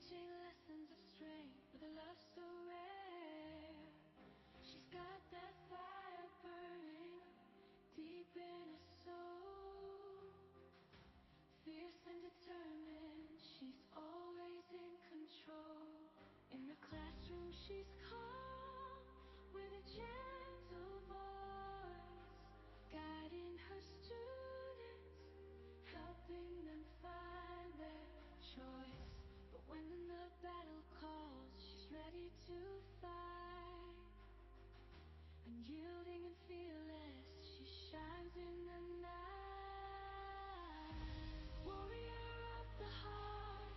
teaching lessons of strength with a love so rare. She's got that fire burning deep in her soul. Fierce and determined, she's always in control. In the classroom she's calm with a gentle voice, guiding her students, helping them find their choice. But when the battle calls, she's ready to fight. Unyielding and fearless, she shines in the night. Warrior of the heart,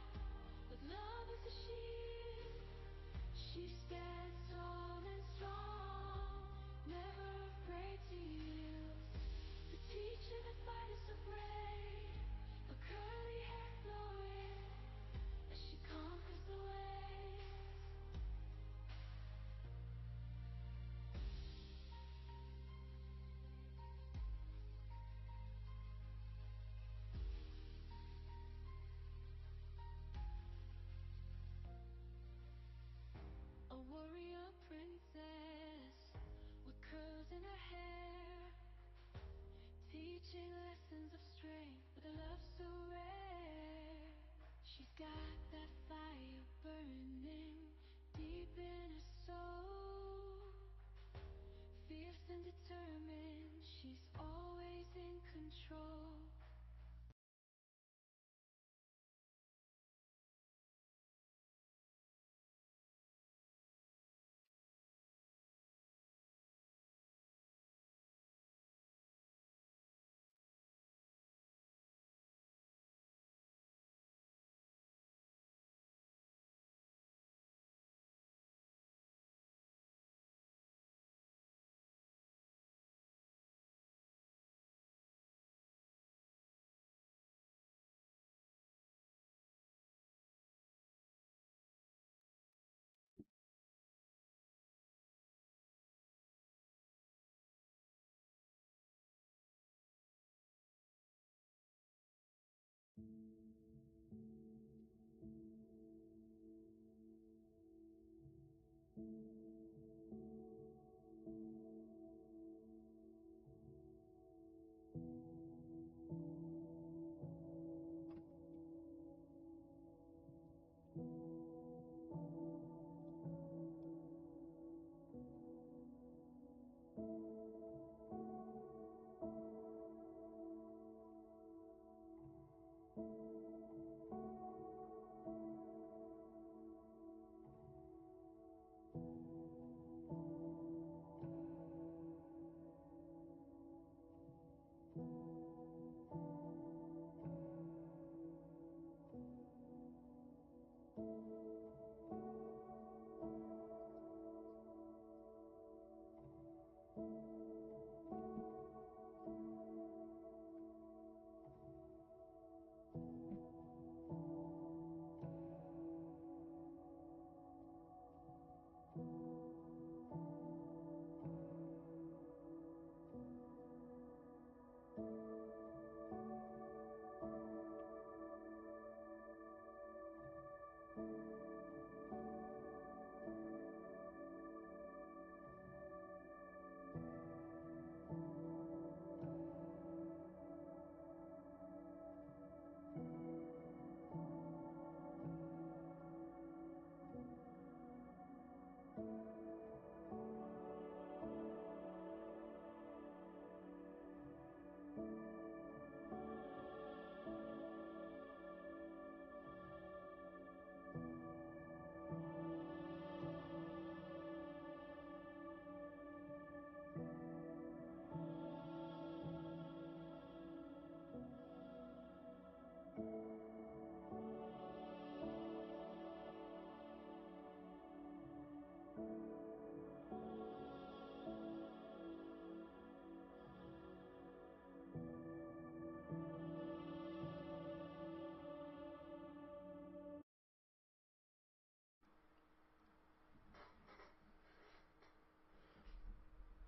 with love as a shield, she stands tall and strong, never afraid to yield. The teacher that fight is so brave, her curly hair flowing as she conquers the waves. A warrior princess with curls in her hair, teaching lessons of strength with a love so rare. She's got that fire burning deep in her soul. Fierce and determined, she's always in control.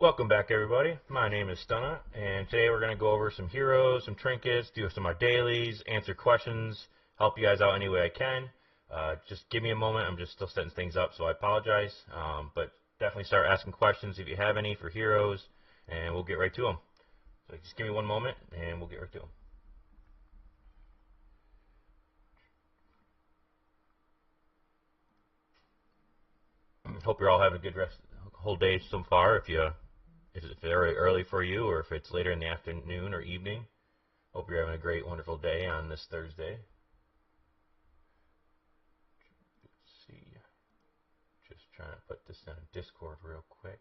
Welcome back, everybody. My name is Stunna, and today we're going to go over some heroes, some trinkets, do some of our dailies, answer questions, help you guys out any way I can. Just give me a moment. I'm just still setting things up, so I apologize. But definitely start asking questions if you have any for heroes, and we'll get right to them. So just give me one moment, and we'll get right to them. Hope you're all having a good whole day so far. If it's very early for you, or if it's later in the afternoon or evening, hope you're having a great, wonderful day on this Thursday. Let's see. Just trying to put this in Discord real quick.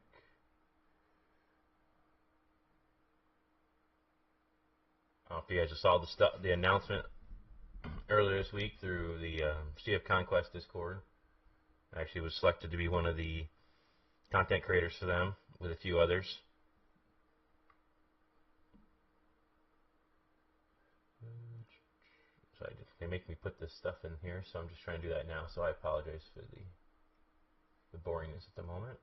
I don't know if you guys just saw the announcement earlier this week through the Sea of Conquest Discord. I actually was selected to be one of the content creators for them with a few others. So they make me put this stuff in here, so I'm just trying to do that now. So I apologize for the boringness at the moment.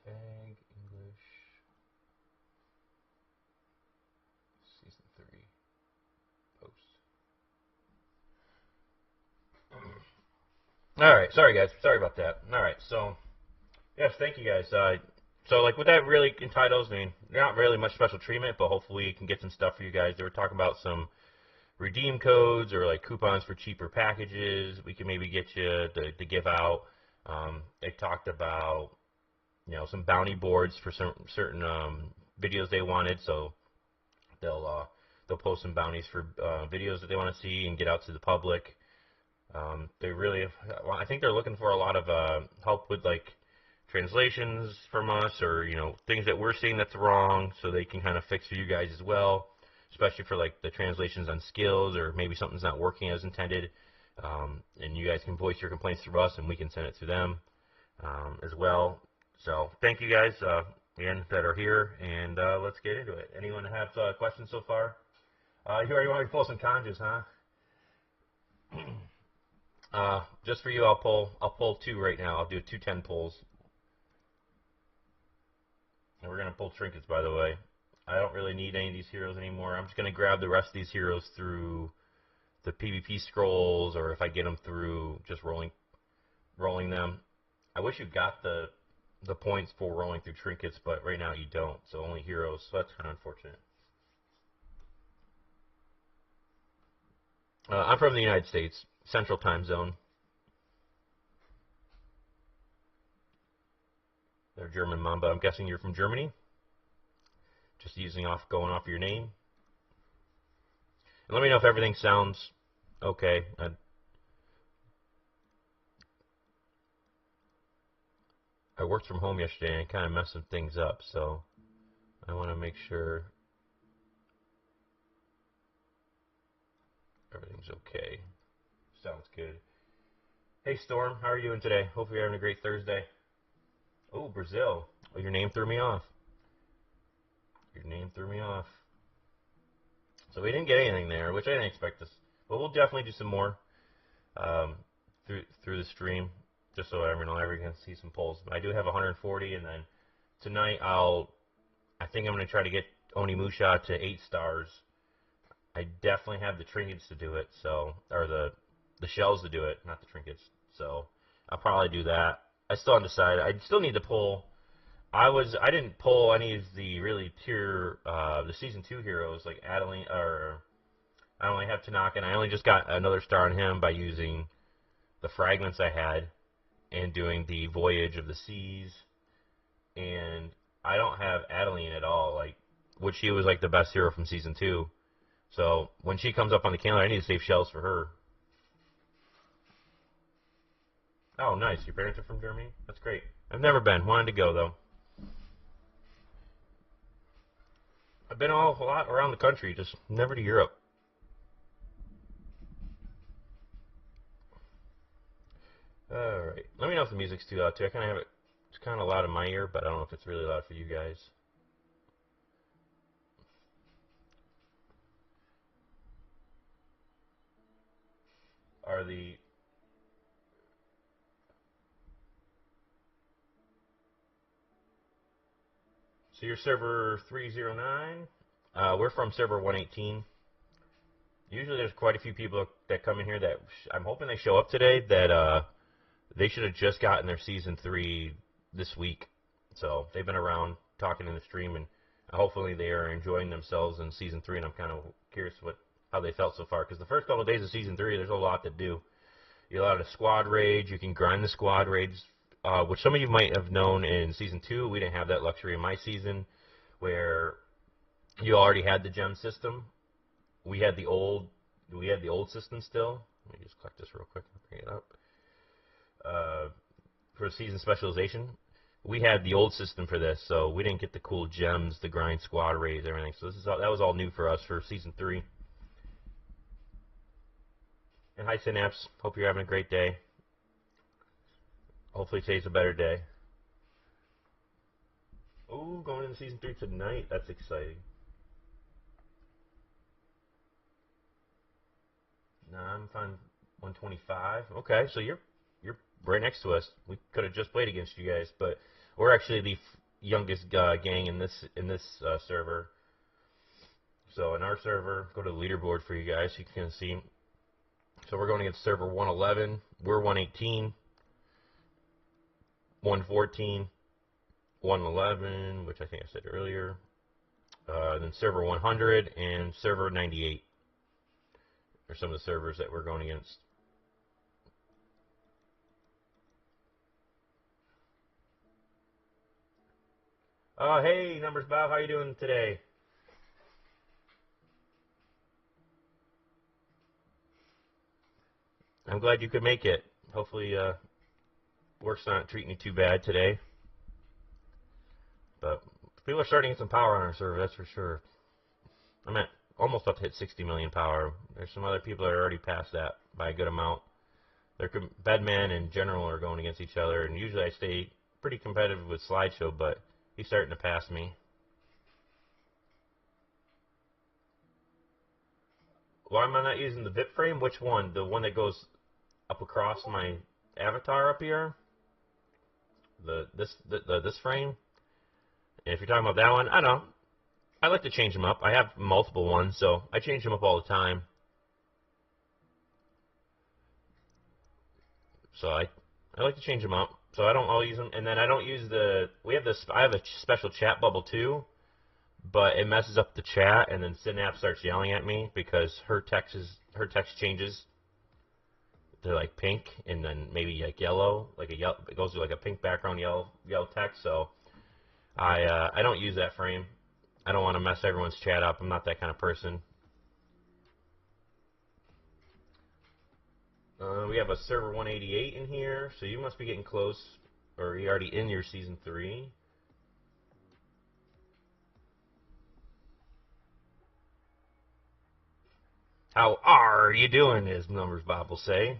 Tag English Season 3 post. Alright, sorry guys, sorry about that. Alright, so yes, thank you guys. So like what that really entitles, I mean, not really much special treatment, but hopefully we can get some stuff for you guys. They were talking about some redeem codes or like coupons for cheaper packages we can maybe get you to give out. They talked about, you know, some bounty boards for certain videos they wanted, so they'll post some bounties for videos that they want to see and get out to the public. They really, I think they're looking for a lot of help with like translations from us, or you know, things that we're seeing that's wrong, so they can kind of fix for you guys as well, especially for like the translations on skills, or maybe something's not working as intended, and you guys can voice your complaints through us and we can send it to them as well. So thank you guys again that are here, and let's get into it. Anyone have questions so far? You already want me to pull some conjures, huh? Just for you, I'll pull 2 right now. I'll do 2 10 pulls. And we're going to pull trinkets, by the way. I don't really need any of these heroes anymore. I'm just going to grab the rest of these heroes through the PvP scrolls, or if I get them through just rolling them. I wish you got the points for rolling through trinkets, but right now you don't. So only heroes, so that's kind of unfortunate. I'm from the United States, Central Time Zone. They're German Mamba. I'm guessing you're from Germany? Just going off your name. And let me know if everything sounds okay. I worked from home yesterday and kind of messed some things up, so I want to make sure everything's okay. Sounds good. Hey Storm, how are you doing today? Hopefully you're having a great Thursday. Oh, Brazil. Oh, your name threw me off. Your name threw me off. So we didn't get anything there, which I didn't expect this. But we'll definitely do some more through the stream, just so everyone can see some polls. But I do have 140, and then tonight I think I'm going to try to get Onimusha to 8 stars. I definitely have the trinkets to do it, so, or the shells to do it, not the trinkets. So I'll probably do that. I still undecided. I still need to pull. I didn't pull any of the really the season 2 heroes like Adeline, or I only have Tanaka, and I only just got another star on him by using the fragments I had and doing the Voyage of the Seas. And I don't have Adeline at all, like, which she was like the best hero from season 2. So when she comes up on the calendar, I need to save shells for her. Oh, nice. Your parents are from Germany? That's great. I've never been. Wanted to go, though. I've been a lot around the country, just never to Europe. Alright. Let me know if the music's too loud too. I kind of have it, it's kind of loud in my ear, but I don't know if it's really loud for you guys. Are the... So you're server 309? We're from server 118. Usually there's quite a few people that come in here that I'm hoping they show up today that they should have just gotten their Season 3 this week. So they've been around talking in the stream, and hopefully they are enjoying themselves in Season 3, and I'm kind of curious how they felt so far. Because the first couple of days of Season 3, there's a lot to do. You're allowed to squad raids. You can grind the squad raids, which some of you might have known in Season 2. We didn't have that luxury in my season, where you already had the gem system. We had the old system still. Let me just click this real quick and bring it up. For season specialization, we had the old system for this, so we didn't get the cool gems, the grind squad raids, everything. So that was all new for us for Season 3. And hi, Synapse. Hope you're having a great day. Hopefully today's a better day. Ooh, going into Season 3 tonight. That's exciting. Nah, I'm fine. 125. Okay, so you're right next to us. We could have just played against you guys, but we're actually the youngest gang in this server. So in our server, go to the leaderboard for you guys so you can see. So we're going against server 111. We're 118, 114, 111, which I think I said earlier. Then server 100 and server 98 are some of the servers that we're going against. Hey, Numbers Bob, how you doing today? I'm glad you could make it. Hopefully, work's not treating you too bad today. But people are starting to get some power on our server, that's for sure. I'm at almost up to hit 60 million power. There's some other people that are already past that by a good amount. Bedman and General are going against each other, and usually I stay pretty competitive with Slideshow, but he's starting to pass me. Why am I not using the VIP frame? Which one? The one that goes up across my avatar up here? This frame? And if you're talking about that one, I don't know. I like to change them up. I have multiple ones, so I change them up all the time. So I like to change them up. So I don't all use them, and then I don't use I have a special chat bubble too, but it messes up the chat, and then Synapse starts yelling at me because her text changes. They're like pink, and then maybe like yellow, it goes to like a pink background, yellow text. So I don't use that frame. I don't want to mess everyone's chat up. I'm not that kind of person. We have a server 188 in here, so you must be getting close, or you're already in your Season 3. How are you doing, as Numbers Bob will say.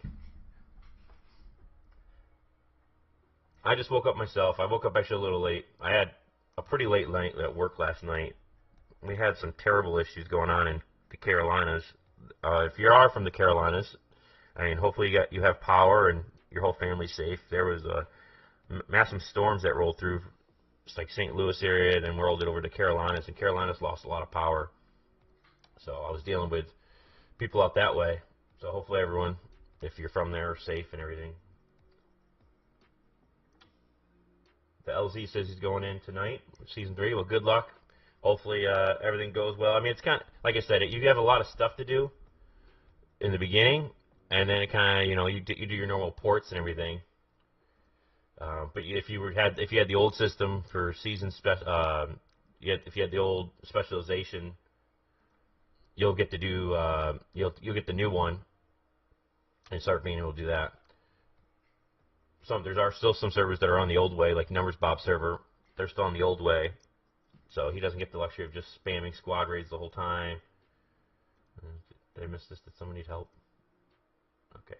I just woke up myself. I woke up actually a little late. I had a pretty late night at work last night. We had some terrible issues going on in the Carolinas. If you are from the Carolinas, I mean, hopefully you have power and your whole family's safe. There was massive storms that rolled through, it's like St. Louis area, and then rolled it over to Carolinas, and Carolinas lost a lot of power. So I was dealing with people out that way. So hopefully everyone, if you're from there, are safe and everything. The LZ says he's going in tonight, Season 3. Well, good luck. Hopefully everything goes well. I mean, it's kind of, like I said, you have a lot of stuff to do in the beginning, and then it kind of, you do your normal ports and everything. But if you had the old system for season if you had the old specialization, you'll get to do you'll get the new one and start being able to do that. There are still some servers that are on the old way, like Numbers Bob server. They're still on the old way, so he doesn't get the luxury of just spamming squad raids the whole time. Did I miss this? Did someone need help? Okay.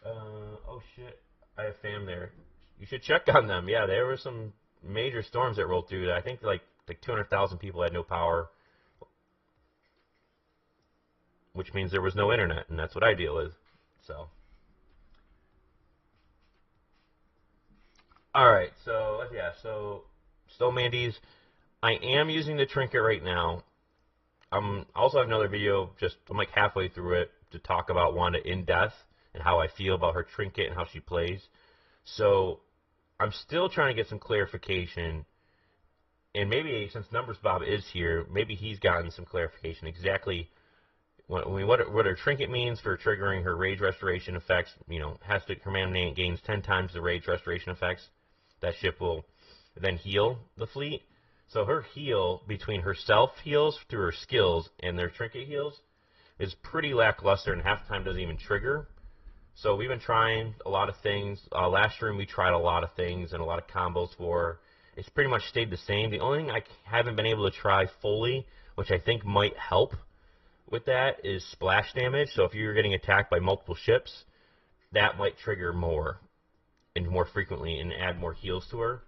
Oh shit. I have fam there. You should check on them. Yeah, there were some major storms that rolled through. I think like 200,000 people had no power, which means there was no internet, and that's what I deal with. So, all right. So yeah. So still Mandy's. I am using the Trinket right now. I also have another video. I'm like halfway through it to talk about Wanda in depth and how I feel about her Trinket and how she plays. So I'm still trying to get some clarification, and maybe since Numbers Bob is here, maybe he's gotten some clarification exactly what her Trinket means for triggering her Rage Restoration effects. You know, her mana gains 10 times the Rage Restoration effects. That ship will then heal the fleet. So her heal between her self heals through her skills and their Trinket heals is pretty lackluster, and half the time doesn't even trigger. So we've been trying a lot of things. Last stream we tried a lot of things and a lot of combos for her. It's pretty much stayed the same. The only thing I haven't been able to try fully, which I think might help with that, is splash damage. So if you're getting attacked by multiple ships, that might trigger more and more frequently and add more heals to her.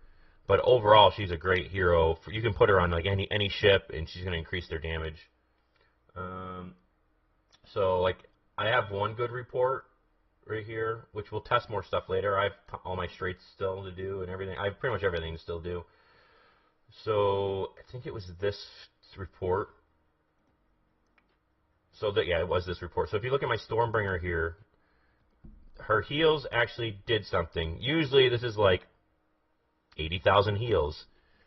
But overall, she's a great hero. You can put her on like any ship, and she's going to increase their damage. So like I have one good report right here, which we'll test more stuff later. I have all my straights still to do and everything. I have pretty much everything to still do. So I think it was this report. So yeah, it was this report. So if you look at my Stormbringer here, her heals actually did something. Usually this is like 80,000 heals,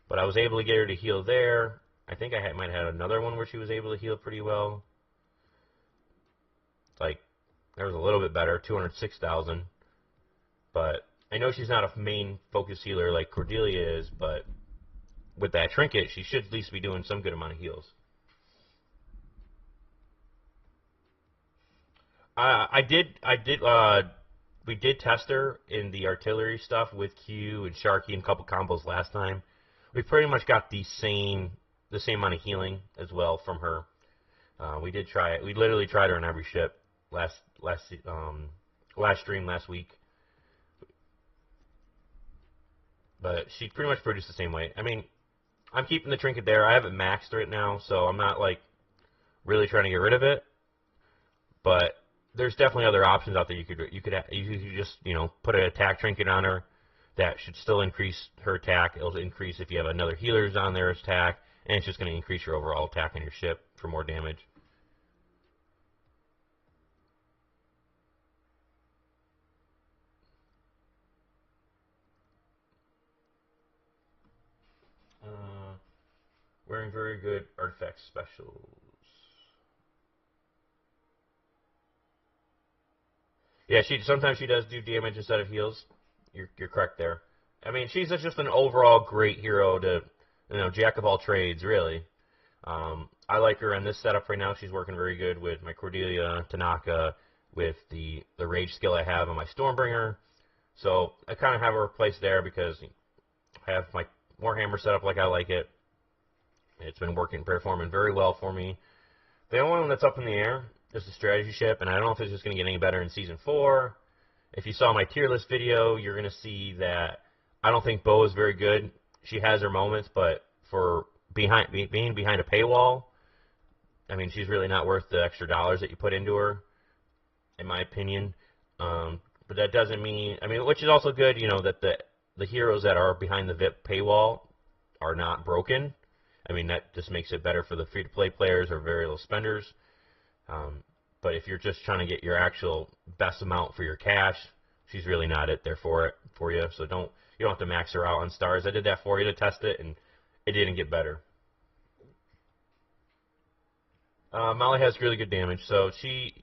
but I was able to get her to heal there. I think I might have had another one where she was able to heal pretty well. Like, there was a little bit better, 206,000. But I know she's not a main focus healer like Cordelia is, but with that Trinket, she should at least be doing some good amount of heals. We did test her in the artillery stuff with Q and Sharky and a couple combos last time. We pretty much got the same amount of healing as well from her. We did try it. We literally tried her on every ship last stream last week. But she pretty much produced the same way. I mean, I'm keeping the Trinket there. I haven't maxed it now, so I'm not like really trying to get rid of it. But there's definitely other options out there. You could just put an attack Trinket on her. That should still increase her attack. It'll increase if you have another healer's on their attack, and it's just going to increase your overall attack on your ship for more damage. Wearing very good artifact specials. Yeah, sometimes she does do damage instead of heals. You're correct there. I mean, she's just an overall great hero to, jack of all trades, really. I like her in this setup right now. She's working very good with my Cordelia, Tanaka, with the rage skill I have on my Stormbringer. So I kind of have her placed there because I have my Warhammer set up like I like it. It's been performing very well for me. The only one that's up in the air is the strategy ship, and I don't know if it's just going to get any better in Season 4. If you saw my tier list video, you're going to see that I don't think Bo is very good. She has her moments, but for being behind a paywall, I mean, she's really not worth the extra dollars that you put into her, in my opinion. But that doesn't mean, which is also good, that the heroes that are behind the VIP paywall are not broken. I mean, that just makes it better for the free-to-play players or very low spenders. But if you're just trying to get your actual best amount for your cash, she's really not it there for you. So you don't have to max her out on stars. I did that for you to test it, and it didn't get better. Molly has really good damage. So we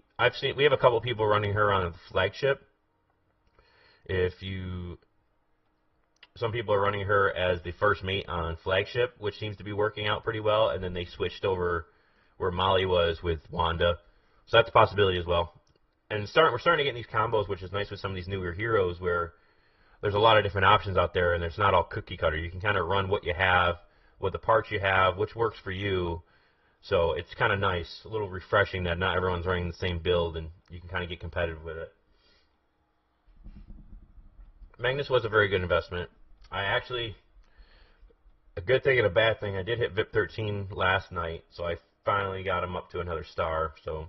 have a couple people running her on a flagship. Some people are running her as the first mate on flagship, which seems to be working out pretty well, and then they switched over where Molly was with Wanda. So that's a possibility as well. And we're starting to get these combos, which is nice with some of these newer heroes where there's a lot of different options out there, and it's not all cookie cutter. You can kind of run what you have, what the parts you have, which works for you. So it's kind of nice, a little refreshing that not everyone's running the same build, and you can kind of get competitive with it. Magnus was a very good investment. I actually, a good thing and a bad thing, I did hit VIP 13 last night, so I finally got him up to another star. So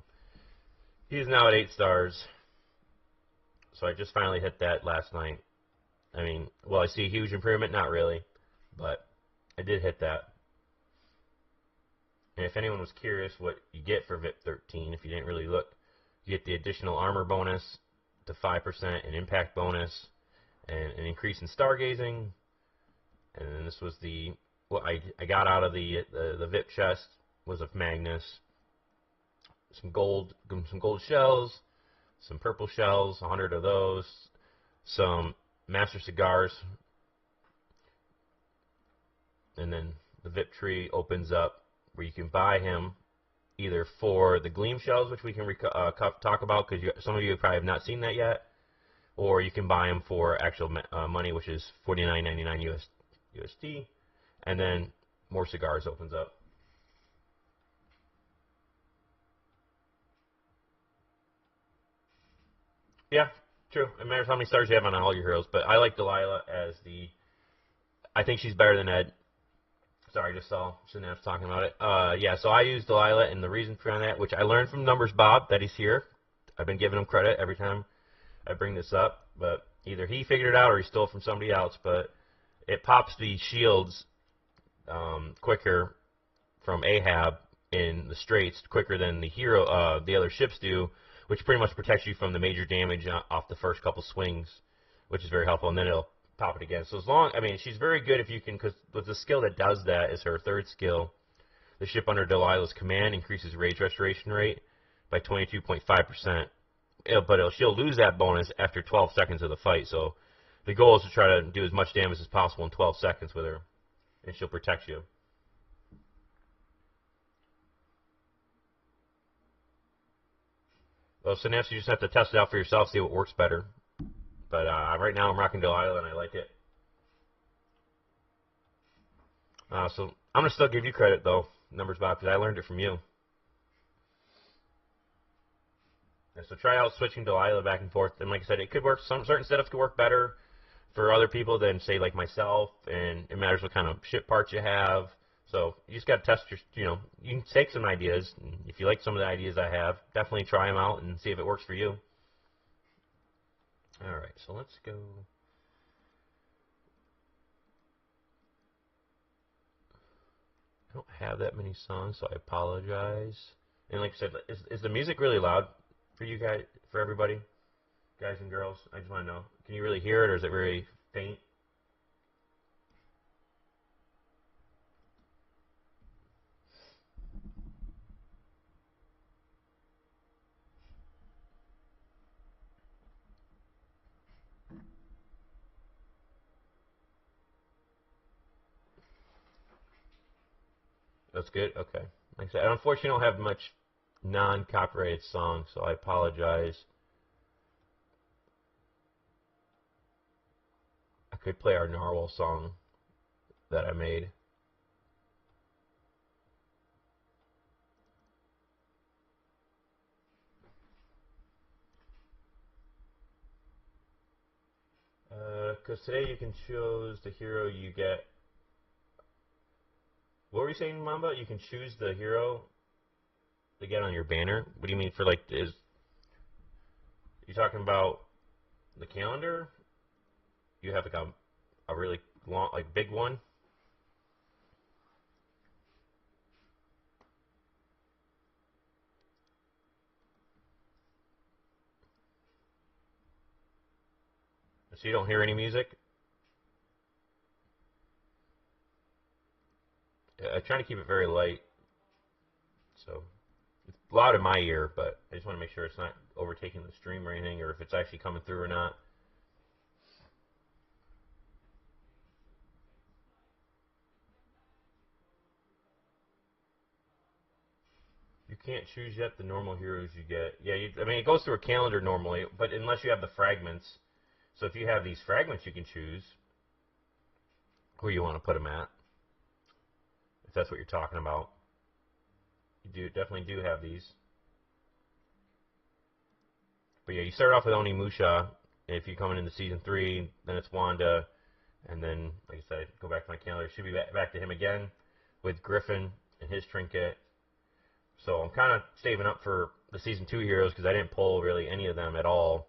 he's now at 8 stars. So I just finally hit that last night. I mean, will I see a huge improvement? Not really, but I did hit that. And if anyone was curious what you get for VIP 13, if you didn't really look, you get the additional armor bonus to 5%, an impact bonus, and an increase in Stargazing. And then this was the, what I got out of the VIP chest was of Magnus. Some gold shells, some purple shells, 100 of those, some master cigars, and then the VIP tree opens up where you can buy him either for the gleam shells, which we can talk about because some of you probably have not seen that yet, or you can buy him for actual money, which is $49.99 USD, and then more cigars opens up. Yeah, true. It matters how many stars you have on all your heroes, but I like Delilah as the. I think she's better than Ed. Sorry, I just saw Synapse talking about it. Yeah, so I use Delilah, and the reason for that, which I learned from Numbers Bob, that he's here. I've been giving him credit every time I bring this up, but either he figured it out or he stole it from somebody else. But it pops the shields quicker from Ahab in the Straits, quicker than the other ships do, which pretty much protects you from the major damage off the first couple swings, which is very helpful, and then it'll pop it again. So as long, I mean, she's very good if you can, because with the skill that does that is her third skill. The ship under Delilah's command increases rage restoration rate by 22.5%. But she'll lose that bonus after 12 seconds of the fight. So the goal is to try to do as much damage as possible in 12 seconds with her, and she'll protect you. Well, Synapse, you just have to test it out for yourself, see what works better. But right now I'm rocking Delilah, and I like it. So I'm going to still give you credit, though, Numbers Bob, because I learned it from you. And so try out switching Delilah back and forth. And like I said, it could work. Some certain setups could work better for other people than, say, like myself. And it matters what kind of ship parts you have. So you just got to test your, you can take some ideas. And if you like some of the ideas I have, definitely try them out and see if it works for you. All right, so let's go. I don't have that many songs, so I apologize. And like I said, is the music really loud for you guys, for everybody, guys and girls? I just want to know. Can you really hear it, or is it very faint? That's good? Okay. Like I said, I unfortunately don't have much non-copyrighted songs, so I apologize. I could play our Narwhal song that I made. Because today you can choose the hero you get. What were you saying, Mamba? You can choose the hero to get on your banner? What do you mean for, like, you talking about the calendar? You have, like, a really long, like, big one? So you don't hear any music? I'm trying to keep it very light. So it's loud in my ear, but I just want to make sure it's not overtaking the stream or anything, or if it's actually coming through or not. You can't choose yet the normal heroes you get. Yeah, I mean, it goes through a calendar normally, but unless you have the fragments. So if you have these fragments, you can choose who you want to put them at, if that's what you're talking about. You definitely do have these. But yeah, you start off with Onimusha, And if you come into season 3, then it's Wanda. And then, like I said, go back to my calendar. It should be back to him again with Griffin and his Trinket. So I'm kind of saving up for the season 2 heroes because I didn't pull really any of them at all.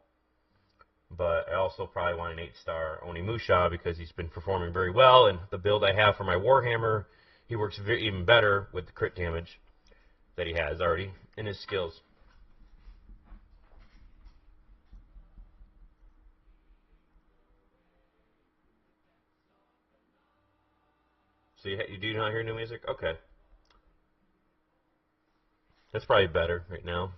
But I also probably want an 8-star Onimusha because he's been performing very well. And the build I have for my Warhammer, he works even better with the crit damage that he has already in his skills. So you do not hear new music? Okay. That's probably better right now.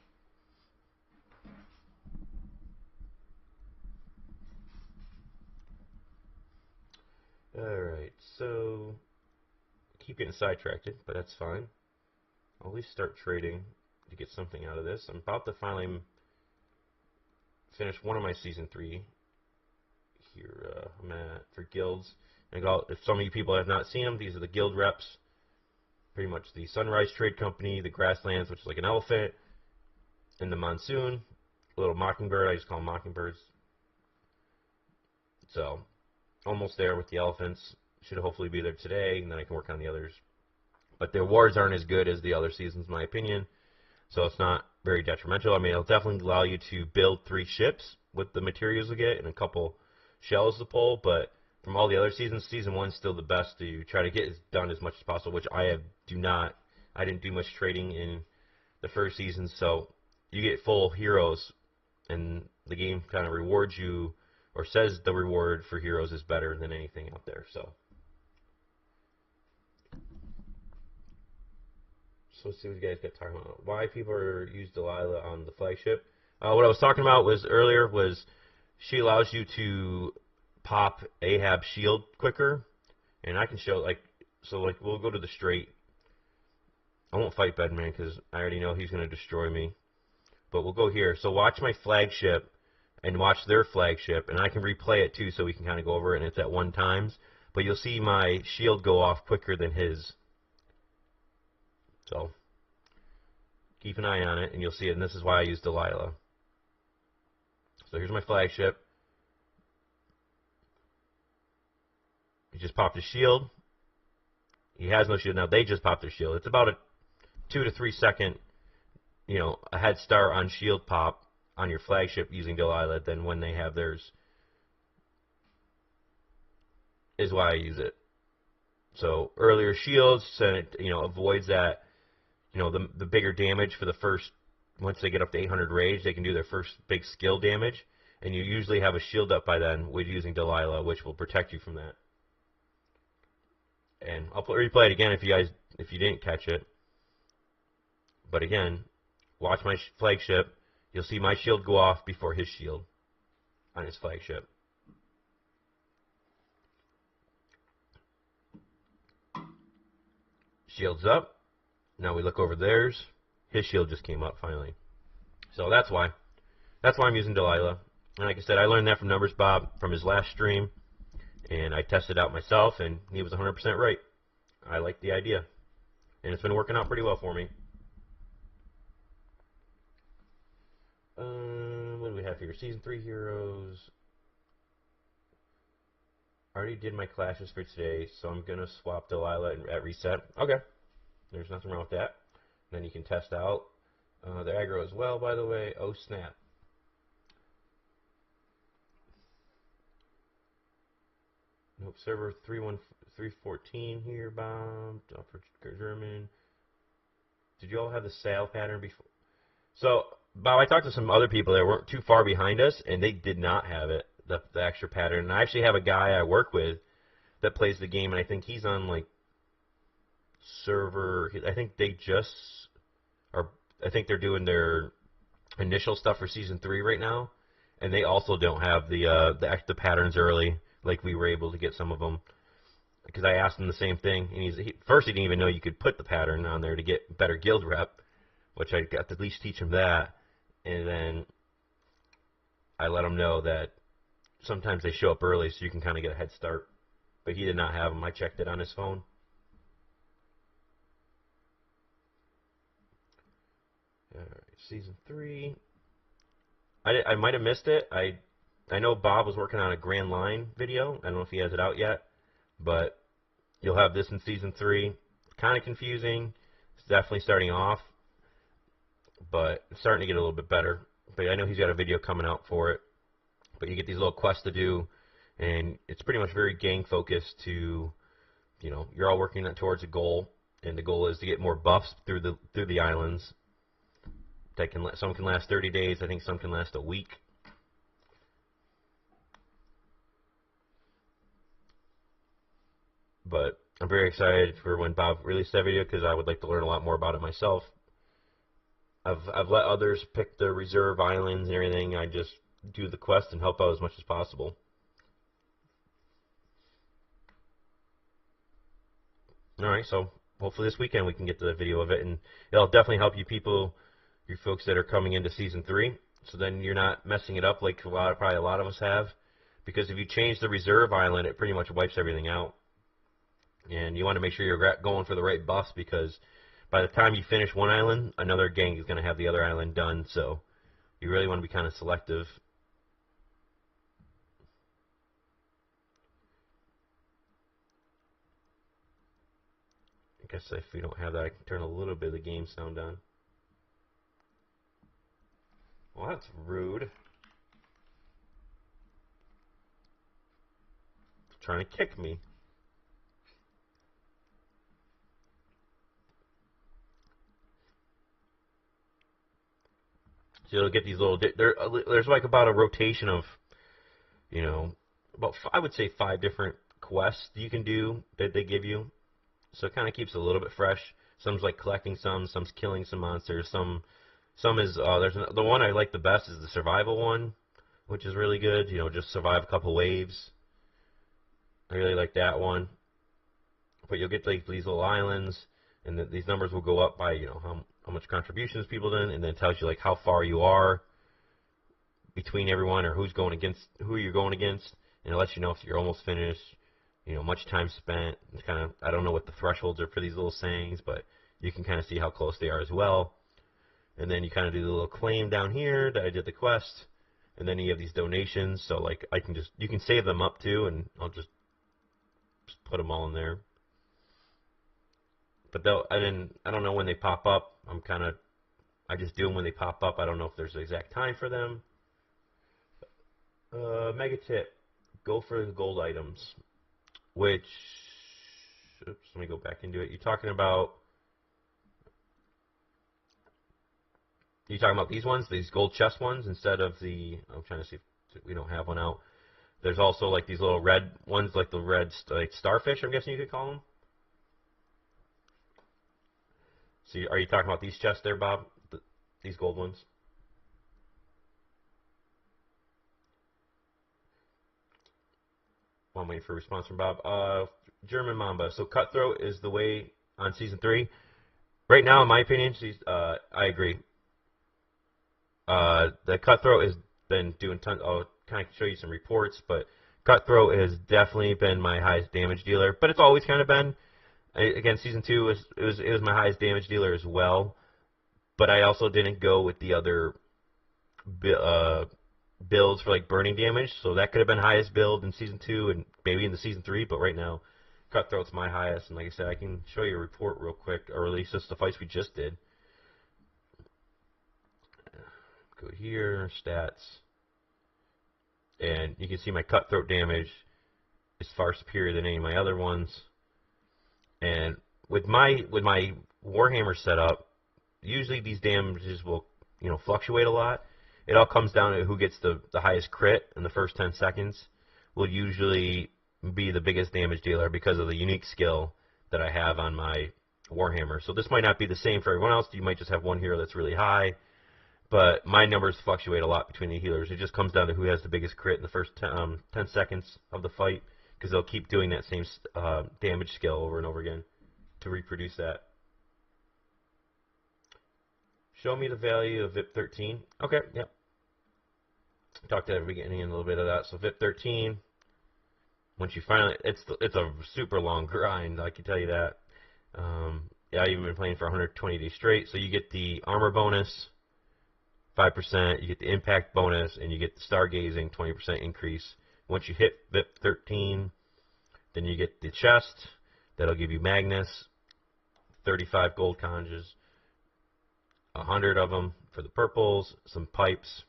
Alright, so keep getting sidetracked, but that's fine. I'll at least start trading to get something out of this. I'm about to finally finish one of my season 3 here. I'm at for guilds. And if some of you people have not seen them, these are the guild reps. Pretty much the Sunrise Trade Company, the Grasslands, which is like an elephant, and the Monsoon, a little Mockingbird. I just call them Mockingbirds. So, almost there with the elephants. Should hopefully be there today, and then I can work on the others. But their wars aren't as good as the other seasons, in my opinion. So it's not very detrimental. I mean, it'll definitely allow you to build 3 ships with the materials you get and a couple shells to pull, but from all the other seasons, season 1 is still the best to try to get done as much as possible, which I didn't do much trading in the first season, so you get full heroes, and the game kind of rewards you, or says the reward for heroes is better than anything out there. So let's see what you guys got talking about. Why people use Delilah on the flagship. What I was talking about earlier was she allows you to pop Ahab's shield quicker, and I can show we'll go to the straight. I won't fight Bedman because I already know he's going to destroy me, but we'll go here. So watch my flagship and watch their flagship, and I can replay it too so we can kind of go over it, and it's at 1 times, but you'll see my shield go off quicker than his. So keep an eye on it and you'll see it, and this is why I use Delilah. So here's my flagship. He just popped his shield. He has no shield now. They just popped their shield. It's about a 2 to 3 second, a head start on shield pop on your flagship using Delilah than when they have theirs. Is why I use it. So earlier shields, and it avoids that. The bigger damage for the first. Once they get up to 800 rage, they can do their first big skill damage, and you usually have a shield up by then with using Delilah, which will protect you from that. And I'll replay it again if you didn't catch it. But again, watch my flagship. You'll see my shield go off before his shield on his flagship. Shield's up. Now we look over theirs. His shield just came up finally. So that's why. That's why I'm using Delilah. And like I said, I learned that from Numbers Bob from his last stream. And I tested it out myself, and he was 100% right. I like the idea. And it's been working out pretty well for me. What do we have here? Season 3 heroes. I already did my clashes for today, so I'm going to swap Delilah at reset. Okay. There's nothing wrong with that. Then you can test out the aggro as well, by the way. Oh, snap. Nope, server 314 here, bombed. For German. Did you all have the sail pattern before? So, Bob, I talked to some other people that weren't too far behind us, and they did not have it, the extra pattern. And I actually have a guy I work with that plays the game, and I think he's on, like, server. I think they just are. I think they're doing their initial stuff for season 3 right now, and they also don't have the patterns early like we were able to get some of them. Because I asked him the same thing, and first he didn't even know you could put the pattern on there to get better guild rep, which I got to at least teach him that, and then I let him know that sometimes they show up early so you can kind of get a head start, but he did not have them. I checked it on his phone. Alright, season 3. I might have missed it. I I know Bob was working on a Grand Line video. I don't know if he has it out yet, but you'll have this in Season 3. Kind of confusing. It's definitely starting off, but it's starting to get a little bit better. But I know he's got a video coming out for it. But you get these little quests to do, and it's pretty much very gang-focused to, you know, you're all working towards a goal, and the goal is to get more buffs through the islands. Some can last 30 days. I think some can last a week. But I'm very excited for when Bob released that video because I would like to learn a lot more about it myself. I've let others pick the reserve islands and everything. I just do the quest and help out as much as possible. Alright, so hopefully this weekend we can get the video of it, and it'll definitely help you folks that are coming into Season 3, so then you're not messing it up like probably a lot of us have, because if you change the reserve island, it pretty much wipes everything out. And you want to make sure you're going for the right buffs, because by the time you finish one island, another gang is going to have the other island done, so you really want to be kind of selective. I guess if we don't have that, I can turn a little bit of the game sound on. Well, that's rude. Trying to kick me. So you'll get these little. There's like about a rotation of, you know, I would say 5 different quests you can do that they give you. So it kind of keeps it a little bit fresh. Some's like collecting some's killing some monsters. Some is the one I like the best is the survival one, which is really good. You know, just survive a couple waves. I really like that one. But you'll get like these little islands, and these numbers will go up by, you know, how much contributions people done, and then it tells you like how far you are between everyone, or who you're going against, and it lets you know if you're almost finished. You know, much time spent. It's kind of, I don't know what the thresholds are for these little sayings, but you can kind of see how close they are as well. And then you kind of do the little claim down here that I did the quest, and then you have these donations. So like you can save them up too, and I'll just put them all in there. But I don't know when they pop up. I just do them when they pop up. I don't know if there's an exact time for them. Mega tip: go for the gold items. Which, oops, let me go back into it. You're talking about these ones, these gold chest ones, instead of I'm trying to see if we don't have one out. There's also like these little red ones, like the red like starfish, I'm guessing you could call them. So are you talking about these chests there, Bob? These gold ones? Well, I'm waiting for a response from Bob. German Mamba. So Cutthroat is the way on Season 3. Right now, in my opinion, I agree. The Cutthroat has been doing tons. I'll kind of show you some reports, but Cutthroat has definitely been my highest damage dealer. But it's always kind of been. Again, Season 2 it was my highest damage dealer as well. But I also didn't go with the other builds for like burning damage, so that could have been highest build in Season 2 and maybe in the Season 3, but right now Cutthroat's my highest, and like I said, I can show you a report real quick, or at least just the fights we just did. Go here, stats, and you can see my Cutthroat damage is far superior than any of my other ones. And with my Warhammer setup, usually these damages will, you know, fluctuate a lot. It all comes down to who gets the highest crit in the first 10 seconds will usually be the biggest damage dealer because of the unique skill that I have on my Warhammer. So this might not be the same for everyone else. You might just have one hero that's really high, but my numbers fluctuate a lot between the healers. It just comes down to who has the biggest crit in the first 10 seconds of the fight, because they'll keep doing that same damage skill over and over again to reproduce that. Show me the value of VIP 13. Okay, yep. Talked at the beginning a little bit of that. So VIP 13, once you finally, it's a super long grind, I can tell you that. Yeah, I've even been playing for 120 days straight. So you get the armor bonus, 5%. You get the impact bonus, and you get the Stargazing 20% increase. Once you hit VIP 13, then you get the chest. That'll give you Magnus, 35 gold conches, 100 of them for the purples, some pipes,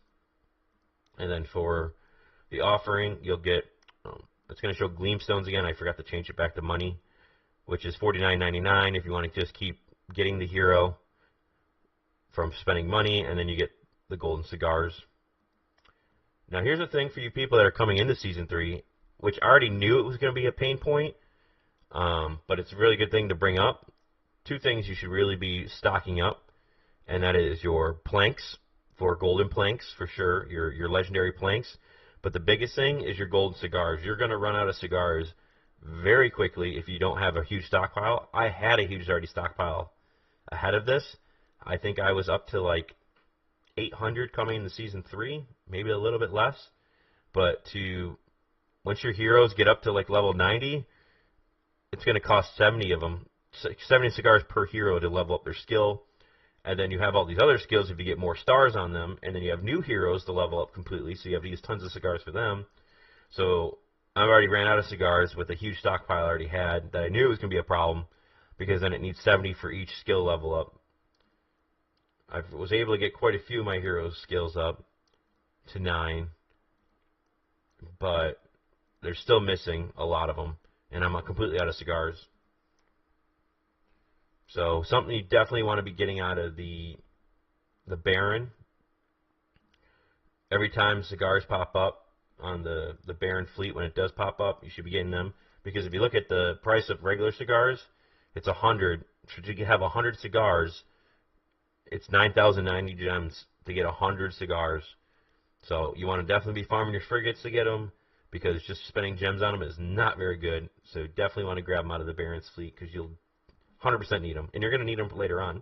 and then for the offering, you'll get, it's going to show Gleamstones again. I forgot to change it back to money, which is $49.99 if you want to just keep getting the hero from spending money, and then you get the golden cigars. Now, here's the thing for you people that are coming into Season 3, which I already knew it was going to be a pain point, but it's a really good thing to bring up. Two things you should really be stocking up, and that is your planks, for golden planks for sure, your legendary planks. But the biggest thing is your golden cigars. You're going to run out of cigars very quickly if you don't have a huge stockpile. I had a huge already stockpile ahead of this. I think I was up to like 800 coming into Season 3, maybe a little bit less. But once your heroes get up to like level 90, it's going to cost 70 of them, 70 cigars per hero to level up their skill. And then you have all these other skills if you get more stars on them. And then you have new heroes to level up completely, so you have to use tons of cigars for them. So I've already ran out of cigars with a huge stockpile I already had that I knew was going to be a problem, because then it needs 70 for each skill level up. I was able to get quite a few of my heroes' skills up to 9, but they're still missing a lot of them, and I'm completely out of cigars. So something you definitely want to be getting out of the Baron. Every time cigars pop up on the Baron fleet, when it does pop up, you should be getting them. Because if you look at the price of regular cigars, it's 100. Should you have 100 cigars, it's 9,090 gems to get 100 cigars. So you want to definitely be farming your frigates to get them, because just spending gems on them is not very good. So definitely want to grab them out of the Baron's fleet, because you'll 100% need them, and you're going to need them later on.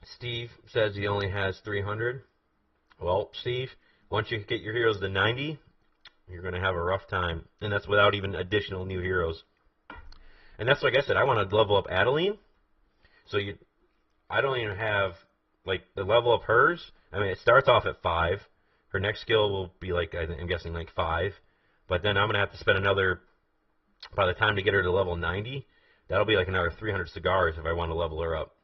Steve says he only has 300. Well, Steve, once you get your heroes to 90, you're going to have a rough time, and that's without even additional new heroes. And that's like I said, I want to level up Adeline. So I don't even have, like, the level up hers. I mean, it starts off at 5. Her next skill will be, like, I'm guessing, like 5. But then I'm going to have to spend another, by the time to get her to level 90, that'll be like another 300 cigars if I want to level her up.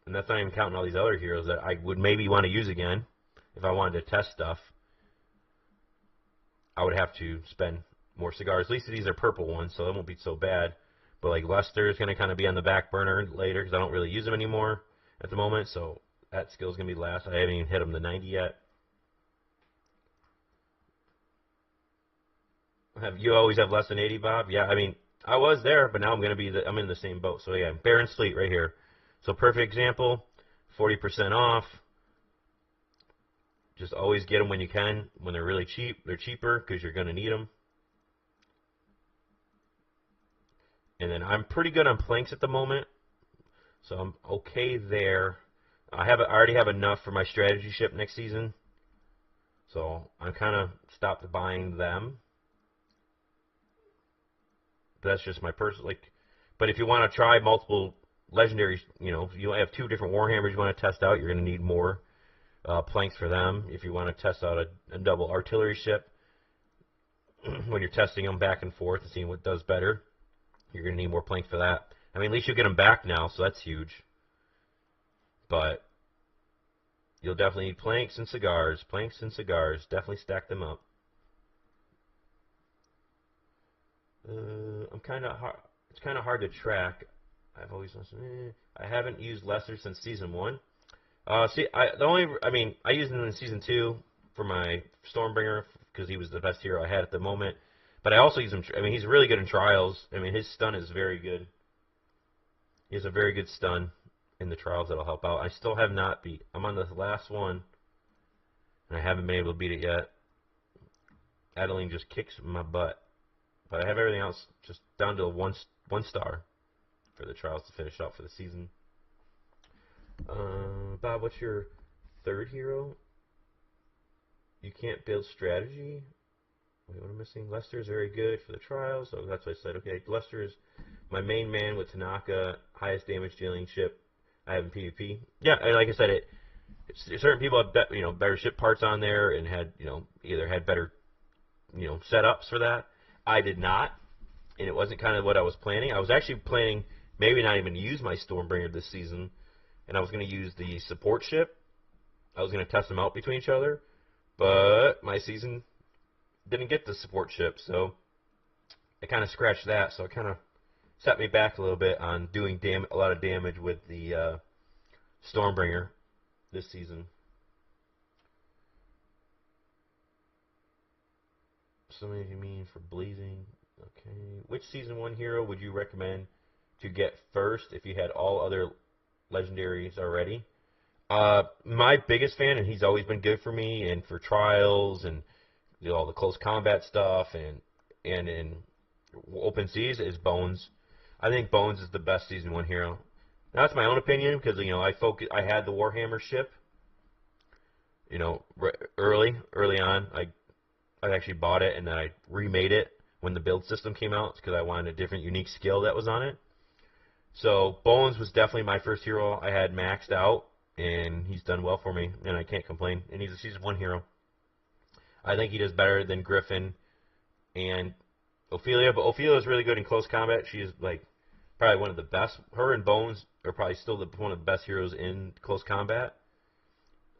And that's not even counting all these other heroes that I would maybe want to use again. If I wanted to test stuff, I would have to spend more cigars. At least these are purple ones, so that won't be so bad. But like Lester is going to kind of be on the back burner later, because I don't really use him anymore at the moment. So that skill is going to be last. I haven't even hit him to 90 yet. You always have less than 80, Bob? Yeah, I mean, I was there, but now I'm going to be I'm in the same boat. So yeah, Baron's fleet right here. So perfect example, 40% off. Just always get them when you can. When they're really cheap, they're cheaper because you're going to need them. And then I'm pretty good on planks at the moment, so I'm okay there. I already have enough for my strategy ship next season, so I'm kind of stopped buying them. That's just my personal, but if you want to try multiple legendaries, you have 2 different Warhammers you want to test out, you're going to need more planks for them. If you want to test out a double artillery ship, when you're testing them back and forth and seeing what does better, you're going to need more planks for that. I mean, at least you get them back now, so that's huge. But you'll definitely need planks and cigars. Planks and cigars. Definitely stack them up. It's kind of hard to track. I've always listened. I haven't used Lester since Season 1. I used him in Season 2 for my Stormbringer because he was the best hero I had at the moment. But I also use him. I mean, he's really good in trials. I mean, his stun is very good. He has a very good stun in the trials that'll help out. I still have not beat. I'm on the last one, and I haven't been able to beat it yet. Adeline just kicks my butt. But I have everything else just down to one star for the trials to finish up for the season. Bob, what's your 3rd hero? You can't build strategy? Wait, what am I missing? Lester is very good for the trials. So that's what I said. Okay, Lester is my main man with Tanaka, highest damage dealing ship I have in PvP. Yeah, like I said, certain people have better ship parts on there and had either had better setups for that. I did not, and it wasn't kind of what I was planning. I was actually planning maybe not even use my Stormbringer this season, and I was going to use the support ship. I was going to test them out between each other, but my season didn't get the support ship, so I kind of scratched that. So it kind of set me back a little bit on doing a lot of damage with the Stormbringer this season. Something you mean for blazing? Okay. Which season 1 hero would you recommend to get first if you had all other legendaries already? My biggest fan, and he's always been good for me and for trials and all the close combat stuff and in open seas, is Bones. I think Bones is the best season 1 hero. Now, that's my own opinion because I had the Warhammer ship. Early on, I actually bought it and then I remade it when the build system came out because I wanted a different, unique skill that was on it. So Bones was definitely my first hero I had maxed out, and he's done well for me, and I can't complain. And he's a season 1 hero. I think he does better than Griffin and Ophelia, but Ophelia is really good in close combat. She is probably one of the best. Her and Bones are probably still one of the best heroes in close combat.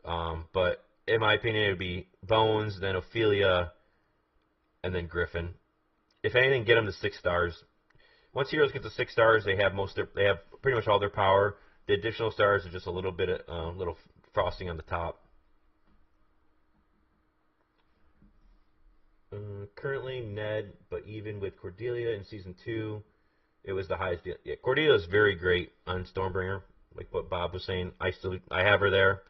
But in my opinion, it would be Bones, then Ophelia, and then Griffin. If anything, get them to 6 stars. Once heroes get to 6 stars, they have pretty much all their power. The additional stars are just a little bit little frosting on the top. Currently Ned, but even with Cordelia in season 2, it was the highest. Yeah, Cordelia is very great on Stormbringer, like what Bob was saying. I have her there.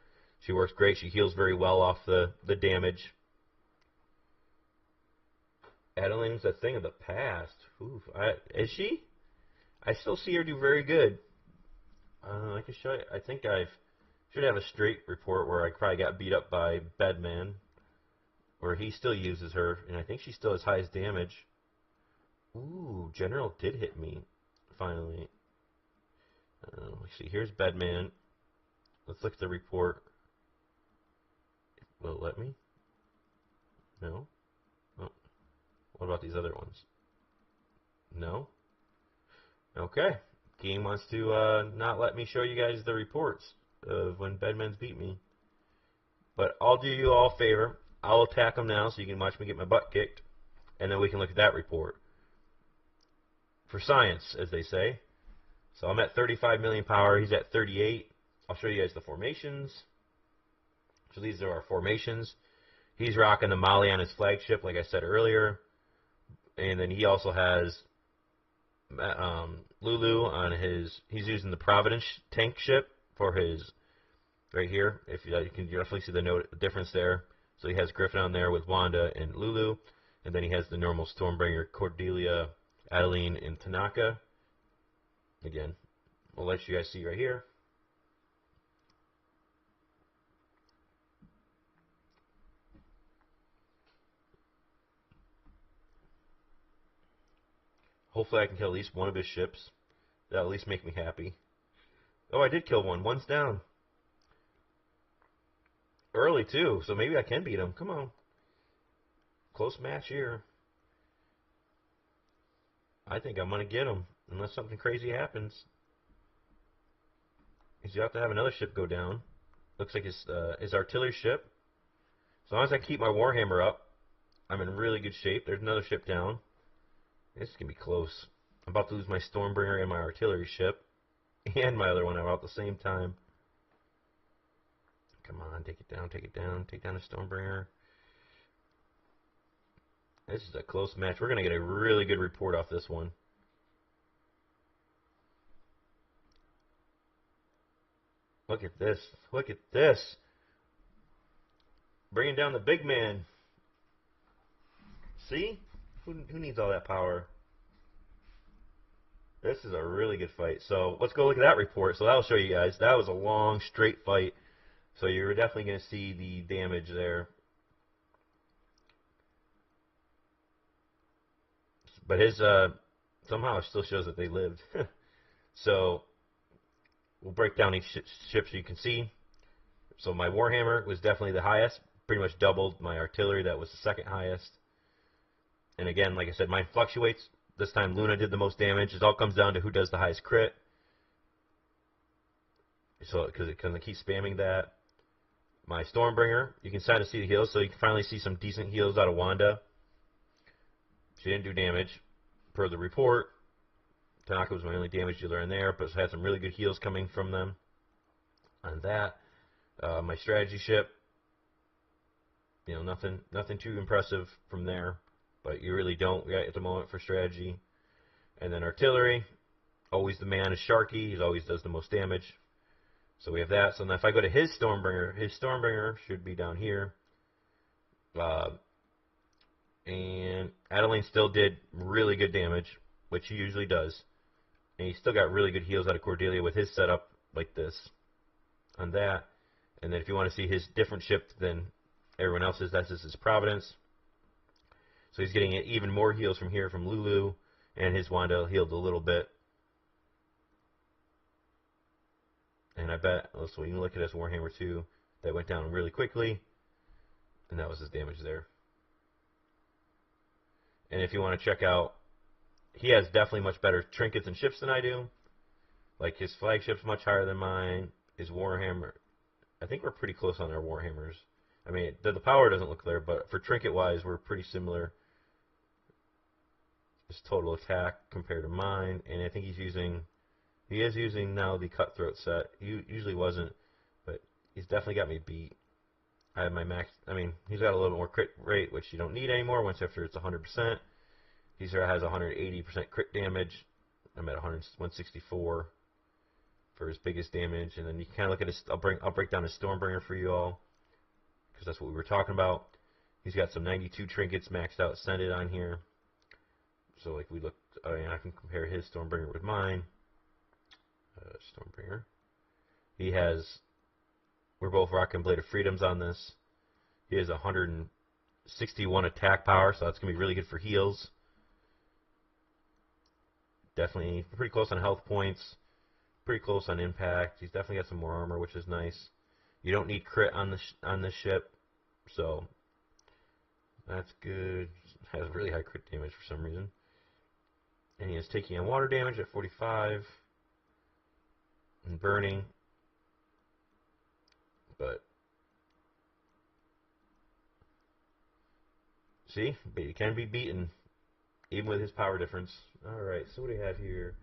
She works great. She heals very well off the damage. Adeline's a thing of the past. Oof, is she? I still see her do very good. I can show you. I think I should have a straight report where I probably got beat up by Bedman, where he still uses her, and I think she still has highest damage. Ooh, General did hit me, finally. Let's see, here's Bedman. Let's look at the report. Will it let me? No? Oh. What about these other ones? No? Okay. Game wants to not let me show you guys the reports of when Bedman's beat me. But I'll do you all a favor. I'll attack him now so you can watch me get my butt kicked. And then we can look at that report. For science, as they say. So I'm at 35 million power. He's at 38. I'll show you guys the formations. So these are our formations. He's rocking the Mali on his flagship, like I said earlier. And then he also has Lulu on his. He's using the Providence tank ship for his. Right here, if you can definitely see the difference there. So he has Griffin on there with Wanda and Lulu, and then he has the normal Stormbringer, Cordelia, Adeline, and Tanaka. Again, I'll let you guys see right here. Hopefully I can kill at least one of his ships. That'll at least make me happy. Oh, I did kill one. One's down. Early, too, so maybe I can beat him. Come on. Close match here. I think I'm going to get him, unless something crazy happens. He's got to have another ship go down. Looks like his artillery ship. As long as I keep my Warhammer up, I'm in really good shape. There's another ship down. This is going to be close. I'm about to lose my Stormbringer and my artillery ship. And my other one about the same time. Come on, take it down, take it down. Take down the Stormbringer. This is a close match. We're going to get a really good report off this one. Look at this. Look at this. Bringing down the big man. See? Who needs all that power? This is a really good fight. So let's go look at that report. So that'll show you guys. That was a long, straight fight. So you're definitely going to see the damage there. But his somehow it still shows that they lived. So we'll break down each ship so you can see. So my Warhammer was definitely the highest, pretty much doubled my artillery. That was the second highest. And again, like I said, mine fluctuates. This time Luna did the most damage. It all comes down to who does the highest crit. So because it kind of keeps spamming that. My Stormbringer, you can kind of see the heals, so you can finally see some decent heals out of Wanda. She didn't do damage per the report. Tanaka was my only damage dealer in there, but had some really good heals coming from them on that. My strategy ship, you know, nothing too impressive from there, but you really don't at the moment for strategy. And then artillery, always the man is Sharky. He always does the most damage. So we have that. So now if I go to his Stormbringer should be down here. And Adeline still did really good damage, which he usually does. And he still got really good heals out of Cordelia with his setup like this on that. And then if you want to see his different ship than everyone else's, that's his Providence. So he's getting even more heals from here from Lulu, and his Wanda healed a little bit. And I bet, so you can look at his Warhammer 2, that went down really quickly, and that was his damage there. And if you want to check out, he has definitely much better trinkets and ships than I do. Like his flagship's much higher than mine. His Warhammer, I think we're pretty close on our Warhammers. I mean, the power doesn't look there, but for trinket-wise, we're pretty similar. His total attack compared to mine, and I think he is using now the Cutthroat set. He usually wasn't, but he's definitely got me beat. I have my max, I mean, he's got a little bit more crit rate, which you don't need anymore once after it's 100%. He has 180% crit damage. I'm at 164 for his biggest damage, and then you can kind of look at his, I'll break down his Stormbringer for you all, because that's what we were talking about. He's got some 92 trinkets maxed out ascended on here. So like we look, I mean, I can compare his Stormbringer with mine. Stormbringer. He has, we're both rocking Blade of Freedoms on this. He has 161 attack power, so that's going to be really good for heals. Definitely pretty close on health points, pretty close on impact. He's definitely got some more armor, which is nice. You don't need crit on this ship, so that's good. Has really high crit damage for some reason. And he is taking on water damage at 45 and burning, but see, but you can be beaten even with his power difference. All right, so what do we have here?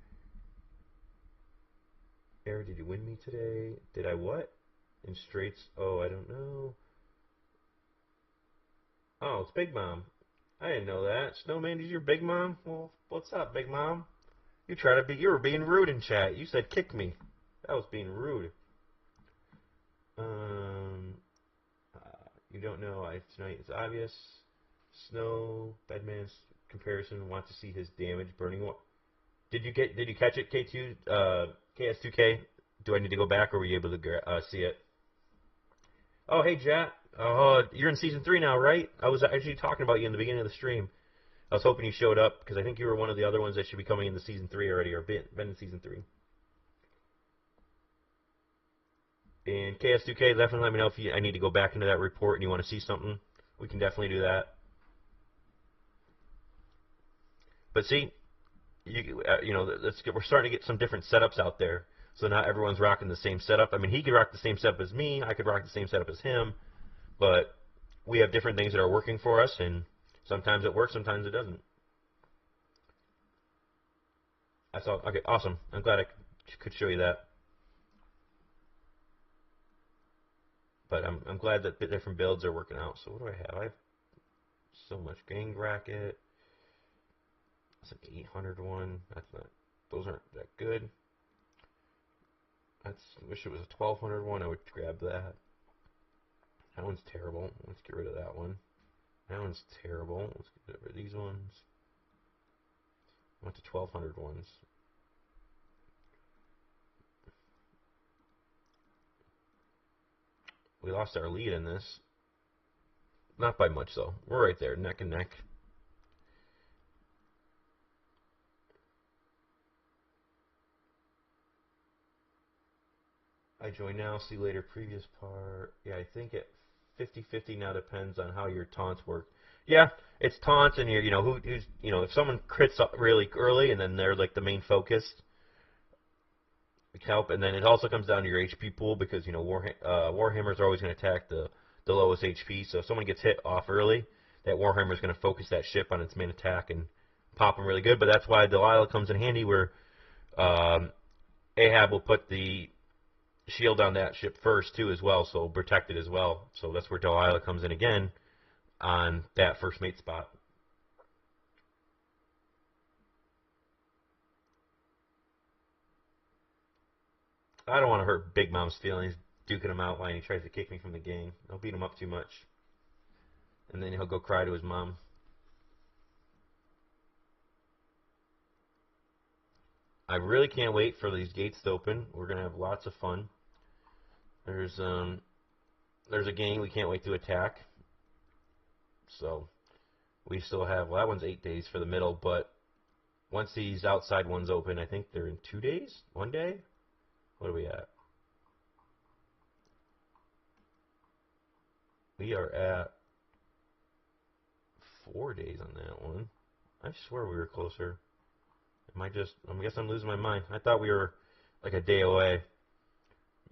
Aaron, did you win me today? Did I what? In straights? Oh, I don't know. Oh, it's Big Mom. I didn't know that. Snowmandy's your Big Mom? Well, what's up, Big Mom? You were being rude in chat. You said kick me. That was being rude. You don't know. Tonight it's obvious. Snow, Bedman's comparison. Want to see his damage burning. Did you catch it, K2, KS2K? Do I need to go back, or were you able to see it? Oh, hey, Jet. You're in Season 3 now, right? I was actually talking about you in the beginning of the stream. I was hoping you showed up, because I think you were one of the other ones that should be coming into Season 3 already, or been in Season 3. And KS2K, definitely let me know if I need to go back into that report and you want to see something. We can definitely do that. But see, we're starting to get some different setups out there. So not everyone's rocking the same setup. I mean, he could rock the same setup as me. I could rock the same setup as him. But we have different things that are working for us, and sometimes it works, sometimes it doesn't. That's all. Okay, awesome. I'm glad I could show you that. But I'm glad that the different builds are working out. So what do I have? I have so much gang bracket. That's an 800 one. That's not. Those aren't that good. I wish it was a 1200 one. I would grab that. That one's terrible. Let's get rid of that one. That one's terrible. Let's get rid of these ones. I went to 1200 ones. We lost our lead in this. Not by much, though. We're right there, neck and neck. I join now, see later, previous part. Yeah, I think it 50-50 now depends on how your taunts work. Yeah, it's taunts and you know who's if someone crits up really early and then they're like the main focus, it can help. And then it also comes down to your HP pool because Warhammers are always going to attack the lowest HP. So if someone gets hit off early, that Warhammer is going to focus that ship on its main attack and pop them really good. But that's why Delilah comes in handy, where Ahab will put the shield on that ship first too as well, so protect it as well. So that's where Delilah comes in again on that first mate spot. I don't want to hurt Big Mom's feelings, duking him out while he tries to kick me from the game. I'll beat him up too much, and then he'll go cry to his mom. I really can't wait for these gates to open. We're gonna have lots of fun. There's a gang we can't wait to attack. So we still have, well, that one's 8 days for the middle, but once these outside ones open, I think they're in 2 days, 1 day. What are we at? We are at 4 days on that one. I swear we were closer. I guess I'm losing my mind. I thought we were like a day away.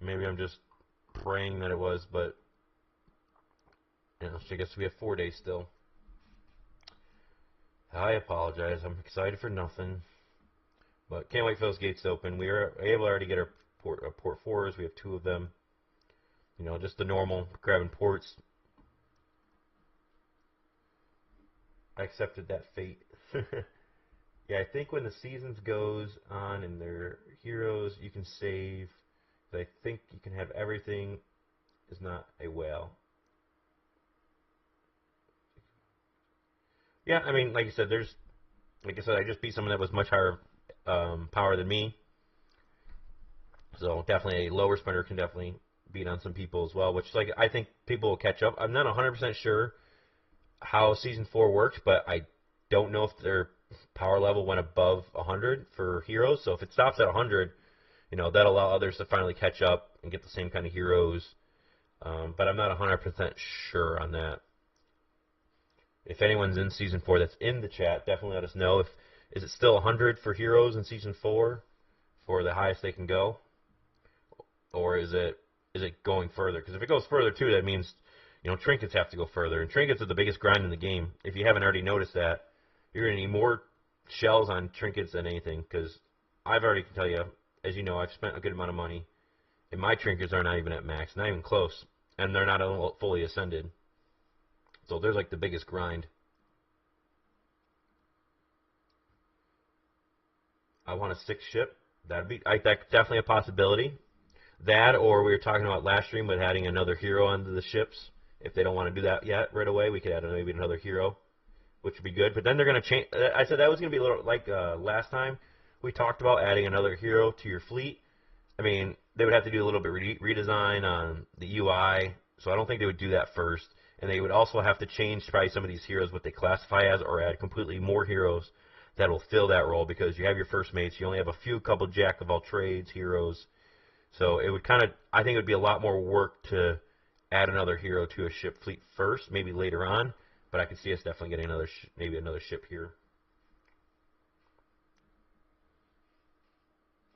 Maybe I'm just praying that it was, but I guess we have 4 days still. I apologize. I'm excited for nothing, but can't wait for those gates to open. We are able to already get our port 4s. We have 2 of them. Just the normal grabbing ports. I accepted that fate. Yeah, I think when the seasons goes on and they're heroes, you can save. I think you can have everything is not a whale. Yeah, I mean, like I said, I just beat someone that was much higher power than me. So definitely a lower spender can definitely beat on some people as well, which I think people will catch up. I'm not 100% sure how Season 4 works, but I don't know if their power level went above 100 for heroes. So if it stops at 100, that'll allow others to finally catch up and get the same kind of heroes. But I'm not 100% sure on that. If anyone's in Season 4 that's in the chat, definitely let us know. Is it still 100 for heroes in Season 4 for the highest they can go? Or is it going further? Because if it goes further too, that means trinkets have to go further. And trinkets are the biggest grind in the game. If you haven't already noticed that, you're going to need more shells on trinkets than anything. Because I've already can tell you, as you know, I've spent a good amount of money. And my trinkets are not even at max, not even close. And they're not fully ascended. So there's like the biggest grind. I want a 6th ship. That's definitely a possibility. That, or we were talking about last stream with adding another hero onto the ships. If they don't want to do that yet right away, we could add maybe another hero, which would be good. But then they're going to change. I said that was going to be a little like last time we talked about adding another hero to your fleet. I mean, they would have to do a little bit redesign on the UI, so I don't think they would do that first. And they would also have to change probably some of these heroes, what they classify as, or add completely more heroes that will fill that role, because you have your first mates, you only have a couple jack of all trades heroes. So it would I think it would be a lot more work to add another hero to a ship fleet first, maybe later on. But I could see us definitely getting maybe another ship here.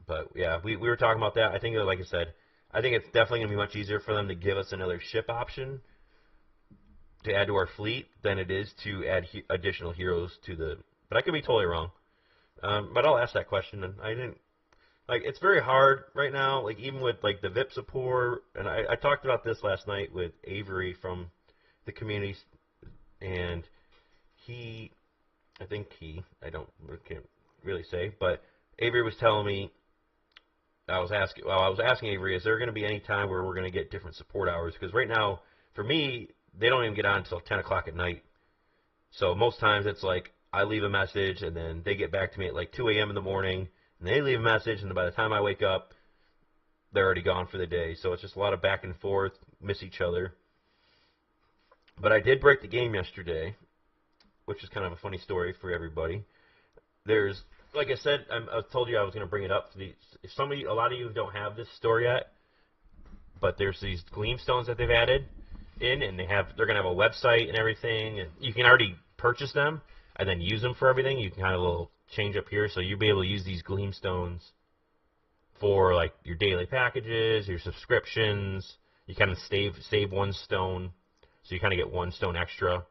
But yeah, we were talking about that. I think, like I said, I think it's definitely going to be much easier for them to give us another ship option to add to our fleet than it is to add additional heroes to the. But I could be totally wrong. But I'll ask that question, and I didn't. It's very hard right now, even with the VIP support, and I talked about this last night with Avery from the community, and I can't really say, but Avery was telling me, I was asking Avery, is there going to be any time where we're going to get different support hours? Because right now, for me, they don't even get on until 10 o'clock at night. So most times it's I leave a message, and then they get back to me at 2 a.m. in the morning, and they leave a message, and by the time I wake up, they're already gone for the day. So it's just a lot of back and forth, miss each other. But I did break the game yesterday, which is kind of a funny story for everybody. Like I said, I told you I was going to bring it up. If a lot of you don't have this story yet, but there's these gleam stones that they've added in, and they're gonna have a website and everything, and you can already purchase them and then use them for everything. You can kind of a little change up here, so you'll be able to use these gleam stones for like your daily packages, your subscriptions. You kind of save one stone, so you kind of get one stone extra,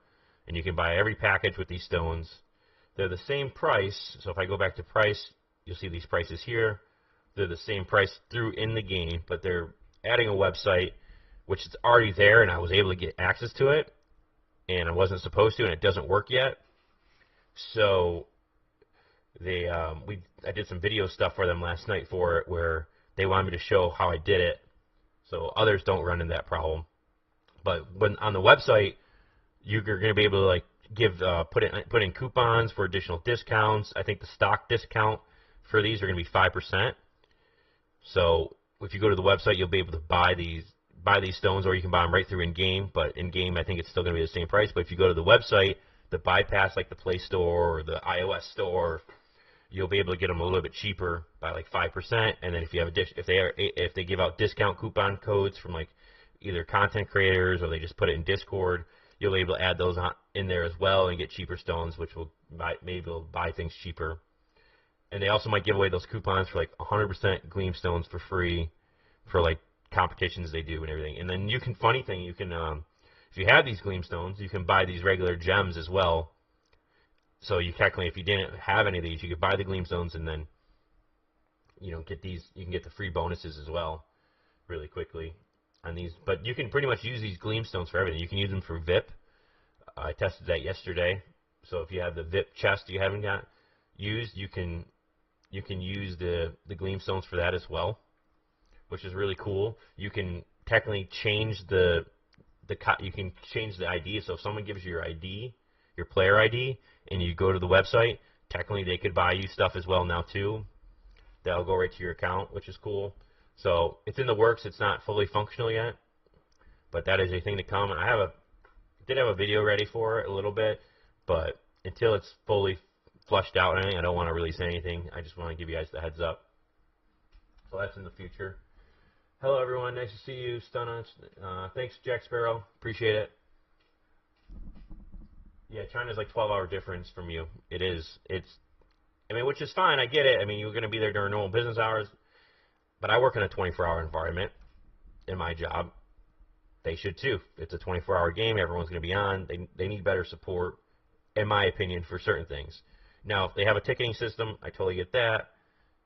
and you can buy every package with these stones. They're the same price, so if I go back to price, you'll see these prices here. They're the same price through in the game, but they're adding a website, which is already there, and I was able to get access to it, and I wasn't supposed to, and it doesn't work yet. So I did some video stuff for them last night for it, where they wanted me to show how I did it, so others don't run into that problem. But when on the website, you're going to be able to like put in coupons for additional discounts. I think the stock discount for these are going to be 5%. So if you go to the website, you'll be able to buy these stones, or you can buy them right through in game. But in game, I think it's still going to be the same price. But if you go to the website, the bypass like the Play Store or the iOS Store, you'll be able to get them a little bit cheaper by like 5%. And then if you have if they give out discount coupon codes from like either content creators, or they just put it in Discord, you'll be able to add those in there as well and get cheaper stones, which will maybe will buy things cheaper. And they also might give away those coupons for like 100% gleam stones for free for like competitions they do and everything. And then funny thing, you can if you have these gleam stones, you can buy these regular gems as well. So you technically, if you didn't have any of these, you could buy the gleam stones and then get these. You can get the free bonuses as well really quickly on these. But you can pretty much use these gleam stones for everything. You can use them for VIP. I tested that yesterday. So if you have the VIP chest you haven't got used, you can use the gleam stones for that as well, which is really cool. You can technically change the ID. So if someone gives you your ID, your player ID, and you go to the website, technically they could buy you stuff as well now too. That'll go right to your account, which is cool. So it's in the works. It's not fully functional yet, but that is a thing to come. And I did have a video ready for it a little bit, but until it's fully flushed out and anything, I don't want to really say anything. I just want to give you guys the heads up. So that's in the future. Hello everyone, nice to see you. Thanks Jack Sparrow, appreciate it. Yeah, China's like 12-hour difference from you. It is. Which is fine. I get it. You're going to be there during normal business hours, but I work in a 24-hour environment in my job. They should too. It's a 24-hour game. Everyone's going to be on. They need better support, in my opinion, for certain things. Now, if they have a ticketing system, I totally get that.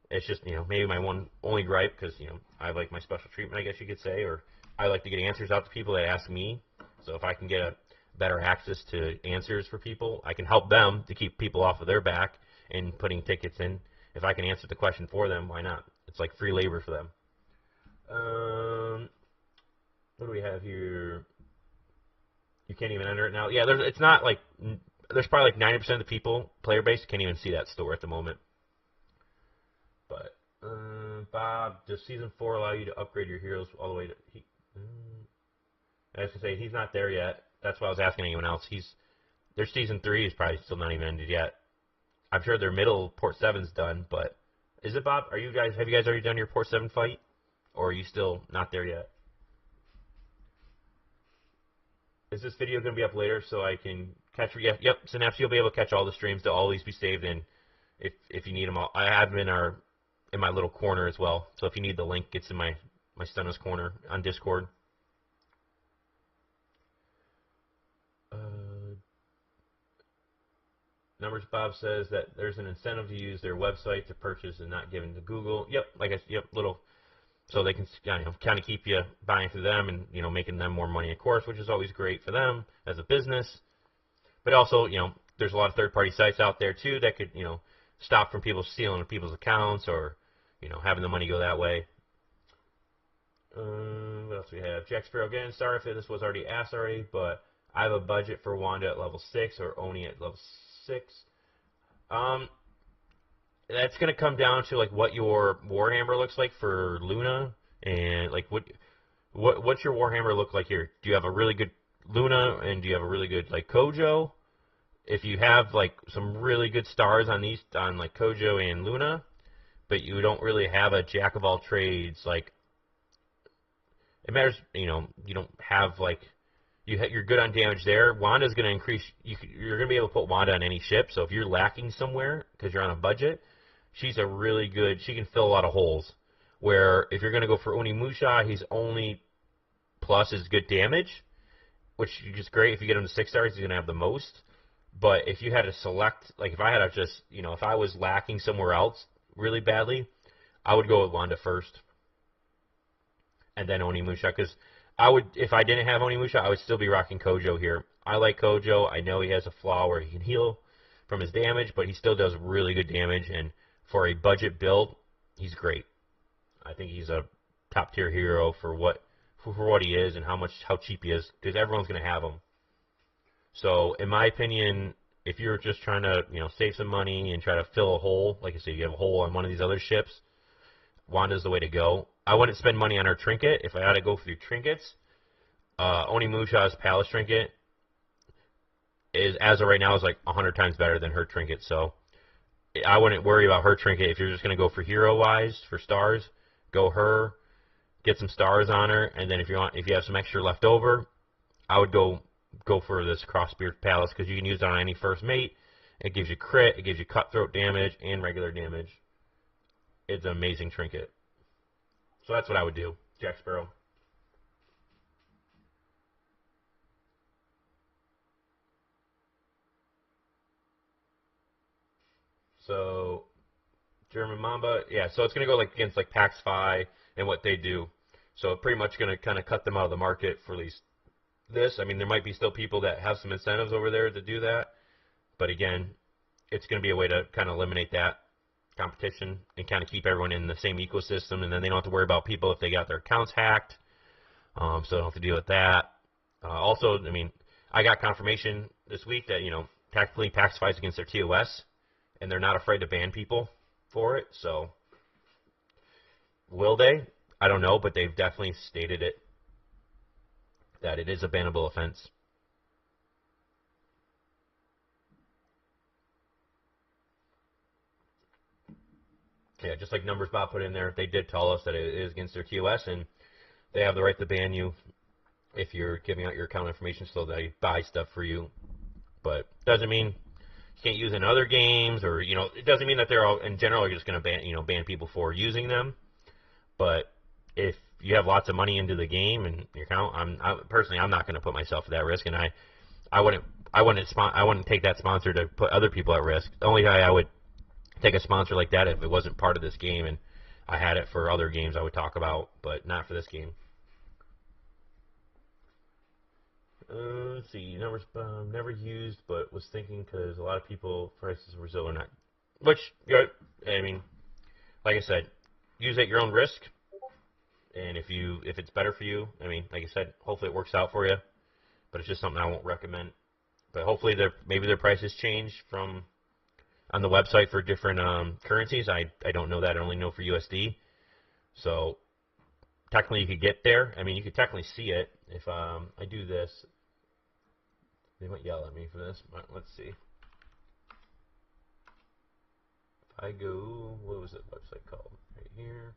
It's just, maybe my only gripe, because, I like my special treatment, I guess you could say, or I like to get answers out to people that ask me. So if I can get a better access to answers for people, I can help them to keep people off of their back and putting tickets in. If I can answer the question for them, why not? It's like free labor for them. What do we have here? You can't even enter it now. Yeah, there's probably like 90% of the people, player base, can't even see that store at the moment. But Bob, does Season 4 allow you to upgrade your heroes all the way to... I was going to say, he's not there yet. That's why I was asking anyone else. Their Season 3 is probably still not even ended yet. I'm sure their middle Port 7's done, but... Is it, Bob? Have you guys already done your Port 7 fight? Or are you still not there yet? Is this video going to be up later so I can catch... Yep, Synapse, you'll be able to catch all the streams. They'll always be saved in if you need them all. I have them in my little corner as well. So if you need the link, it's in my Stunner's corner on Discord. Numbers Bob says that there's an incentive to use their website to purchase and not given to Google. Yep, so they can kind of keep you buying through them and making them more money, of course, which is always great for them as a business. But also, there's a lot of third-party sites out there too that could stop from people stealing people's accounts or having the money go that way. What else we have? Jack Sparrow again. Sorry if this was already asked already, but I have a budget for Wanda at level 6 or Oni at level 6. That's going to come down to like what your Warhammer looks like for Luna, and like what's your Warhammer look like here? Do you have a really good Luna, and do you have a really good like Kojo? If you have like some really good stars on like Kojo and Luna, but you don't really have a jack of all trades like It matters, you know, you don't have like you're good on damage there. Wanda's going to increase. You're going to be able to put Wanda on any ship. So if you're lacking somewhere because you're on a budget, she's a really good. She can fill a lot of holes. Where if you're going to go for Onimusha, he's only plus is good damage, which is great. If you get him to 6 stars, he's going to have the most. But if you had to select, like if I had to just, you know, if I was lacking somewhere else really badly, I would go with Wanda first, and then Onimusha, because I would, if I didn't have Onimusha, I would still be rocking Kojo here. I like Kojo. I know he has a flaw where he can heal from his damage, but he still does really good damage, and for a budget build, he's great. I think he's a top tier hero for what he is and how cheap he is, because everyone's going to have him. So in my opinion, if you're just trying to, you know, save some money and try to fill a hole, like I said, you have a hole on one of these other ships, Wanda's the way to go. I wouldn't spend money on her Trinket if I had to go through trinkets. Onimusha's Palace Trinket is, as of right now, is like 100 times better than her Trinket. So I wouldn't worry about her Trinket. If you're just going to go for hero-wise, for stars, go her, get some stars on her, and then if you have some extra left over, I would go for this Crossbeard Palace, because you can use it on any first mate. It gives you crit, it gives you cutthroat damage, and regular damage. It's an amazing Trinket. So that's what I would do, Jack Sparrow. So German Mamba, yeah. So it's gonna go like against like Pax Phi and what they do. So pretty much gonna kind of cut them out of the market for at least this. I mean, there might be still people that have some incentives over there to do that, but again, it's gonna be a way to kind of eliminate that competition and kind of keep everyone in the same ecosystem, and then they don't have to worry about people if they got their accounts hacked. So they don't have to deal with that. Also, I mean, I got confirmation this week that, you know, tactically PAX fights against their TOS, and they're not afraid to ban people for it. So will they? I don't know, but they've definitely stated it, that it is a bannable offense. Yeah, just like Numbers Bob put in there, they did tell us that it is against their TOS, and they have the right to ban you if you're giving out your account information so they buy stuff for you. But doesn't mean you can't use it in other games, or, you know, it doesn't mean that they're all in general just going to ban people for using them. But if you have lots of money into the game and your account, personally, I'm not going to put myself at that risk, and I wouldn't take that sponsor to put other people at risk. The only way I would take a sponsor like that if it wasn't part of this game and I had it for other games I would talk about, but not for this game. Let's see, numbers never used, but was thinking because a lot of people prices in Brazil are not. Which, I mean, like I said, use at your own risk, and if it's better for you, I mean, like I said, hopefully it works out for you. But it's just something I won't recommend. But hopefully maybe their prices change from on the website for different currencies. I don't know that. I only know for USD. So technically you could get there. I mean, you could technically see it. If I do this, they might yell at me for this, but let's see. If I go, what was that website called? Right here.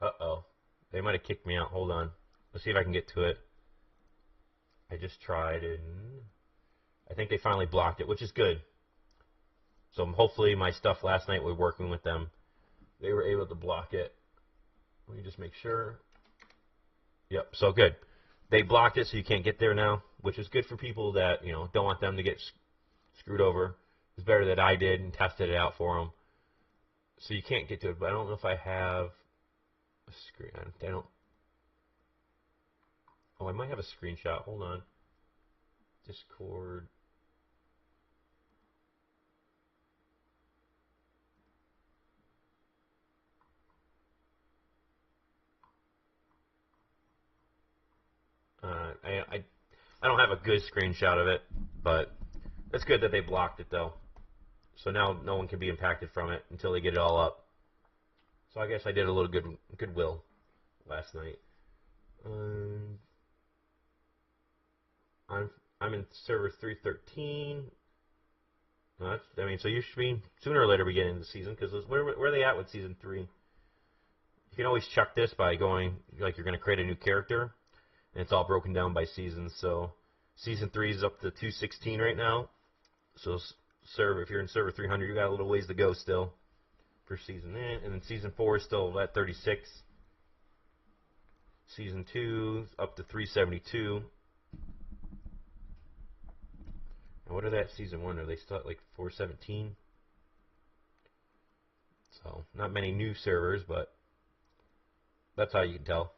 Uh-oh. They might have kicked me out. Hold on. Let's see if I can get to it. I just tried, and I think they finally blocked it, which is good. So hopefully my stuff last night was working with them. They were able to block it. Let me just make sure. Yep, so good. They blocked it so you can't get there now, which is good for people that, you know, don't want them to get screwed over. It's better that I did and tested it out for them. So you can't get to it, but I don't know if I have a screen. I don't. Oh, I might have a screenshot. Hold on. Discord. I don't have a good screenshot of it, but it's good that they blocked it though. So now no one can be impacted from it until they get it all up. So I guess I did a little goodwill last night. I'm in server 313. I mean, so you should be sooner or later beginning the season, because where are they at with season 3? You can always check this by going, like you're going to create a new character, and it's all broken down by seasons. So season 3 is up to 216 right now. So server, if you're in server 300, you got a little ways to go still for season in, and then season 4 is still at 36. Season 2 is up to 372. And what are that season 1? Are they still at like 417? So not many new servers, but that's how you can tell.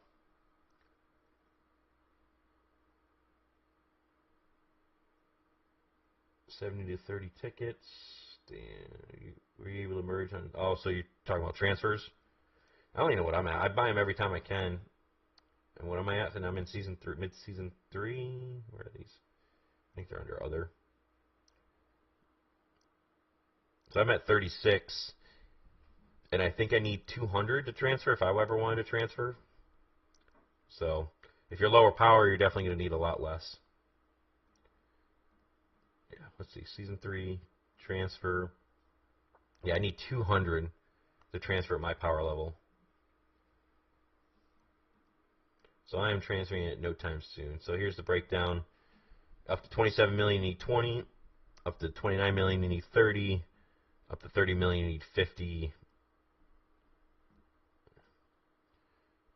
$70 to $30 tickets. Were you able to merge on? Oh, so you're talking about transfers? I don't even know what I'm at. I buy them every time I can. And what am I at? And I'm in season 3, mid-season 3. Where are these? I think they're under other. So I'm at 36, and I think I need 200 to transfer if I ever wanted to transfer. So if you're lower power, you're definitely going to need a lot less. Yeah, let's see, season 3 transfer. Yeah, I need 200 to transfer at my power level. So I am transferring it at no time soon. So here's the breakdown. Up to 27 million, you need 20. Up to 29 million, you need 30. Up to 30 million, you need 50.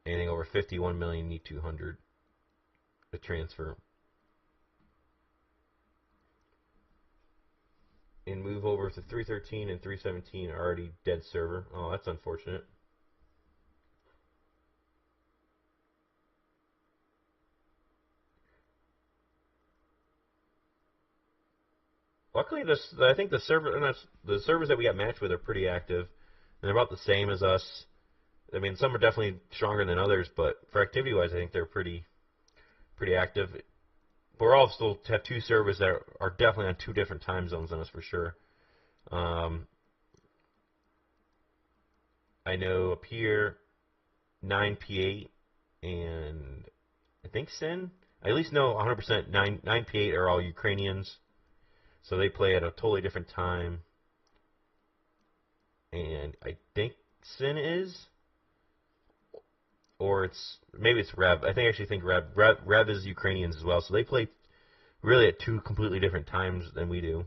Anything over 51 million, you need 200 to transfer. And move over to 313 and 317 are already dead server. Oh, that's unfortunate. Luckily, I think the servers that we got matched with are pretty active, and they're about the same as us. I mean, some are definitely stronger than others, but for activity-wise, I think they're pretty active. But we're all still have 2 servers that are definitely on 2 different time zones than us for sure. I know up here, 9P8 and I think Sin. I at least know 100% 9P8 are all Ukrainians. So they play at a totally different time. And I think Sin is, or maybe it's Rev. I actually think Rev is Ukrainians as well. So they play really at 2 completely different times than we do.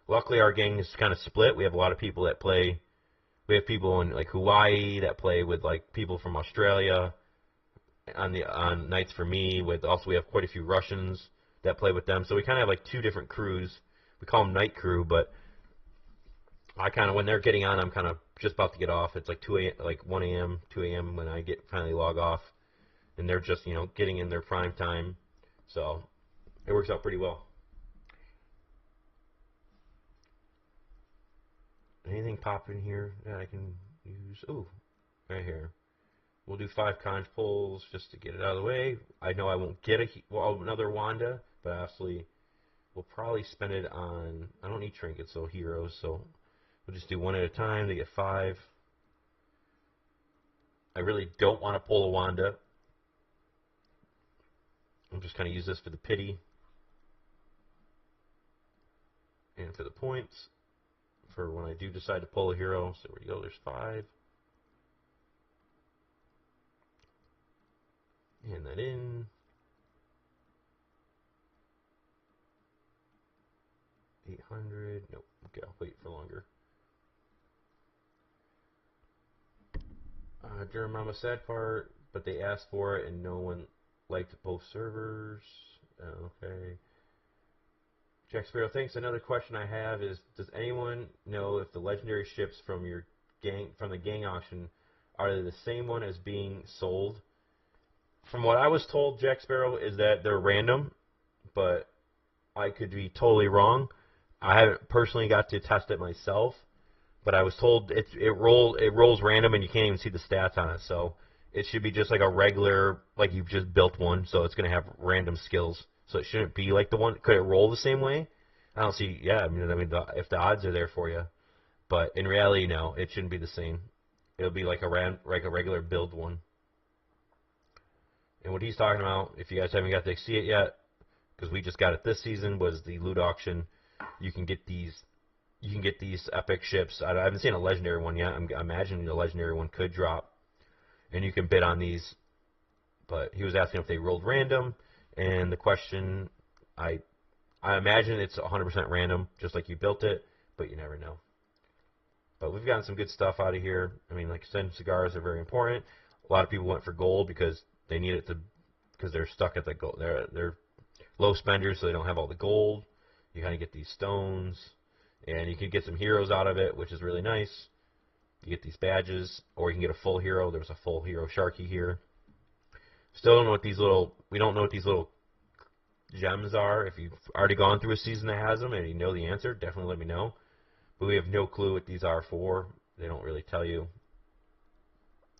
Luckily, our gang is kind of split. We have a lot of people that play. We have people in like Hawaii that play with like people from Australia on nights for me. We have quite a few Russians that play with them. So we kind of have like 2 different crews. We call them night crew, but I kind of, when they're getting on, I'm kind of just about to get off. It's like 1 a.m., 2 a.m. when I finally log off, and they're just getting in their prime time. So it works out pretty well. Anything pop in here that I can use? Ooh, right here. We'll do 5 conch pulls just to get it out of the way. I know I won't get another Wanda, but obviously we'll probably spend it on, I don't need trinkets, so heroes, so we'll just do 1 at a time to get 5. I really don't want to pull a Wanda. I'm just going to use this for the pity and for the points for when I do decide to pull a hero. So there we go, there's 5. Hand that in. $800. Nope. Okay, I'll wait for longer. During Mama sad part, but they asked for it and no one liked both servers. Okay. Jack Sparrow, thanks. Another question I have is: does anyone know if the legendary ships from the gang auction are they the same one as being sold? From what I was told, Jack Sparrow, is that they're random, but I could be totally wrong. I haven't personally got to test it myself, but I was told it rolls random and you can't even see the stats on it. So it should be just like a regular, like you've just built one. So it's going to have random skills. So it shouldn't be like the one. Could it roll the same way? I don't see. Yeah, I mean, if the odds are there for you, but in reality, no, it shouldn't be the same. It'll be like a regular build one. And what he's talking about, if you guys haven't got to see it yet, because we just got it this season, was the loot auction. You can get these epic ships. I haven't seen a legendary one yet. I'm imagining the legendary one could drop. and you can bid on these. But he was asking if they rolled random, and the question, I imagine it's 100% random, just like you built it, but you never know. But we've gotten some good stuff out of here. I mean, like I said, cigars are very important. A lot of people went for gold because they need it to, because they're stuck at the gold. They're low spenders, so they don't have all the gold. You kind of get these stones, and you can get some heroes out of it, which is really nice. You get these badges, or you can get a full hero. There's a full hero Sharky here. Still don't know what these little, we don't know what these little gems are. If you've already gone through a season that has them and you know the answer, definitely let me know. But we have no clue what these are for. They don't really tell you.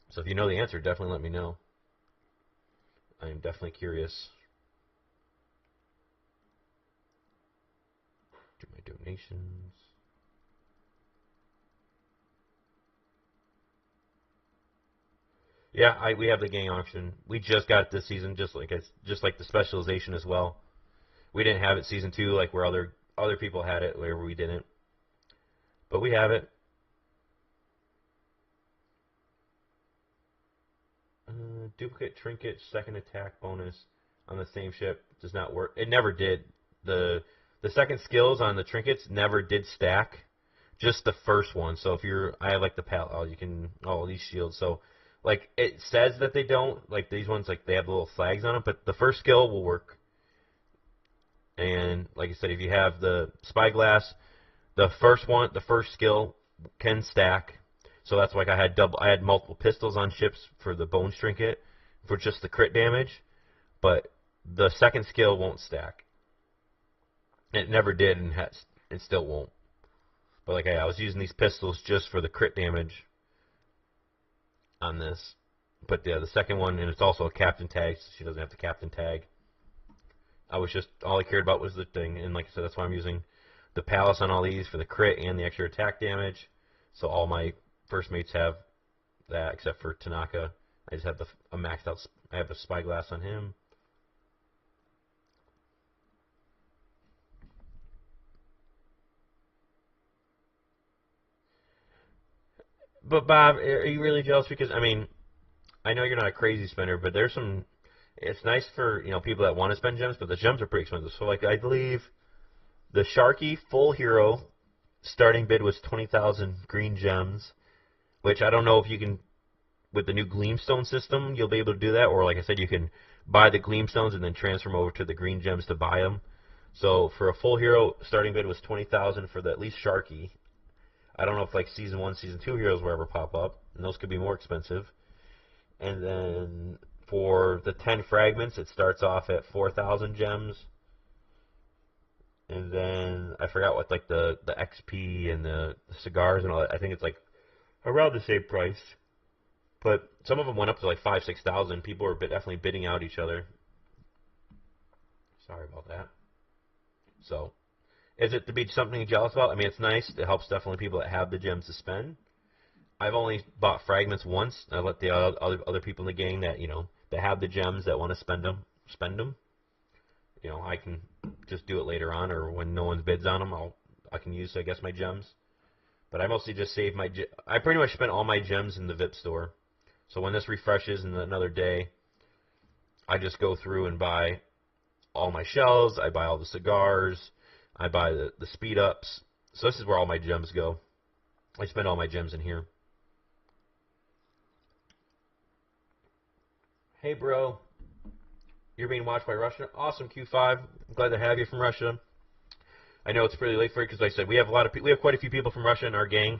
So if you know the answer, definitely let me know. I am definitely curious. Do my donations. Yeah, we have the gang auction. We just got it this season, just like the specialization as well. We didn't have it season 2 like where other people had it, where we didn't. But we have it. Duplicate trinket, second attack bonus on the same ship does not work. It never did. The second skills on the trinkets never did stack. Just the first one. So if I have like the pal, you can these shields. So like it says that they don't, like these ones, like they have the little flags on them, but the first skill will work. And like I said, if you have the spyglass, the first skill can stack. So that's like I had multiple pistols on ships for the bones trinket for just the crit damage, but the second skill won't stack. It never did, and it still won't. But like I was using these pistols just for the crit damage on this. But yeah, the second one, and it's also a captain tag, so she doesn't have the captain tag. All I cared about was the thing, and like I said, that's why I'm using the palace on all these for the crit and the extra attack damage. So all my first mates have that, except for Tanaka. I just have a maxed out. I have a spyglass on him. But Bob, are you really jealous? Because I mean, I know you're not a crazy spender, but there's some. It's nice for people that want to spend gems, but the gems are pretty expensive. So like I believe the Sharky full hero starting bid was 20,000 green gems, which I don't know if you can with the new Gleamstone system. You'll be able to do that, or like I said, you can buy the Gleamstones and then transfer them over to the green gems to buy them. So for a full hero starting bid was 20,000 for the at least Sharky. I don't know if like season 1, season 2 heroes will ever pop up, and those could be more expensive. And then for the 10 fragments, it starts off at 4,000 gems. And then I forgot what like the XP and the cigars and all that. I think it's like around the same price. But some of them went up to like 5,000, 6,000. People were definitely bidding out each other. Sorry about that. So, is it to be something you're jealous about? I mean, it's nice. It helps definitely people that have the gems to spend. I've only bought fragments once. I let the other people in the gang that that have the gems that want to spend them spend them. I can just do it later on, or when no one's bids on them, I can use I guess my gems. But I mostly just save I pretty much spent all my gems in the VIP store. So when this refreshes in another day, I just go through and buy all my shells. I buy all the cigars. I buy the speed ups. So this is where all my gems go. I spend all my gems in here. Hey, bro. You're being watched by Russia. Awesome, Q5. I'm glad to have you from Russia. I know it's pretty late for you because, like I said, we have quite a few people from Russia in our gang.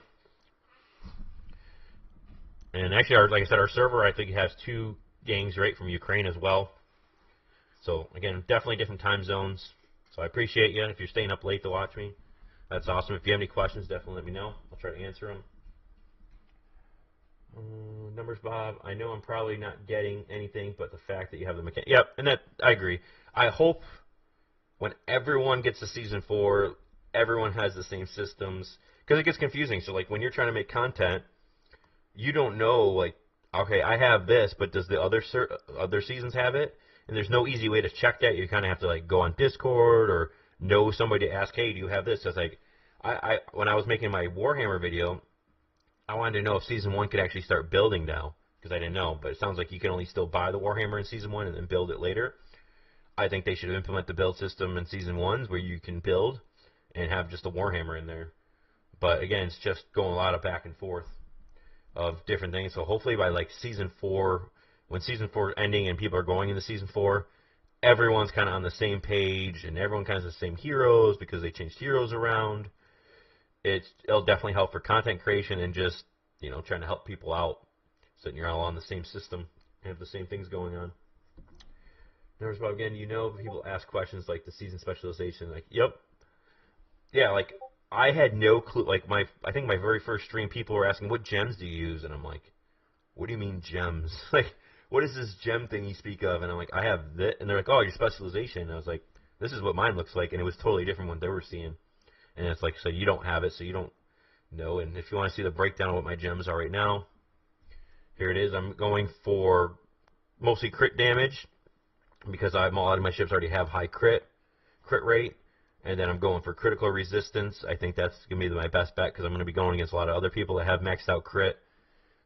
And actually, like I said, our server I think has 2 gangs right from Ukraine as well. So again, definitely different time zones. So I appreciate you if you're staying up late to watch me. That's awesome. If you have any questions, definitely let me know. I'll try to answer them. Numbers, Bob. I know I'm probably not getting anything, but the fact that you have the mechanic. Yep, and that I agree. I hope when everyone gets to season 4, everyone has the same systems, because it gets confusing. So like when you're trying to make content, you don't know like, okay, I have this, but does the other seasons have it? And there's no easy way to check that. You kind of have to like go on Discord or know somebody to ask, hey, do you have this? Because like when I was making my Warhammer video, I wanted to know if Season 1 could actually start building now. because I didn't know, but it sounds like you can only still buy the Warhammer in Season 1 and then build it later. I think they should implement the build system in Season 1 where you can build and have just a Warhammer in there. But again, it's just going a lot of back and forth of different things. So hopefully by like Season 4, when Season 4 is ending and people are going into Season 4, everyone's kind of on the same page and everyone kind of has the same heroes because they changed heroes around. It'll definitely help for content creation and just, you know, trying to help people out so that you're all on the same system and have the same things going on. Numbers, Bob, again, you know, people ask questions like the season specialization, like, yep. Yeah, like, I had no clue. Like, I think my very first stream, people were asking, what gems do you use? And I'm like, what do you mean gems? Like, what is this gem thing you speak of? And I'm like, I have this. And they're like, oh, your specialization. And I was like, this is what mine looks like. And it was totally different from what they were seeing. And it's like, so you don't have it, so you don't know. And if you want to see the breakdown of what my gems are right now, here it is. I'm going for mostly crit damage because a lot of my ships already have high crit rate. And then I'm going for critical resistance. I think that's going to be my best bet because I'm going to be going against a lot of other people that have maxed out crit.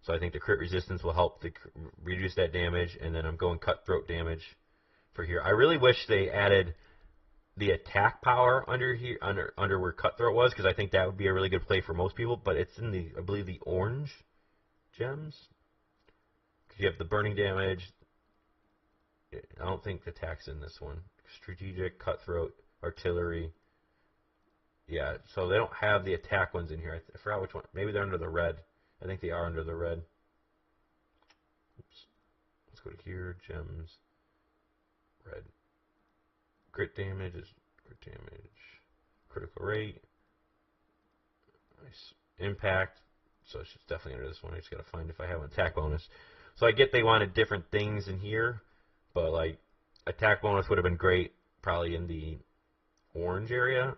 So I think the crit resistance will help to reduce that damage. And then I'm going cutthroat damage for here. I really wish they added the attack power under here, under where cutthroat was, because I think that would be a really good play for most people. But it's in the, I believe, the orange gems. Because you have the burning damage. I don't think the attack's in this one. Strategic, cutthroat, artillery. Yeah, so they don't have the attack ones in here. I forgot which one. Maybe they're under the red. I think they are under the red. Oops. Let's go to here. Gems. Red. Crit damage is crit damage. Critical rate. Nice. Impact. So it's definitely under this one. I just got to find if I have an attack bonus. So I get they wanted different things in here. But like attack bonus would have been great. Probably in the orange area,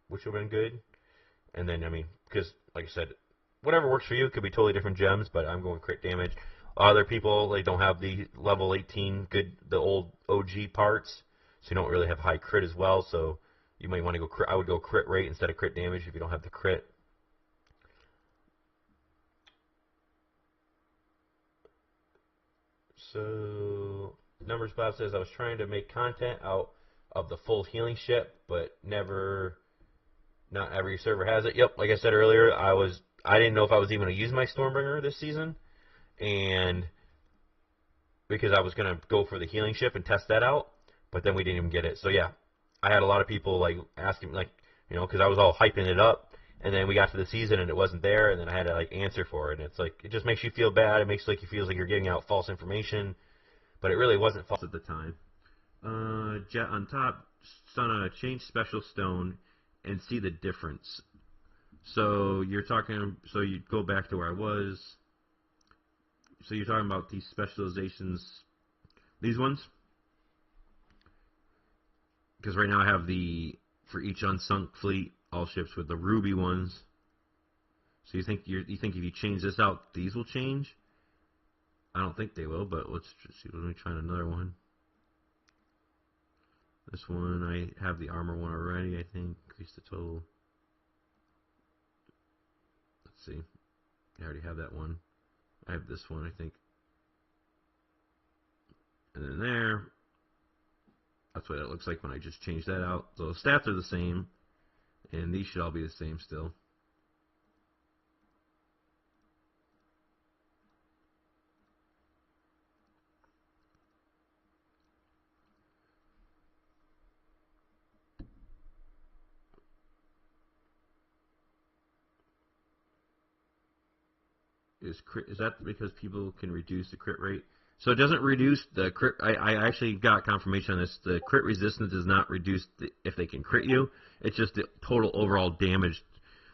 which would have been good. And then, I mean, because, like I said, whatever works for you could be totally different gems, but I'm going crit damage. Other people, they don't have the level 18 the old OG parts, so you don't really have high crit as well, so you might want to go crit. I would go crit rate instead of crit damage if you don't have the crit. So, Numbers Bob says, I was trying to make content out of the full healing ship, but not every server has it. Yep, like I said earlier, I didn't know if I was even going to use my Stormbringer this season, and because I was going to go for the healing ship and test that out, but then we didn't even get it. So yeah, I had a lot of people like asking, like, you know, because I was all hyping it up, and then we got to the season and it wasn't there, and then I had to like answer for it, and it's like, it just makes you feel bad. It makes like you feel like you're giving out false information, but it really wasn't false at the time. Jet on top, Stunna, change special stone and see the difference. So you're talking, so you go back to where I was. So you're talking about these specializations, these ones? Because right now I have for each unsunk fleet, all ships with the ruby ones. So you think if you change this out, these will change? I don't think they will, but let's just see. Let me try another one. This one, I have the armor one already, I think. Increase the total. Let's see. I already have that one. I have this one, I think. And then there. That's what it looks like when I just change that out. So the stats are the same. And these should all be the same still. Is that because people can reduce the crit rate? So it doesn't reduce the crit. I actually got confirmation on this. The crit resistance is not reduced if they can crit you. It's just the total overall damage.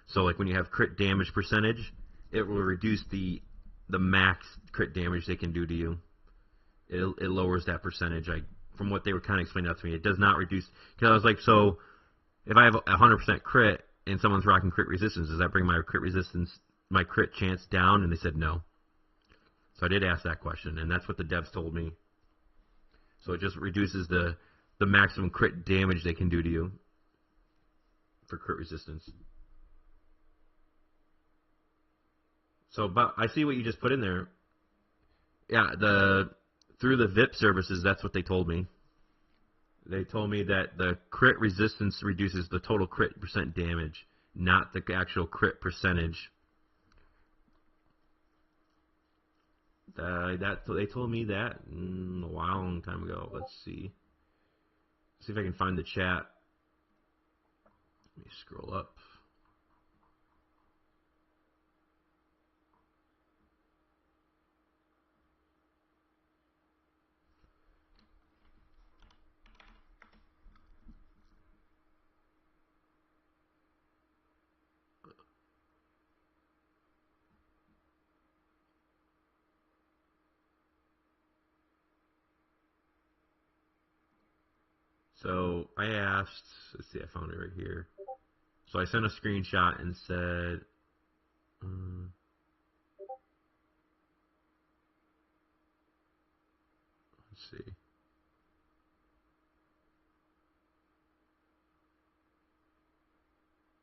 So like when you have crit damage percentage, it will reduce the max crit damage they can do to you. It lowers that percentage. From what they were kind of explaining out to me, it does not reduce. Because I was like, so if I have 100% crit and someone's rocking crit resistance, does that bring my crit resistance, my crit chance down? And they said no. So I did ask that question, and that's what the devs told me. So it just reduces the maximum crit damage they can do to you for crit resistance. So, but I see what you just put in there. Yeah, through the VIP services, that's what they told me. They told me that the crit resistance reduces the total crit percent damage, not the actual crit percentage. They told me that a long time ago. Let's see. See if I can find the chat. Let me scroll up. So I asked, let's see, I found it right here. So I sent a screenshot and said, let's see.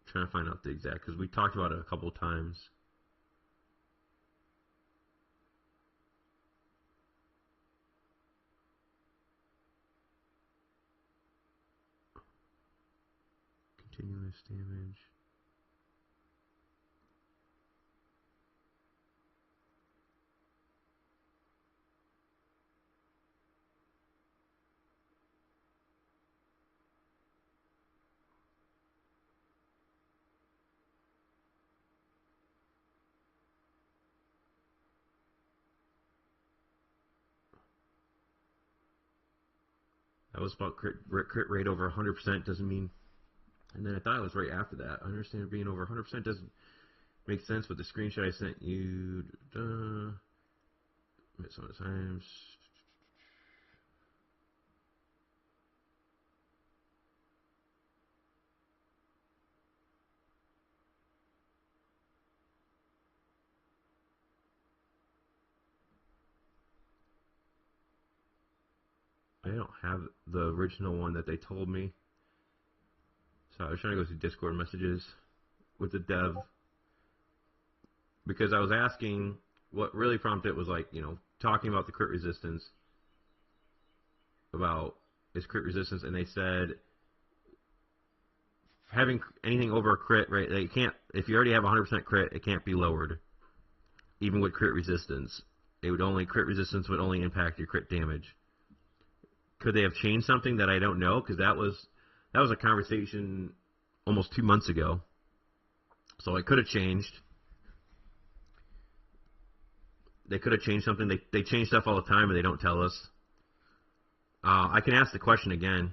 I'm trying to find out the exact, because we talked about it a couple times. Continuous damage. That was about crit rate over 100% doesn't mean. And then I thought it was right after that. I understand it being over 100% doesn't make sense, but the screenshot I sent you. Some of the times. I don't have the original one that they told me. So I was trying to go through Discord messages with the dev. Because I was asking, what really prompted it was like, talking about the crit resistance. About is crit resistance, and they said having anything over a crit, right? They can't, if you already have 100% crit, it can't be lowered. Even with crit resistance. Crit resistance would only impact your crit damage. Could they have changed something that I don't know? Because that was a conversation almost 2 months ago. So it could have changed. They could have changed something. They change stuff all the time, and they don't tell us. I can ask the question again,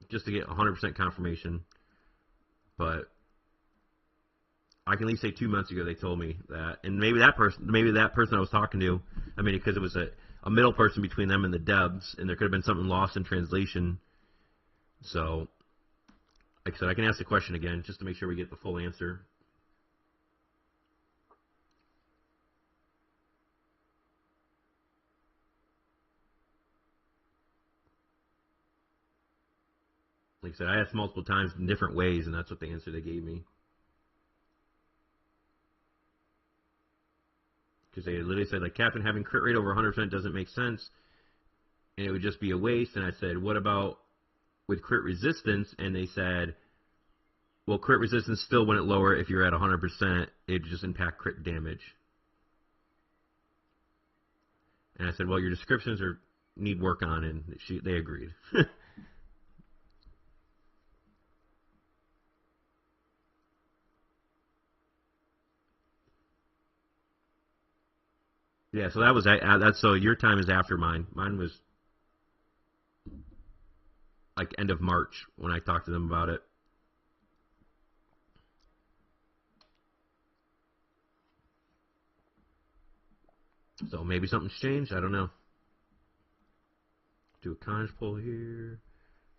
just to get 100% confirmation. But I can at least say 2 months ago they told me that, and maybe that person I was talking to, because it was a middle person between them and the devs, and there could have been something lost in translation. So, like I said, I can ask the question again just to make sure we get the full answer. Like I said, I asked multiple times in different ways, and that's what the answer they gave me. Because they literally said, like, Captain, having crit rate over 100% doesn't make sense, and it would just be a waste. And I said, what about with crit resistance? And they said, well, crit resistance still wouldn't lower if you're at 100%. It would just impact crit damage. And I said, well, your descriptions need work on, and they agreed. Yeah, so that's so your time is after mine. Mine was like end of March when I talked to them about it. So maybe something's changed. I don't know. Do a conj poll here.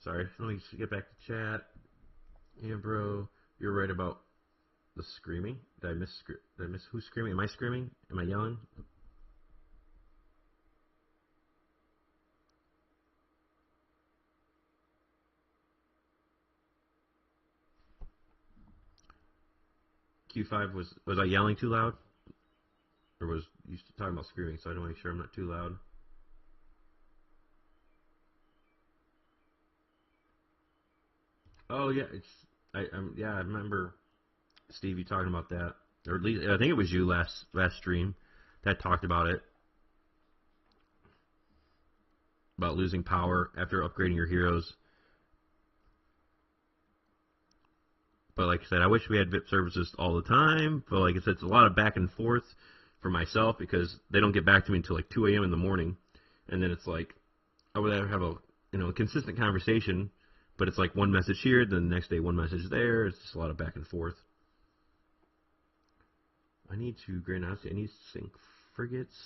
Sorry, let me get back to chat. Yeah, bro, you're right about the screaming. Did I miss who's screaming? Am I screaming? Am I yelling? Q5 was I yelling too loud? Or was you're talking about screaming, so I don't make sure I'm not too loud. Oh yeah, I remember Steve you talking about that, or at least I think it was you last stream that talked about it, about losing power after upgrading your heroes. But like I said, I wish we had VIP services all the time. But like I said, it's a lot of back and forth for myself because they don't get back to me until like 2 a.m. in the morning, and then it's like I would have a consistent conversation. But it's like one message here, then the next day one message there. It's just a lot of back and forth. I need to, Grand Honesty, I need to sync frigates.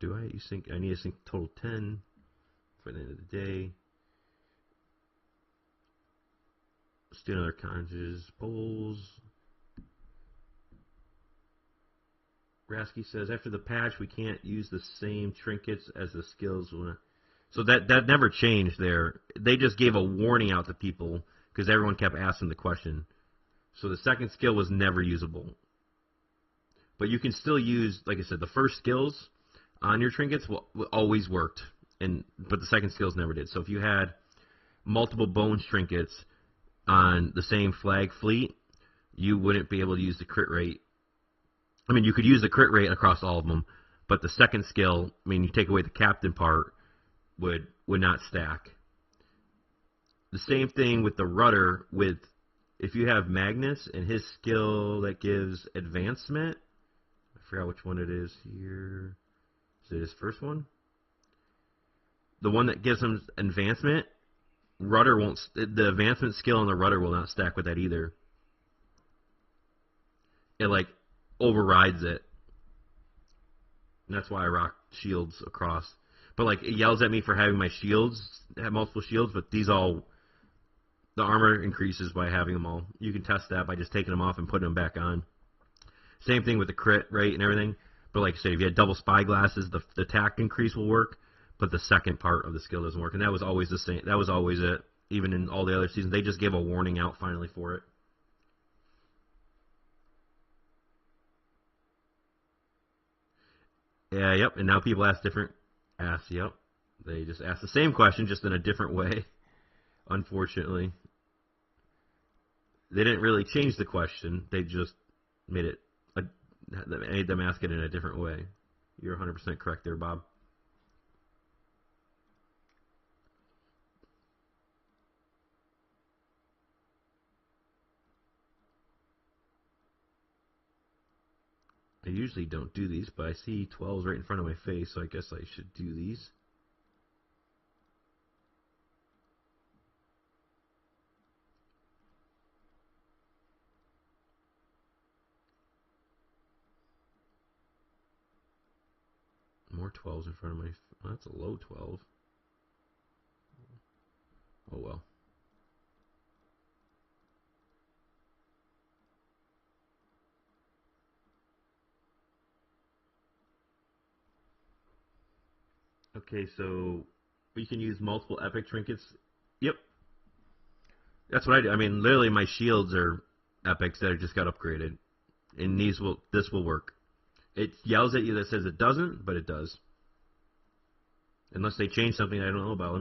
Do I? I need to sync total 10 for the end of the day. Let's do another conges. Bowls. Rasky says, after the patch, we can't use the same trinkets as the skills. So that never changed there. They just gave a warning out to people because everyone kept asking the question. So the second skill was never usable. But you can still use, like I said, the first skills on your trinkets always worked, but the second skills never did. So if you had multiple bones trinkets on the same flag fleet, you wouldn't be able to use the crit rate. I mean, you could use the crit rate across all of them, but the second skill, I mean, you take away the captain part, would not stack. The same thing with the rudder. If you have Magnus and his skill that gives advancement, I forgot which one it is here. Is it his first one? The one that gives him advancement, rudder won't. The advancement skill on the rudder will not stack with that either. It like overrides it, and that's why I rock shields across. But like it yells at me for having my shields, have multiple shields, but the armor increases by having them all. You can test that by just taking them off and putting them back on. Same thing with the crit rate and everything. But like I said, if you had double spy glasses, the attack increase will work, but the second part of the skill doesn't work. And that was always the same. That was always it. Even in all the other seasons, they just gave a warning out finally for it. Yeah, yep. And now people yep. They just ask the same question, just in a different way. Unfortunately, they didn't really change the question. They just made them ask it in a different way. You're 100% correct there, Bob. I usually don't do these, but I see 12s right in front of my face, so I guess I should do these. More 12s in front of my... Oh, that's a low 12. Oh, well. Okay, so we can use multiple epic trinkets. Yep. That's what I do. I mean, literally my shields are epics that just got upgraded. And this will work. It yells at you that says it doesn't, but it does. Unless they change something I don't know about.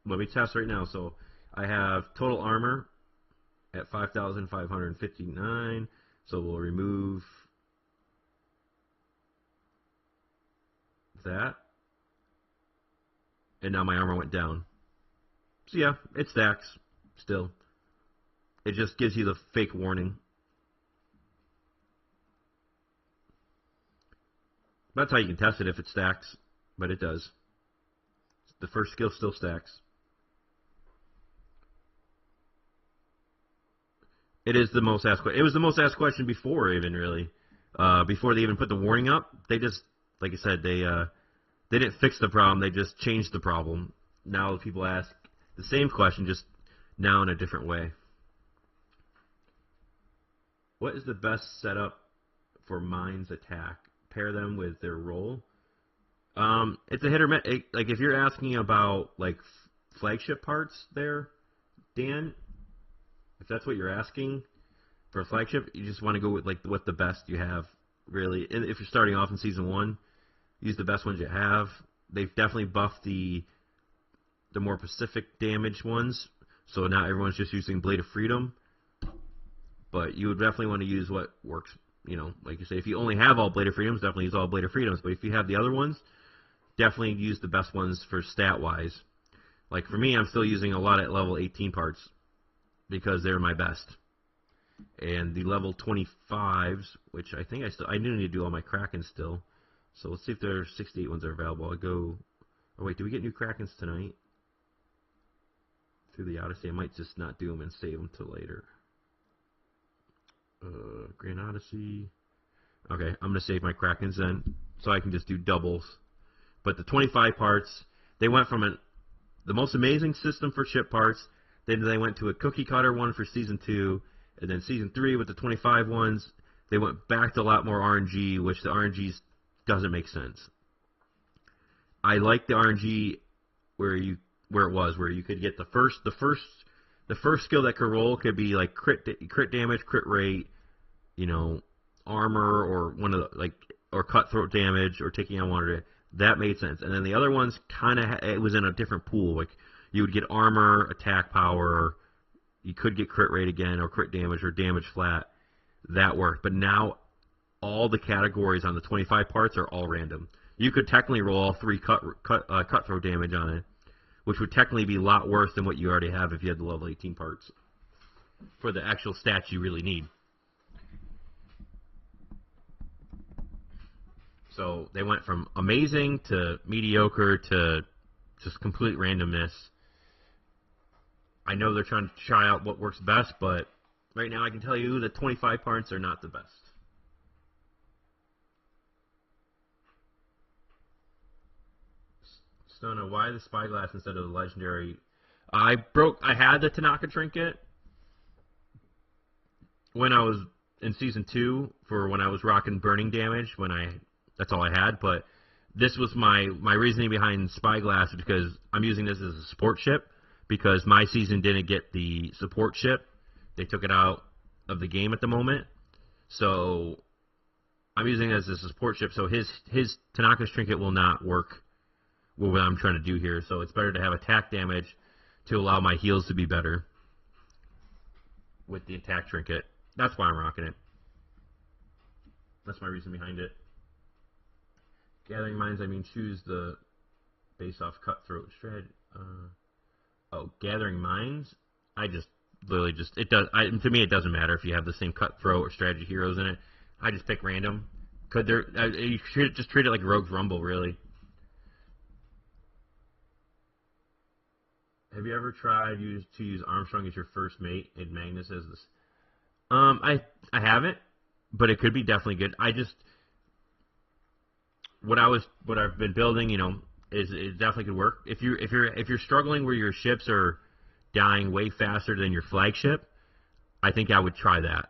Let me test right now. So I have total armor at 5,559. So we'll remove that. And now my armor went down. So yeah, it stacks still. It just gives you the fake warning. That's how you can test it if it stacks, but it does. The first skill still stacks. It is the most asked question. It was the most asked question before even, really. Before they even put the warning up, they just, like I said, they didn't fix the problem. They just changed the problem. Now people ask the same question, just now in a different way. What is the best setup for Mind's attack? Pair them with their role. It's a hit or miss. Like if you're asking about like flagship parts, there, Dan. If that's what you're asking for a flagship, you just want to go with like what the best you have really. If you're starting off in Season 1, use the best ones you have. They've definitely buffed the more Pacific damage ones, so now everyone's just using Blade of Freedom. But you would definitely want to use what works, like you say, if you only have all Blade of Freedoms, definitely use all Blade of Freedoms. But if you have the other ones, definitely use the best ones for stat-wise. Like for me, I'm still using a lot at level 18 parts because they're my best. And the level 25s, which I think I do need to do all my Krakens still. So let's see if there are 68 ones that are available. I'll go. Oh wait, do we get new Krakens tonight? Through the Odyssey, I might just not do them and save them till later. Grand Odyssey. Okay, I'm going to save my Krakens then, so I can just do doubles. But the 25 parts, they went from the most amazing system for ship parts, then they went to a cookie cutter one for Season 2, and then Season 3 with the 25 ones, they went back to a lot more RNG, which the RNG doesn't make sense. I like the RNG where you could get the first skill that could roll could be like crit damage, crit rate, armor, or one of the or cutthroat damage, or taking out one of it. That made sense. And then the other ones it was in a different pool. Like you would get armor, attack power, you could get crit rate again, or crit damage, or damage flat. That worked. But now all the categories on the 25 parts are all random. You could technically roll all 3 cutthroat damage on it, which would technically be a lot worse than what you already have if you had the level 18 parts for the actual stats you really need. So they went from amazing to mediocre to just complete randomness. I know they're trying to try out what works best, but right now I can tell you the 25 parts are not the best. Stona, why the Spyglass instead of the legendary? I had the Tanaka Trinket when I was in Season 2 for when I was rocking burning damage, that's all I had, but this was my reasoning behind Spyglass, because I'm using this as a support ship, because my season didn't get the support ship. They took it out of the game at the moment, so I'm using it as a support ship, so his Tanaka's Trinket will not work with what I'm trying to do here, so it's better to have attack damage to allow my heals to be better with the attack Trinket. That's why I'm rocking it. That's my reason behind it. Gathering Minds, choose the base-off cutthroat strategy. Gathering Minds? I just literally to me, it doesn't matter if you have the same cutthroat or strategy heroes in it. I just pick random. You should just treat it like Rogue's Rumble, really. Have you ever tried to use Armstrong as your first mate and Magnus as this? I haven't, but it could be definitely good. What I've been building, is it definitely could work. If you're struggling where your ships are dying way faster than your flagship, I think I would try that.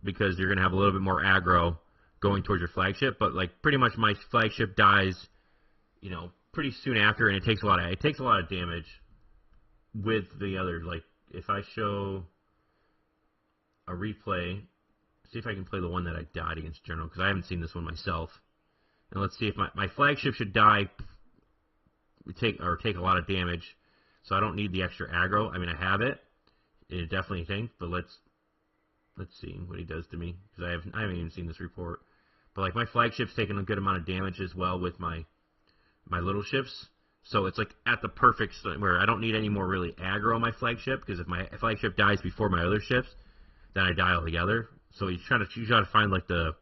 Because you're gonna have a little bit more aggro going towards your flagship. But pretty much my flagship dies, pretty soon after, and it takes a lot of damage with the others. If I show a replay, see if I can play the one that I died against General, because I haven't seen this one myself. And let's see if my flagship should die, take a lot of damage, so I don't need the extra aggro. I have it. It definitely tanks, but let's see what he does to me, because I haven't even seen this report. But my flagship's taking a good amount of damage as well with my little ships, so it's at the perfect where I don't need any more really aggro on my flagship, because if my flagship dies before my other ships, then I die altogether. So you try to find the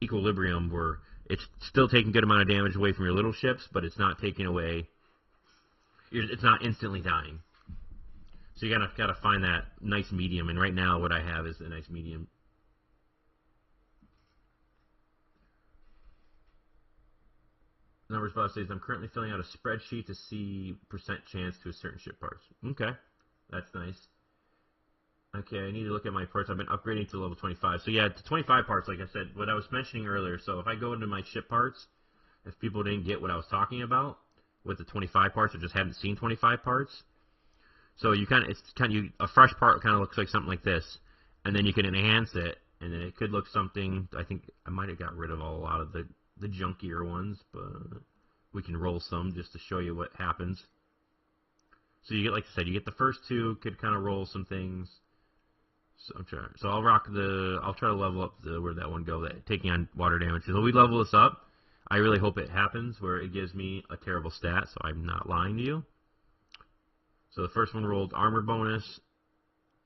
equilibrium where it's still taking a good amount of damage away from your little ships, but it's not taking away. It's not instantly dying. So you gotta find that nice medium, and right now what I have is a nice medium. Numbers Boss says, I'm currently filling out a spreadsheet to see percent chance to a certain ship parts. Okay, that's nice. Okay, I need to look at my parts. I've been upgrading to level 25. So yeah, to 25 parts, like I said, what I was mentioning earlier. So if I go into my ship parts, if people didn't get what I was talking about with the 25 parts, or just haven't seen 25 parts, so a fresh part kind of looks like something like this, and then you can enhance it And then it could look something, I think I might have got rid of a lot of the junkier ones, but we can roll some just to show you what happens. So you get, like I said, you get the first two, could kind of roll some things. So I'll try to level up where'd that one go, that taking on water damage. So we level this up. I really hope it happens where it gives me a terrible stat, so I'm not lying to you. So the first one rolled armor bonus.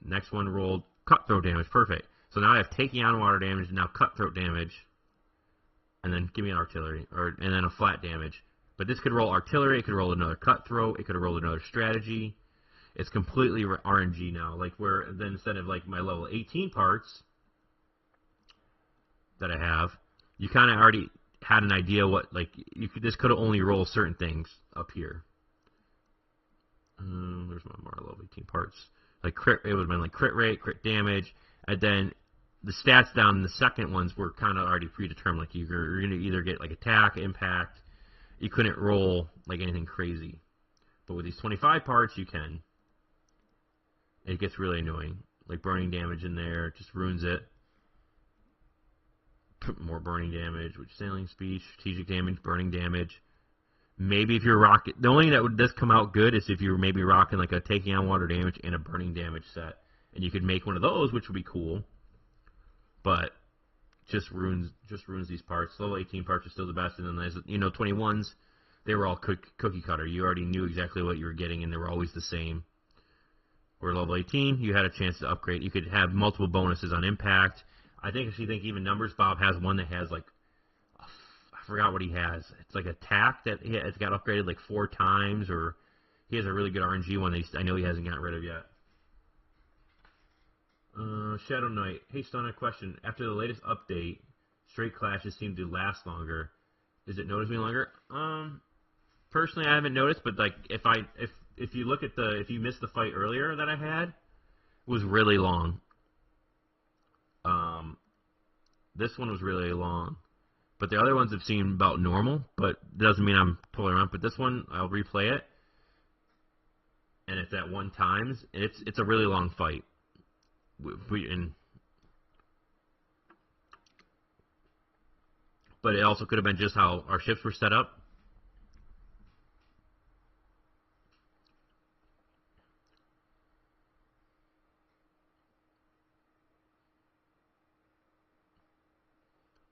Next one rolled cutthroat damage. Perfect. So now I have taking on water damage, and now cutthroat damage. And then give me an artillery, and then a flat damage. But this could roll artillery, it could roll another cutthroat, it could roll another strategy. It's completely RNG now. Like where then instead of like my level 18 parts that I have, you kind of already had an idea what this could only roll certain things up here. There's my more level 18 parts. Like crit, it would have been like crit rate, crit damage, and then the stats down in the second ones were kind of already predetermined. Like you're going to either get like attack, impact. You couldn't roll like anything crazy. But with these 25 parts, you can. It gets really annoying. Like burning damage in there, just ruins it. More burning damage, which sailing speed, strategic damage, burning damage. Maybe if you're rocking, the only thing that would this come out good is if you were maybe rocking like a taking on water damage and a burning damage set, and you could make one of those, which would be cool. But just ruins these parts. Level 18 parts are still the best, and then there's 21s. They were all cookie cutter. You already knew exactly what you were getting, and they were always the same. Where level 18, you had a chance to upgrade. You could have multiple bonuses on impact. I think even numbers. Bob has one that has like I forgot what he has. It's like attack that it's got upgraded like 4 times, or he has a really good RNG one that I know he hasn't gotten rid of yet. Shadow Knight. Hey, Stone, a question. After the latest update, straight clashes seem to last longer. Is it noticeably longer? Personally, I haven't noticed, but like if you look at if you missed the fight earlier that I had, it was really long. This one was really long, but the other ones have seemed about normal. But it doesn't mean I'm totally wrong. But this one, I'll replay it, and it's at 1 times. It's a really long fight. But it also could have been just how our ships were set up.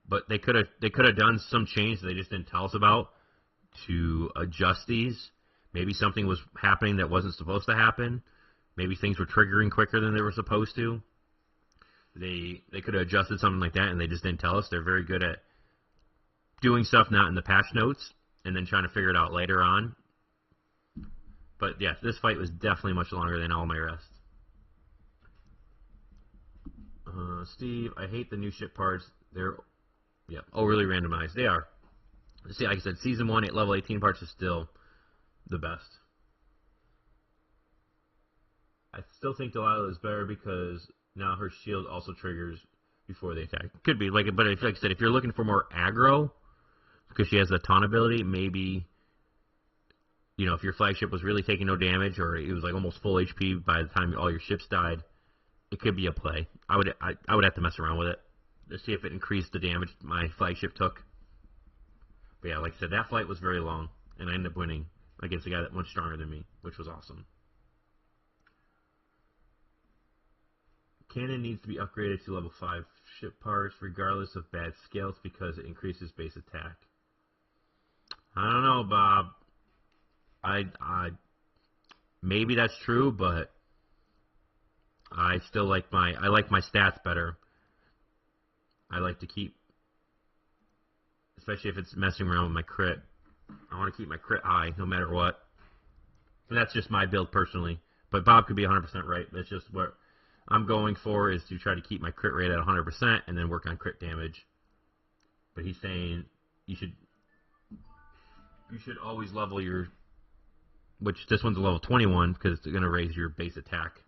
But they could have done some change they just didn't tell us about to adjust these. Maybe something was happening that wasn't supposed to happen. Maybe things were triggering quicker than they were supposed to. They could have adjusted something like that, and they just didn't tell us. They're very good at doing stuff not in the patch notes, and then trying to figure it out later on. But yeah, this fight was definitely much longer than all my rest. Steve, I hate the new ship parts. They're overly randomized. They are. See, like I said, Season 1 at level 18 parts is still the best. I still think Delilah is better because now her shield also triggers before they attack. Could be, but like I said, if you're looking for more aggro, because she has the taunt ability, maybe, if your flagship was really taking no damage, or it was like almost full HP by the time all your ships died, it could be a play. I would have to mess around with it to see if it increased the damage my flagship took. But yeah, like I said, that fight was very long, and I ended up winning against a guy that much stronger than me, which was awesome. Cannon needs to be upgraded to level 5 ship parts, regardless of bad scales, because it increases base attack. I don't know, Bob. Maybe that's true, but I still like my stats better. I like to keep, especially if it's messing around with my crit. I want to keep my crit high no matter what. And that's just my build personally. But Bob could be 100% right. That's just what I'm going for, is to try to keep my crit rate at 100% and then work on crit damage. But he's saying you should always level your, which this one's a level 21 because it's going to raise your base attack.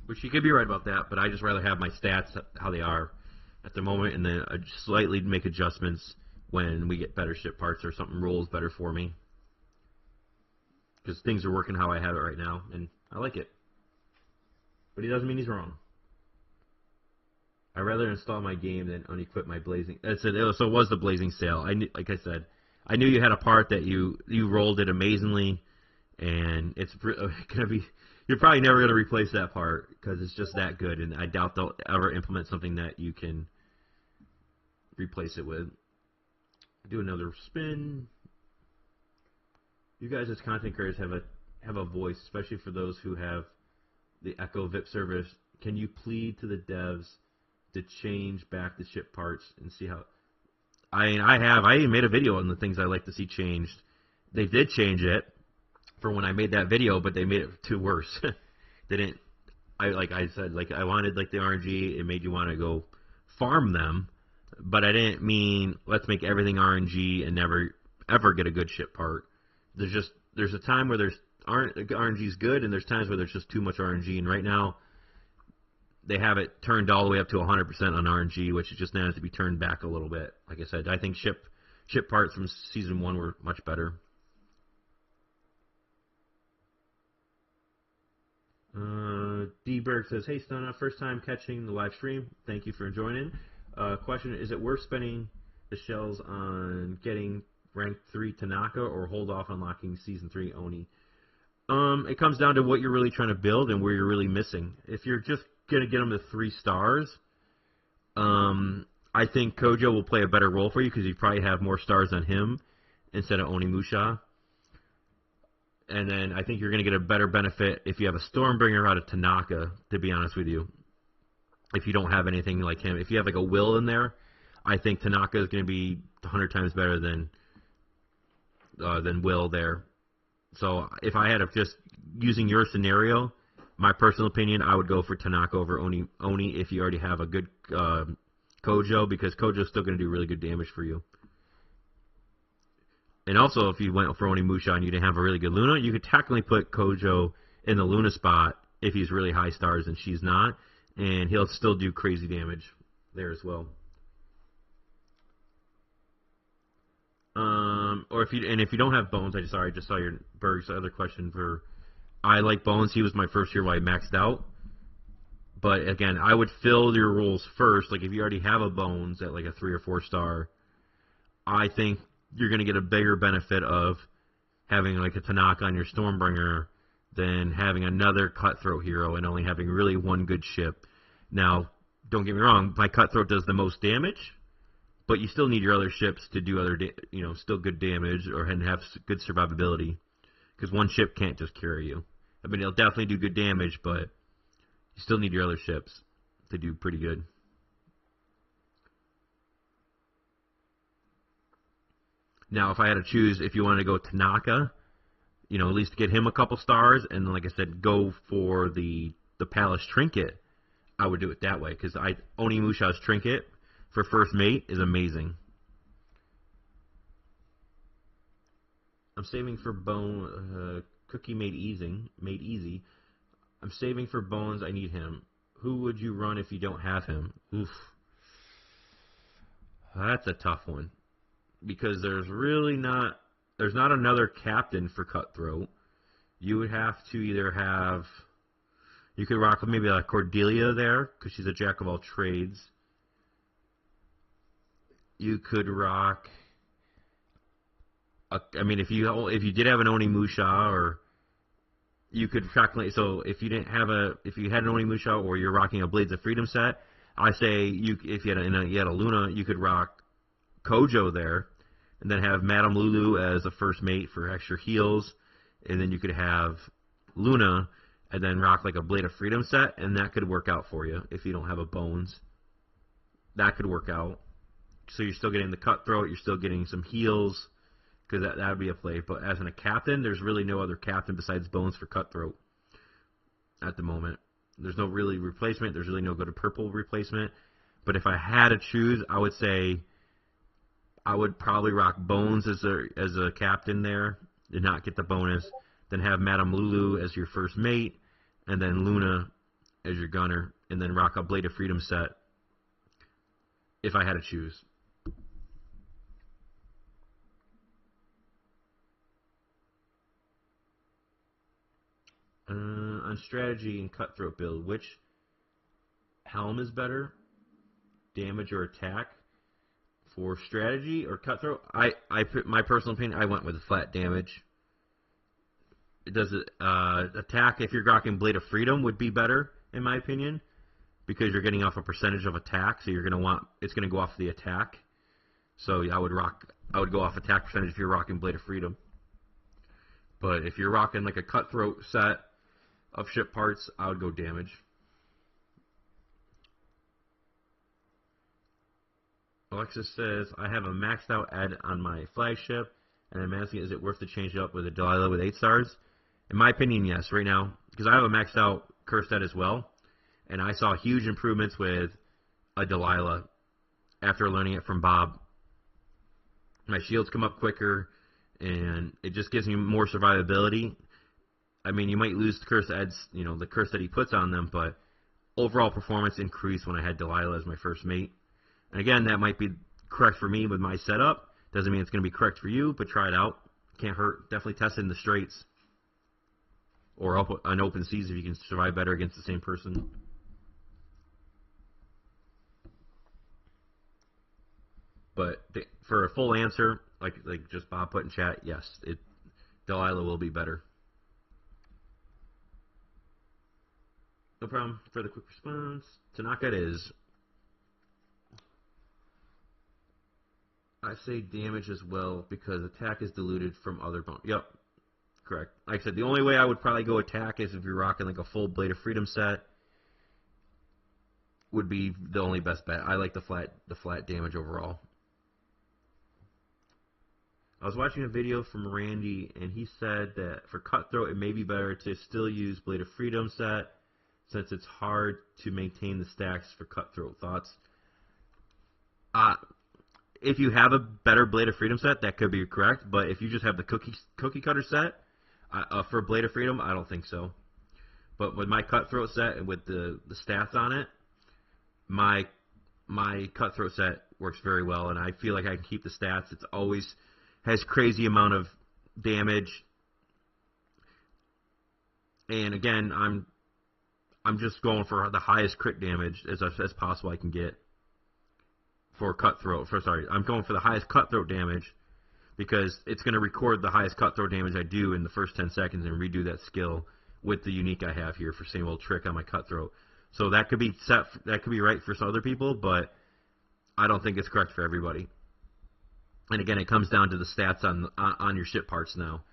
Which you could be right about that, but I just rather have my stats how they are at the moment, and then slightly make adjustments when we get better ship parts or something rolls better for me. Because things are working how I have it right now, and I like it. But he doesn't mean he's wrong. I'd rather install my game than unequip my blazing. So it was the blazing sail. Like I said, I knew you had a part that you rolled it amazingly, and it's gonna be. You're probably never gonna replace that part because it's just that good, and I doubt they'll ever implement something that you can replace it with. Do another spin. You guys as content creators have a voice, especially for those who have the Echo VIP service. Can you plead to the devs to change back the ship parts and see how? I even made a video on the things I like to see changed. They did change it for when I made that video, but they made it too worse. They didn't. I wanted like the RNG. It made you want to go farm them, but I didn't mean let's make everything RNG and never ever get a good ship part. There's a time where RNG is good, and there's times where there's just too much RNG. And right now, they have it turned all the way up to 100% on RNG, which just now has to be turned back a little bit. Like I said, I think ship parts from Season 1 were much better. D-Berg says, hey, Stunna, first time catching the live stream. Thank you for joining. Question, is it worth spending the shells on getting rank 3 Tanaka or hold off unlocking Season 3 Oni? It comes down to what you're really trying to build and where you're really missing. If you're just going to get them to 3 stars, I think Kojo will play a better role for you because you probably have more stars on him instead of Onimusha. And then I think you're going to get a better benefit if you have a Stormbringer out of Tanaka, to be honest with you. If you don't have anything like him. If you have like a Will in there, I think Tanaka is going to be 100 times better than Will there. So if I had just using your scenario, my personal opinion, I would go for Tanaka over Oni if you already have a good Kojo, because Kojo is still going to do really good damage for you. And also, if you went for Onimusha and you didn't have a really good Luna, you could technically put Kojo in the Luna spot if he's really high stars and she's not, and he'll still do crazy damage there as well. Or if you don't have Bones, I just saw your Berg's other question for. I like Bones. He was my first year where I maxed out. But again, I would fill your roles first. Like if you already have a Bones at like a 3 or 4 star, I think you're going to get a bigger benefit of having like a Tanaka on your Stormbringer than having another Cutthroat hero and only having really one good ship. Now, don't get me wrong, my Cutthroat does the most damage, but you still need your other ships to do still good damage and have good survivability, because one ship can't just carry you. I mean, it'll definitely do good damage, but you still need your other ships to do pretty good. Now, if I had to choose, if you wanted to go Tanaka, at least get him a couple stars, and then, like I said, go for the Palace Trinket, I would do it that way, because Onimusha's Trinket for first mate is amazing. I'm saving for Bone. Cookie made easy. I'm saving for Bones. I need him. Who would you run if you don't have him? Oof. That's a tough one. Because there's not another captain for Cutthroat. You would have to either have, you could rock maybe like Cordelia there, because she's a jack of all trades. You could rock, if you did have an Onimusha, or you could calculate. So if you had an Onimusha, or you're rocking a Blades of Freedom set, I say if you had a Luna, you could rock Kojo there, and then have Madame Lulu as a first mate for extra heals, and then you could have Luna, and then rock like a Blade of Freedom set, and that could work out for you if you don't have a Bones. That could work out. So you're still getting the Cutthroat, you're still getting some heals, because that would be a play. But as a captain, there's really no other captain besides Bones for Cutthroat at the moment. There's no really replacement. There's really no good purple replacement. But if I had to choose, I would say I would probably rock Bones as a captain there, and not get the bonus. Then have Madame Lulu as your first mate, and then Luna as your gunner, and then rock a Blade of Freedom set if I had to choose. On strategy and Cutthroat build, which helm is better? damage or attack for strategy or cutthroat, my personal opinion, I went with flat damage. It does attack if you're rocking Blade of Freedom would be better in my opinion, because you're getting off a percentage of attack, so it's gonna go off the attack. So I would go off attack percentage if you're rocking Blade of Freedom. But if you're rocking like a cutthroat set of ship parts, I would go damage. Alexis says, I have a maxed out Ed on my flagship, and I'm asking, is it worth to change it up with a Delilah with 8 stars? In my opinion, yes, right now, because I have a maxed out Cursed Ed as well, and I saw huge improvements with a Delilah after learning it from Bob. My shields come up quicker, and it just gives me more survivability. I mean, you might lose the Cursed Eds, the curse that he puts on them, but overall performance increased when I had Delilah as my first mate. And again, that might be correct for me with my setup. Doesn't mean it's going to be correct for you, but try it out. Can't hurt. Definitely test it in the straights or on open seas if you can survive better against the same person. But for a full answer, like just Bob put in chat, yes, Delilah will be better. No problem. For the quick response, Tanaka, it is. I say damage as well because attack is diluted from other bones. Yep, correct. Like I said, the only way I would probably go attack is if you're rocking like a full Blade of Freedom set. Would be the only best bet. I like the flat damage overall. I was watching a video from Randy, and he said that for Cutthroat, it may be better to still use Blade of Freedom set since it's hard to maintain the stacks for Cutthroat. Thoughts? If you have a better Blade of Freedom set, that could be correct. But if you just have the cookie cutter set for Blade of Freedom, I don't think so. But with my Cutthroat set and with the stats on it, my Cutthroat set works very well, and I feel like I can keep the stats. It's always has crazy amount of damage, and again, I'm just going for the highest crit damage as possible I can get for Cutthroat. I'm going for the highest Cutthroat damage because it's going to record the highest Cutthroat damage I do in the first 10 seconds and redo that skill with the unique I have here for same old trick on my Cutthroat. So that could be right for some other people, but I don't think it's correct for everybody. And again, it comes down to the stats on your ship parts now.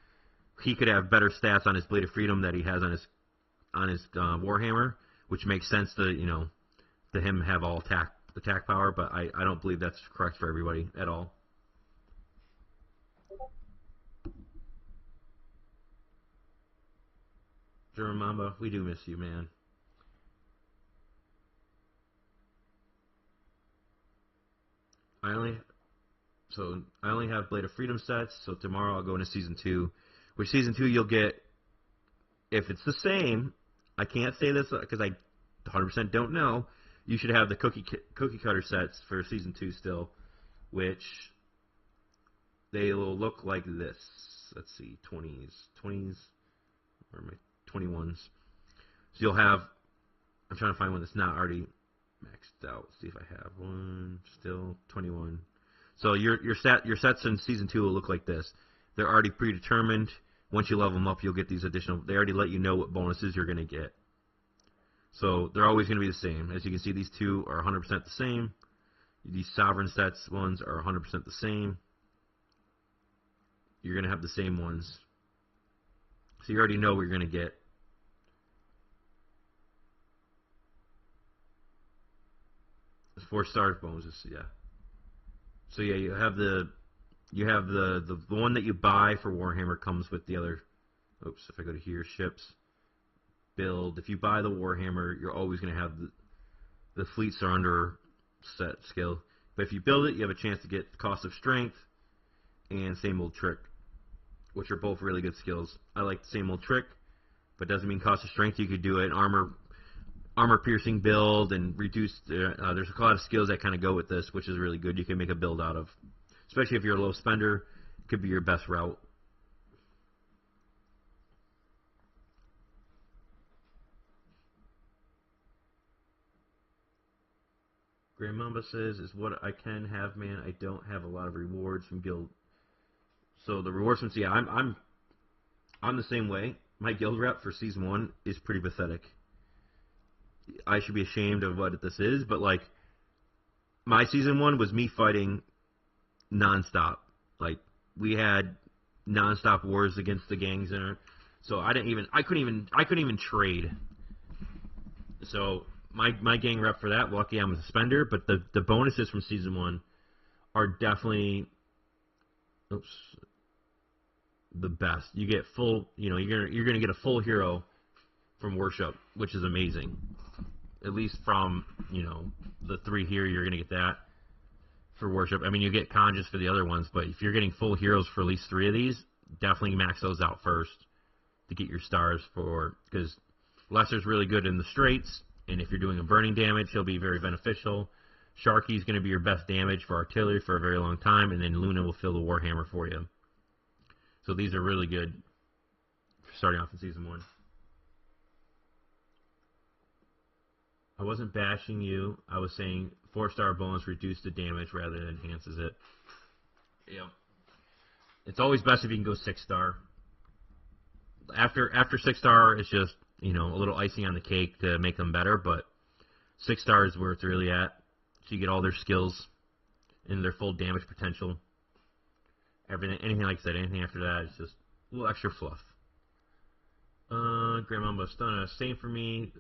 He could have better stats on his Blade of Freedom that he has on his Warhammer, which makes sense to him have all attack power, but I don't believe that's correct for everybody at all. German Mamba, we do miss you, man. I only have Blade of Freedom sets, so tomorrow I'll go into Season 2. Which Season 2 you'll get, if it's the same, I can't say this because I 100% don't know, you should have the cookie cutter sets for Season 2 still, which they will look like this. Let's see, 20s, or my 21s. So you'll have, I'm trying to find one that's not already maxed out. See if I have one, still 21. So your sets in Season 2 will look like this. They're already predetermined. Once you level them up, you'll get these additional, they already let you know what bonuses you're going to get. So they're always going to be the same. As you can see, these two are 100% the same. These Sovereign sets ones are 100% the same. You're going to have the same ones. So you already know what you're going to get. It's 4-star bonuses, yeah. So yeah, you have the one that you buy for Warhammer comes with the other. Oops, if I go to here, ships, build. If you buy the Warhammer, you're always going to have the Fleet Surrender set skill. But if you build it, you have a chance to get Cost of Strength and Same Old Trick, which are both really good skills. I like the Same Old Trick, but doesn't mean Cost of Strength. You could do an armor piercing build and reduce. There's a lot of skills that kind of go with this, which is really good. You can make a build out of, especially if you're a low spender. It could be your best route. Grand Mamba says, is what I can have, man. I don't have a lot of rewards from guild. So the rewards from I'm the same way. My guild rep for season 1 is pretty pathetic. I should be ashamed of what this is, but like my season 1 was me fighting nonstop. Like we had nonstop wars against the gangs in it. So I couldn't even trade. So my gang rep for that, lucky I'm a suspender, but the bonuses from season 1 are definitely the best. You get full, you're gonna get a full hero from worship, which is amazing. At least from the 3 here, you're gonna get that for worship. I mean, you get conjures for the other ones, but if you're getting full heroes for at least 3 of these, definitely max those out first to get your stars for, because Lesser's really good in the straights, and if you're doing a burning damage, he'll be very beneficial. Sharky's going to be your best damage for artillery for a very long time, and then Luna will fill the Warhammer for you. So these are really good for starting off in Season 1. I wasn't bashing you. I was saying 4-star bonus reduces the damage rather than enhances it. Yeah. It's always best if you can go 6-star. After 6-star, it's just, a little icing on the cake to make them better, but 6-star is where it's really at. So you get all their skills and their full damage potential. Anything like I said, anything after that is just a little extra fluff. Grandmamba Stunna, same for me.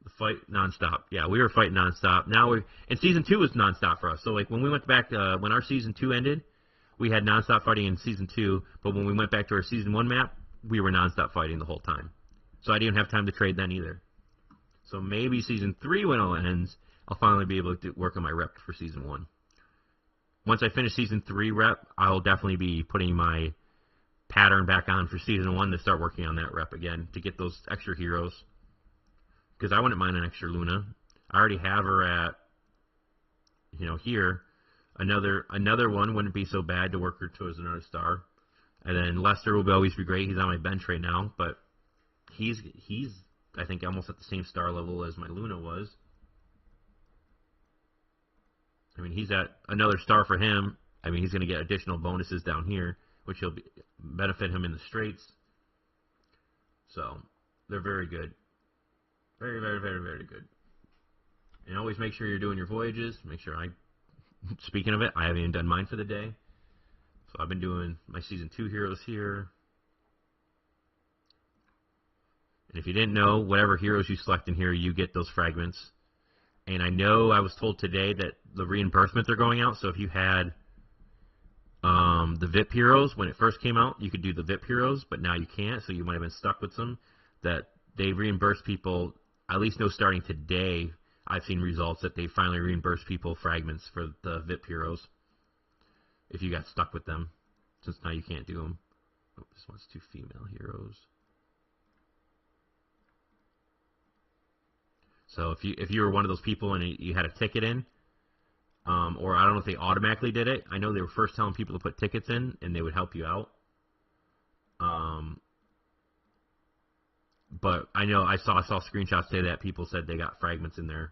The fight nonstop. Yeah, we were fighting nonstop. And season 2 was nonstop for us. So like when we went back to when our season 2 ended, we had nonstop fighting in season 2. But when we went back to our season 1 map, we were nonstop fighting the whole time. So I didn't have time to trade then either. So maybe season 3, when it all ends, I'll finally be able to work on my rep for season 1. Once I finish season 3 rep, I'll definitely be putting my pattern back on for season 1 to start working on that rep again to get those extra heroes. Because I wouldn't mind an extra Luna. I already have her at, here. Another one wouldn't be so bad to work her towards another star. And then Lester will always be great. He's on my bench right now, but he's I think almost at the same star level as my Luna was. I mean, he's at another star for him. I mean, he's going to get additional bonuses down here, which will benefit him in the straights. So, they're very good. Very, very, very, very good. And always make sure you're doing your voyages. Make sure speaking of it, I haven't even done mine for the day. So I've been doing my Season 2 heroes here. And if you didn't know, whatever heroes you select in here, you get those fragments. And I know I was told today that the reimbursements are going out. So if you had the VIP heroes, when it first came out, you could do the VIP heroes, but now you can't. So you might have been stuck with some. That they reimburse people, I at least know starting today, I've seen results that they finally reimburse people fragments for the VIP heroes. If you got stuck with them. Since now you can't do them. Oh, this one's 2 female heroes. So if you were one of those people and you had a ticket in, or I don't know if they automatically did it. I know they were first telling people to put tickets in, and they would help you out. But I know I saw screenshots say that people said they got fragments in their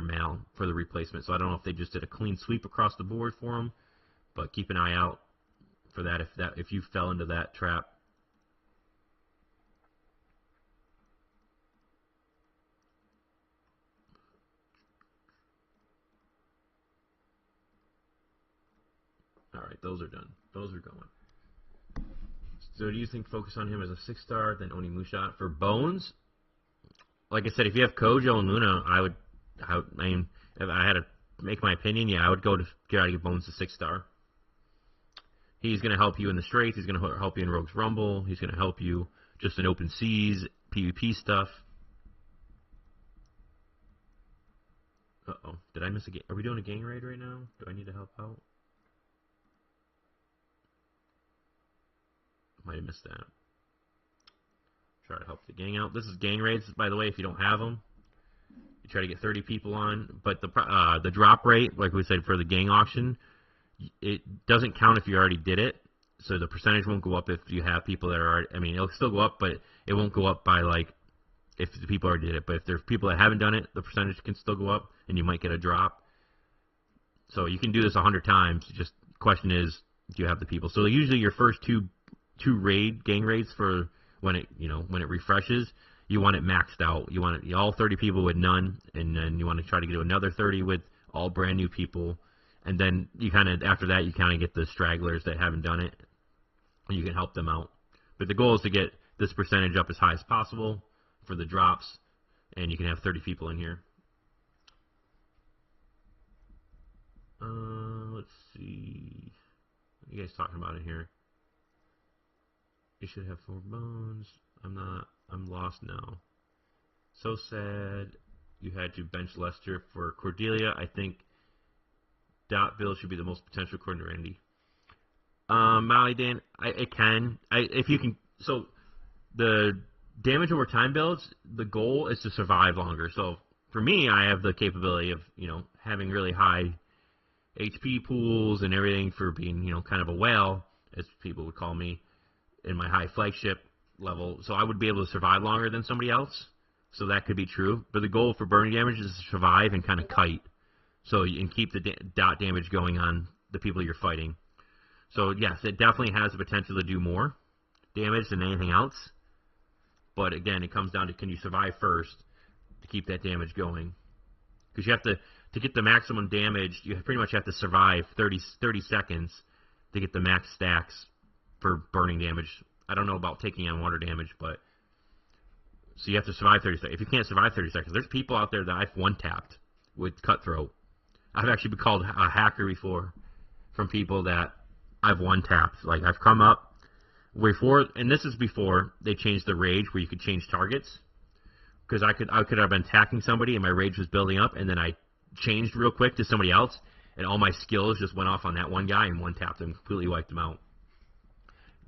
mail for the replacement. So I don't know if they just did a clean sweep across the board for them, but keep an eye out for that if you fell into that trap. All right, those are done. Those are going. So do you think focus on him as a 6-star, then Onimusha? For Bones, like I said, if you have Kojo and Luna, I mean, if I had to make my opinion, yeah, I would go to try to get Bones to 6-star. He's going to help you in the straights. He's going to help you in Rogue's Rumble. He's going to help you just in open seas, PvP stuff. Uh-oh. Did I miss a game? Are we doing a gang raid right now? Do I need to help out? Might have missed that. Try to help the gang out. This is gang raids, by the way, if you don't have them. You try to get 30 people on. But the drop rate, like we said, for the gang auction, it doesn't count if you already did it. So the percentage won't go up if you have people that are already, I mean, it'll still go up, but it won't go up by like if the people already did it. But if there's people that haven't done it, the percentage can still go up, and you might get a drop. So you can do this 100 times. Just question is, do you have the people? So usually your first two gang raids for when it refreshes, you want it maxed out. You want it all 30 people with none, and then you want to try to get to another 30 with all brand new people, and then you after that you get the stragglers that haven't done it, and you can help them out. But the goal is to get this percentage up as high as possible for the drops, and you can have 30 people in here. Let's see. What are you guys talking about in here? You should have 4 bones. I'm lost now. So sad you had to bench Lester for Cordelia. I think dot build should be the most potential according to Randy. Molly Dan, it can. If you can. So the damage over time builds, the goal is to survive longer. So for me, I have the capability of having really high HP pools and everything for being kind of a whale, as people would call me, in my high flagship level. So I would be able to survive longer than somebody else. So that could be true. But the goal for burning damage is to survive and kind of kite. So you can keep the dot damage going on the people you're fighting. So yes, it definitely has the potential to do more damage than anything else. But again, it comes down to, can you survive first to keep that damage going? Because you have to get the maximum damage, you pretty much have to survive 30 seconds to get the max stacks for burning damage. I don't know about taking on water damage, but so you have to survive 30 seconds. If you can't survive 30 seconds, there's people out there that I've one-tapped with Cutthroat. I've actually been called a hacker before from people that I've one-tapped. Like, I've come up before, and this is before they changed the rage where you could change targets. Because I could have been attacking somebody and my rage was building up, and then I changed real quick to somebody else, and all my skills just went off on that one guy and one-tapped him, completely wiped him out.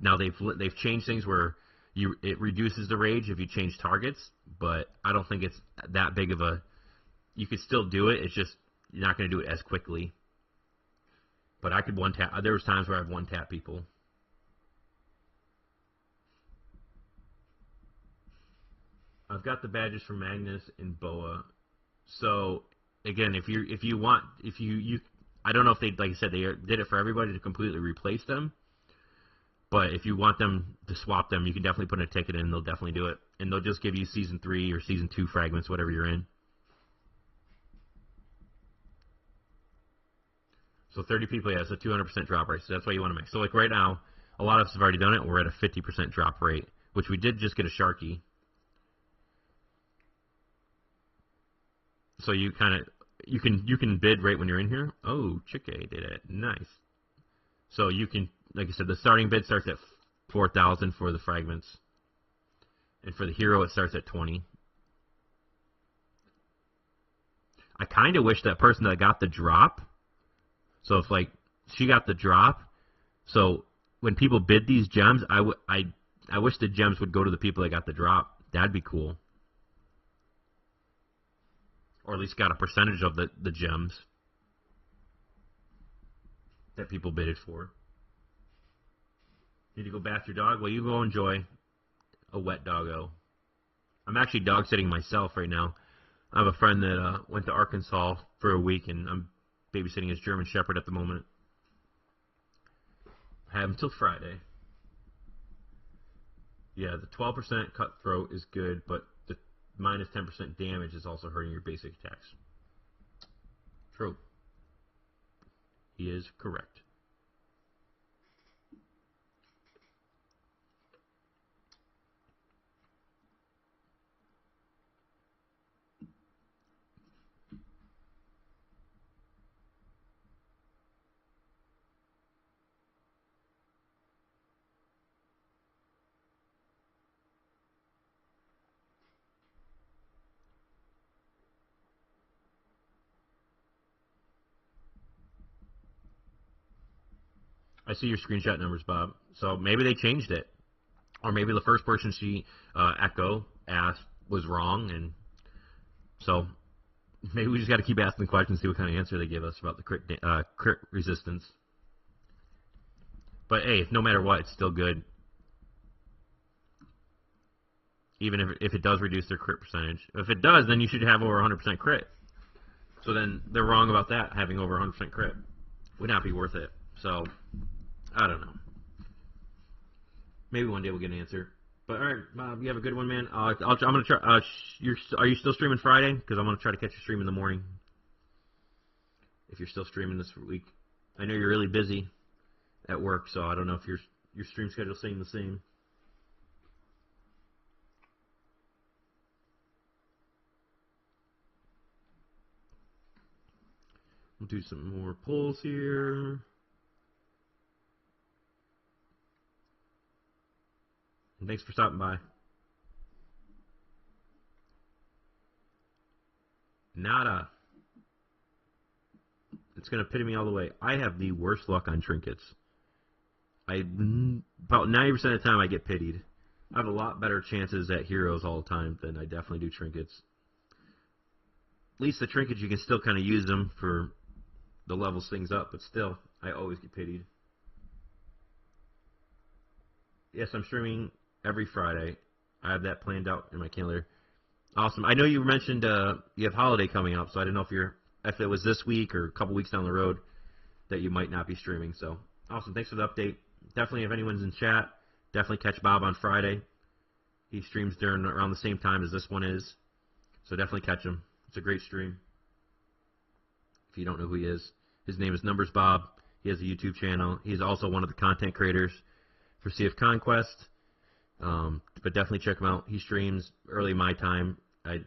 Now they've changed things where it reduces the rage if you change targets, but I don't think it's that big of a. You could still do it. It's just you're not going to do it as quickly. But I could one tap. There was times where I've one tap people. I've got the badges for Magnus and Boa. So again, if you want, I don't know if they, like I said, they did it for everybody to completely replace them. But if you want them to swap them, you can definitely put a ticket in. They'll definitely do it. And they'll just give you Season 3 or Season 2 fragments, whatever you're in. So 30 people, yeah, it's a 200% drop rate. So that's why you want to mix. So like right now, a lot of us have already done it. We're at a 50% drop rate, which we did just get a Sharky. So you can bid right when you're in here. Oh, Chique did it. Nice. So you can, like I said, the starting bid starts at 4,000 for the fragments. And for the hero, it starts at 20. I kind of wish that person that got the drop, so if like she got the drop, so when people bid these gems, I wish the gems would go to the people that got the drop. That'd be cool. Or at least got a percentage of the gems that people bidded for. Need to go bath your dog? Well, you go enjoy a wet doggo. I'm actually dog sitting myself right now. I have a friend that went to Arkansas for a week, and I'm babysitting his German Shepherd at the moment. I have him till Friday. Yeah, the 12% cutthroat is good, but the minus 10% damage is also hurting your basic attacks. True. He is correct. I see your screenshot numbers, Bob. So maybe they changed it. Or maybe the first person she, Echo, asked was wrong. And so maybe we just got to keep asking the questions, see what kind of answer they give us about the crit resistance. But hey, no matter what, it's still good. even if it does reduce their crit percentage. If it does, then you should have over 100% crit. So then they're wrong about that, having over 100% crit. Would not be worth it. So, I don't know. Maybe one day we'll get an answer. But all right, Bob, you have a good one, man. I'm gonna try. Are you still streaming Friday? Because I'm gonna try to catch your stream in the morning. If you're still streaming this week, I know you're really busy at work, so I don't know if your stream schedule's staying the same. We'll do some more polls here. And thanks for stopping by. Nada. It's going to pity me all the way. I have the worst luck on trinkets. About 90% of the time I get pitied. I have a lot better chances at heroes all the time than I definitely do trinkets. At least the trinkets, you can still kind of use them for the levels things up, but still, I always get pitied. Yes, I'm streaming every Friday. I have that planned out in my calendar. Awesome. I know you mentioned you have holiday coming up, so I didn't know if it was this week or a couple weeks down the road that you might not be streaming. So awesome. Thanks for the update. Definitely, if anyone's in chat, definitely catch Bob on Friday. He streams around the same time as this one is, so definitely catch him. It's a great stream. If you don't know who he is, his name is Numbers Bob. He has a YouTube channel. He's also one of the content creators for Sea of Conquest. But definitely check him out. He streams early my time. I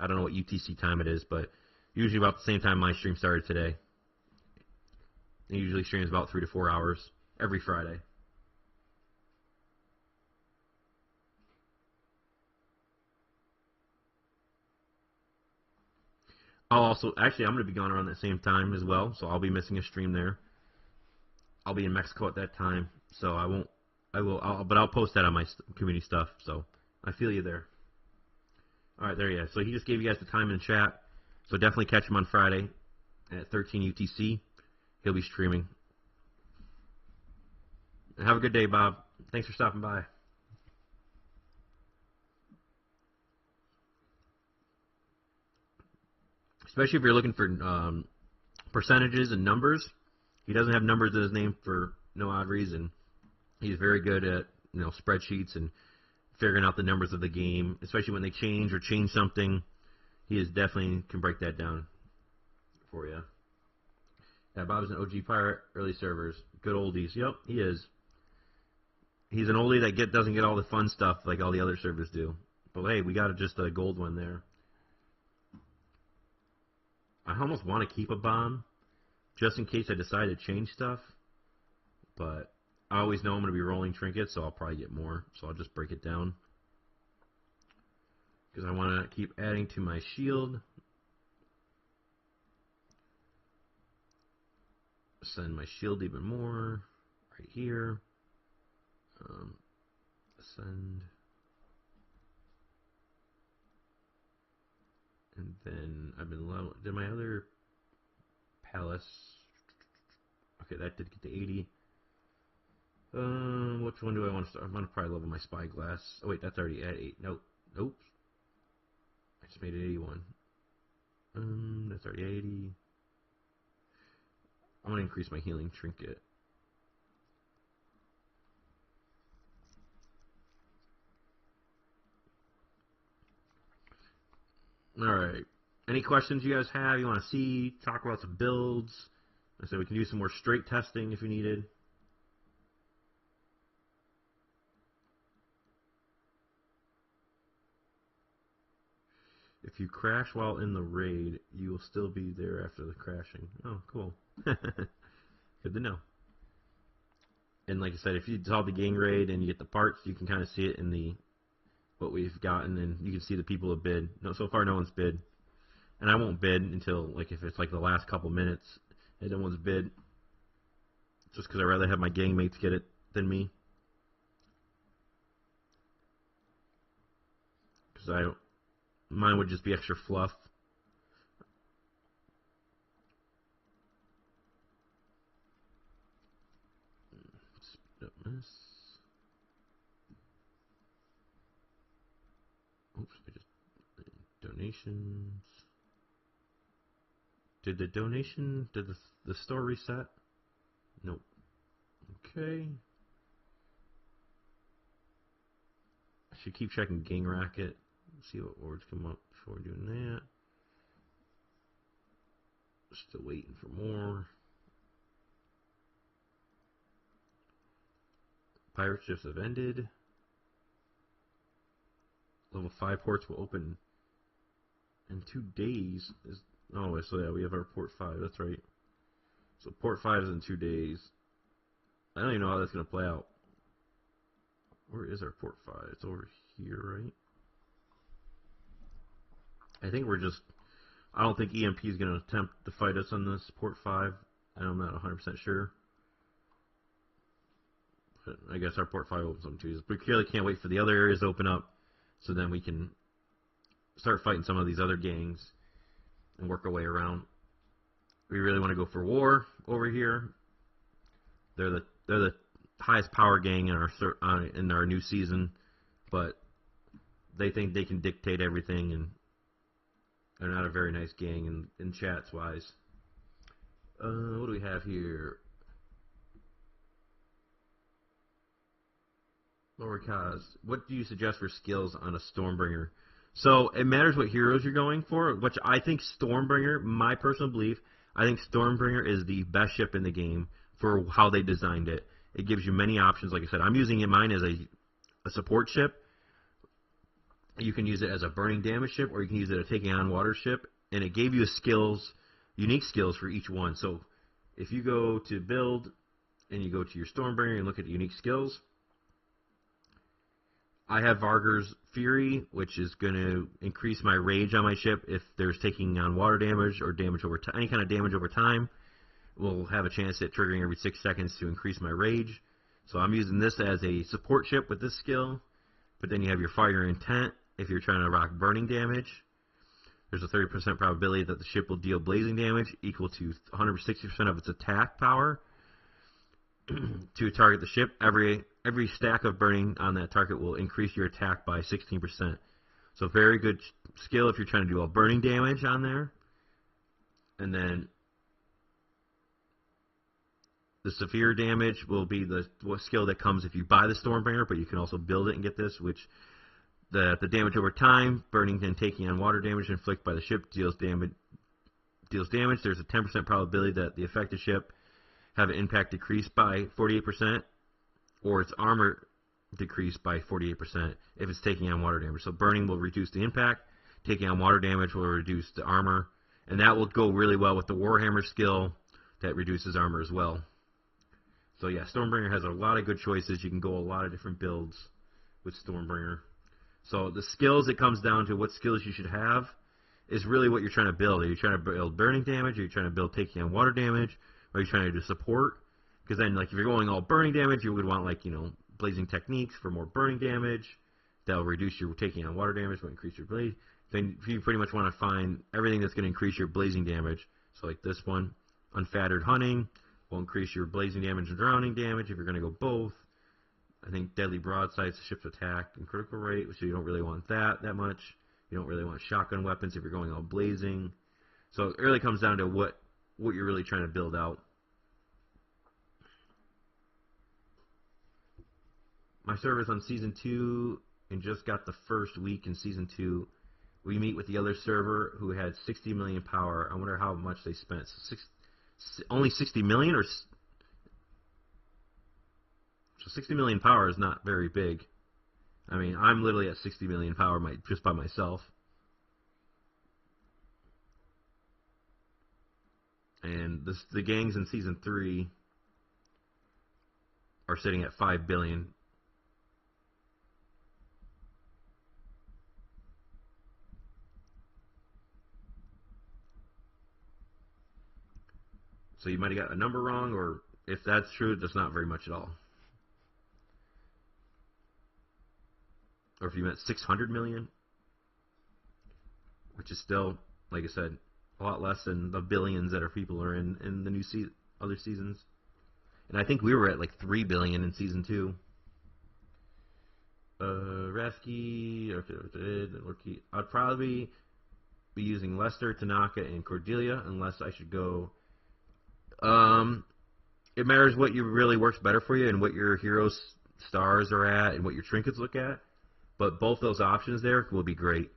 don't know what UTC time it is, but usually about the same time my stream started today. He usually streams about 3 to 4 hours every Friday. I'm going to be gone around that same time as well, so I'll be missing a stream there. I'll be in Mexico at that time, so but I'll post that on my community stuff, so I feel you there. All right, there you go. So he just gave you guys the time in chat, so definitely catch him on Friday at 13 UTC. He'll be streaming. Have a good day, Bob. Thanks for stopping by. Especially if you're looking for percentages and numbers. He doesn't have numbers in his name for no odd reason. He's very good at spreadsheets and figuring out the numbers of the game, especially when they change something. He definitely can break that down for you. Yeah, Bob's an OG pirate, early servers, good oldies. Yep, he is. He's an oldie that doesn't get all the fun stuff like all the other servers do. But hey, we got just a gold one there. I almost want to keep a bomb just in case I decide to change stuff. But I always know I'm going to be rolling trinkets, so I'll probably get more. So I'll just break it down. Because I want to keep adding to my shield. Ascend my shield even more. Right here. Ascend. And then I've been level. Did my other palace? Okay, that did get to 80. Which one do I want to start? I'm gonna probably level my spyglass. Oh wait, that's already at 8. Nope. I just made it 81. That's already 80. I'm gonna increase my healing trinket. Alright. Any questions you guys have? You want to see? Talk about some builds? I said we can do some more straight testing if you needed. If you crash while in the raid, you will still be there after the crashing. Oh, cool. Good to know. And like I said, if you solve the gang raid and you get the parts, you can kind of see it in what we've gotten, and you can see the people have bid. No, so far no one's bid. And I won't bid until, if it's the last couple minutes and no one's bid. Just because I'd rather have my gang mates get it than me. Because mine would just be extra fluff. Donations. Did the store reset? Nope. Okay. I should keep checking Gang Racket. See what words come up before doing that. Still waiting for more. Pirate ships have ended. Level 5 ports will open in 2 days. Oh, so yeah, we have our port 5. That's right. So port 5 is in 2 days. I don't even know how that's going to play out. Where is our port 5? It's over here, right? I think we're just... I don't think EMP is going to attempt to fight us on this port 5. I'm not 100% sure. But I guess our port 5 opens on Tuesday. We clearly can't wait for the other areas to open up, so then we can start fighting some of these other gangs and work our way around. We really want to go for war over here. They're the highest power gang in our new season, but they think they can dictate everything, and they're not a very nice gang in chats wise. What do we have here? Lower cost. What do you suggest for skills on a Stormbringer? So it matters what heroes you're going for, which I think Stormbringer, my personal belief, I think Stormbringer is the best ship in the game for how they designed it. It gives you many options. Like I said, I'm using mine as a support ship. You can use it as a burning damage ship, or you can use it as a taking on water ship. And it gave you skills, unique skills for each one. So if you go to build and you go to your Stormbringer and look at the unique skills, I have Vargur's Fury, which is going to increase my rage on my ship if there's taking on water damage or damage over any kind of damage over time. We'll have a chance at triggering every 6 seconds to increase my rage. So I'm using this as a support ship with this skill. But then you have your Fire Intent if you're trying to rock burning damage. There's a 30% probability that the ship will deal blazing damage equal to 160% of its attack power to target the ship. Every stack of burning on that target will increase your attack by 16%. So very good skill if you're trying to do all burning damage on there. And then the severe damage will be the skill that comes if you buy the Stormbringer, but you can also build it and get this, which the damage over time, burning and taking on water damage inflicted by the ship deals damage. There's a 10% probability that the affected ship have an impact decreased by 48%, or its armor decreased by 48% if it's taking on water damage. So burning will reduce the impact, taking on water damage will reduce the armor, and that will go really well with the Warhammer skill that reduces armor as well. So yeah, Stormbringer has a lot of good choices. You can go a lot of different builds with Stormbringer. So the skills, it comes down to what skills you should have is really what you're trying to build. Are you trying to build burning damage? Are you trying to build taking on water damage? Are you trying to do support? Because then, like, if you're going all burning damage, you would want, like, blazing techniques for more burning damage. That'll reduce your taking on water damage, will increase your blaze. Then you pretty much want to find everything that's going to increase your blazing damage. So like this one, Unfettered Hunting will increase your blazing damage and drowning damage if you're going to go both. I think Deadly Broadsides, ship's attack and critical rate, so you don't really want that much. You don't really want shotgun weapons if you're going all blazing. So it really comes down to what you're really trying to build out. My server's on Season 2 and just got the first week in Season 2. We meet with the other server who had 60 million power. I wonder how much they spent. Only 60 million? So 60 million power is not very big. I mean, I'm literally at 60 million power just by myself. And the gangs in Season 3 are sitting at 5 billion. So you might have got a number wrong, or if that's true, that's not very much at all. Or if you meant 600 million, which is still, like I said, a lot less than the billions that people are in the new other seasons. And I think we were at like 3 billion in Season 2. Rasky, okay, I'd probably be using Lester, Tanaka, and Cordelia unless I should go. It matters what you really works better for you and what your hero's stars are at and what your trinkets look at. But both those options there will be great.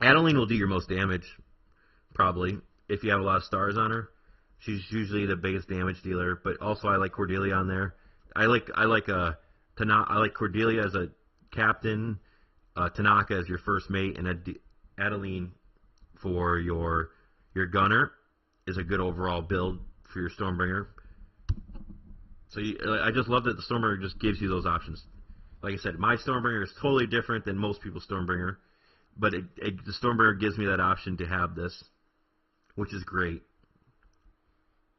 Adeline will do your most damage, probably, if you have a lot of stars on her. She's usually the biggest damage dealer, but also I like Cordelia on there. I like Cordelia as a captain, Tanaka as your first mate, and Adeline for your gunner is a good overall build for your Stormbringer. So I just love that the Stormbringer just gives you those options. Like I said, my Stormbringer is totally different than most people's Stormbringer, but the Stormbringer gives me that option to have this, which is great.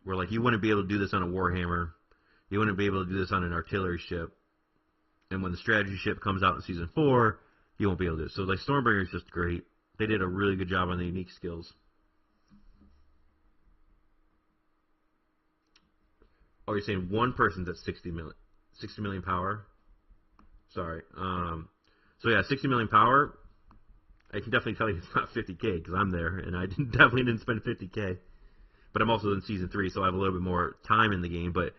Where like you wouldn't be able to do this on a Warhammer, you wouldn't be able to do this on an artillery ship, and when the strategy ship comes out in Season 4, you won't be able to do it. So like Stormbringer is just great. They did a really good job on the unique skills. Oh, you're saying one person's at 60 million power? Sorry. So yeah, 60 million power. I can definitely tell you it's not 50K because I'm there, and I definitely didn't spend 50K. But I'm also in Season 3, so I have a little bit more time in the game. But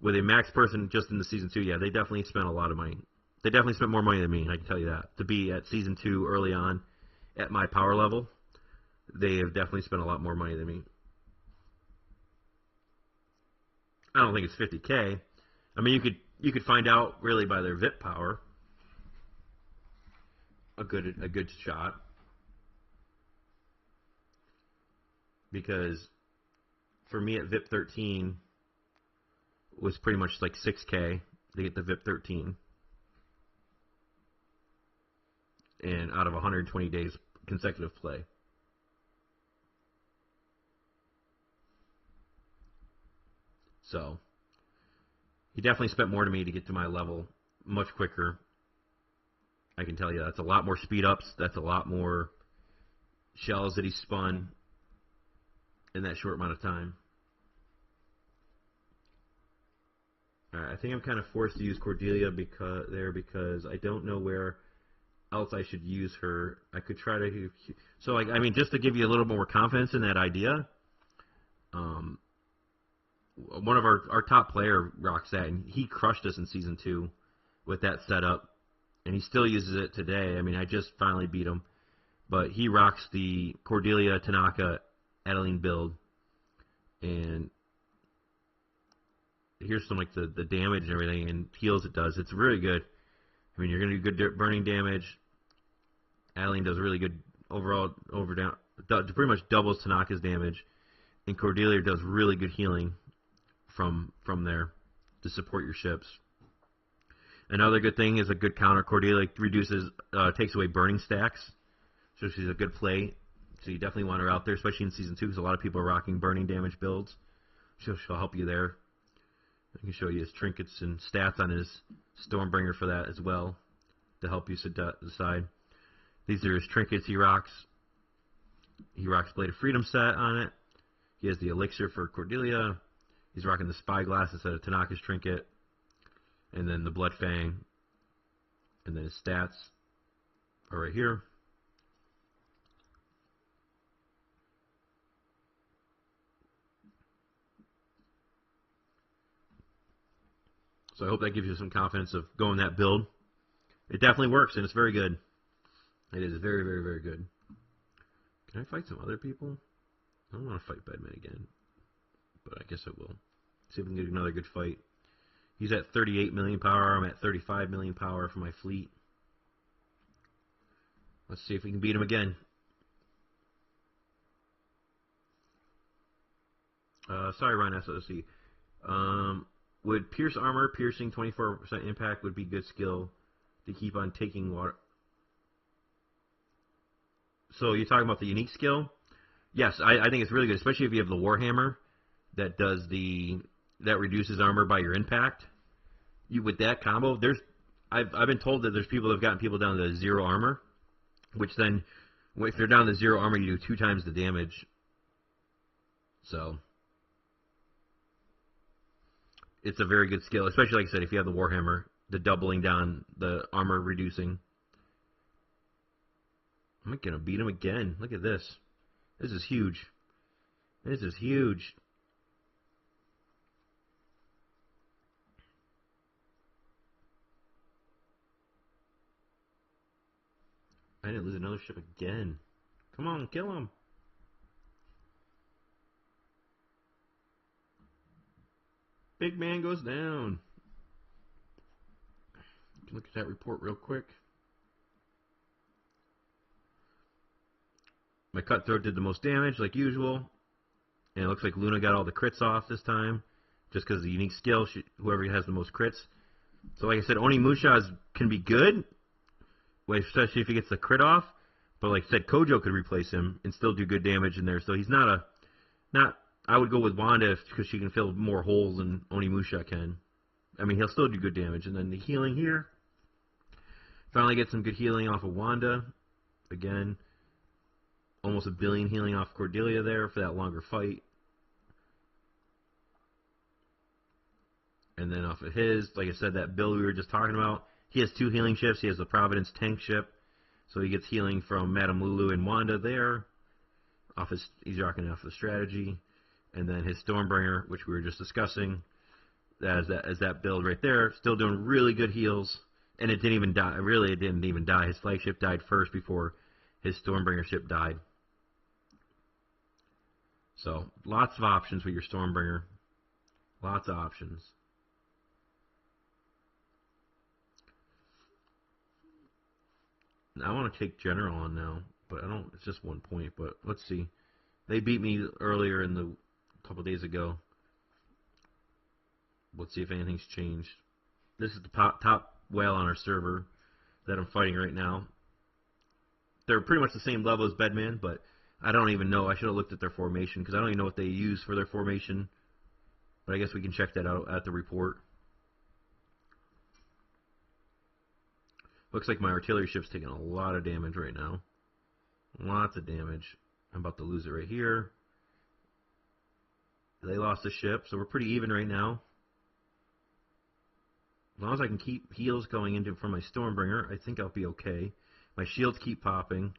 with a max person just in the Season 2, yeah, they definitely spent a lot of money. They definitely spent more money than me, I can tell you that. To be at Season 2 early on at my power level, they have definitely spent a lot more money than me. I don't think it's 50K. I mean, you could find out really by their VIP power. A good shot. Because for me at VIP 13 was pretty much like 6K to get the VIP 13. And out of 120 days consecutive play. So, he definitely spent more to me to get to my level much quicker. I can tell you that's a lot more speed ups. That's a lot more shells that he spun in that short amount of time. Alright, I think I'm kind of forced to use Cordelia because I don't know where else I should use her. I could try to... So, like, I mean, just to give you a little more confidence in that idea, one of our top player rocks that, and he crushed us in Season 2 with that setup, and he still uses it today. I mean, I just finally beat him, but he rocks the Cordelia, Tanaka, Adeline build, and here's some like the damage and everything, and heals it does. It's really good. I mean, you're going to do good burning damage. Adeline does really good overall, pretty much doubles Tanaka's damage, and Cordelia does really good healing from there to support your ships. Another good thing is a good counter. Cordelia takes away burning stacks, so she's a good play. So you definitely want her out there, especially in Season 2, because a lot of people are rocking burning damage builds. She'll help you there. I can show you his trinkets and stats on his Stormbringer for that as well, to help you decide. These are his trinkets he rocks. He rocks Blade of Freedom set on it. He has the Elixir for Cordelia. He's rocking the Spyglass instead of Tanaka's trinket. And then the Blood Fang. And then his stats are right here. So I hope that gives you some confidence of going that build. It definitely works, and it's very good. It is very, very, very good. Can I fight some other people? I don't want to fight Bedman again, but I guess I will. See if we can get another good fight. He's at 38 million power. I'm at 35 million power for my fleet. Let's see if we can beat him again. Sorry, Ryan SOC. Would Pierce Armor, piercing 24% impact would be good skill to keep on taking water. So you're talking about the unique skill? Yes, I think it's really good, especially if you have the Warhammer that reduces armor by your impact. With that combo, I've been told that there's people that have gotten people down to 0 armor, which then if they're down to 0 armor, you do 2 times the damage. So it's a very good skill, especially like I said, if you have the Warhammer, the doubling down, the armor reducing. I'm gonna beat him again. Look at this. This is huge. This is huge. I didn't lose another ship again. Come on, kill him. Big man goes down. Look at that report real quick. My cutthroat did the most damage, like usual. And it looks like Luna got all the crits off this time. Just because of the unique skill, whoever has the most crits. So like I said, Onimusha can be good. Especially if he gets the crit off. But like I said, Kojo could replace him and still do good damage in there. So he's not. I would go with Wanda because she can fill more holes than Onimusha can. I mean, he'll still do good damage. And then the healing here. Finally get some good healing off of Wanda. Again, almost 1 billion healing off Cordelia there for that longer fight. And then off of his, like I said, that build we were just talking about, he has 2 healing ships. He has the Providence tank ship. So he gets healing from Madame Lulu and Wanda there. He's rocking off the strategy. And then his Stormbringer, which we were just discussing, as that build right there, still doing really good heals. And it didn't even die. Really, it didn't even die. His flagship died first before his Stormbringer ship died. So, lots of options with your Stormbringer. Lots of options. I want to take General on now, but I don't. It's just 1 point, but let's see. They beat me earlier a couple days ago. Let's see if anything's changed. This is the top whale on our server that I'm fighting right now. They're pretty much the same level as Bedman, but I don't even know. I should have looked at their formation because I don't even know what they use for their formation. But I guess we can check that out at the report. Looks like my artillery ship's taking a lot of damage right now. Lots of damage. I'm about to lose it right here. They lost a ship, so we're pretty even right now. As long as I can keep heals going into from my Stormbringer, I think I'll be okay. My shields keep popping.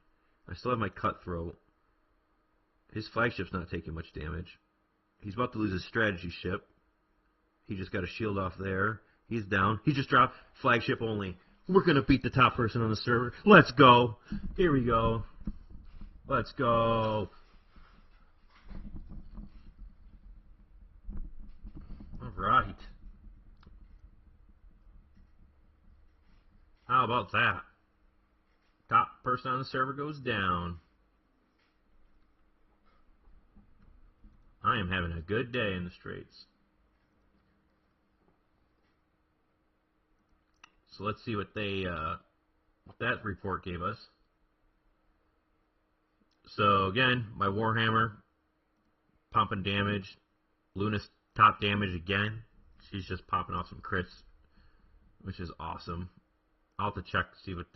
I still have my Cutthroat. His flagship's not taking much damage. He's about to lose his strategy ship. He just got a shield off there. He's down. He just dropped flagship only. We're going to beat the top person on the server. Let's go. Here we go. Let's go. All right. How about that? Top person on the server goes down. I am having a good day in the Straits. So let's see what that report gave us. So again, my Warhammer pumping damage. Luna's top damage again. She's just popping off some crits, which is awesome. I'll have to check to see what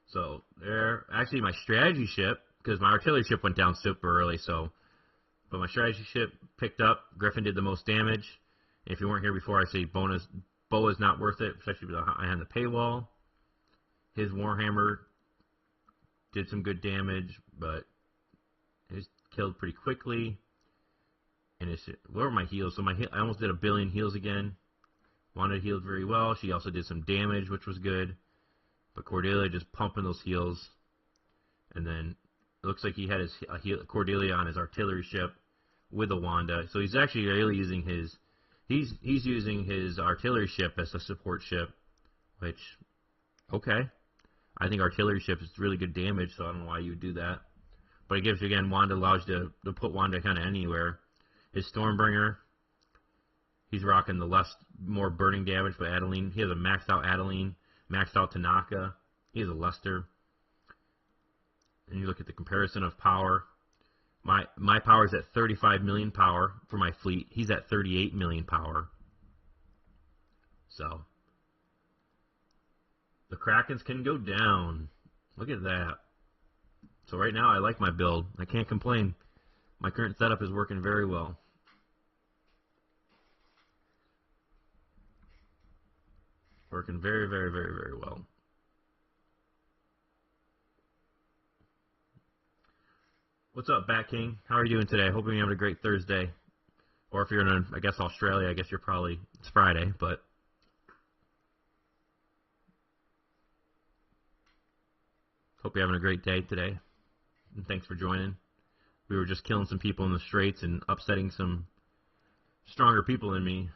so there. Actually, my strategy ship, because my artillery ship went down super early, but my strategy ship picked up. Griffin did the most damage. If you weren't here before, I say bow is not worth it, especially behind the paywall. His Warhammer did some good damage, but he's killed pretty quickly. And where were my heals? So I almost did 1 billion heals again. Wanda healed very well. She also did some damage, which was good. But Cordelia just pumping those heals. And then it looks like he had Cordelia on his artillery ship with a Wanda. So he's actually really using he's using his artillery ship as a support ship, which, okay. I think artillery ship is really good damage, so I don't know why you would do that. But it gives you, again, Wanda allows you to put Wanda kind of anywhere. His Stormbringer, he's rocking the more burning damage, but Adeline, he has a maxed out Adeline, maxed out Tanaka. He has a Lester. And you look at the comparison of power. My power is at 35 million power for my fleet. He's at 38 million power. So the Krakens can go down. Look at that. So right now I like my build. I can't complain. My current setup is working very well. Working very, very, very, very well. What's up, Bat King? How are you doing today? Hoping you're having a great Thursday. Or if you're in, I guess, Australia, I guess you're probably, it's Friday, but... Hope you're having a great day today. And thanks for joining. We were just killing some people in the straits and upsetting some stronger people than me.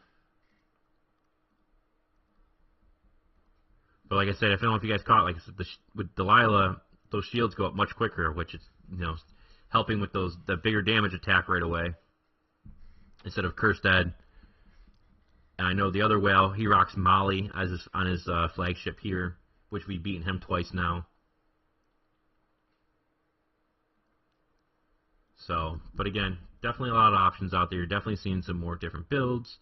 But like I said, I don't know if you guys caught, like I said, with Delilah, those shields go up much quicker, which is, helping with the bigger damage attack right away. Instead of Curse Dead. And I know the other whale, he rocks Molly on his flagship here, which we've beaten him twice now. So, but again, definitely a lot of options out there. You're definitely seeing some more different builds.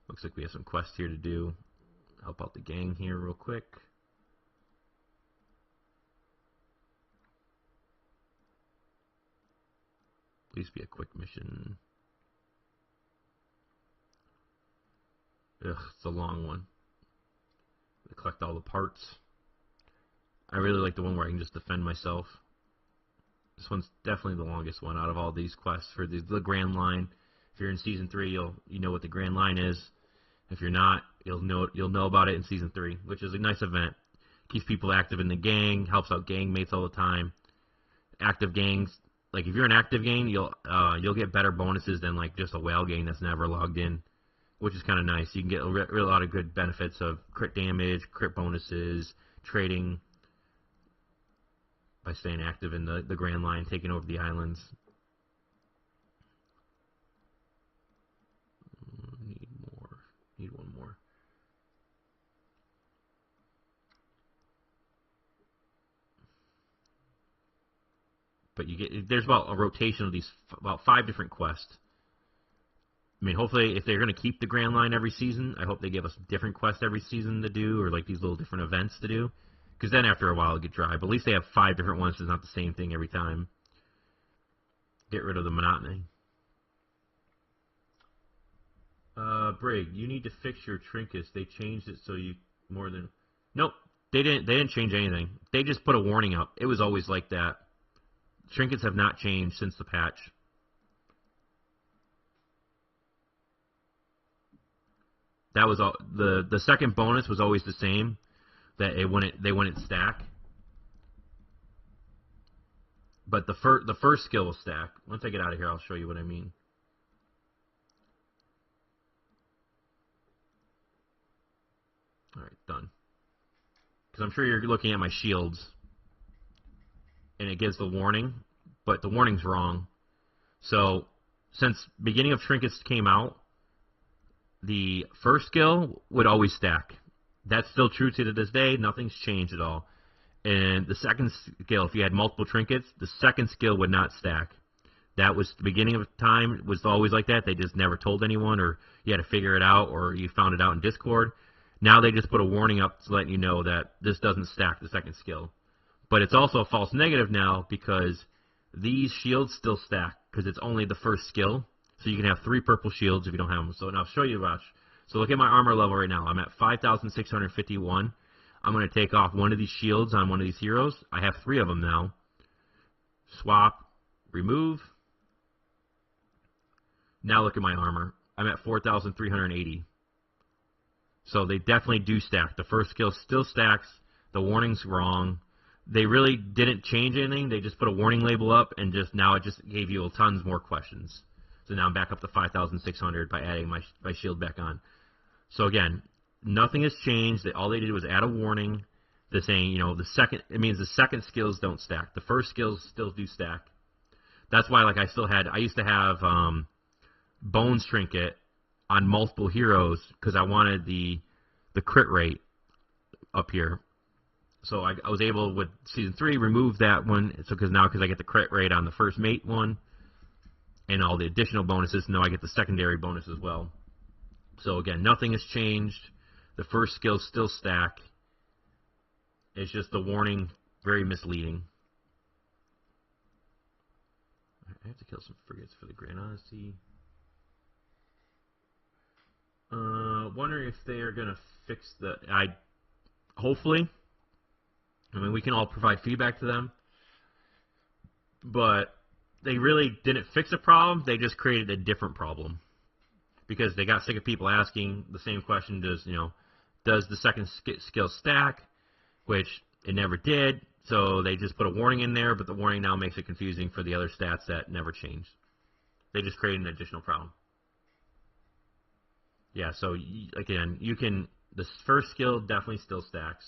Looks like we have some quests here to do. Help out the gang here real quick. Please be a quick mission. Ugh, it's a long one. To collect all the parts. I really like the one where I can just defend myself. This one's definitely the longest one out of all these quests for the Grand Line. If you're in Season 3, you know what the Grand Line is. If you're not, you'll know about it in Season 3, which is a nice event. Keeps people active in the gang, helps out gang mates all the time. Active gangs, like if you're an active gang, you'll get better bonuses than like just a whale gang that's never logged in, which is kind of nice. You can get a lot of good benefits of crit damage, crit bonuses, trading by staying active in the Grand Line, taking over the islands. Need more. Need one more. But there's about a rotation of these, about 5 different quests. I mean, hopefully, if they're going to keep the Grand Line every season, I hope they give us different quests every season to do, or like these little different events to do. Because then after a while it'll get dry. But at least they have 5 different ones, so it's not the same thing every time. Get rid of the monotony. Brig, you need to fix your trinkets. They changed it so you more than... Nope, they didn't change anything. They just put a warning up. It was always like that. Trinkets have not changed since the patch. That was all. The second bonus was always the same. That they wouldn't stack. But the first skill will stack. Once I get out of here, I'll show you what I mean. All right, done. Because I'm sure you're looking at my shields, and it gives the warning, but the warning's wrong. So, since beginning of Trinkets came out, the first skill would always stack. That's still true to this day. Nothing's changed at all. And the second skill, if you had multiple trinkets, the second skill would not stack. That was the beginning of time. It was always like that. They just never told anyone, or you had to figure it out, or you found it out in Discord. Now they just put a warning up to let you know that this doesn't stack the second skill. But it's also a false negative now because these shields still stack because it's only the first skill. So you can have 3 purple shields if you don't have them. So now I'll show you, watch. So look at my armor level right now. I'm at 5,651. I'm going to take off one of these shields on one of these heroes. I have 3 of them now. Swap, remove. Now look at my armor. I'm at 4,380. So they definitely do stack. The first skill still stacks. The warning's wrong. They really didn't change anything. They just put a warning label up, and now it just gave you tons more questions. So now I'm back up to 5,600 by adding my shield back on. So again, nothing has changed. All they did was add a warning. They're saying, it means the second skills don't stack. The first skills still do stack. That's why, like, I used to have Bones Trinket on multiple heroes because I wanted the crit rate up here. So I was able, with Season 3, remove that one. So because I get the crit rate on the first mate one and all the additional bonuses, now I get the secondary bonus as well. So again, nothing has changed. The first skills still stack. It's just the warning, very misleading. I have to kill some frigates for the Grand Odyssey. Wondering if they are going to fix hopefully. I mean, we can all provide feedback to them. But they really didn't fix a problem. They just created a different problem because they got sick of people asking the same question. Does the second skill stack? Which it never did. So they just put a warning in there, but the warning now makes it confusing for the other stats that never changed. They just created an additional problem. Yeah, so again, the first skill definitely still stacks.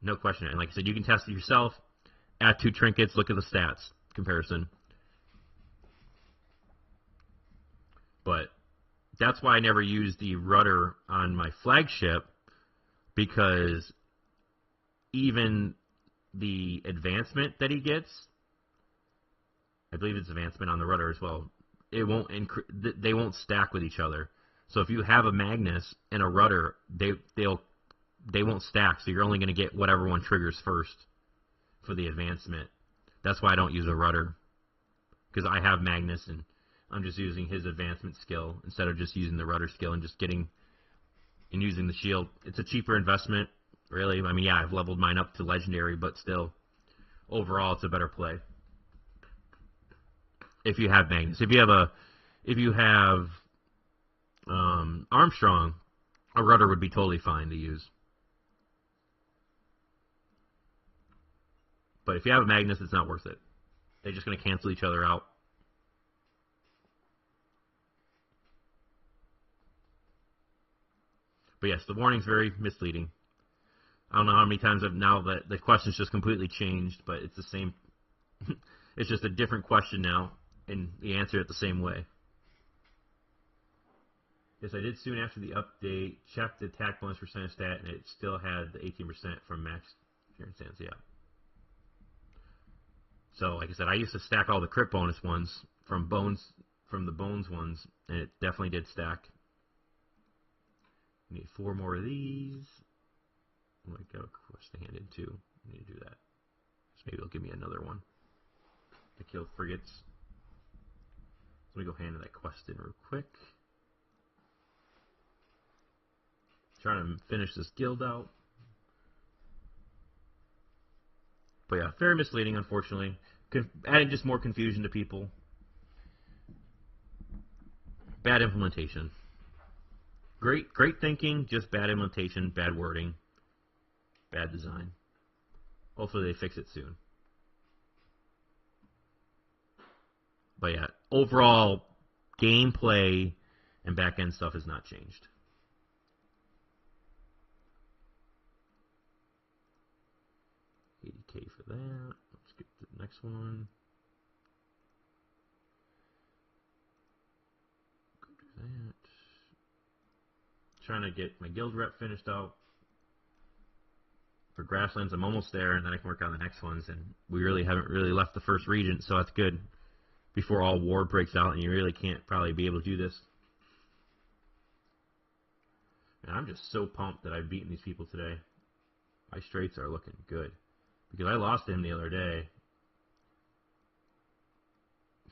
No question. And like I said, you can test it yourself. Add 2 trinkets, look at the stats comparison. But that's why I never used the rudder on my flagship, because even the advancement that he gets, I believe it's advancement on the rudder as well, they won't stack with each other. So if you have a Magnus and a rudder, they won't stack. So you're only going to get whatever one triggers first for the advancement. That's why I don't use a rudder, because I have Magnus and I'm just using his advancement skill instead of just using the rudder skill and just using the shield. It's a cheaper investment, really. I mean, yeah, I've leveled mine up to legendary, but still, overall, it's a better play. If you have Magnus, if you have Armstrong, a rudder would be totally fine to use. But if you have a Magnus, it's not worth it. They're just going to cancel each other out. But yes, the warning's very misleading. I don't know how many times now that the question's just completely changed, but it's the same. It's just a different question now, and you answer it the same way. Yes, I did soon after the update. Check the attack bonus percentage stat, and it still had the 18% from max stance. Yeah. So, like I said, I used to stack all the crit bonus ones from the bones ones, and it definitely did stack. We need 4 more of these. I might go quest the hand in too. I need to do that. So maybe it'll give me another one to kill frigates. So let me go hand that quest in real quick. Trying to finish this guild out. But yeah, very misleading, unfortunately. Adding just more confusion to people. Bad implementation. Great thinking, just bad implementation, bad wording, bad design. Hopefully they fix it soon. But yeah, overall, gameplay and back-end stuff has not changed. $80K for that. Let's get to the next one. Go do that. Trying to get my guild rep finished out. For Grasslands, I'm almost there, and then I can work on the next ones. And we really haven't left the first region, so that's good. Before all war breaks out, and you really can't probably be able to do this. And I'm just so pumped that I've beaten these people today. My straights are looking good. Because I lost to him the other day.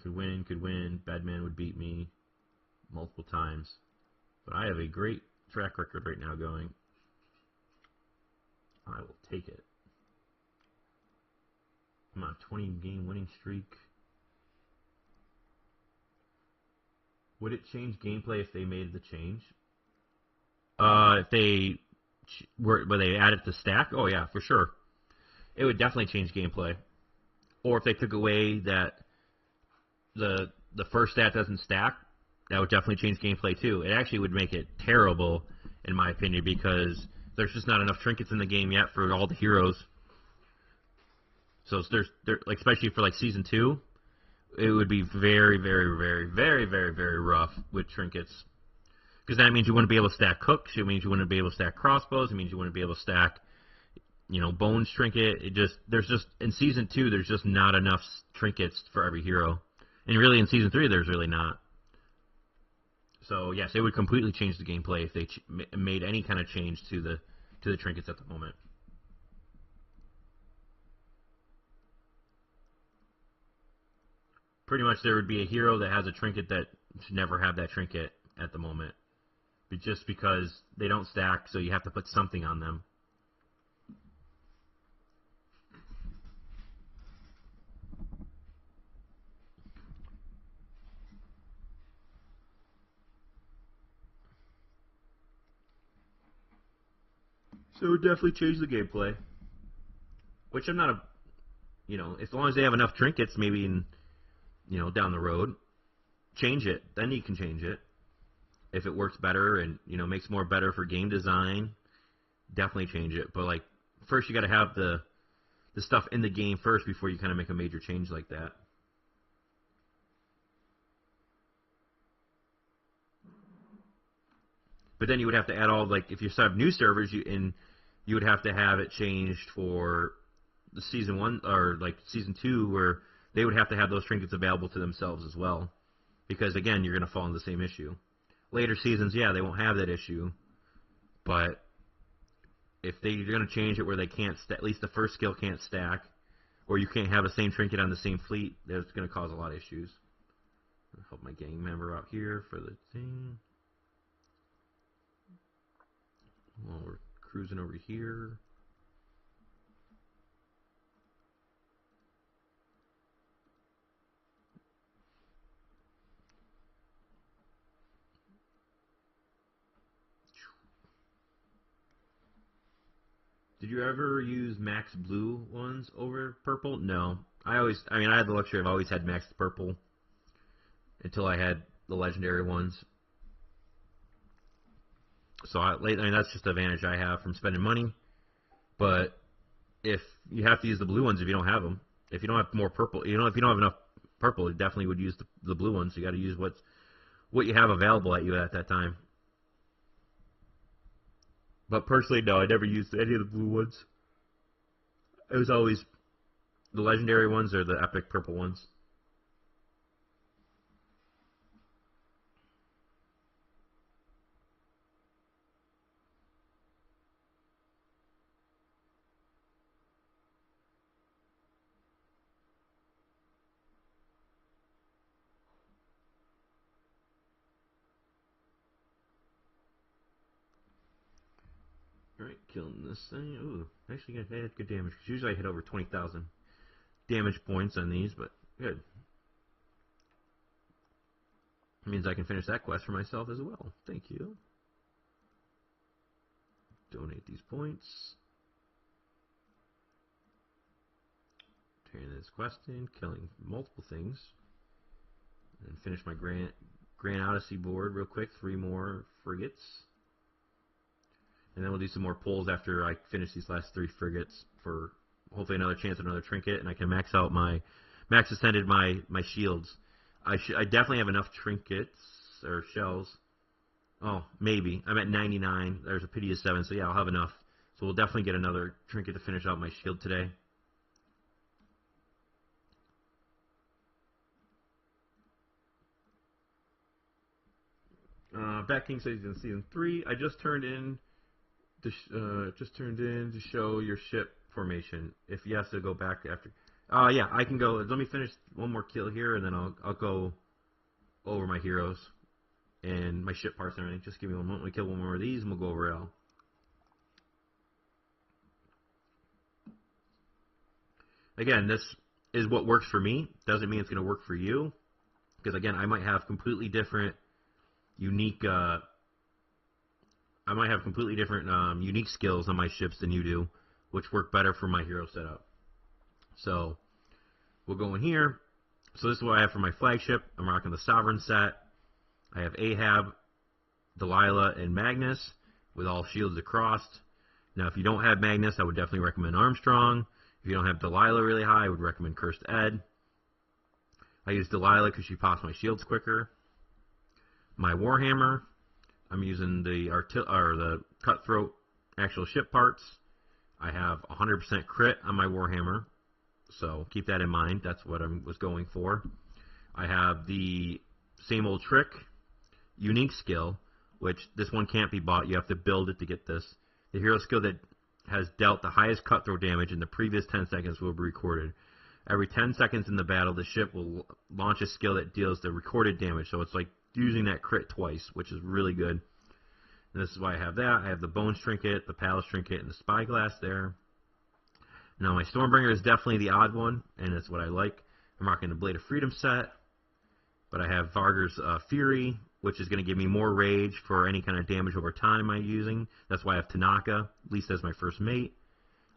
Could win. Badman would beat me multiple times. But I have a great track record right now going. I will take it. I'm on a 20-game winning streak. Would it change gameplay if they made the change? If they added the stack? Oh yeah, for sure. It would definitely change gameplay. Or if they took away that the first stat doesn't stack, that would definitely change gameplay too. It actually would make it terrible, in my opinion, because there's just not enough trinkets in the game yet for all the heroes. So there's like, especially for like Season 2, it would be very, very, very, very, very, very rough with trinkets. Because that means you wouldn't be able to stack hooks. It means you wouldn't be able to stack crossbows. It means you wouldn't be able to stack, bones trinket. There's just in Season 2, there's just not enough trinkets for every hero. And really in Season 3, there's really not. So yes, it would completely change the gameplay if they made any kind of change to the trinkets at the moment. Pretty much there would be a hero that has a trinket that should never have that trinket at the moment. But just because they don't stack, so you have to put something on them. So it would definitely change the gameplay. Which I'm not a, you know, as long as they have enough trinkets, maybe in, you know, down the road, change it. Then you can change it. If it works better and, you know, makes more better for game design, definitely change it. But, like, first you got to have the stuff in the game first before you kind of make a major change like that. But then you would have to add all, like, if you have new servers, you would have to have it changed for the season 1 or like season 2, where they would have to have those trinkets available to themselves as well, because again, you're going to fall into the same issue. Later seasons, yeah, they won't have that issue, but if they're going to change it where they can't, at least the first skill can't stack, or you can't have the same trinket on the same fleet, that's going to cause a lot of issues. I'll help my gang member out here for the thing. While we're cruising over here. Did you ever use max blue ones over purple? No. I had the luxury of always had max purple until I had the legendary ones. So that's just the advantage I have from spending money. But if you have to use the blue ones if you don't have them, if you don't have more purple, you know, if you don't have enough purple, you definitely would use the blue ones. You got to use what you have available at you at that time. But personally, no, I never used any of the blue ones. It was always the legendary ones or the epic purple ones. Alright, killing this thing. Ooh, actually I had good damage, because usually I hit over 20,000 damage points on these, but good. It means I can finish that quest for myself as well. Thank you. Donate these points. Turn this quest in, killing multiple things. And finish my Grand Odyssey board real quick. 3 more frigates. And then we'll do some more pulls after I finish these last 3 frigates for hopefully another chance at another trinket, and I can max extended my shields. I definitely have enough trinkets or shells. Oh, maybe. I'm at 99. There's a pity of 7, so yeah, I'll have enough. So we'll definitely get another trinket to finish out my shield today. Bat King says he's in season 3. I just turned in to show your ship formation. If yes, to go back after. Yeah, I can go. Let me finish one more kill here, and then I'll go over my heroes and my ship parts and everything. Just give me one moment. We kill one more of these, and we'll go over L. Again, this is what works for me. Doesn't mean it's going to work for you, because again, I might have completely different, unique. Unique skills on my ships than you do, which work better for my hero setup. So we'll go in here. So this is what I have for my flagship. I'm rocking the Sovereign set. I have Ahab, Delilah, and Magnus with all shields across. Now, if you don't have Magnus, I would definitely recommend Armstrong. If you don't have Delilah really high, I would recommend Cursed Ed. I use Delilah because she pops my shields quicker. My Warhammer, I'm using the Cutthroat actual ship parts. I have 100% crit on my Warhammer, so keep that in mind. That's what I was going for. I have the same old trick, unique skill, which this one can't be bought. You have to build it to get this. The hero skill that has dealt the highest cutthroat damage in the previous 10 seconds will be recorded. Every 10 seconds in the battle, the ship will launch a skill that deals the recorded damage. So it's like using that crit twice, which is really good. And this is why I have that. I have the Bones Trinket, the Palace Trinket, and the Spyglass there. Now, my Stormbringer is definitely the odd one, and it's what I like. I'm rocking the Blade of Freedom set. But I have Varger's Fury, which is going to give me more rage for any kind of damage over time I'm using. That's why I have Tanaka, at least as my first mate.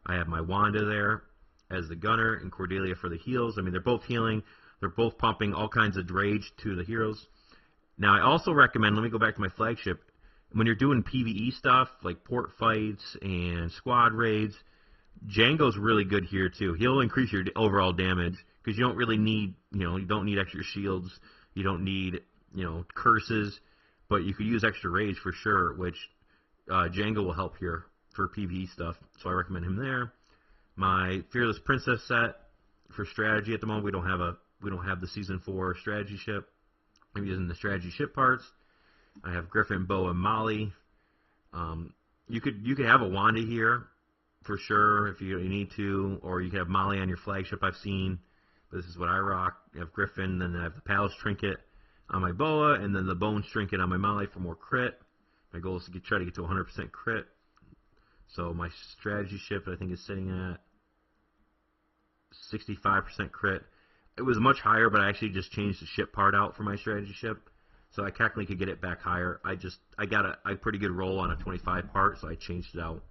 I have my Wanda there as the gunner, and Cordelia for the heals. I mean, they're both healing. They're both pumping all kinds of rage to the heroes. Now, I also recommend, let me go back to my flagship, when you're doing PvE stuff, like port fights and squad raids, Django's really good here, too. He'll increase your overall damage, because you don't really need, you don't need extra shields. You don't need, curses, but you could use extra rage for sure, which Django will help here for PvE stuff, so I recommend him there. My Fearless Princess set for strategy at the moment, we don't have the Season 4 strategy ship. I'm using the strategy ship parts. I have Griffin, Bo, and Molly. You could have a Wanda here for sure if you need to, or you could have Molly on your flagship. I've seen. This is what I rock. I have Griffin, then I have the Palace Trinket on my Boa, and then the Bones Trinket on my Molly for more crit. My goal is to try to get to 100% crit. So my strategy ship, I think, is sitting at 65% crit. It was much higher, but I actually just changed the ship part out for my strategy ship, so I technically could get it back higher. I got a pretty good roll on a 25 part, so I changed it out.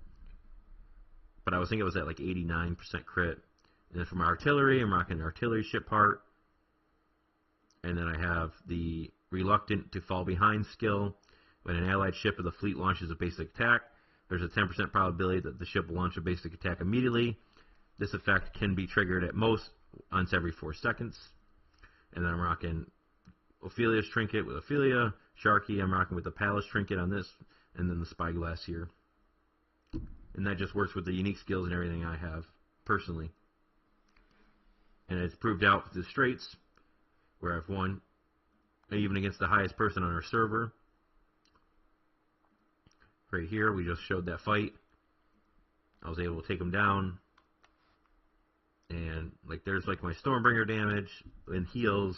But I was thinking it was at like 89% crit. And then for my artillery, I'm rocking the artillery ship part. And then I have the Reluctant to Fall Behind skill. When an allied ship of the fleet launches a basic attack, there's a 10% probability that the ship will launch a basic attack immediately. This effect can be triggered at most once every 4 seconds. And then I'm rocking Ophelia's Trinket with Ophelia. Sharky, I'm rocking with the Palace Trinket on this. And then the Spyglass here. And that just works with the unique skills and everything I have, personally. And it's proved out with the Straits, where I've won, even against the highest person on our server. Right here, we just showed that fight. I was able to take him down. And there's my Stormbringer damage and heals.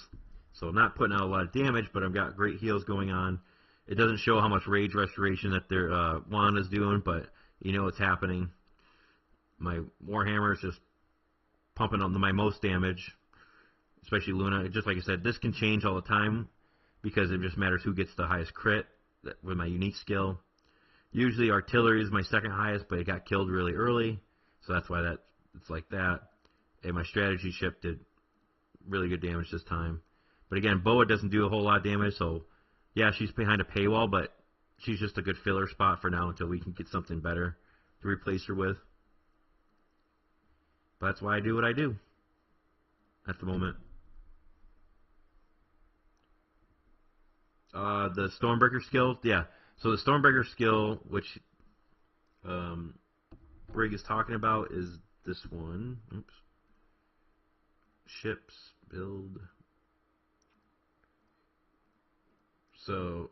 So I'm not putting out a lot of damage, but I've got great heals going on. It doesn't show how much rage restoration that their Wanda's doing, but it's happening. My Warhammer is just pumping on my most damage, especially Luna. Just like I said, this can change all the time because it just matters who gets the highest crit with my unique skill. Usually artillery is my second highest, but it got killed really early, so that's why it's like that. And my strategy ship did really good damage this time. But again, Boa doesn't do a whole lot of damage, so yeah, she's behind a paywall, but she's just a good filler spot for now until we can get something better to replace her with. But that's why I do what I do at the moment. The Stormbreaker skill, yeah. So the Stormbreaker skill, which Brig is talking about, is this one. Oops. Ships, build. So,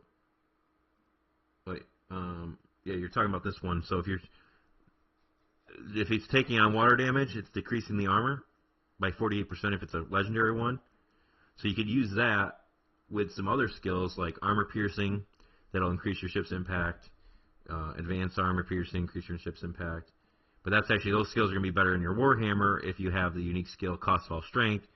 wait, yeah, you're talking about this one. So if it's taking on water damage, it's decreasing the armor by 48% if it's a legendary one. So you could use that with some other skills like armor piercing, that'll increase your ship's impact. Advanced armor piercing, increase your ship's impact. But those skills are going to be better in your Warhammer if you have the unique skill Cost of All Strength,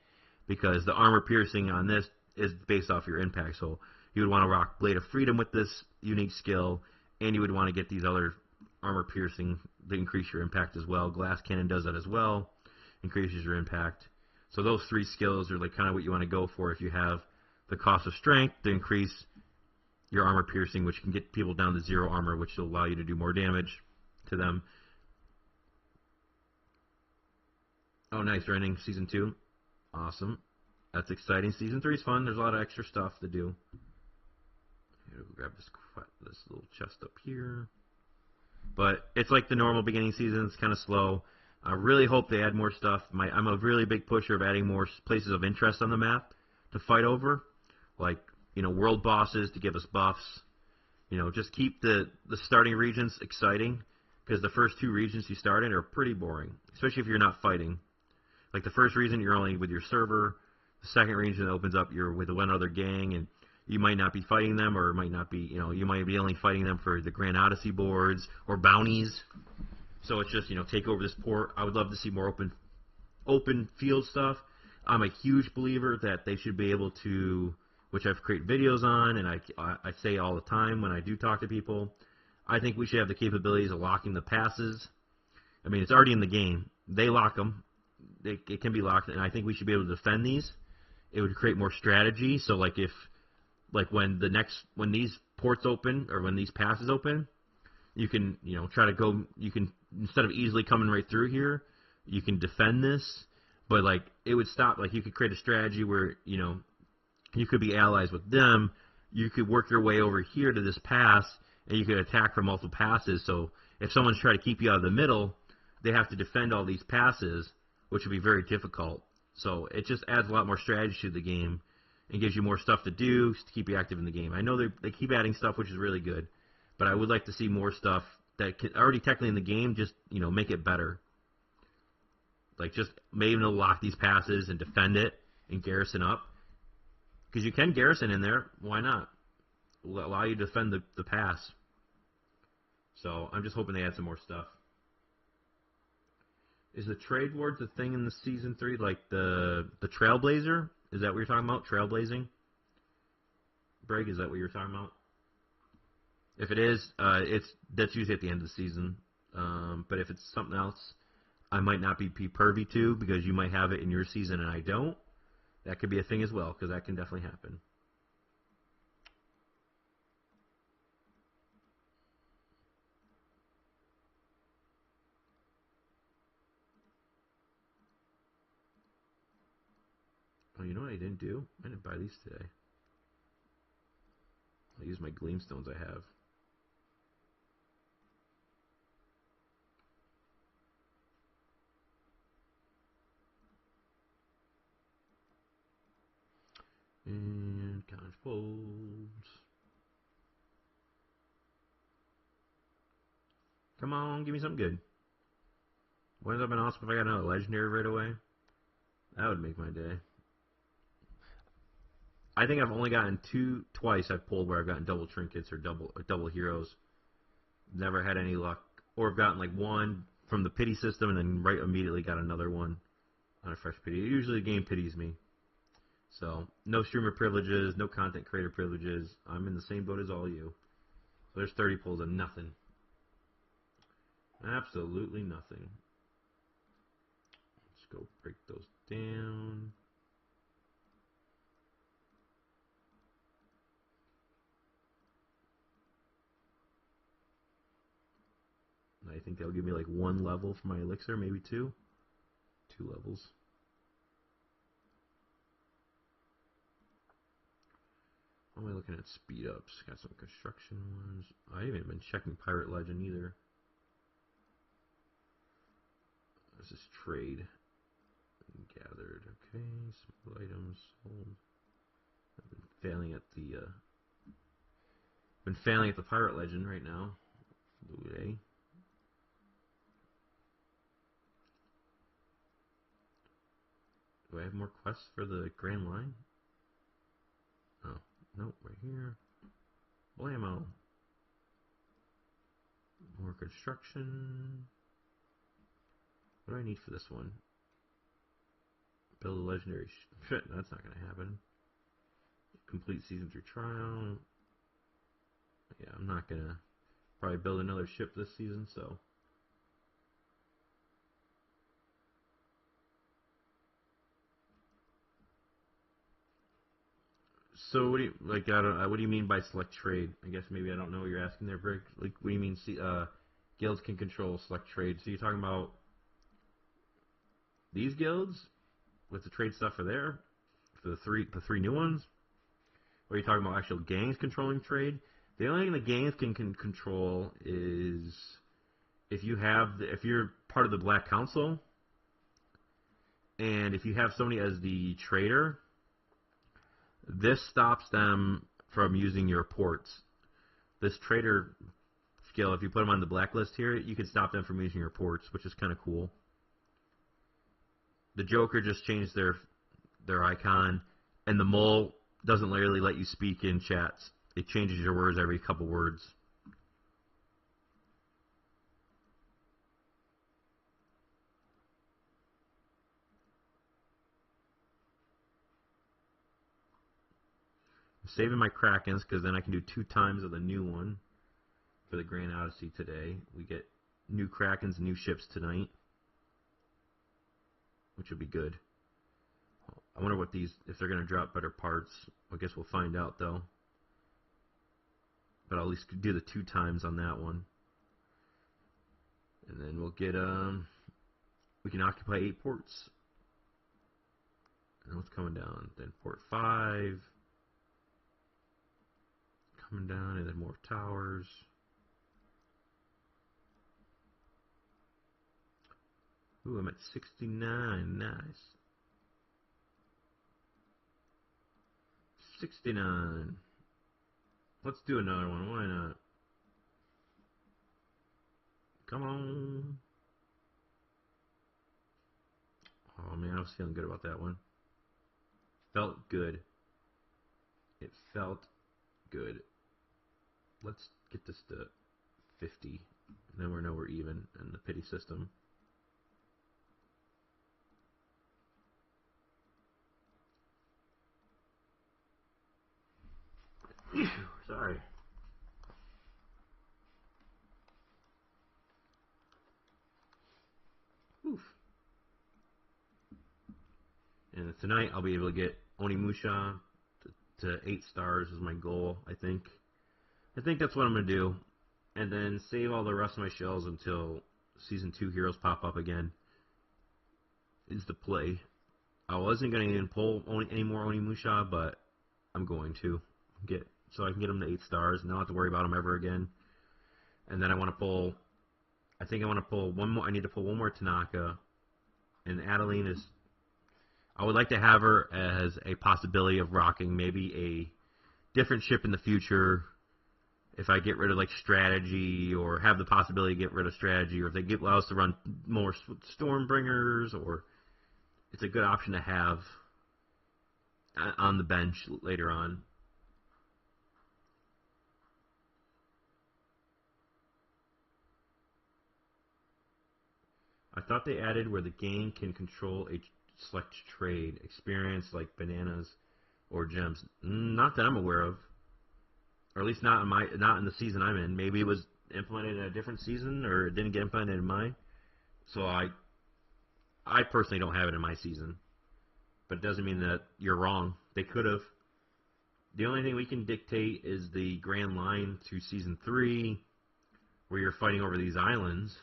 because the armor piercing on this is based off your impact. So you would want to rock Blade of Freedom with this unique skill, and you would want to get these other armor piercing to increase your impact as well. Glass Cannon does that as well, increases your impact. So those three skills are kind of what you want to go for if you have the Cost of Strength to increase your armor piercing, which can get people down to 0 armor, which will allow you to do more damage to them. Oh, nice, running Season 2. Awesome. That's exciting. Season 3 is fun. There's a lot of extra stuff to do. Here, we'll grab this little chest up here. But it's like the normal beginning season. It's kind of slow. I really hope they add more stuff. I'm a really big pusher of adding more places of interest on the map to fight over. Like, world bosses to give us buffs. Just keep the starting regions exciting, because the first 2 regions you start in are pretty boring, especially if you're not fighting. Like the first region, you're only with your server. The second region opens up, you're with one other gang, and you might not be fighting them, or it might not be, you might be only fighting them for the Grand Odyssey boards or bounties. So it's just, take over this port. I would love to see more open field stuff. I'm a huge believer that they should be able to which I've created videos on, and I say all the time when I do talk to people. I think we should have the capabilities of locking the passes. I mean, it's already in the game. They lock them. It can be locked, and I think we should be able to defend these. It would create more strategy. So, when these ports open or when these passes open, you can try to go. You can, instead of easily coming right through here, you can defend this. But it would stop. You could create a strategy where you could be allies with them. You could work your way over here to this pass, and you could attack from multiple passes. So if someone's trying to keep you out of the middle, they have to defend all these passes, which would be very difficult. So it just adds a lot more strategy to the game and gives you more stuff to do to keep you active in the game. I know they keep adding stuff, which is really good, but I would like to see more stuff that can, already technically in the game, just make it better. Just maybe to lock these passes and defend it and garrison up. Because you can garrison in there. Why not? Will allow you to defend the pass. So I'm just hoping they add some more stuff. Is the trade wards a thing in the Season 3? Like the Trailblazer? Is that what you're talking about? Trailblazing? Brig, is that what you're talking about? If it is, that's usually at the end of the season. But if it's something else I might not be privy to because you might have it in your season and I don't, that could be a thing as well, because that can definitely happen. Oh, you know what I didn't do? I didn't buy these today. I'll use my gleamstones I have. And count folds. Come on, give me something good. Wouldn't that have been awesome if I got another legendary right away? That would make my day. I think I've only gotten twice I've pulled where I've gotten double trinkets or double heroes. Never had any luck. Or I've gotten one from the pity system and then immediately got another one on a fresh pity. Usually the game pities me. So, no streamer privileges, no content creator privileges. I'm in the same boat as all you. So there's 30 pulls of nothing. Absolutely nothing. Let's go break those down. I think that'll give me 1 level for my elixir, maybe 2. 2 levels. How am I looking at speed ups? Got some construction ones. I haven't been checking Pirate Legend either. This is trade. Gathered. Okay, small items sold. I've been failing at the Pirate Legend right now. Loot A. Do I have more quests for the Grand Line? Oh, nope, right here. Blammo. More construction. What do I need for this one? Build a legendary shit. That's not going to happen. Complete season 3 trial. Yeah, I'm not going to probably build another ship this season, so. So what do you what do you mean by select trade? I guess maybe I don't know what you're asking there, Brick. What do you mean? Guilds can control select trade. So you're talking about these guilds with the trade stuff for there, for the three new ones? Or are you talking about actual gangs controlling trade? The only thing the gangs can control is if you're part of the Black Council, and if you have somebody as the trader. This stops them from using your ports. This trader skill, if you put them on the blacklist here, you can stop them from using your ports, which is kind of cool. The Joker just changed their icon, and the mole doesn't really let you speak in chats. It changes your words every couple words. saving my Krakens because then I can do 2 times of the new one for the Grand Odyssey today. We get new Krakens, new ships tonight, which will be good. I wonder what these, if they're going to drop better parts. I guess we'll find out though. But I'll at least do the 2 times on that one. And then we'll get, we can occupy 8 ports. And what's coming down? Then port 5. Coming down, and then more towers. Ooh, I'm at 69. Nice. 69. Let's do another one. Why not? Come on. Oh, man, I was feeling good about that one. Felt good. It felt good. Let's get this to 50. And then we know we're even in the pity system. Sorry. Oof. And tonight I'll be able to get Onimusha to 8 stars is my goal, I think. I think that's what I'm going to do. And then save all the rest of my shells until Season 2 heroes pop up again. Is the play. I wasn't going to even pull any more Onimusha, but I'm going to get so I can get them to 8 stars and not have to worry about them ever again. And then I want to pull. I think I want to pull one more. I need to pull one more Tanaka. And Adeline is. I would like to have her as a possibility of rocking maybe a different ship in the future. If I get rid of like strategy, or have the possibility to get rid of strategy, or if they allow us to run more Stormbringers, or it's a good option to have on the bench later on. I thought they added where the game can control a select trade, experience like bananas or gems. Not that I'm aware of, or at least not in the season I'm in. Maybe it was implemented in a different season, or it didn't get implemented in mine. So I personally don't have it in my season, but it doesn't mean that you're wrong. They could have. The only thing we can dictate is the Grand Line to Season 3, where you're fighting over these islands,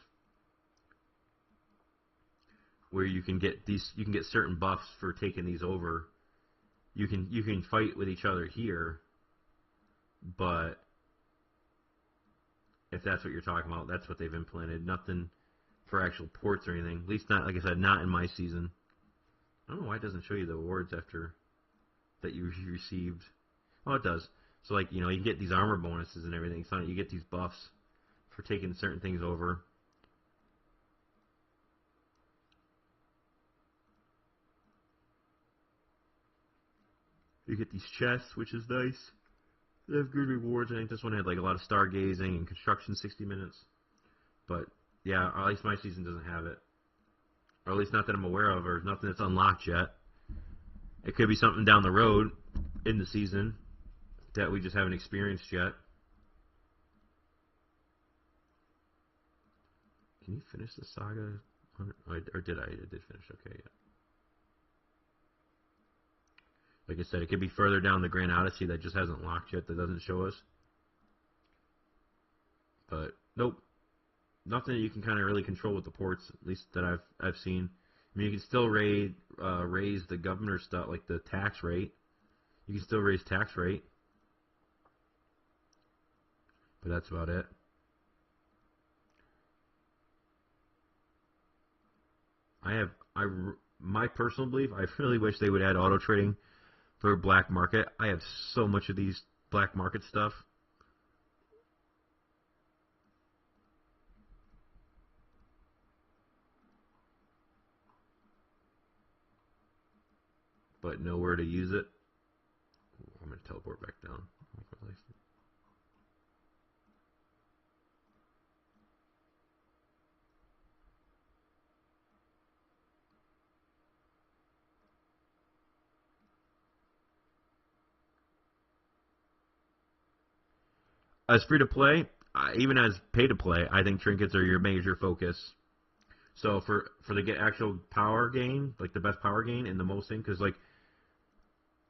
where you can get certain buffs for taking these over. You can fight with each other here, but if that's what you're talking about, that's what they've implemented. Nothing for actual ports or anything. At least not, like I said, not in my season. I don't know why it doesn't show you the awards after that you received. Oh, it does. So, like, you know, you get these armor bonuses and everything. So you get these buffs for taking certain things over. You get these chests, which is nice. They have good rewards. I think this one had like a lot of stargazing and construction 60 minutes. But yeah, at least my season doesn't have it. Or at least not that I'm aware of, or nothing that's unlocked yet. It could be something down the road in the season that we just haven't experienced yet. Can you finish the saga? Or did I? I did finish. Okay, yeah. Like I said, it could be further down the Grand Odyssey that just hasn't locked yet, that doesn't show us. But nope, nothing that you can kind of really control with the ports, at least that I've seen. I mean, you can still raise the governor stuff, like the tax rate. You can still raise tax rate, but that's about it. My personal belief, I really wish they would add auto trading for black market. I have so much of these black market stuff. But nowhere to use it. I'm going to teleport back down. as free to play, even as pay to play, I think trinkets are your major focus. So for the actual power gain, like the best power gain and the most thing, because like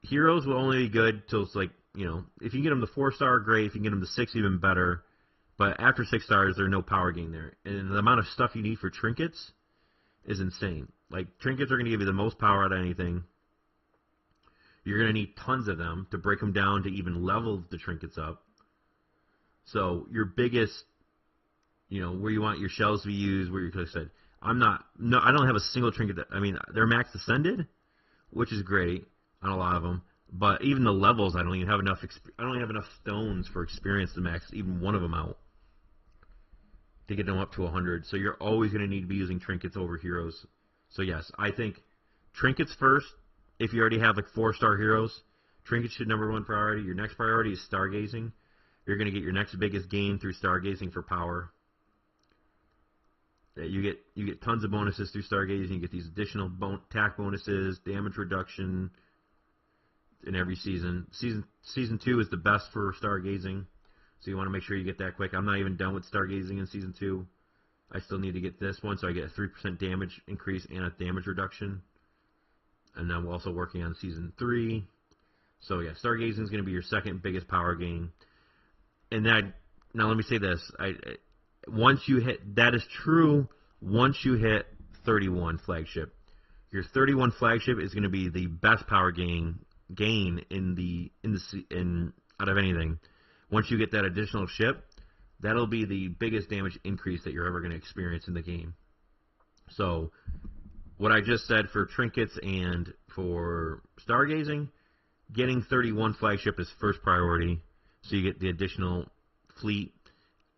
heroes will only be good till it's like, you know, if you can get them the 4-star, great. If you can get them the 6, even better. But after 6 stars, there's no power gain there, and the amount of stuff you need for trinkets is insane. Like trinkets are going to give you the most power out of anything. You're going to need tons of them to break them down to even level the trinkets up. So your biggest, you know, where you want your shells to be used, where you could have said, I don't have a single trinket that, I mean, they're max ascended, which is great on a lot of them, but even the levels, I don't even have enough stones for experience to max even one of them out to get them up to 100. So you're always going to need to be using trinkets over heroes. So yes, I think trinkets first. If you already have like 4-star heroes, trinkets should number 1 priority. Your next priority is Stargazing. You're going to get your next biggest gain through Stargazing for power. You get tons of bonuses through Stargazing. You get these additional attack bonuses, damage reduction in every season. Season 2 is the best for Stargazing, so you want to make sure you get that quick. I'm not even done with Stargazing in Season 2. I still need to get this one, so I get a 3% damage increase and a damage reduction. And then we're also working on Season 3. So yeah, Stargazing is going to be your second biggest power gain. And now let me say this. Once you hit, that is true once you hit 31 flagship. Your 31 flagship is going to be the best power gain out of anything. Once you get that additional ship, that'll be the biggest damage increase that you're ever going to experience in the game. So what I just said for trinkets and for Stargazing, getting 31 flagship is first priority, so you get the additional fleet.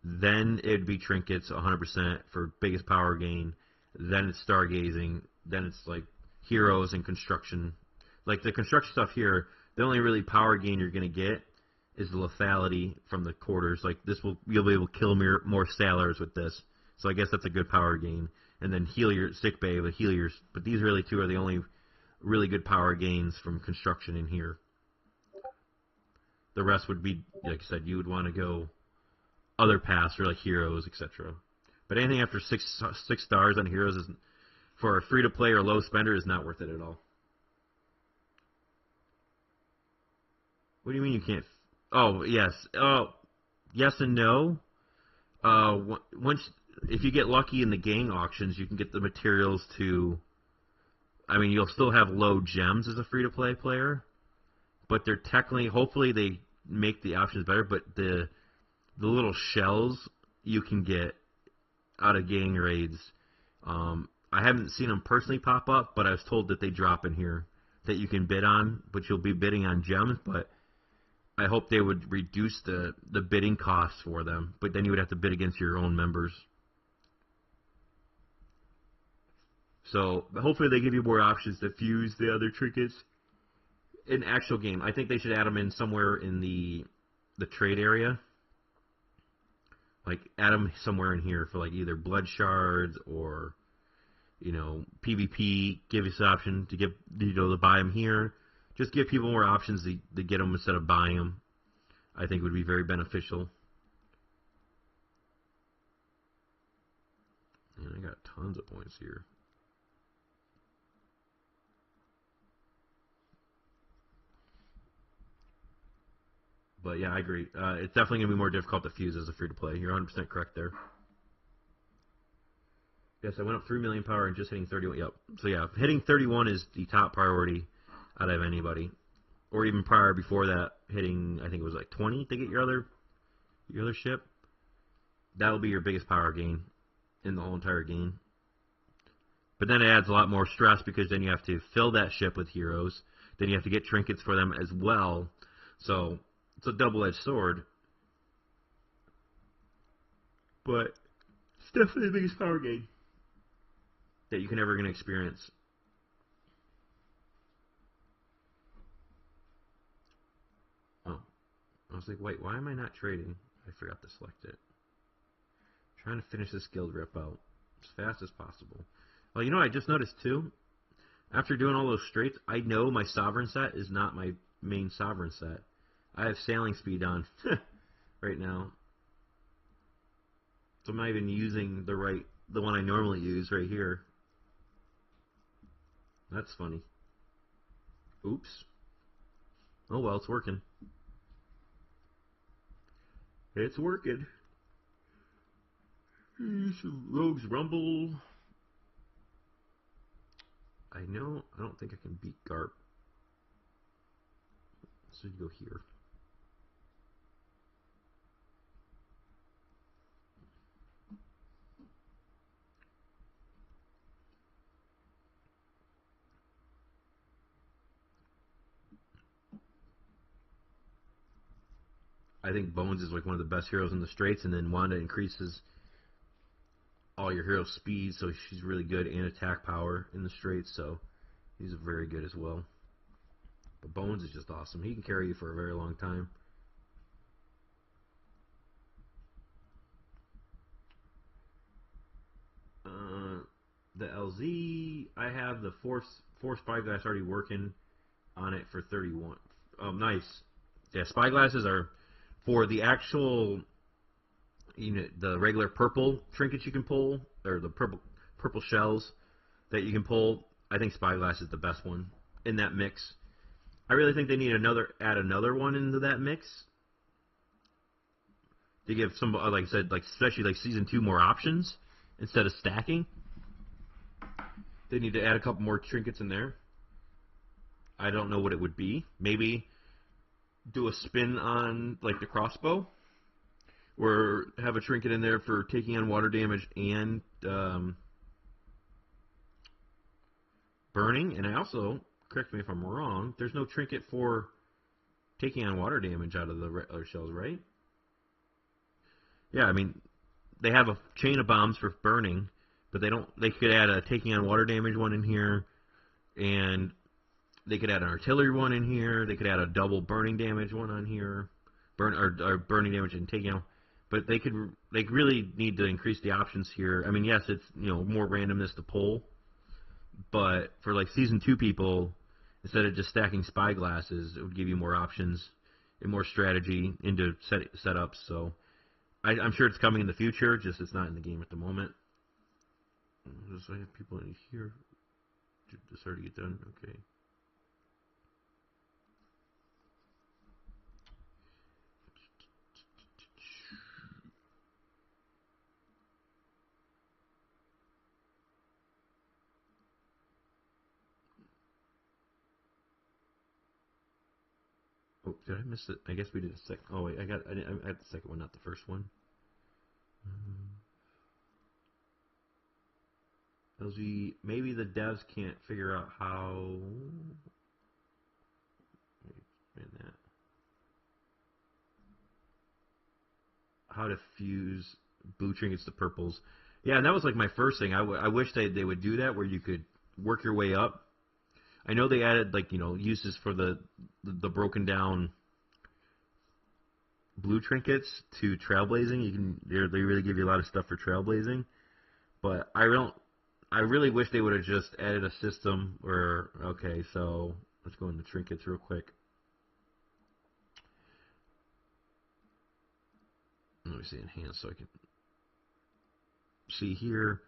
Then it'd be trinkets 100% for biggest power gain. Then it's Stargazing. Then it's like heroes and construction. Like the construction stuff here, the only really power gain you're going to get is the lethality from the quarters. Like you'll be able to kill more sailors with this. So I guess that's a good power gain. And then heal your sick bay with healers. But these really two are the only really good power gains from construction in here. The rest would be, like I said, you would want to go other paths or like heroes, etc. But anything after 6 stars on heroes is, for a free to play or low spender, is not worth it at all. What do you mean you can't? Oh yes. Yes and no. If you get lucky in the gang auctions, you can get the materials to. I mean, you'll still have low gems as a free to play player, but they're technically, hopefully, they make the options better. But the little shells you can get out of gang raids, I haven't seen them personally pop up, but I was told that they drop in here that you can bid on, but you'll be bidding on gems. But I hope they would reduce the bidding costs for them, but then you would have to bid against your own members. So hopefully they give you more options to fuse the other trinkets in actual game. I think they should add them in somewhere in the trade area. Like add them somewhere in here for like either blood shards or, you know, PvP. Give us an option to to buy them here. Just give people more options to get them instead of buying them. I think would be very beneficial. And I got tons of points here. But yeah, I agree. It's definitely going to be more difficult to fuse as a free-to-play. You're 100% correct there. Yes, I went up 3 million power and just hitting 31. Yep. So yeah, hitting 31 is the top priority out of anybody. Or even prior before that, hitting, I think it was like 20 to get your other ship. That'll be your biggest power gain in the whole entire game. But then it adds a lot more stress because then you have to fill that ship with heroes. Then you have to get trinkets for them as well. So it's a double-edged sword. But it's definitely the biggest power gain that you can ever going to experience. Oh. I was like, wait, why am I not trading? I forgot to select it. I'm trying to finish this guild rip out as fast as possible. Well, you know what I just noticed too? After doing all those straights, I know my sovereign set is not my main sovereign set. I have sailing speed on. right now. So I'm not even using the one I normally use right here. That's funny. Oops. Oh well, it's working. It's working. Rogues Rumble. I don't think I can beat Garp. So you go here. I think Bones is like one of the best heroes in the straights, and then Wanda increases all your heroes' speed, so she's really good, and attack power in the straights, so he's very good as well. But Bones is just awesome. He can carry you for a very long time. The LZ, I have the four Spyglass already working on it for 31. Nice. Yeah, Spyglasses are for the actual, the regular purple trinkets you can pull, or the purple shells that you can pull. I think Spyglass is the best one in that mix. I really think they need add another one into that mix to give some, like I said, like especially like season 2 more options instead of stacking. They need to add a couple more trinkets in there. I don't know what it would be. Maybe do a spin on like the crossbow, or have a trinket in there for taking on water damage and burning. And I also, correct me if I'm wrong, there's no trinket for taking on water damage out of the regular shells, right? Yeah, I mean, they have a chain of bombs for burning, but they don't. They could add a taking on water damage one in here, and they could add an artillery one in here. They could add a double burning damage one on here, or burning damage and taking out. But they really need to increase the options here. I mean, yes, it's more randomness to pull, but for like season 2 people, instead of just stacking Spyglasses, it would give you more options and more strategy into setups. So I'm sure it's coming in the future. Just it's not in the game at the moment. Does I have people in here? Just start to get done. Okay. Oh, did I miss it? I guess we did a second. Oh wait, I had the second one, not the first one. LG, maybe the devs can't figure out how. That. How to fuse blue trinkets to purples. Yeah, and that was like my first thing. I wish they would do that, where you could work your way up. I know they added like uses for the broken down blue trinkets to trailblazing. They really give you a lot of stuff for trailblazing, but I really wish they would have just added a system where, okay, so let's go into trinkets real quick. Let me see enhance so I can see here.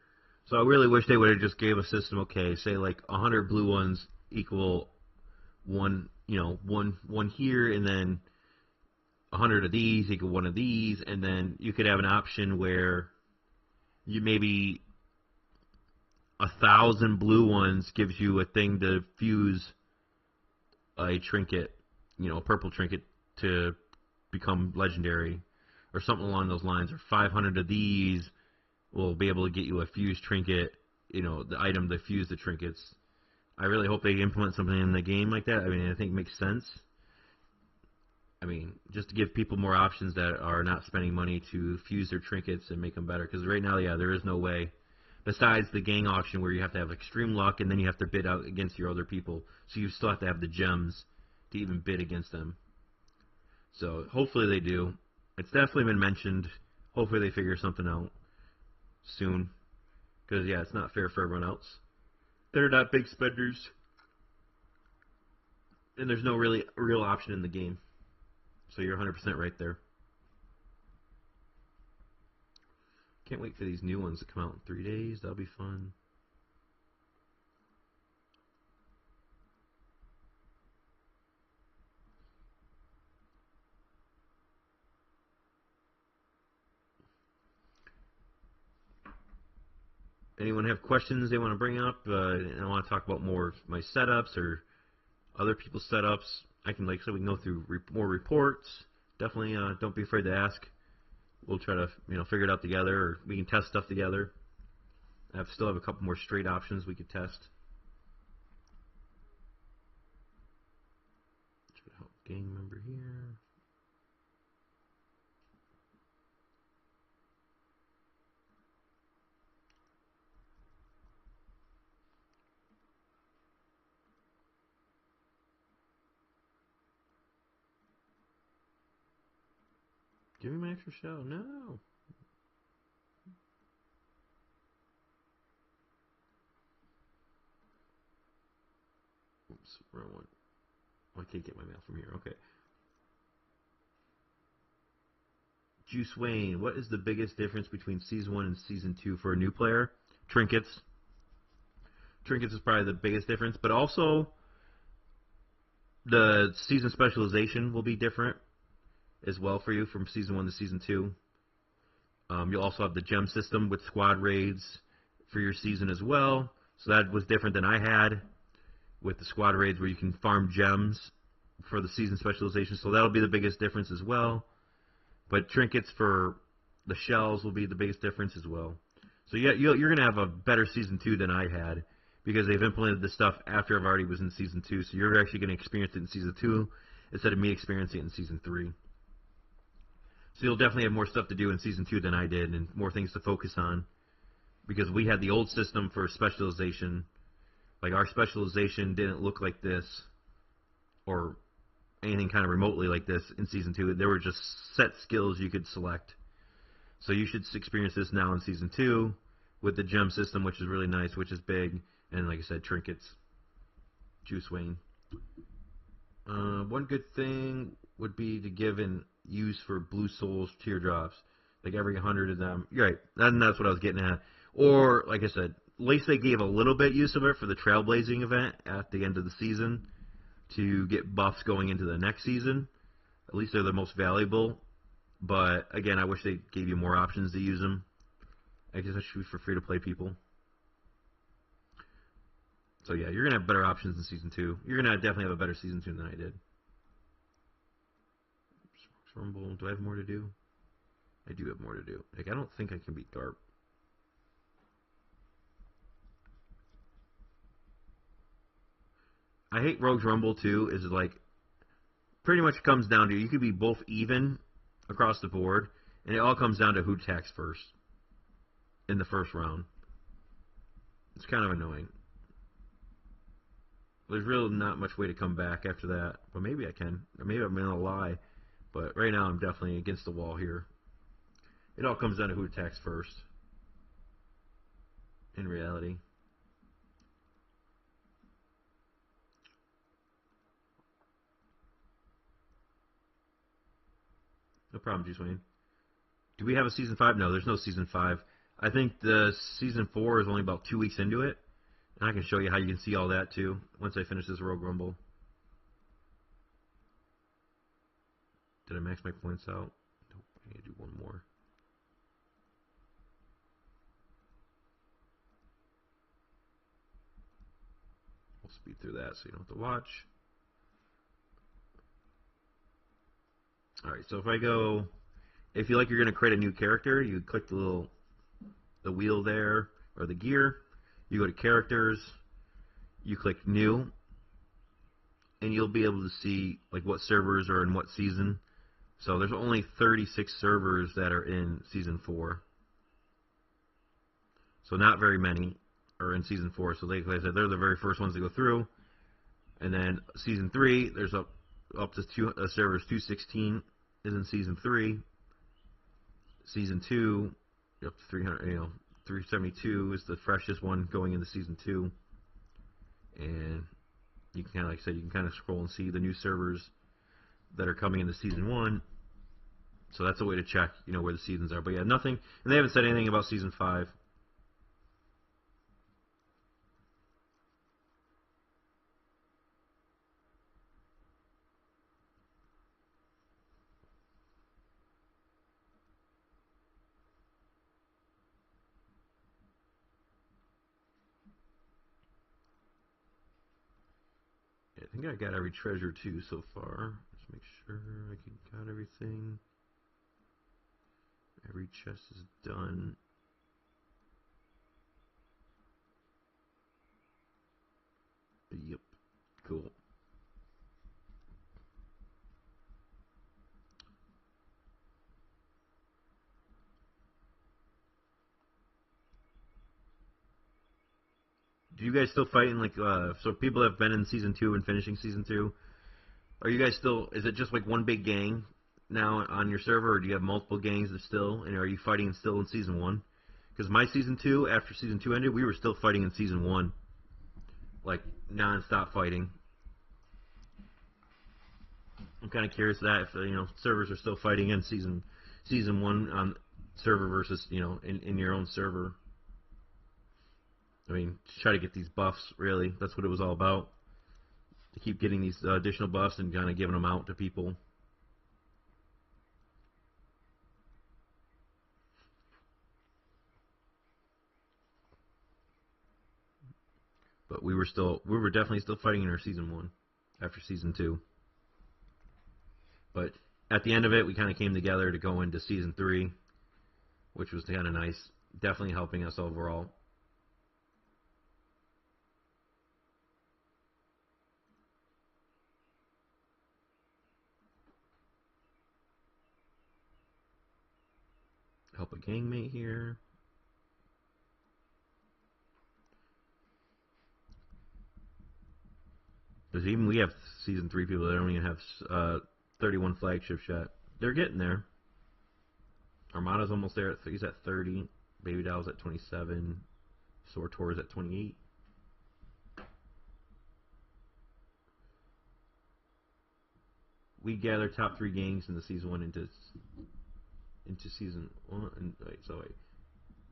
So I really wish they would have just gave a system. Okay, say like 100 blue ones equal one here, and then 100 of these equal one of these, and then you could have an option where you maybe 1,000 blue ones gives you a thing to fuse a trinket, a purple trinket to become legendary, or something along those lines. Or 500 of these will be able to get you a fused trinket, the item to fuse the trinkets. I really hope they implement something in the game like that. I mean, I think it makes sense. I mean, just to give people more options that are not spending money to fuse their trinkets and make them better. Because right now, yeah, there is no way. Besides the gang auction where you have to have extreme luck and then you have to bid out against your other people. So you still have to have the gems to even bid against them. So hopefully they do. It's definitely been mentioned. Hopefully they figure something out soon. Because, yeah, it's not fair for everyone else. They're not big spenders. And there's no real option in the game. So you're 100% right there. Can't wait for these new ones to come out in 3 days. That'll be fun. Anyone have questions they want to bring up? I want to talk about more of my setups or other people's setups. I can, like I said, we can go through more reports. Definitely don't be afraid to ask. We'll try to figure it out together, or we can test stuff together. I still have a couple more straight options we could test. Try to help gang member here. Give me my extra shell. No. Oops, wrong one. Oh, I can't get my mail from here. Okay. Juice Wayne, what is the biggest difference between Season 1 and Season 2 for a new player? Trinkets. Trinkets is probably the biggest difference, but also the season specialization will be different as well for you from Season 1 to Season 2. You'll also have the gem system with squad raids for your season as well. So that was different than I had with the squad raids where you can farm gems for the season specialization. So that'll be the biggest difference as well. But trinkets for the shells will be the biggest difference as well. So yeah, you're going to have a better Season 2 than I had because they've implemented this stuff after I've already was in Season 2. So you're actually going to experience it in Season 2 instead of me experiencing it in Season 3. So you'll definitely have more stuff to do in Season 2 than I did and more things to focus on because we had the old system for specialization. Like our specialization didn't look like this or anything kind of remotely like this in Season 2. There were just set skills you could select. So you should experience this now in Season 2 with the gem system, which is really nice, which is big. And like I said, trinkets. Juice Wayne. One good thing would be to give and use for Blue Souls teardrops. Like every 100 of them. You're right. And that's what I was getting at. Or, like I said, at least they gave a little bit use of it for the Trailblazing event at the end of the season to get buffs going into the next season. At least they're the most valuable. But, again, I wish they gave you more options to use them. I guess that should be for free-to-play people. So, yeah, you're going to have better options in Season 2. You're going to definitely have a better Season 2 than I did. Rumble. Do I have more to do? I do have more to do. Like, I don't think I can beat Garp. I hate Rogue's Rumble, too, is like, pretty much comes down to, you could be both even across the board, and it all comes down to who attacks first in the first round. It's kind of annoying. There's really not much way to come back after that, but maybe I can. Or maybe I'm going to lie, but right now I'm definitely against the wall here. It all comes down to who attacks first, in reality. No problem, Juice Wayne. Do we have a Season 5? No, there's no Season 5. I think the Season 4 is only about 2 weeks into it. And I can show you how you can see all that, too, once I finish this Rogue Rumble. Did I max my points out? Nope, I need to do one more. We'll speed through that so you don't have to watch. Alright, so if I go, if you like you're going to create a new character, you click the wheel there, or the gear. You go to characters, you click new, and you'll be able to see like what servers are in what season. So there's only 36 servers that are in Season 4. So not very many are in Season 4. So like I said, they're the very first ones to go through. And then Season 3, there's up to servers 216 is in Season 3. Season 2, up to 300, 372 is the freshest one going into Season 2. And you can kind of, like I said, you can kind of scroll and see the new servers that are coming into Season 1. So that's a way to check, where the seasons are. But yeah, nothing, and they haven't said anything about season 5. I think I got every treasure too so far. Let's make sure I got everything. Every chest is done. Yep. Cool. Do you guys still fighting so people have been in season 2 and finishing season 2? Are you guys still, is it just like one big gang now on your server, or do you have multiple gangs that still, and are you fighting still in season 1? Because my season 2, after season 2 ended, we were still fighting in season 1. Like, non-stop fighting. I'm kind of curious that if, servers are still fighting in season 1 on server versus, in your own server. I mean, to try to get these buffs, really. That's what it was all about. To keep getting these additional buffs and kind of giving them out to people. But we were definitely still fighting in our season 1 after season 2. But at the end of it, we kind of came together to go into season 3, which was kind of nice. Definitely helping us overall. Help a gangmate here. Because even we have season 3 people that don't even have 31 flagships yet. They're getting there. Armada's almost there. He's at 30. Baby Doll's at 27. Sortor's at 28. We gather top 3 gangs in the season 1 into season 1. Wait.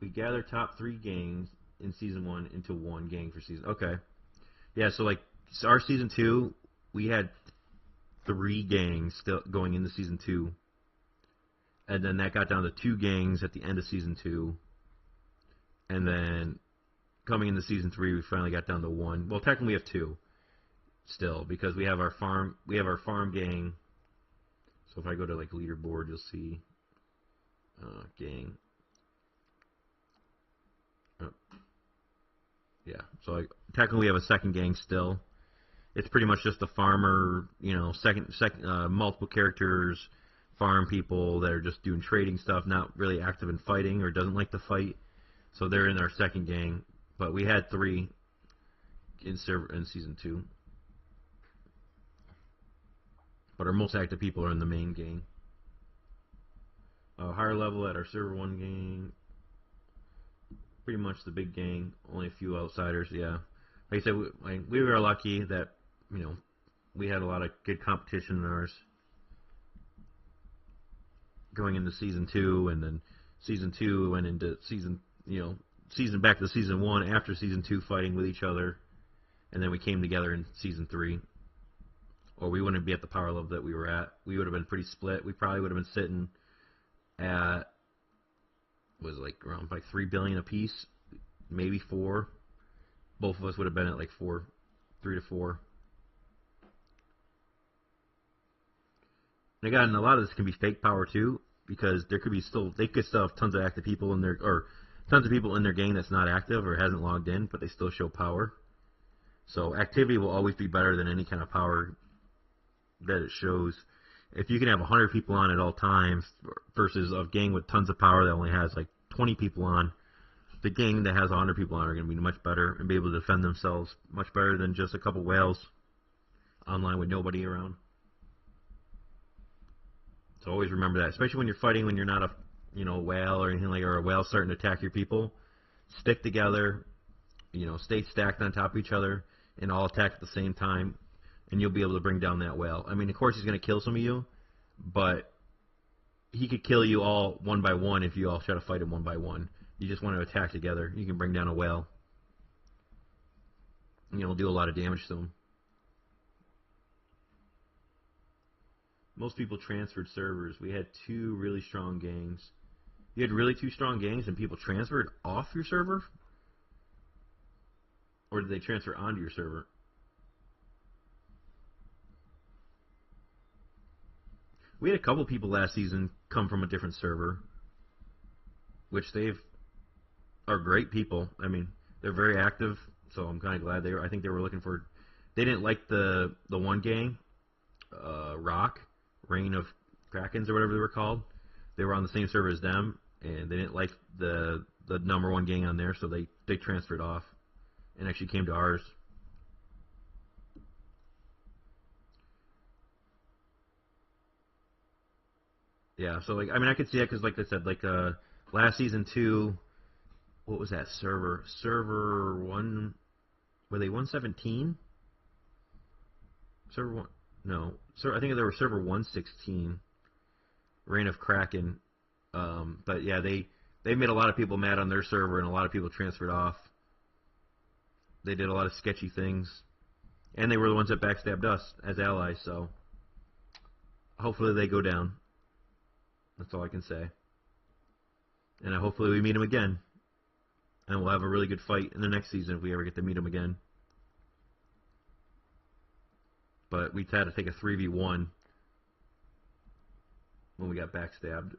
We gather top 3 gangs in season 1 into 1 gang for season. Okay. Yeah, so our season 2, we had 3 gangs still going into season 2. And then that got down to 2 gangs at the end of season 2. And then coming into season 3, we finally got down to 1. Well, technically we have 2 still, because we have our farm gang. So if I go to leaderboard, you'll see gang. Yeah, so technically we have a second gang still. It's pretty much just the farmer, multiple characters, farm people that are just doing trading stuff, not really active in fighting or doesn't like to fight. So they're in our second gang, but we had 3 in season 2. But our most active people are in the main gang. Higher level at our server 1 gang. Pretty much the big gang. Only a few outsiders. Yeah, like I said, we were lucky that we had a lot of good competition in ours going into season 2, and then season 2 went into season back to season 1 after season 2 fighting with each other, and then we came together in season 3. Or we wouldn't be at the power level that we were at. We would have been pretty split. We probably would have been sitting at around 3 billion apiece, maybe 4. Both of us would have been at 3 to 4. And again, a lot of this can be fake power too, because they could still have tons of active people in their gang that's not active or hasn't logged in, but they still show power. So activity will always be better than any kind of power that it shows. If you can have 100 people on at all times versus a gang with tons of power that only has 20 people on, the gang that has 100 people on are going to be much better and be able to defend themselves much better than just a couple whales online with nobody around. So always remember that, especially when you're fighting, when you're not a whale or anything or a whale starting to attack your people. Stick together, stay stacked on top of each other, and all attack at the same time, and you'll be able to bring down that whale. I mean, of course, he's going to kill some of you, but he could kill you all one by one if you all try to fight him one by one. You just want to attack together. You can bring down a whale. And you'll do a lot of damage to him. Most people transferred servers. We had 2 really strong gangs. You had really 2 strong gangs and people transferred off your server? Or did they transfer onto your server? We had a couple people last season come from a different server, which are great people. I mean, they're very active, so I'm kind of glad I think they were looking for. They didn't like the one gang, Reign of Krakens or whatever they were called. They were on the same server as them, and they didn't like the number 1 gang on there, so they transferred off and actually came to ours. Yeah, so like, I mean, I could see that because, like I said, like last season 2, what was that server? Server 1, were they 117? Server 1, no, I think they were server 116. Reign of Kraken, but yeah, they made a lot of people mad on their server, and a lot of people transferred off. They did a lot of sketchy things, and they were the ones that backstabbed us as allies. So hopefully they go down. That's all I can say. And hopefully we meet them again. And we'll have a really good fight in the next season if we ever get to meet them again. But we had to take a 3v1 when we got backstabbed.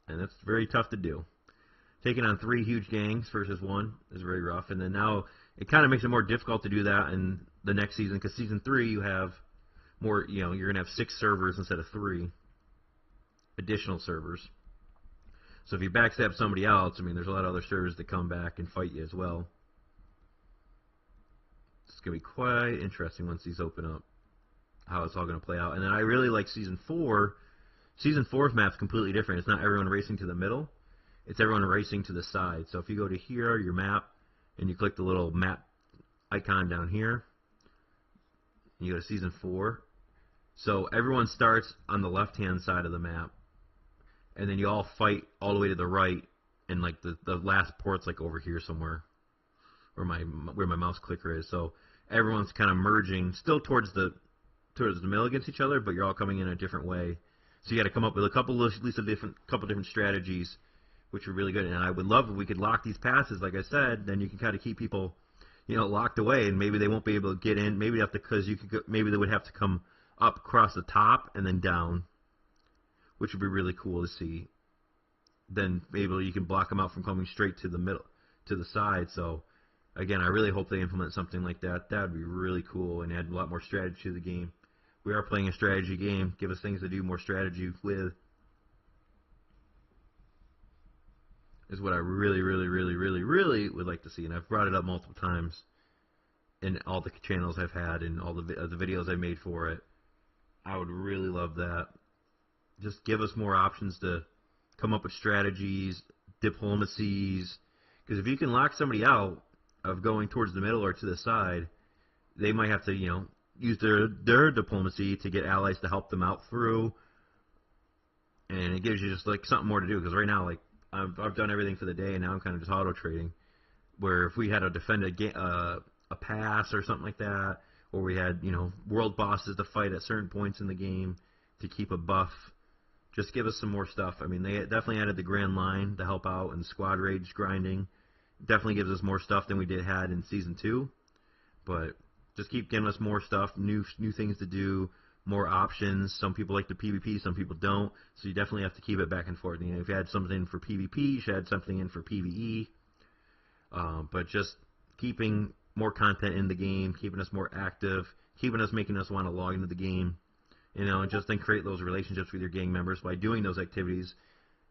And that's very tough to do. Taking on 3 huge gangs versus 1 is very rough. And then now it kind of makes it more difficult to do that in the next season. Because season 3 you have more, you're going to have 6 servers instead of 3. Additional servers. So if you backstab somebody else, I mean, there's a lot of other servers that come back and fight you as well. It's going to be quite interesting once these open up, how it's all going to play out. And then I really like Season 4. Season 4's map's completely different. It's not everyone racing to the middle. It's everyone racing to the side. So if you go to here, your map, and you click the little map icon down here, and you go to Season 4. So everyone starts on the left-hand side of the map. And then you all fight all the way to the right, and like the last port's like over here somewhere, where my mouse clicker is. So everyone's kind of merging, still towards the middle against each other, but you're all coming in a different way. So you got to come up with at least a couple different strategies, which are really good. And I would love if we could lock these passes, like I said. Then you can kind of keep people, locked away, and maybe they won't be able to get in. Maybe maybe they would have to come up across the top and then down, which would be really cool to see. Then maybe you can block them out from coming straight to the middle, to the side. So, again, I really hope they implement something like that. That would be really cool and add a lot more strategy to the game. We are playing a strategy game. Give us things to do more strategy with. Is what I really, really, really, really, really would like to see. And I've brought it up multiple times in all the channels I've had and all the videos I made for it. I would really love that. Just give us more options to come up with strategies, diplomacies. Because if you can lock somebody out of going towards the middle or to the side, they might have to, use their diplomacy to get allies to help them out through. And it gives you just like something more to do. Because right now, like I've done everything for the day, and now I'm kind of just auto trading. Where if we had to defend a pass or something like that, or we had world bosses to fight at certain points in the game to keep a buff. Just give us some more stuff. I mean, they definitely added the Grand Line to help out and Squad Rage grinding. Definitely gives us more stuff than we had in Season 2. But just keep giving us more stuff, new things to do, more options. Some people like the PvP, some people don't. So you definitely have to keep it back and forth. If you had something for PvP, you should add something in for PvE. But just keeping more content in the game, keeping us more active, making us want to log into the game. And just then create those relationships with your gang members by doing those activities.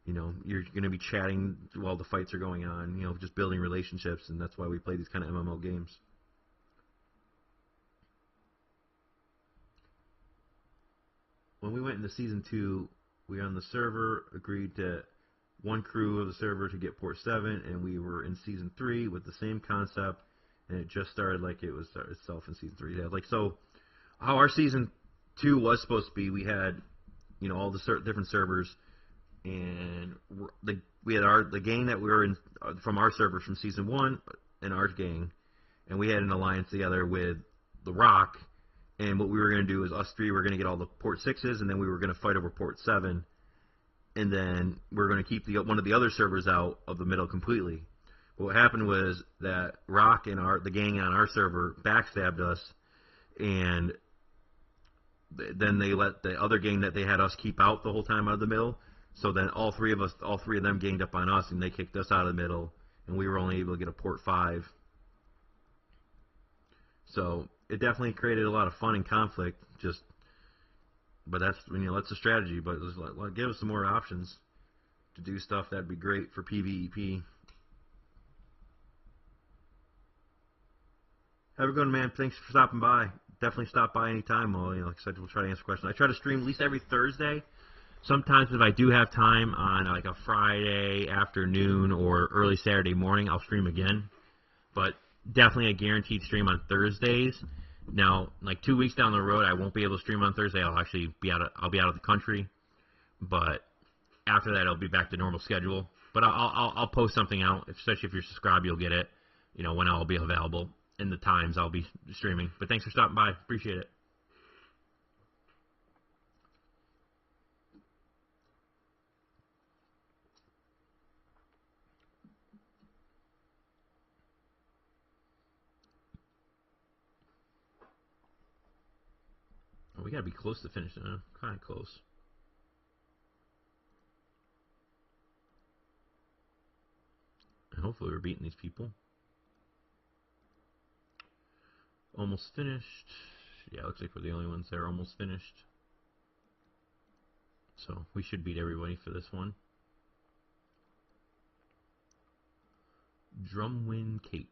You're going to be chatting while the fights are going on, just building relationships, and that's why we play these kind of MMO games. When we went into Season 2, we on the server agreed to one crew of the server to get Port 7, and we were in Season 3 with the same concept, and it just started like it was itself in Season 3. Yeah, so how our Season 2 was supposed to be, we had, all the different servers. and we had the gang that we were in from our servers from season 1, and our gang, and we had an alliance together with the Rock. And what we were going to do is us three were going to get all the port 6s, and then we were going to fight over port 7, and then we are going to keep one of the other servers out of the middle completely. But what happened was that Rock and the gang on our server backstabbed us, and then they let the other gang that they had us keep out the whole time out of the middle. So then all three of them ganged up on us, and they kicked us out of the middle, and we were only able to get a port 5. So it definitely created a lot of fun and conflict. But that's that's a strategy. But give us some more options to do stuff. That'd be great for PvEP. Have a good one, man. Thanks for stopping by. Definitely stop by anytime. Well, like I said, we'll try to answer questions. I try to stream at least every Thursday. Sometimes if I do have time on like a Friday afternoon or early Saturday morning, I'll stream again. But definitely a guaranteed stream on Thursdays. Now, like 2 weeks down the road, I won't be able to stream on Thursday. I'll actually be out of the country. But after that, it'll be back to normal schedule. But I'll post something out, especially if you're subscribed, you'll get it. When I'll be available and the times I'll be streaming. But thanks for stopping by. Appreciate it. We gotta be close to finishing. Kind of close. And hopefully we're beating these people. Almost finished. Yeah, looks like we're the only ones that are almost finished. So we should beat everybody for this one. Drumwind Cape.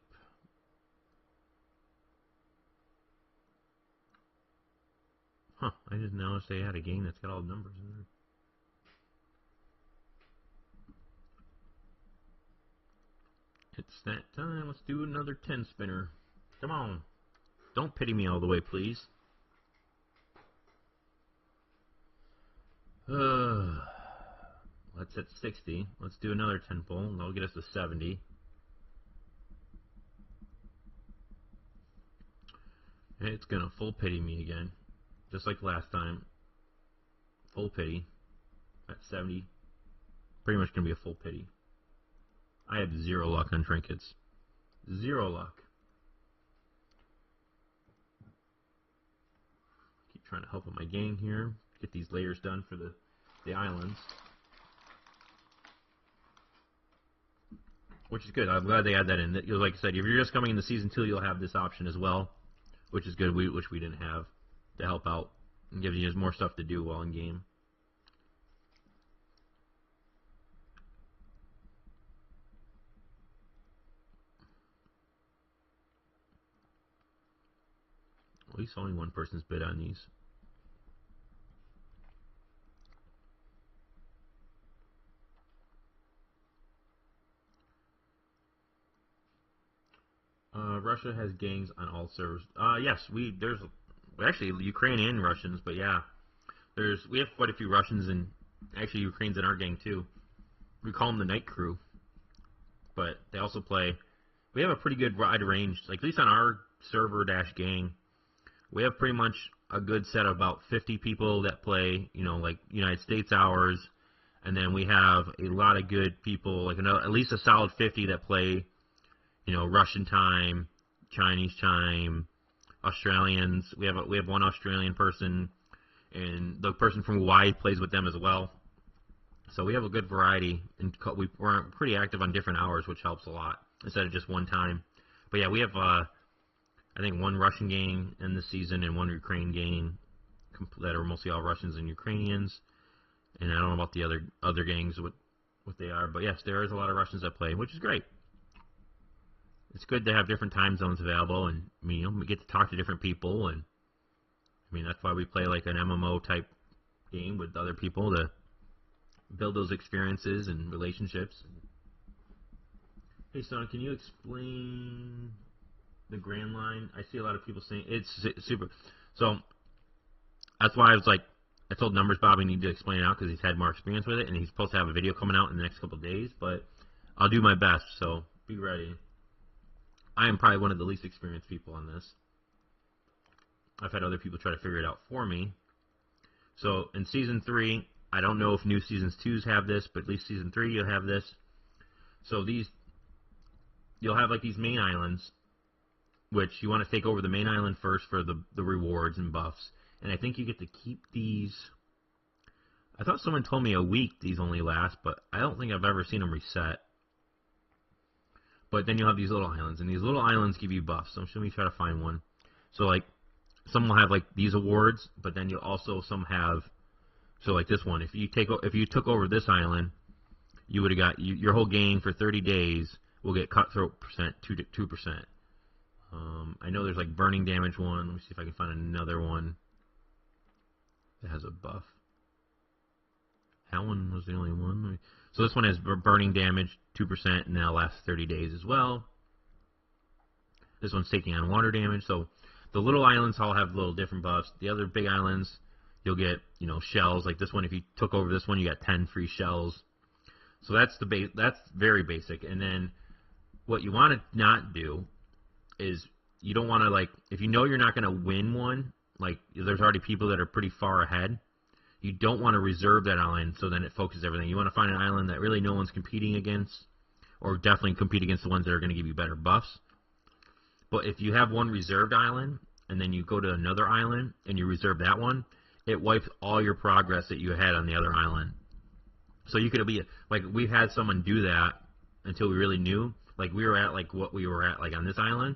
Huh, I just noticed they had a game that's got all the numbers in there. It's that time. Let's do another 10 spinner. Come on. Don't pity me all the way, please. Let's hit 60. Let's do another 10 pull, and that'll get us to 70. And it's going to full pity me again. Just like last time. Full pity. At 70. Pretty much going to be a full pity. I have 0 luck on trinkets. 0 luck. Keep trying to help with my gang here. Get these layers done for the islands. Which is good. I'm glad they had that in. Like I said, if you're just coming into Season 2, you'll have this option as well. Which is good, which we didn't have. To help out and gives you more stuff to do while in game. At least only one person's bid on these. Russia has gangs on all servers. Yes, there's actually Ukrainian Russians, but yeah, we have quite a few Russians and actually Ukrainians in our gang too. We call them the Night Crew, but they also play. We have a pretty good wide range, like at least on our server gang. We have pretty much a good set of about 50 people that play, like United States hours, and then we have a lot of good people, like at least a solid 50 that play, Russian time, Chinese time. Australians. We have one Australian person, and the person from Hawaii plays with them as well. So we have a good variety, and we're pretty active on different hours, which helps a lot instead of just one time. But yeah, we have I think one Russian gang in the season and one Ukraine gang that are mostly all Russians and Ukrainians. And I don't know about the other gangs what they are, but yes, there is a lot of Russians that play, which is great. It's good to have different time zones available, and we get to talk to different people, and that's why we play like an MMO type game with other people to build those experiences and relationships. Hey, Son, can you explain the Grand Line? I see a lot of people saying it's super. So that's why I was like, I told Numbers Bob he needed to explain it out because he's had more experience with it, and he's supposed to have a video coming out in the next couple of days, but I'll do my best, so be ready. I am probably one of the least experienced people on this. I've had other people try to figure it out for me. So in Season 3, I don't know if new Seasons 2s have this, but at least Season 3 you'll have this. So you'll have like these main islands, which you want to take over the main island first for the rewards and buffs. And I think you get to keep these. I thought someone told me a week these only last, but I don't think I've ever seen them reset. But then you'll have these little islands, and these little islands give you buffs. So let me try to find one. So like some will have like these awards, but then you'll also some have. So like this one, if you took over this island, you would have got your whole gang for 30 days will get cutthroat percent 2%. I know there's like burning damage one. Let me see if I can find another one that has a buff. That one was the only one. So this one has burning damage 2%, and that'll last 30 days as well. This one's taking on water damage. So the little islands all have little different buffs. The other big islands, you'll get shells. Like this one, if you took over this one, you got 10 free shells. So that's that's very basic. And then what you want to not do is you don't want to, like, if you know you're not going to win one, like there's already people that are pretty far ahead, you don't want to reserve that island so then it focuses everything. You want to find an island that really no one's competing against, or definitely compete against the ones that are going to give you better buffs. But if you have one reserved island and then you go to another island and you reserve that one, it wipes all your progress that you had on the other island. So you could be like, we've had someone do that until we really knew. Like we were at like what we were at like on this island,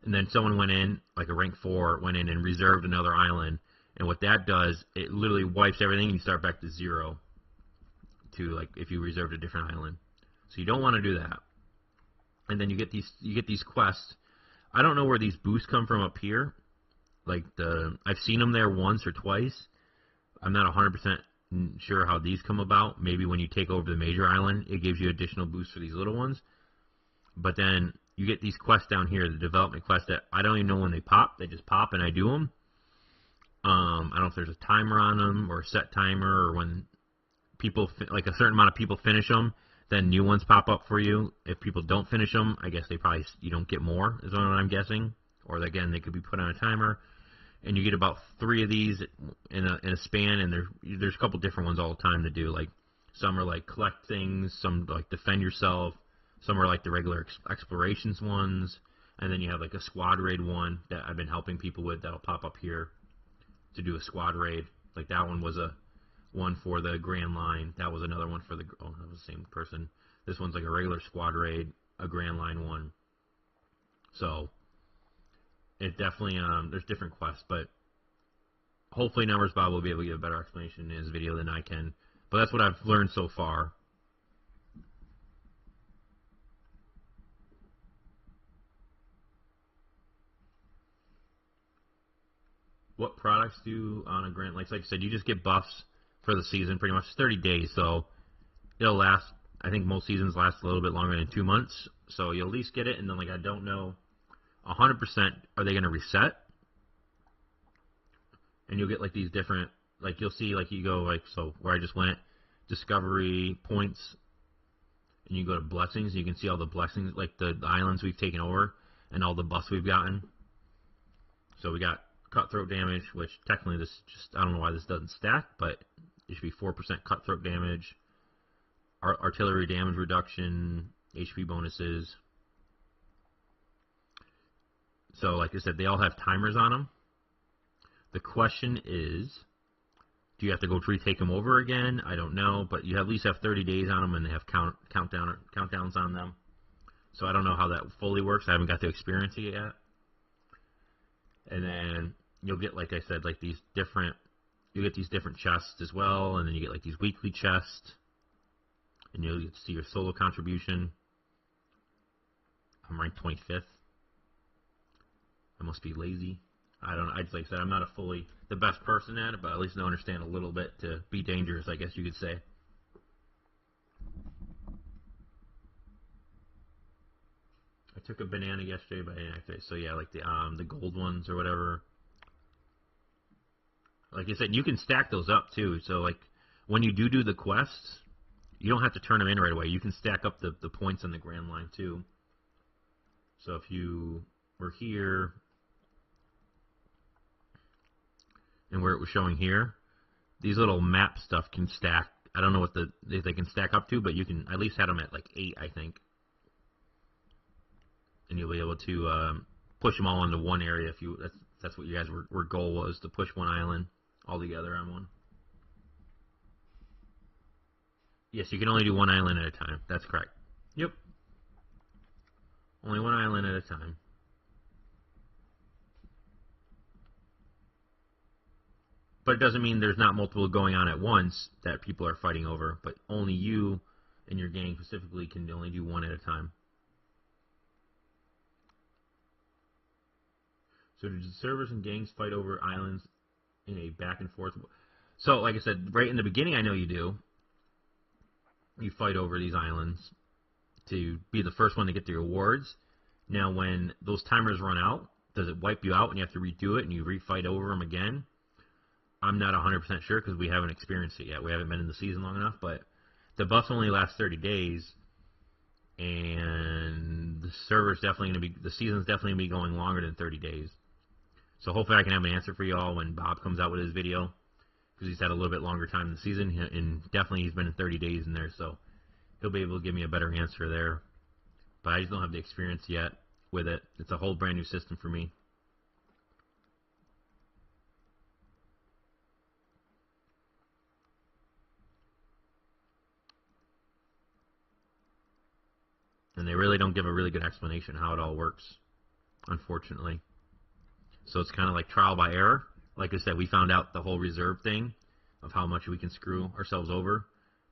and then someone went in, like a rank 4, went in and reserved another island. And what that does, it literally wipes everything and you start back to 0 to like if you reserved a different island. So you don't want to do that. And then you get these quests. I don't know where these boosts come from up here. Like I've seen them there once or twice. I'm not 100% sure how these come about. Maybe when you take over the major island, it gives you additional boosts for these little ones. But then you get these quests down here, the development quests that I don't even know when they pop. They just pop and I do them. I don't know if there's a timer on them or a set timer, or when people, like a certain amount of people finish them, then new ones pop up for you. If people don't finish them, I guess you don't get more, is what I'm guessing. Or again, they could be put on a timer. And you get about 3 of these in a span, and there's a couple different ones all the time to do. Like some are like collect things, some like defend yourself, some are like the regular explorations ones, and then you have like a squad raid one that I've been helping people with that'll pop up here to do a squad raid. Like that one was a one for the Grand Line. That was another one for that was the same person. This one's like a regular squad raid, a Grand Line one. So it definitely there's different quests, but hopefully Numbers Bob will be able to give a better explanation in his video than I can. But that's what I've learned so far. What products do on a grant? Like I said, you just get buffs for the season, pretty much 30 days, so it'll last. I think most seasons last a little bit longer than 2 months, so you'll at least get it. And then, like, I don't know 100% are they going to reset, and you'll get like these different, like you'll see, like you go like, so where I just went, discovery points, and you go to blessings, and you can see all the blessings, like the islands we've taken over and all the buffs we've gotten. So we got cutthroat damage, which technically this just, I don't know why this doesn't stack, but it should be 4% cutthroat damage, artillery damage reduction, HP bonuses. So like I said, they all have timers on them. The question is, do you have to go retake them over again? I don't know, but you at least have 30 days on them, and they have countdowns on them. So I don't know how that fully works. I haven't got to experience it yet. And then you'll get, like I said, like these different, you get these different chests as well, and then you get like these weekly chests, and you'll get to see your solo contribution. I'm ranked 25th. I must be lazy. I don't know. Like I said, I'm not the best person at it, but at least I understand a little bit to be dangerous, I guess you could say. I took a banana yesterday, but I didn't activate. So yeah, like the gold ones or whatever. like I said, you can stack those up too. So like when you do the quests, you don't have to turn them in right away. You can stack up the points on the Grand Line too. So if you were here, and where it was showing here, these little map stuff can stack. I don't know what if they can stack up to, but you can at least have them at like 8, I think. And you'll be able to push them all into one area if you. That's what you guys were goal was, to push one island all together on one. Yes, you can only do one island at a time. That's correct. Yep. Only one island at a time. But it doesn't mean there's not multiple going on at once that people are fighting over, but only you and your gang specifically can only do one at a time. So do the servers and gangs fight over islands in a back and forth? So, like I said, right in the beginning, I know you do. You fight over these islands to be the first one to get the rewards. Now, when those timers run out, does it wipe you out and you have to redo it and you refight over them again? I'm not 100% sure because we haven't experienced it yet. We haven't been in the season long enough, but the buffs only last 30 days, and the server's definitely going to be, the season's definitely going to be going longer than 30 days. So hopefully I can have an answer for y'all when Bob comes out with his video, because he's had a little bit longer time in the season, and definitely he's been in 30 days in there, so he'll be able to give me a better answer there. But I just don't have the experience yet with it. It's a whole brand new system for me. And they really don't give a really good explanation how it all works, unfortunately. So it's kind of like trial by error. Like I said, we found out the whole reserve thing of how much we can screw ourselves over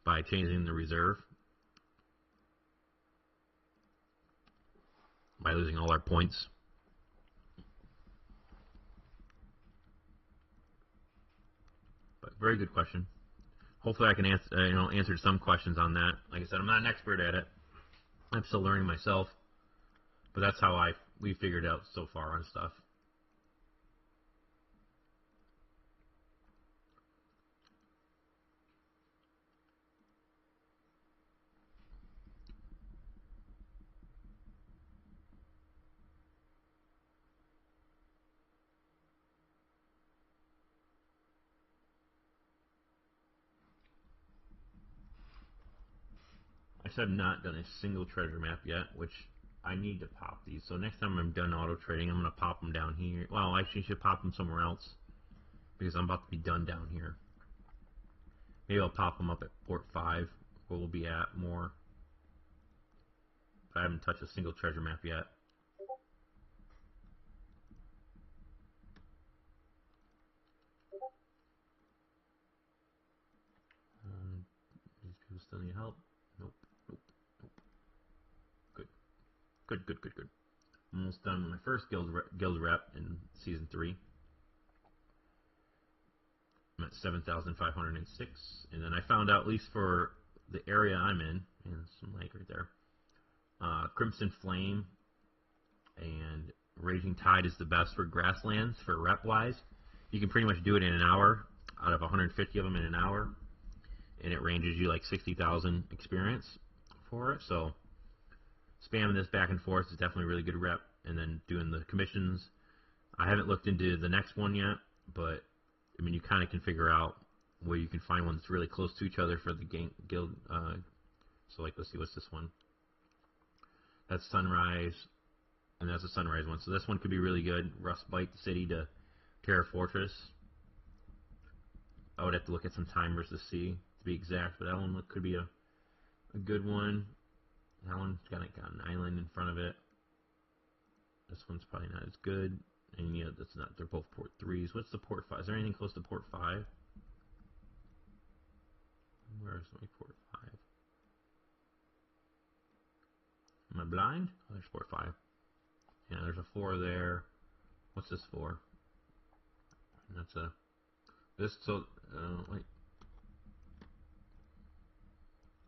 by changing the reserve, by losing all our points. But very good question. Hopefully I can answer some questions on that. Like I said, I'm not an expert at it. I'm still learning myself, but that's how we figured out so far on stuff. I said I've not done a single treasure map yet, which I need to pop these. So next time I'm done auto trading, I'm going to pop them down here. Well, actually, I should pop them somewhere else because I'm about to be done down here. Maybe I'll pop them up at port 5, where we'll be at more. But I haven't touched a single treasure map yet. These people still need help. Nope. Good. I'm almost done with my first guild rep in season 3. I'm at 7,586, and then I found out, at least for the area I'm in, and some lake right there, Crimson Flame and Raging Tide is the best for grasslands for rep wise. You can pretty much do it in an hour, out of 150 of them in an hour, and it ranges you like 60,000 experience for it. So spamming this back and forth is definitely a really good rep. And then doing the commissions, I haven't looked into the next one yet, but I mean, you kind of can figure out where you can find one that's really close to each other for the guild. So like, let's see, what's this one? That's Sunrise, and that's a Sunrise one. So this one could be really good. Rustbite City to Terra Fortress. I would have to look at some timers to see, to be exact, but that one could be a good one. That one's got an island in front of it. This one's probably not as good. And yeah, that's not. They're both port 3s. What's the port 5? Is there anything close to port 5? Where's my port 5? Am I blind? Oh, there's port 5. Yeah, there's a 4 there. What's this for? That's a. This so wait.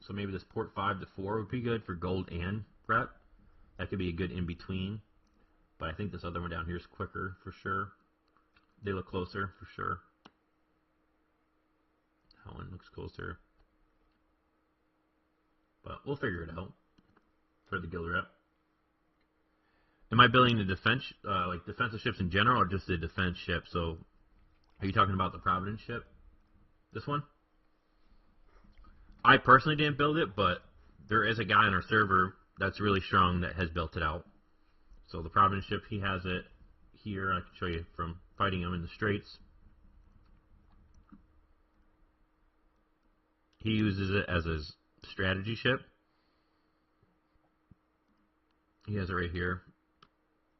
So maybe this port 5 to 4 would be good for gold and prep. That could be a good in between. But I think this other one down here is quicker for sure. They look closer for sure. That one looks closer. But we'll figure it out for the guild rep. Am I building the defense, like defensive ships in general, or just the defense ship? So, are you talking about the Providence ship? This one? I personally didn't build it, but there is a guy on our server that's really strong that has built it out. So the Providence ship, he has it here. I can show you from fighting him in the Straits. He uses it as his strategy ship. He has it right here.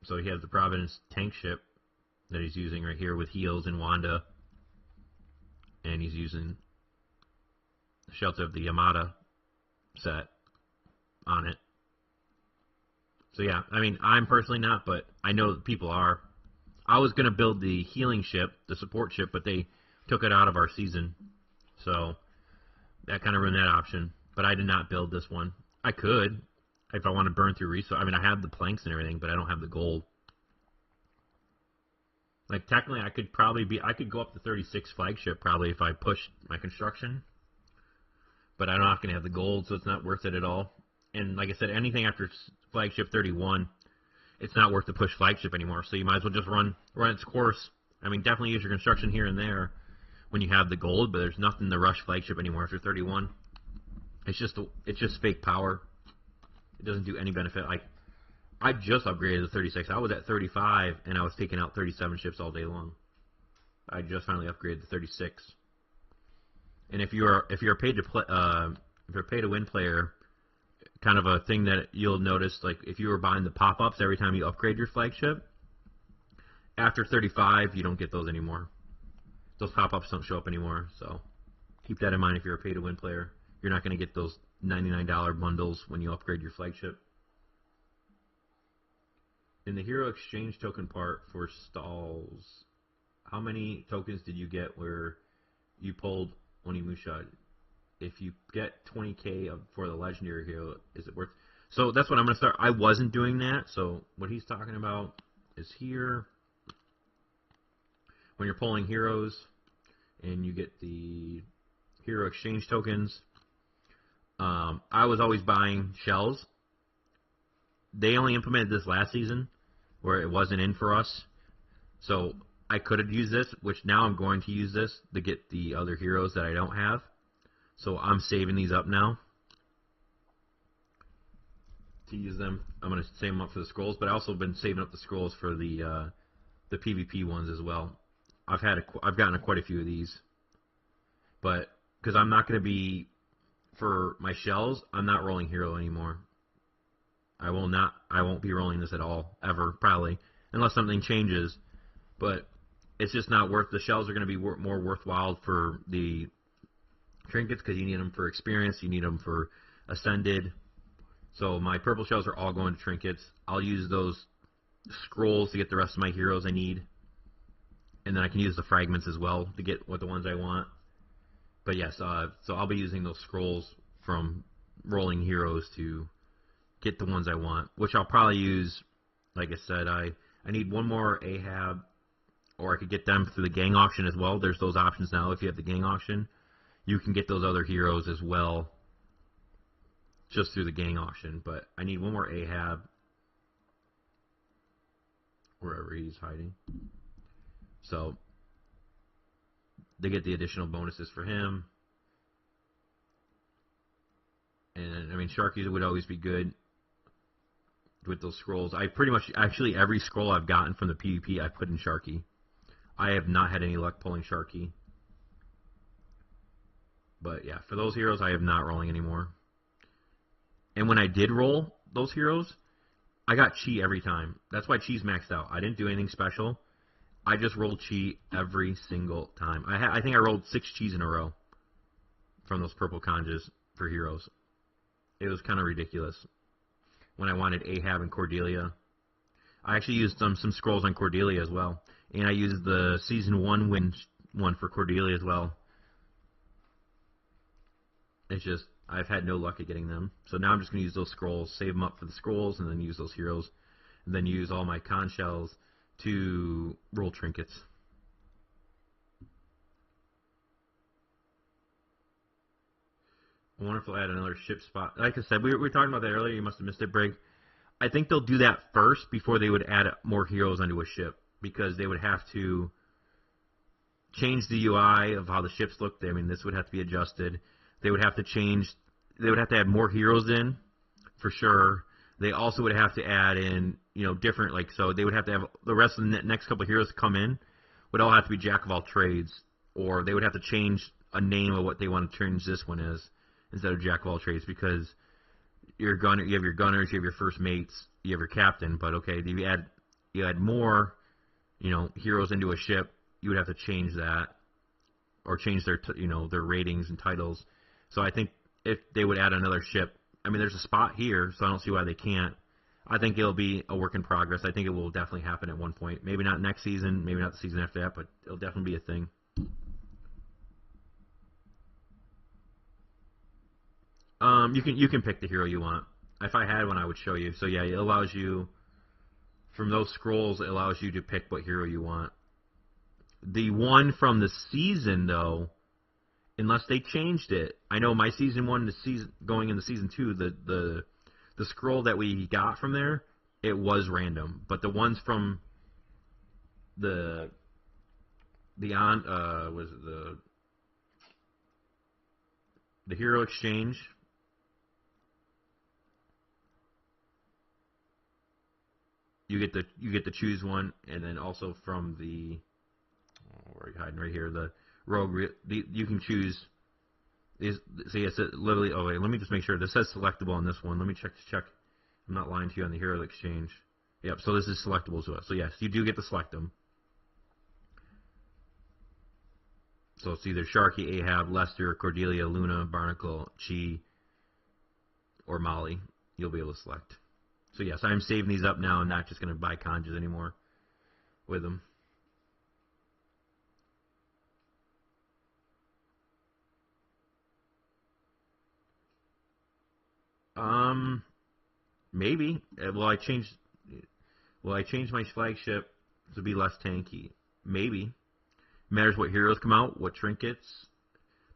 So he has the Providence tank ship that he's using right here with heals and Wanda. And he's using the Shelter of the Yamada set on it. So yeah, I mean, I'm personally not, but I know that people are. I was going to build the healing ship, the support ship, but they took it out of our season. So that kind of ruined that option. But I did not build this one. I could, if I want to burn through resources. I mean, I have the planks and everything, but I don't have the gold. Like, technically, I could go up to 36 flagship probably if I pushed my construction. But I'm not going to have the gold, so it's not worth it at all. And like I said, anything after flagship 31, it's not worth to push flagship anymore. So you might as well just run its course. I mean, definitely use your construction here and there when you have the gold, but there's nothing to rush flagship anymore after 31. It's just fake power. It doesn't do any benefit. I just upgraded to 36. I was at 35, and I was taking out 37 ships all day long. I just finally upgraded to 36. And if you're a paid to play, if you're a pay to win player, kind of a thing that you'll notice, like if you were buying the pop-ups every time you upgrade your flagship, after 35, you don't get those anymore. Those pop-ups don't show up anymore, so keep that in mind if you're a pay to win player. You're not going to get those $99 bundles when you upgrade your flagship. In the hero exchange token part for stalls, how many tokens did you get where you pulled Onimusha? If you get 20k for the legendary hero, is it worth? So that's what I'm going to start. I wasn't doing that. So what he's talking about is here. When you're pulling heroes and you get the hero exchange tokens, I was always buying shells. They only implemented this last season where it wasn't in for us. So I could have used this, which now I'm going to use this to get the other heroes that I don't have. So I'm saving these up now to use them. I'm going to save them up for the scrolls, but I also been saving up the scrolls for the PvP ones as well. I've gotten quite a few of these, but because I'm not going to be, for my shells, I'm not rolling hero anymore. I won't be rolling this at all, ever, probably, unless something changes. But it's just not worth. The shells are going to be more worthwhile for the trinkets because you need them for experience, you need them for ascended. So my purple shells are all going to trinkets. I'll use those scrolls to get the rest of my heroes I need, and then I can use the fragments as well to get the ones I want. But yes, so I'll be using those scrolls from rolling heroes to get the ones I want, which I'll probably use. Like I said, I need one more Ahab, or I could get them through the gang auction as well. There's those options now. If you have the gang auction, you can get those other heroes as well, just through the gang auction. But I need one more Ahab, wherever he's hiding. So they get the additional bonuses for him. And I mean, Sharky would always be good with those scrolls. I pretty much, actually, every scroll I've gotten from the PvP, I put in Sharky. I have not had any luck pulling Sharky. But yeah, for those heroes, I am not rolling anymore. And when I did roll those heroes, I got Chi every time. That's why Chi's maxed out. I didn't do anything special. I just rolled Chi every single time. I think I rolled 6 Chis in a row from those purple conjas for heroes. It was kind of ridiculous. When I wanted Ahab and Cordelia, I actually used some scrolls on Cordelia as well. And I used the Season 1 win one for Cordelia as well. It's just, I've had no luck at getting them. So now I'm just going to use those scrolls, save them up for the scrolls, and then use those heroes. And then use all my con shells to roll trinkets. I wonder if they'll add another ship spot. Like I said, we were talking about that earlier. You must have missed it, Brig. I think they'll do that first before they would add more heroes onto a ship, because they would have to change the UI of how the ships look. I mean, this would have to be adjusted. They would have to change. They would have to add more heroes in, for sure. They also would have to add in, different, so they would have to have the rest of the next couple of heroes to come in would all have to be jack of all trades, or they would have to change a name of what they want to change this one as instead of jack of all trades, because you have your gunners, you have your first mates, you have your captain, but okay, if you add more, heroes into a ship, you would have to change that, or change their their ratings and titles. So I think if they would add another ship, I mean, there's a spot here, so I don't see why they can't. I think it'll be a work in progress. I think it will definitely happen at one point. Maybe not next season, maybe not the season after that, but it'll definitely be a thing. You can pick the hero you want. If I had one, I would show you. So yeah, it allows you, from those scrolls, it allows you to pick what hero you want. The one from the season, though, unless they changed it, I know my season 1 to going into season 2, the scroll that we got from there, it was random. But the ones from the hero exchange, you get to choose one, and then also from the where are you hiding? Right here, the rogue. You can choose. So yes, literally. Oh wait, let me just make sure. This says selectable on this one. Let me check. I'm not lying to you on the hero exchange. Yep. So this is selectable to us. So yes, you do get to select them. So it's either Sharky, Ahab, Lester, Cordelia, Luna, Barnacle, Chi, or Molly. You'll be able to select. So yes, I'm saving these up now. I'm not just going to buy conjures anymore with them. Maybe. Will I change my flagship to be less tanky? Maybe. Matters what heroes come out, what trinkets.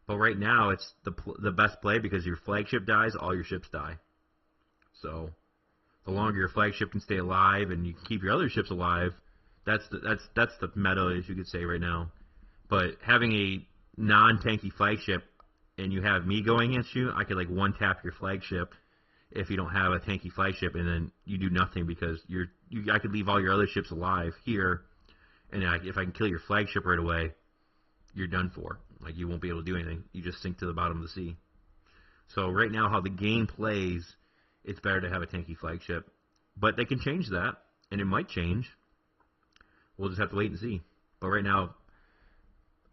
But right now, it's the best play, because your flagship dies, all your ships die. So the longer your flagship can stay alive and you can keep your other ships alive, that's the meta, as you could say right now. But having a non-tanky flagship and you have me going against you, I could one-tap your flagship if you don't have a tanky flagship, and then you do nothing, because I could leave all your other ships alive here, and if I can kill your flagship right away, you're done for. You won't be able to do anything. You just sink to the bottom of the sea. So right now, how the game plays, it's better to have a tanky flagship. But they can change that, and it might change. We'll just have to wait and see. But right now,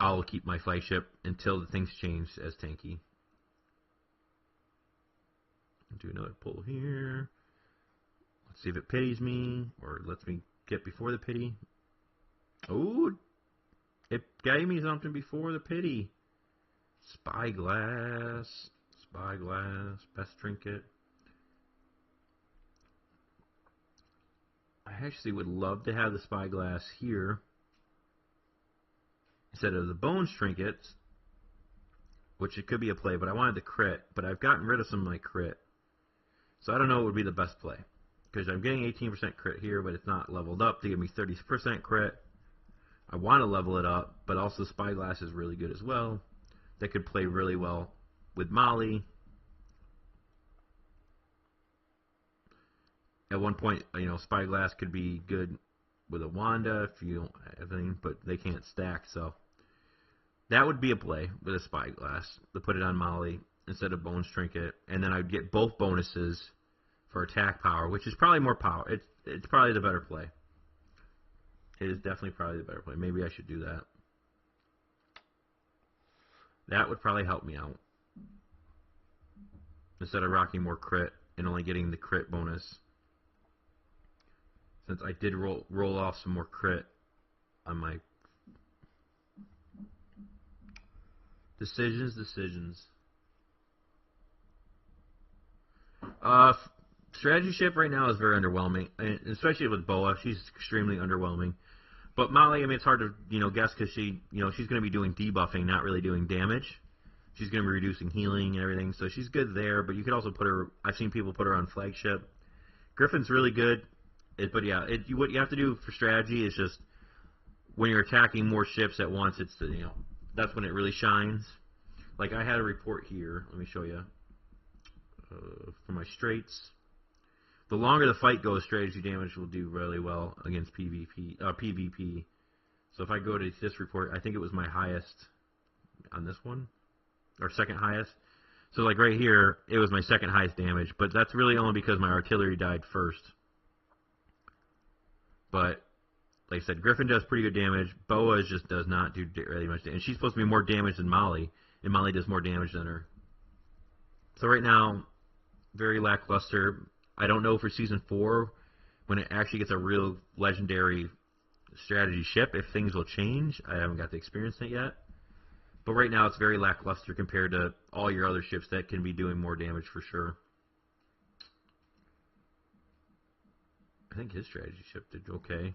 I'll keep my flagship until the things change as tanky. Do another pull here. Let's see if it pities me, or lets me get before the pity. Oh, it gave me something before the pity. Spyglass, best trinket. I actually would love to have the spyglass here instead of the bones trinkets, which it could be a play, but I wanted the crit, but I've gotten rid of some of my crit. So I don't know what would be the best play, because I'm getting 18% crit here, but it's not leveled up to give me 30% crit. I want to level it up, but also Spyglass is really good as well. That could play really well with Molly. At one point, Spyglass could be good with a Wanda if you don't have anything, but they can't stack, so that would be a play with a Spyglass to put it on Molly instead of Bones Trinket, and then I'd get both bonuses for attack power, which is probably more power. It's probably the better play. It is definitely probably the better play. Maybe I should do that. That would probably help me out, instead of rocking more crit and only getting the crit bonus. Since I did roll off some more crit on my decisions. Strategy ship right now is very underwhelming, and especially with Boa. She's extremely underwhelming. But Molly, I mean, it's hard to guess, because she's going to be doing debuffing, not really doing damage. She's going to be reducing healing and everything, so she's good there. But you could also put her. I've seen people put her on flagship. Griffin's really good, but yeah, what you have to do for strategy is just when you're attacking more ships at once, it's that's when it really shines. Like I had a report here. Let me show you for my straights. The longer the fight goes, strategy damage will do really well against PvP. So if I go to this report, I think it was my highest on this one, or second highest. So like right here, it was my second highest damage, but that's really only because my artillery died first. But like I said, Griffin does pretty good damage. Boa just does not do really much damage. And she's supposed to be more damage than Molly, and Molly does more damage than her. So right now, very lackluster. I don't know for Season 4, when it actually gets a real legendary strategy ship, if things will change. I haven't got to experience it yet. But right now, it's very lackluster compared to all your other ships that can be doing more damage for sure. I think his strategy ship did okay.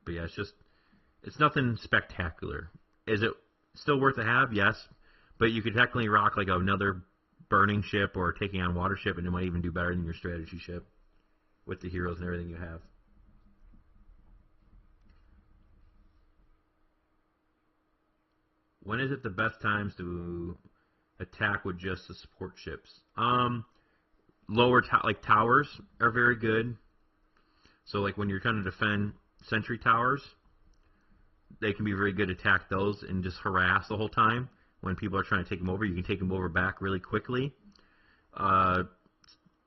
But yeah, it's nothing spectacular. Is it still worth a have? Yes. But you could technically rock like another burning ship or taking on water ship, and it might even do better than your strategy ship with the heroes and everything you have. When is it the best times to attack with just the support ships? Lower like towers are very good. So like when you're trying to defend sentry towers, they can be very good to attack those and just harass the whole time. When people are trying to take them over, you can take them over back really quickly. When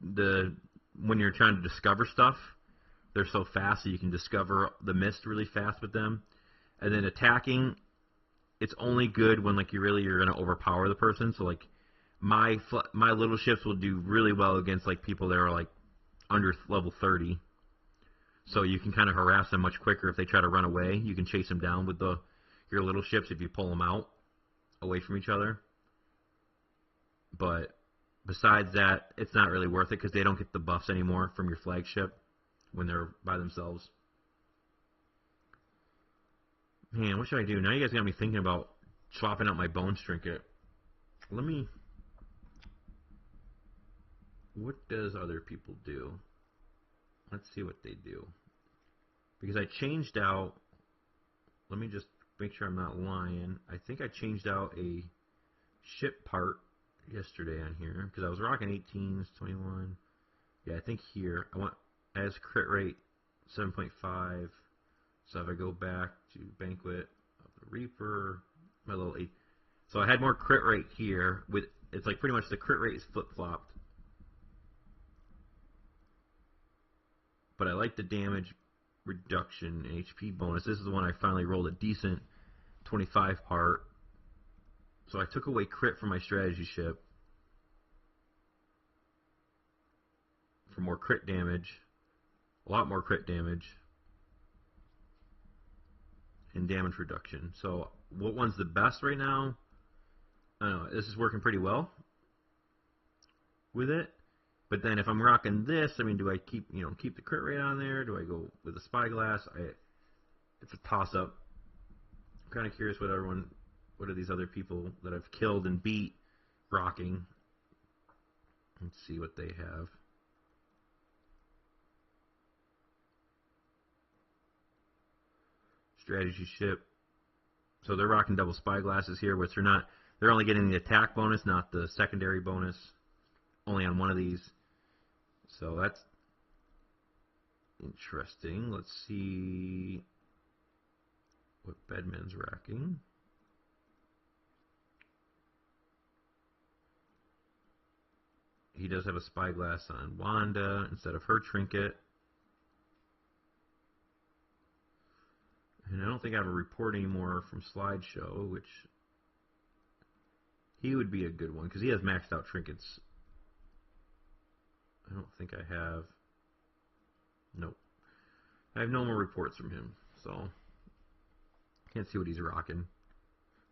you're trying to discover stuff, they're so fast that you can discover the mist really fast with them. And then attacking, it's only good when like you're going to overpower the person. So like my little ships will do really well against like people that are like under level 30. So you can kind of harass them much quicker if they try to run away. You can chase them down with your little ships if you pull them out away from each other. But besides that, it's not really worth it because they don't get the buffs anymore from your flagship when they're by themselves. Man, what should I do? Now you guys got me thinking about swapping out my bones trinket. What does other people do? Let's see what they do. Because I changed out, let me just make sure I'm not lying. I think I changed out a ship part yesterday on here. Because I was rocking 18s, 21. Yeah, I think here, I want, as crit rate, 7.5. So if I go back to Banquet of the Reaper, my little 8. So I had more crit rate here. It's like pretty much the crit rate is flip-flopped. But I like the damage reduction and HP bonus. This is the one I finally rolled a decent 25 part. So I took away crit from my strategy ship for more crit damage, a lot more crit damage, and damage reduction. So what one's the best right now? I don't know. This is working pretty well with it. But then if I'm rocking this, I mean, do I keep the crit rate on there? Do I go with the spyglass? It's a toss-up. I'm kind of curious what are these other people that I've killed and beat rocking? Let's see what they have. Strategy ship. So they're rocking double spyglasses here, which they're only getting the attack bonus, not the secondary bonus. Only on one of these. So that's interesting. Let's see what Bedman's racking. He does have a spyglass on Wanda instead of her trinket. And I don't think I have a report anymore from Slideshow, which he would be a good one because he has maxed out trinkets. I don't think I have. Nope. I have no more reports from him, so can't see what he's rocking.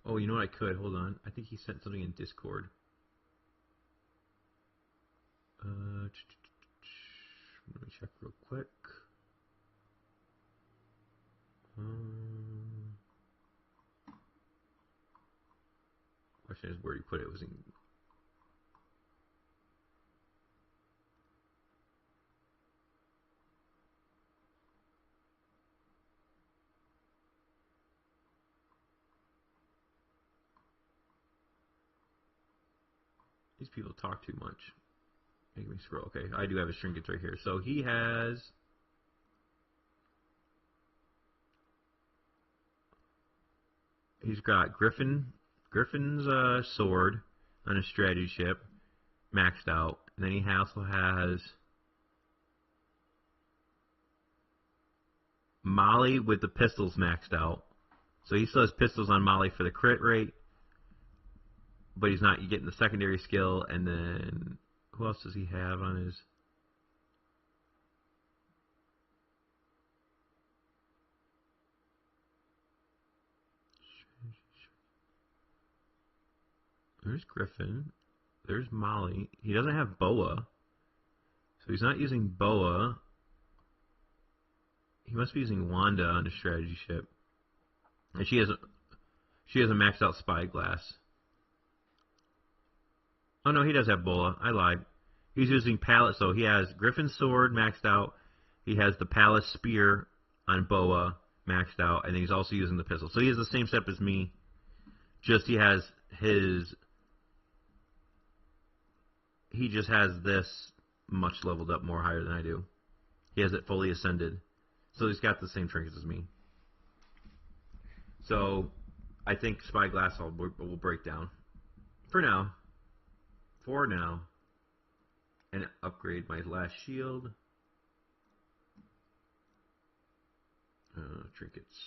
Oh, you know what I could? Hold on. I think he sent something in Discord. Let me check real quick. There's where you put it. It was in. These people talk too much. Make me scroll. Okay, I do have his trinkets right here. So he has. He's got Griffin's sword on his strategy ship, maxed out. And then he also has Molly with the pistols maxed out. So he still has pistols on Molly for the crit rate, but he's not getting the secondary skill. And then who else does he have on his? There's Griffin. There's Molly. He doesn't have Boa. So he's not using Boa. He must be using Wanda on his strategy ship. And she has a maxed out spyglass. Oh no, he does have Boa. I lied. He's using Pallet, so he has Griffin's sword maxed out. He has the Palace spear on Boa maxed out, and then he's also using the pistol. So he has the same setup as me. Just he just has this much leveled up more higher than I do. He has it fully ascended. So he's got the same trinkets as me. So I think Spyglass will break down. For now. And upgrade my last shield. Trinkets.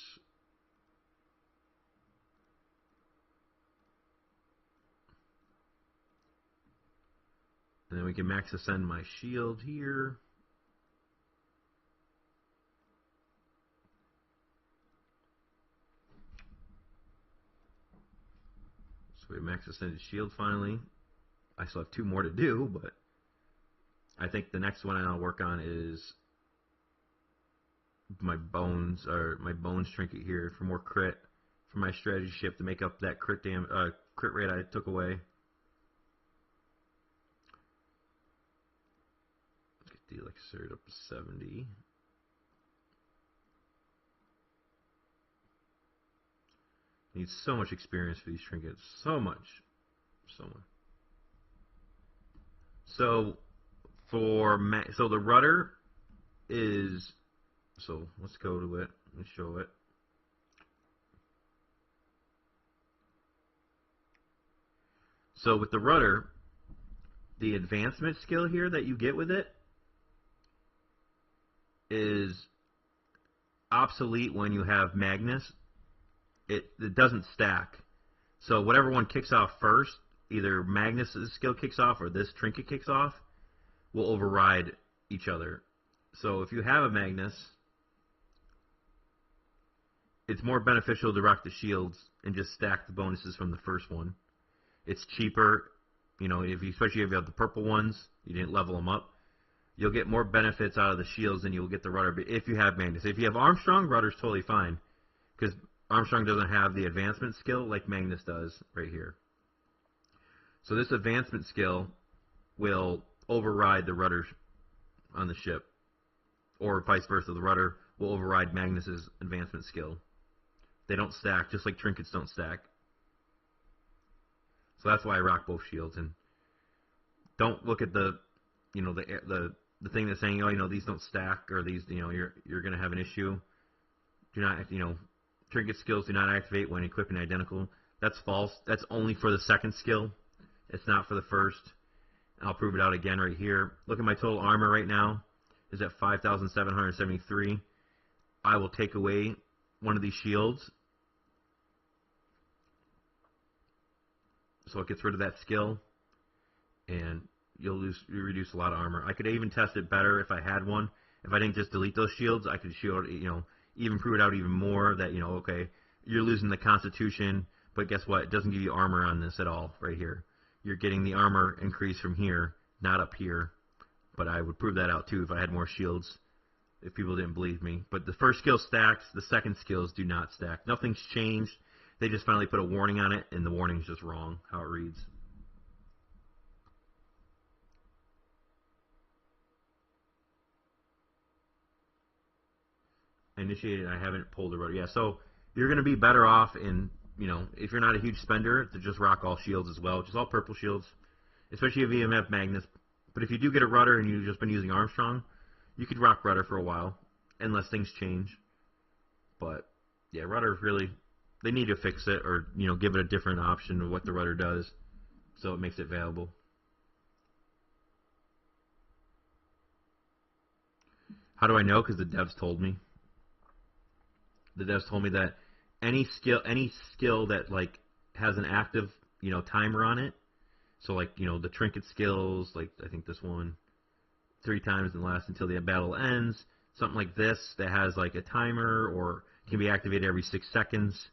And then we can max ascend my shield here. So we max ascended shield finally. I still have 2 more to do, but I think the next one I'll work on is my bones trinket here for more crit for my strategy ship to make up that crit rate I took away. Let's get the elixir up to 70. Need so much experience for these trinkets. So much. So the rudder is, so let's go to it and show it. So with the rudder, the advancement skill here that you get with it is obsolete when you have Magnus. It doesn't stack. So whatever one kicks off first, either Magnus' skill kicks off or this trinket kicks off, will override each other. So if you have a Magnus, it's more beneficial to rock the shields and just stack the bonuses from the first one. It's cheaper, especially if you have the purple ones, you didn't level them up. You'll get more benefits out of the shields than you'll get the rudder if you have Magnus. If you have Armstrong, rudder's totally fine, because Armstrong doesn't have the advancement skill like Magnus does right here. So this advancement skill will override the rudder on the ship, or vice versa. The rudder will override Magnus's advancement skill. They don't stack, just like trinkets don't stack. So that's why I rock both shields. And don't look at the thing that's saying, these don't stack, or these, you're going to have an issue. Do not, trinket skills do not activate when equipping identical. That's false. That's only for the second skill. It's not for the first. I'll prove it out again right here. Look at my total armor right now. Is at 5,773. I will take away one of these shields, so it gets rid of that skill, and you reduce a lot of armor. I could even test it better if I had one. If I didn't just delete those shields, I could shield, even prove it out even more that, okay, you're losing the Constitution, but guess what? It doesn't give you armor on this at all right here. You're getting the armor increase from here, not up here. But I would prove that out too if I had more shields, if people didn't believe me. But the first skill stacks, the second skills do not stack. Nothing's changed. They just finally put a warning on it, and the warning's just wrong, how it reads. I initiated, I haven't pulled the rudder. Yeah, so you're going to be better off in, you know, if you're not a huge spender, to just rock all shields as well, just all purple shields, especially if you have Magnus. But if you do get a rudder and you've just been using Armstrong, you could rock rudder for a while, unless things change. But, yeah, rudder really, they need to fix it or, you know, give it a different option of what the rudder does so it makes it valuable. How do I know? Because the devs told me. The devs told me that any skill that like has an active, you know, timer on it. So like, you know, the trinket skills, like I think this one, 3 times and lasts until the battle ends. Something like this that has like a timer or can be activated every 6 seconds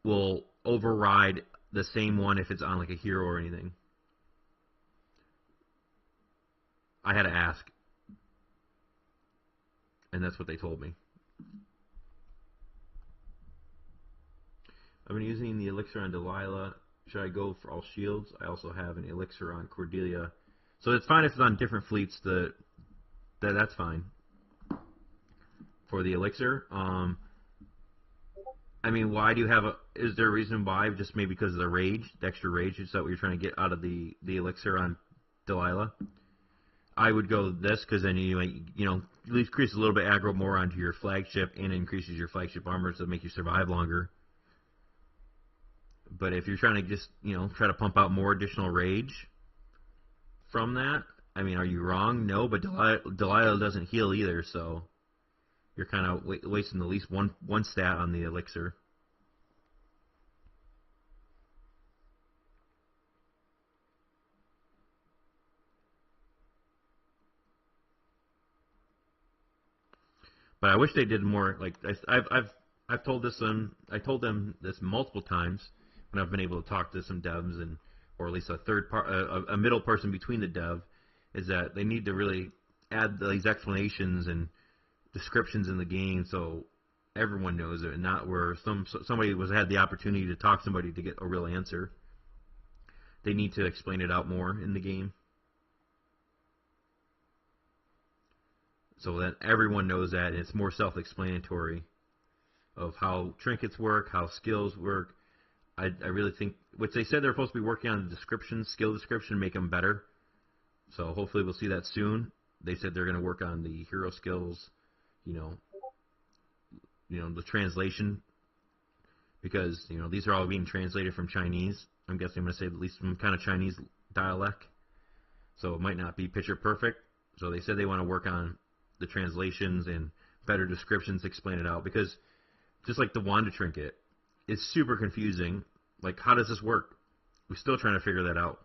will override the same one if it's on like a hero or anything. I had to ask, and that's what they told me. I've been using the elixir on Delilah. Should I go for all shields? I also have an elixir on Cordelia. So it's fine if it's on different fleets. That's fine for the elixir. I mean, why do you have a? Is there a reason why? Just maybe because of the rage, the extra rage. Is that what you're trying to get out of the elixir on Delilah? I would go this because then you know, at least increase a little bit aggro more onto your flagship and increases your flagship armor to make you survive longer. But if you're trying to just, you know, try to pump out more additional rage from that, I mean, are you wrong? No, but Delilah doesn't heal either, so you're kind of wasting at least one stat on the elixir. But I wish they did more. Like I've told I told them this multiple times when I've been able to talk to some devs and or at least a middle person between the dev, is that they need to really add these explanations and descriptions in the game so everyone knows it, and not where somebody had the opportunity to talk to somebody to get a real answer. They need to explain it out more in the game, so that everyone knows that, and it's more self-explanatory of how trinkets work, how skills work. I really think, which they said they're supposed to be working on the description, skill description, make them better. So hopefully we'll see that soon. They said they're going to work on the hero skills, you know, the translation, because, you know, these are all being translated from Chinese. I'm guessing I'm going to say at least some kind of Chinese dialect. So it might not be picture perfect. So they said they want to work on the translations and better descriptions to explain it out, because just like the Wanda trinket, it's super confusing. Like, how does this work? We're still trying to figure that out.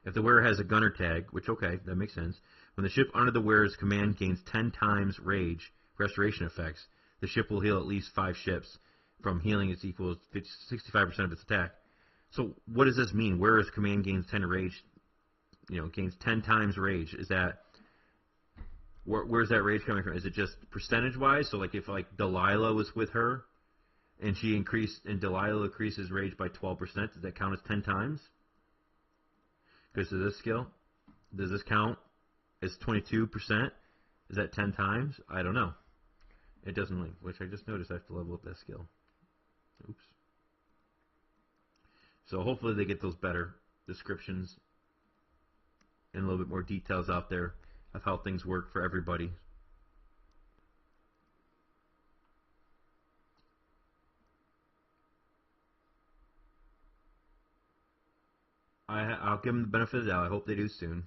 If the wearer has a gunner tag, which, okay, that makes sense. When the ship under the wearer's command gains 10 times rage restoration effects, the ship will heal at least 5 ships from healing its equals 65% of its attack. So what does this mean? Wearer's command gains 10 rage, you know, gains 10 times rage. Is that, where's that rage coming from? Is it just percentage-wise? So, like, if, like, Delilah was with her, and Delilah increases rage by 12%, does that count as 10 times? Because of this skill, does this count as 22%? Is that 10 times? I don't know. It doesn't link, which I just noticed I have to level up that skill. Oops. So hopefully they get those better descriptions and a little bit more details out there of how things work for everybody. I'll give them the benefit of the doubt. I hope they do soon.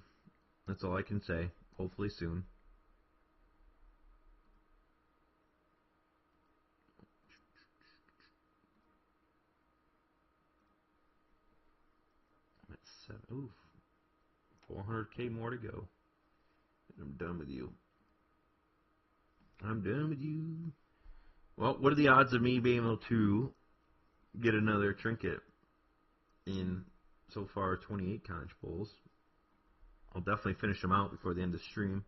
That's all I can say. Hopefully soon. I'm at 7. Oof. 400k more to go. I'm done with you. I'm done with you. Well, what are the odds of me being able to get another trinket in so far 28 conch pulls? I'll definitely finish them out before the end of the stream.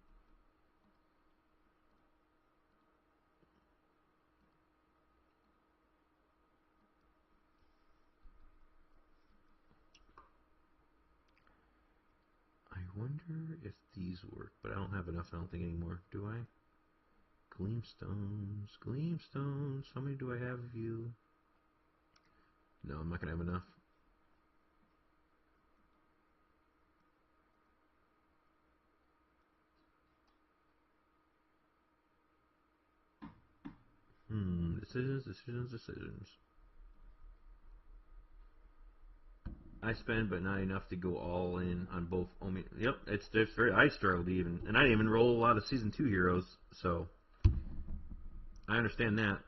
wonder if these work, but I don't have enough, I don't think, anymore. Do I? Gleamstones, Gleamstones. How many do I have of you? No, I'm not going to have enough. Decisions. I spend, but not enough to go all in on both. Yep, it's very. I struggled even, and I didn't even roll a lot of season 2 heroes, so I understand that.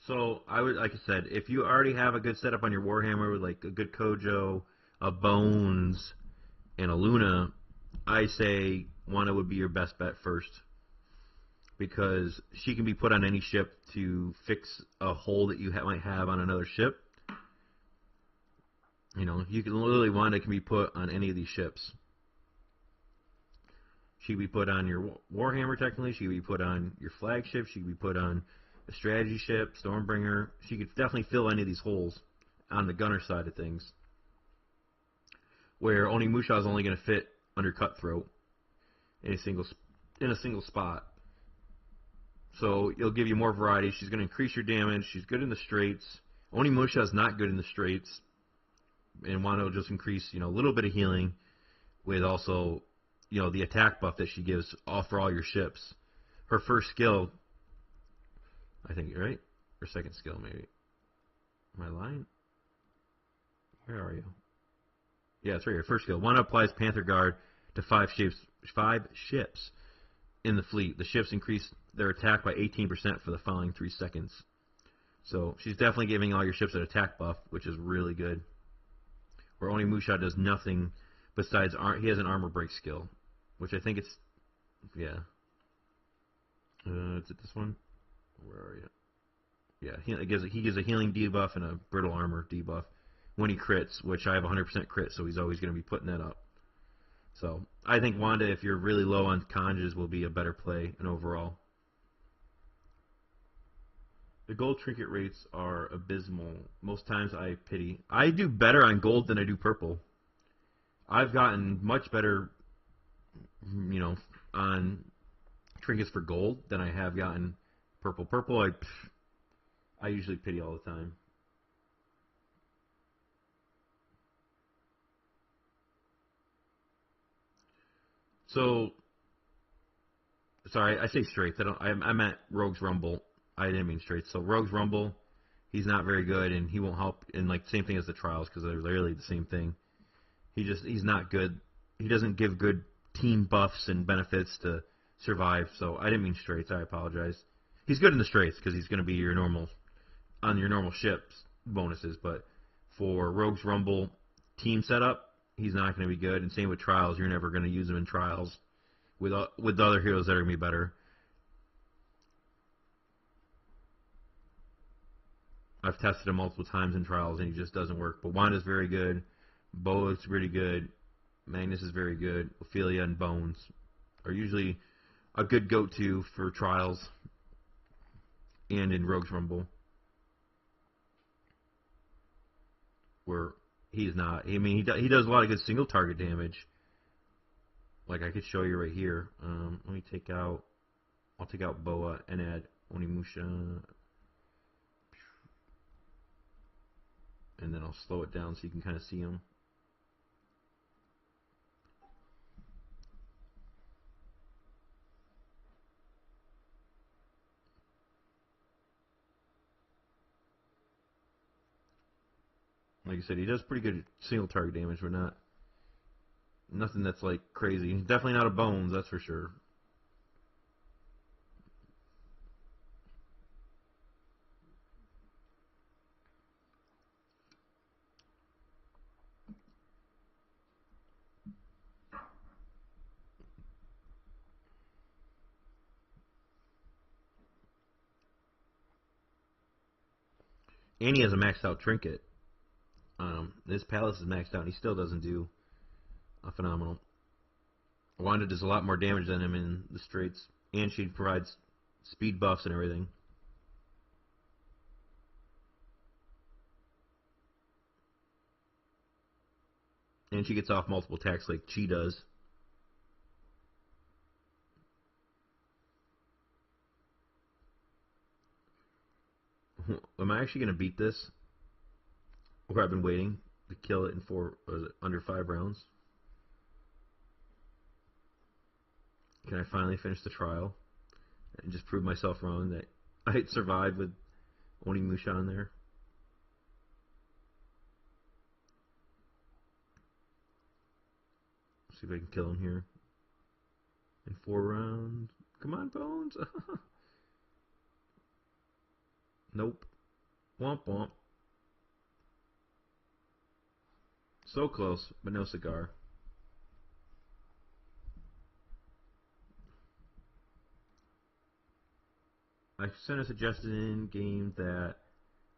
So I would, like I said, if you already have a good setup on your Warhammer with like a good Kojo, a Bones, and a Luna, I say Wanda would be your best bet first, because she can be put on any ship to fix a hole that you might have on another ship. You know, you can literally, Wanda can be put on any of these ships. She can be put on your Warhammer, technically. She can be put on your flagship. She can be put on a strategy ship, Stormbringer. She could definitely fill any of these holes on the gunner side of things, where Onimusha is only going to fit under Cutthroat in a single spot. So it'll give you more variety. She's going to increase your damage. She's good in the straights. Onimusha is not good in the straights, and Wanda will just increase, a little bit of healing with also, the attack buff that she gives for all your ships. Her first skill, I think, right? Or second skill, maybe. Am I lying? Where are you? Yeah, it's right here. First skill. Wanda applies Panther Guard to 5 ships in the fleet. The ships increase their attack by 18% for the following 3 seconds. So she's definitely giving all your ships an attack buff, which is really good. Where Onimusha does nothing besides he has an armor break skill, which I think it's, yeah. Is it this one? Where are you? Yeah, he gives a healing debuff and a brittle armor debuff when he crits, which I have 100% crit, so he's always going to be putting that up. So I think Wanda, if you're really low on conjures, will be a better play and overall. The gold trinket rates are abysmal. Most times I pity. I do better on gold than I do purple. I've gotten much better, on trinkets for gold than I have gotten purple. Purple, I usually pity all the time. So, sorry, I say straights. I meant Rogue's Rumble. I didn't mean straights. So Rogue's Rumble, he's not very good, and he won't help. And like same thing as the trials, because they're literally the same thing. He's not good. He doesn't give good team buffs and benefits to survive. So I didn't mean straights. I apologize. He's good in the straights because he's going to be on your normal ships bonuses. But for Rogue's Rumble team setup, he's not going to be good. And same with trials. You're never going to use him in trials with the other heroes that are going to be better. I've tested him multiple times in trials, and he just doesn't work. But Wanda's very good. Bo is pretty good. Magnus is very good. Ophelia and Bones are usually a good go-to for trials and in Rogue's Rumble, where he's not. I mean, he does a lot of good single target damage. Like I could show you right here. Let me take out. I'll take out Boa and add Onimusha. And then I'll slow it down so you can kind of see them. Like I said, he does pretty good single target damage, but nothing that's like crazy. He's definitely not a Bones, that's for sure. And he has a maxed out trinket. His palace is maxed out, and he still doesn't do phenomenal. Wanda does a lot more damage than him in the straights, and she provides speed buffs and everything. And she gets off multiple attacks like Chi does. Am I actually going to beat this? Or I've been waiting to kill it in under 5 rounds? Can I finally finish the trial and just prove myself wrong that I survived with Onimusha on there? See if I can kill him here in 4 rounds. Come on, Bones. Nope. Womp womp. So close, but no cigar. I sent a suggestion in game that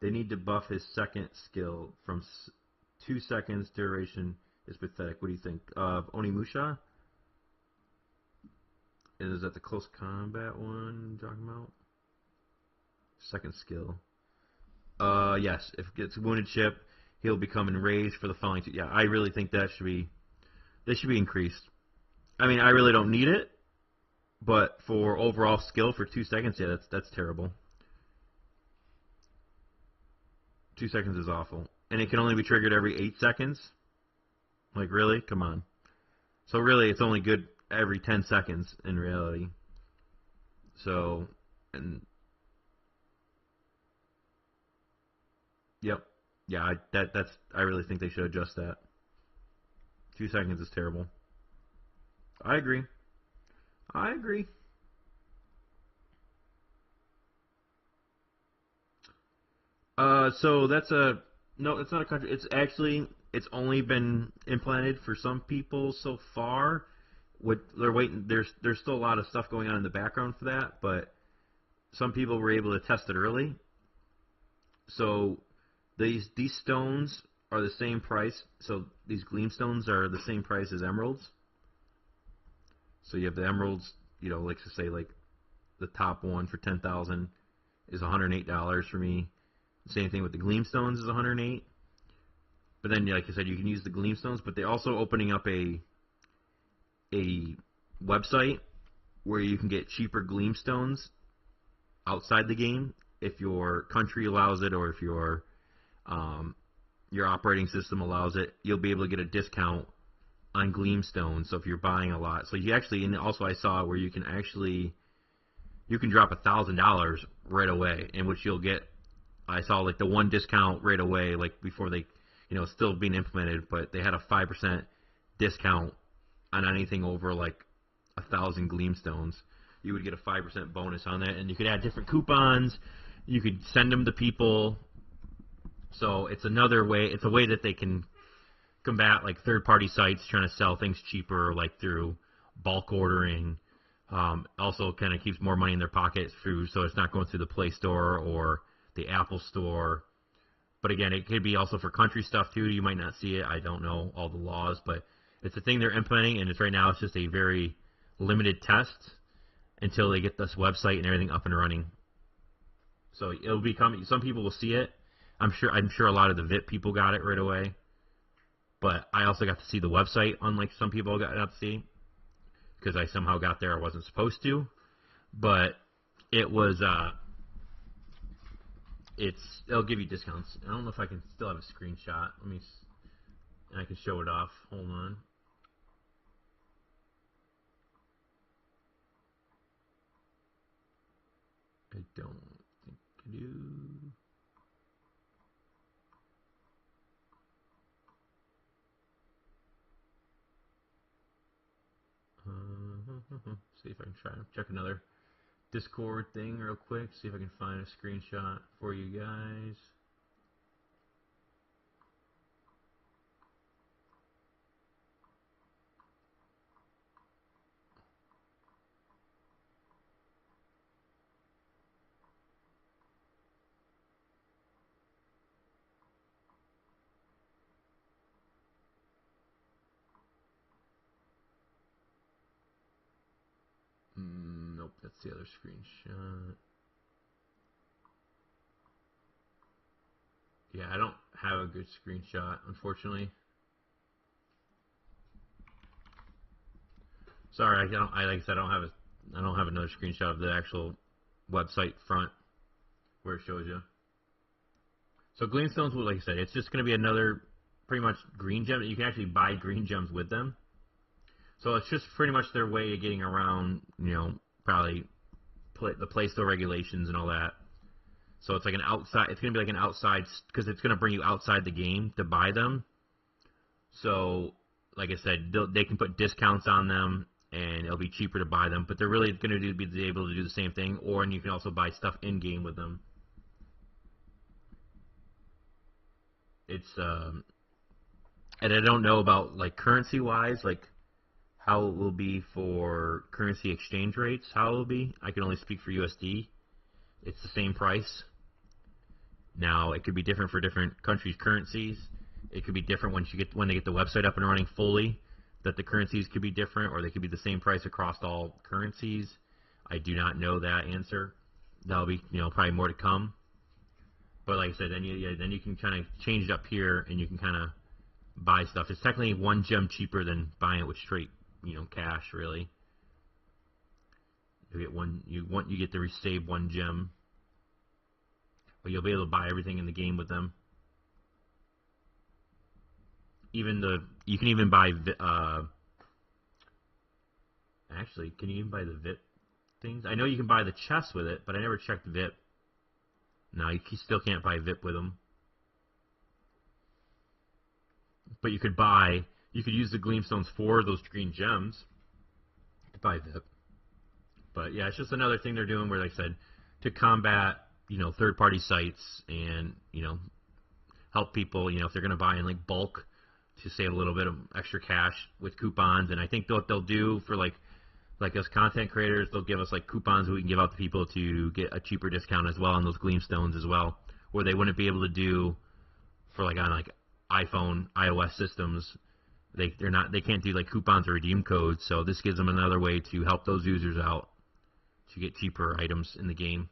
they need to buff his second skill from 2 seconds duration is pathetic. What do you think? Onimusha? Is that the close combat one you're talking about? Second skill. Yes. If it gets wounded ship, he'll become enraged for the following 2. Yeah, I really think that should be increased. I mean, I really don't need it, but for overall skill for 2 seconds, yeah, that's terrible. 2 seconds is awful. And it can only be triggered every 8 seconds? Like, really? Come on. So really, it's only good every 10 seconds in reality. So, and yep. Yeah, I really think they should adjust that. 2 seconds is terrible. I agree. I agree. So that's no, it's not a country. It's only been implemented for some people so far. They're waiting. There's still a lot of stuff going on in the background for that, but some people were able to test it early. So these stones are the same price. So these gleam stones are the same price as emeralds. So you have the emeralds, like to say like the top one for 10,000 is $108 for me. Same thing with the gleam stones is $108. But then, like I said, you can use the gleam stones, but they're also opening up a website where you can get cheaper gleam stones outside the game if your country allows it or if your operating system allows it. You'll be able to get a discount on gleam stones. So if you're buying a lot, so you actually, and also I saw where you can drop $1,000 right away, in which you'll get. I saw like the one discount right away, like before they, it's still being implemented, but they had a 5% discount on anything over like 1,000 gleam stones. You would get a 5% bonus on that, and you could add different coupons. You could send them to people. So it's another way. It's a way that they can combat like third-party sites trying to sell things cheaper, like through bulk ordering. Also, kind of keeps more money in their pocket so it's not going through the Play Store or the Apple Store. But again, it could be also for country stuff too. You might not see it. I don't know all the laws, but it's a thing they're implementing, and right now it's just a very limited test until they get this website and everything up and running. So it'll be coming. Some people will see it. I'm sure a lot of the VIP people got it right away. But I also got to see the website, unlike some people got to see, because I somehow got there I wasn't supposed to. But it was it'll give you discounts. I don't know if I can still have a screenshot. And I can show it off. Hold on. I don't think I do. See if I can try to check another Discord thing real quick. See if I can find a screenshot for you guys. Nope, that's the other screenshot. Yeah, I don't have a good screenshot, unfortunately. Sorry, I don't. Like I said, I don't have another screenshot of the actual website front where it shows you. So Gleamstones, like I said, it's just going to be another pretty much green gem. You can actually buy green gems with them. So it's just pretty much their way of getting around, probably the Play Store regulations and all that. So it's like an outside. It's going to be like an outside because it's going to bring you outside the game to buy them. So, like I said, they can put discounts on them, and it'll be cheaper to buy them. But they're really going to be able to do the same thing, and you can also buy stuff in game with them. It's and I don't know about like currency wise, like how it will be for currency exchange rates. How it will be? I can only speak for USD. It's the same price. Now it could be different for different countries' currencies. It could be different when they get the website up and running fully. That the currencies could be different, or they could be the same price across all currencies. I do not know that answer. That'll be probably more to come. But like I said, then you can kind of change it up here, and you can kind of buy stuff. It's technically 1 gem cheaper than buying it with straight cash. Really, you get to save 1 gem, but you'll be able to buy everything in the game with them. You can even buy actually, can you even buy the VIP things? I know you can buy the chests with it, but I never checked VIP. No, you still can't buy VIP with them. But you could use the Gleamstones for those green gems to buy VIP. But yeah, it's just another thing they're doing where, like I said, to combat, third-party sites and, help people, if they're going to buy in like bulk to save a little bit of extra cash with coupons. And I think what they'll do for like us content creators, they'll give us like coupons that we can give out to people to get a cheaper discount as well on those Gleamstones as well, where they wouldn't be able to do for like on like iPhone, iOS systems. They can't do like coupons or redeem codes. So this gives them another way to help those users out to get cheaper items in the game.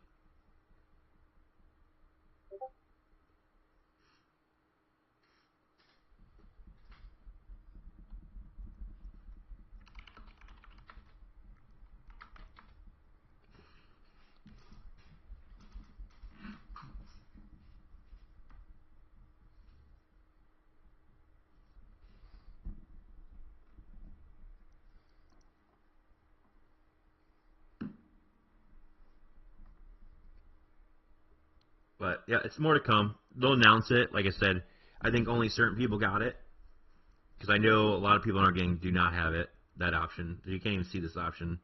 But yeah, it's more to come. They'll announce it. Like I said, I think only certain people got it, because I know a lot of people in our gang do not have that option. You can't even see this option.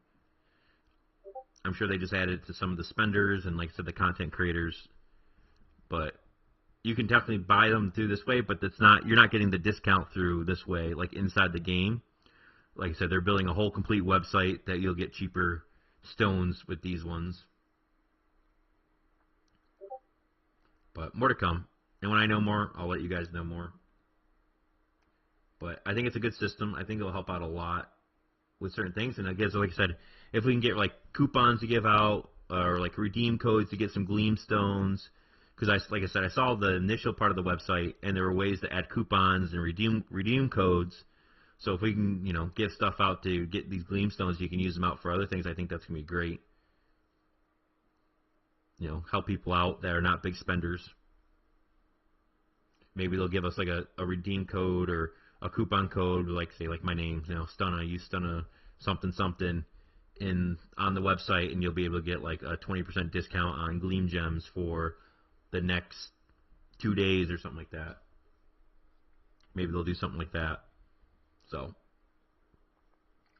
I'm sure they just added it to some of the spenders and, like I said, the content creators. But you can definitely buy them through this way, but you're not getting the discount through this way, like inside the game. Like I said, they're building a whole complete website that you'll get cheaper stones with these ones. But more to come. And when I know more, I'll let you guys know more. But I think it's a good system. I think it'll help out a lot with certain things. And I guess, like I said, if we can get like coupons to give out or like redeem codes to get some Gleamstones, because like I said, I saw the initial part of the website, and there were ways to add coupons and redeem codes. So if we can, give stuff out to get these Gleamstones, you can use them out for other things. I think that's gonna be great. Help people out that are not big spenders. Maybe they'll give us like a redeem code or a coupon code, like say like my name, Stunna, use Stunna something something on the website, and you'll be able to get like a 20% discount on Gleam Gems for the next 2 days or something like that. Maybe they'll do something like that. So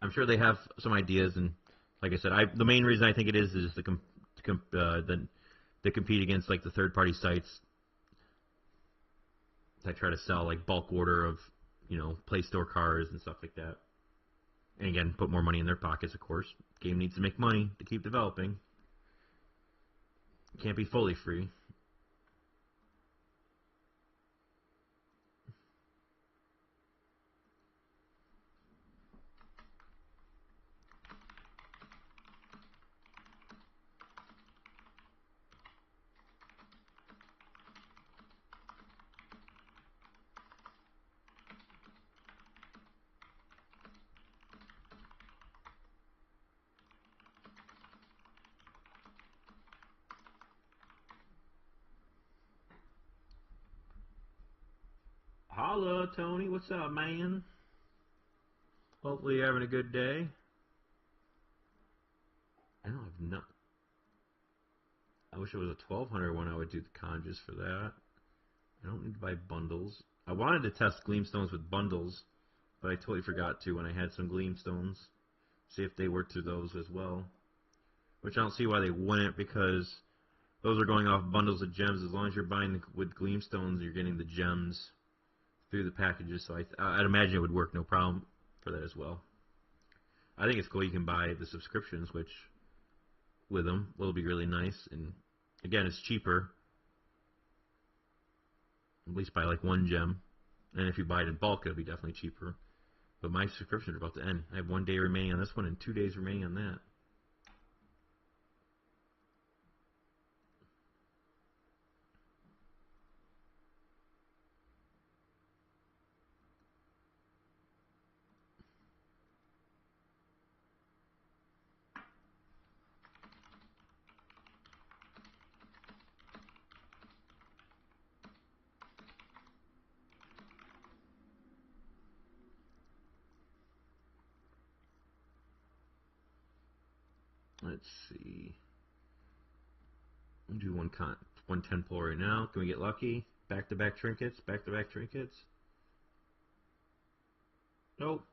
I'm sure they have some ideas, and like I said, the main reason I think it is to compete against like the third-party sites that try to sell like bulk order of Play Store cars and stuff like that. And again, put more money in their pockets, of course. Game needs to make money to keep developing. It can't be fully free. Holla, Tony. What's up, man? Hopefully you're having a good day. I don't have none. I wish it was a 1200 one. I would do the conjures for that. I don't need to buy bundles. I wanted to test Gleamstones with bundles, but I totally forgot to when I had some Gleamstones. See if they work through those as well. Which I don't see why they wouldn't, because those are going off bundles of gems. As long as you're buying with Gleamstones, you're getting the gems through the packages. So I'd imagine it would work no problem for that as well. I think it's cool you can buy the subscriptions, which with them will be really nice. And again, it's cheaper. At least buy like one gem. And if you buy it in bulk, it'll be definitely cheaper. But my subscriptions are about to end. I have 1 day remaining on this one and 2 days remaining on that. Let's see. I'll do one 10 pull right now. Can we get lucky? Back-to-back trinkets. Back-to-back trinkets. Nope.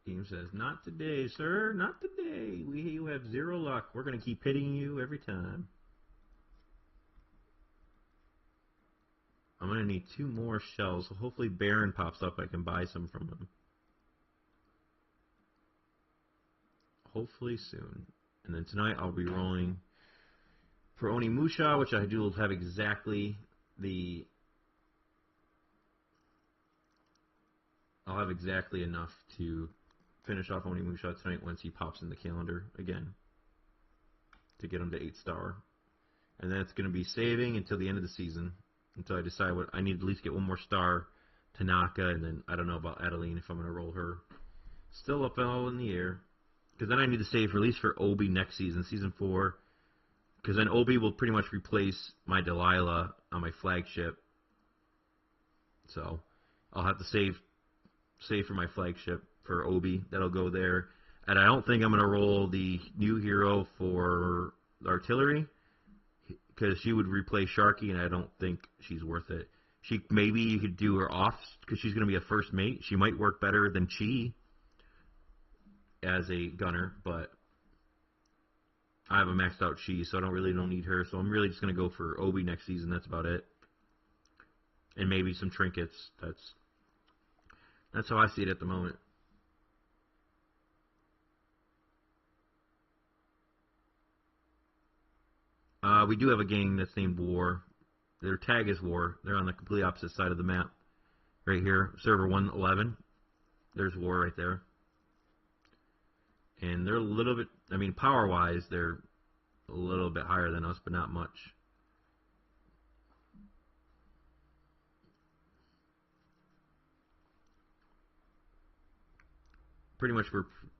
Game says, not today, sir. Not today. You have 0 luck. We're going to keep hitting you every time. I'm going to need 2 more shells. So hopefully Baron pops up. I can buy some from him. Hopefully soon. And then tonight I'll be rolling for Onimusha, which I do have exactly the... I'll have exactly enough to finish off Onimusha tonight once he pops in the calendar again to get him to 8-star. And then it's going to be saving until the end of the season, until I decide what I need to at least get 1 more star, Tanaka, and then I don't know about Adeline if I'm going to roll her. Still up all in the air. Because then I need to save release for Obi next season, Season 4. Because then Obi will pretty much replace my Delilah on my flagship. So I'll have to save for my flagship for Obi. That'll go there. And I don't think I'm going to roll the new hero for artillery, because she would replace Sharky, and I don't think she's worth it. Maybe you could do her off, because she's going to be a first mate. She might work better than Chi as a gunner, but I have a maxed out Chi, so I don't need her. So I'm really just going to go for Obi next season. That's about it. And maybe some trinkets. That's how I see it at the moment. We do have a gang that's named War. Their tag is War. They're on the completely opposite side of the map. Right here, server 111. There's War right there. And they're a little bit, I mean, power-wise, they're a little bit higher than us, but not much. Pretty much,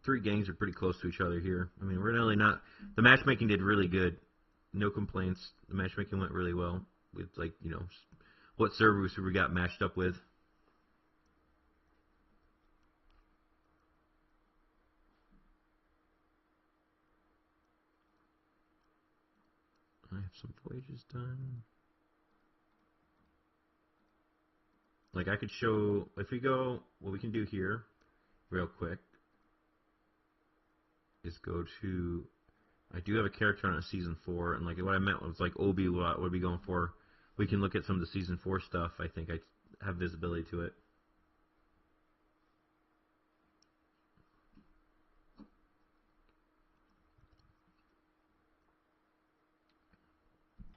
3 gangs are pretty close to each other here. I mean, we're really not, the matchmaking did really good. No complaints. The matchmaking went really well. With, like, you know, what servers we got matched up with. I have some voyages done. Like, I could show, if we go, what we can do here, real quick, is go to, I do have a character on a Season 4, and like what I meant was like Obi, what are we going for? We can look at some of the Season 4 stuff. I think I have visibility to it.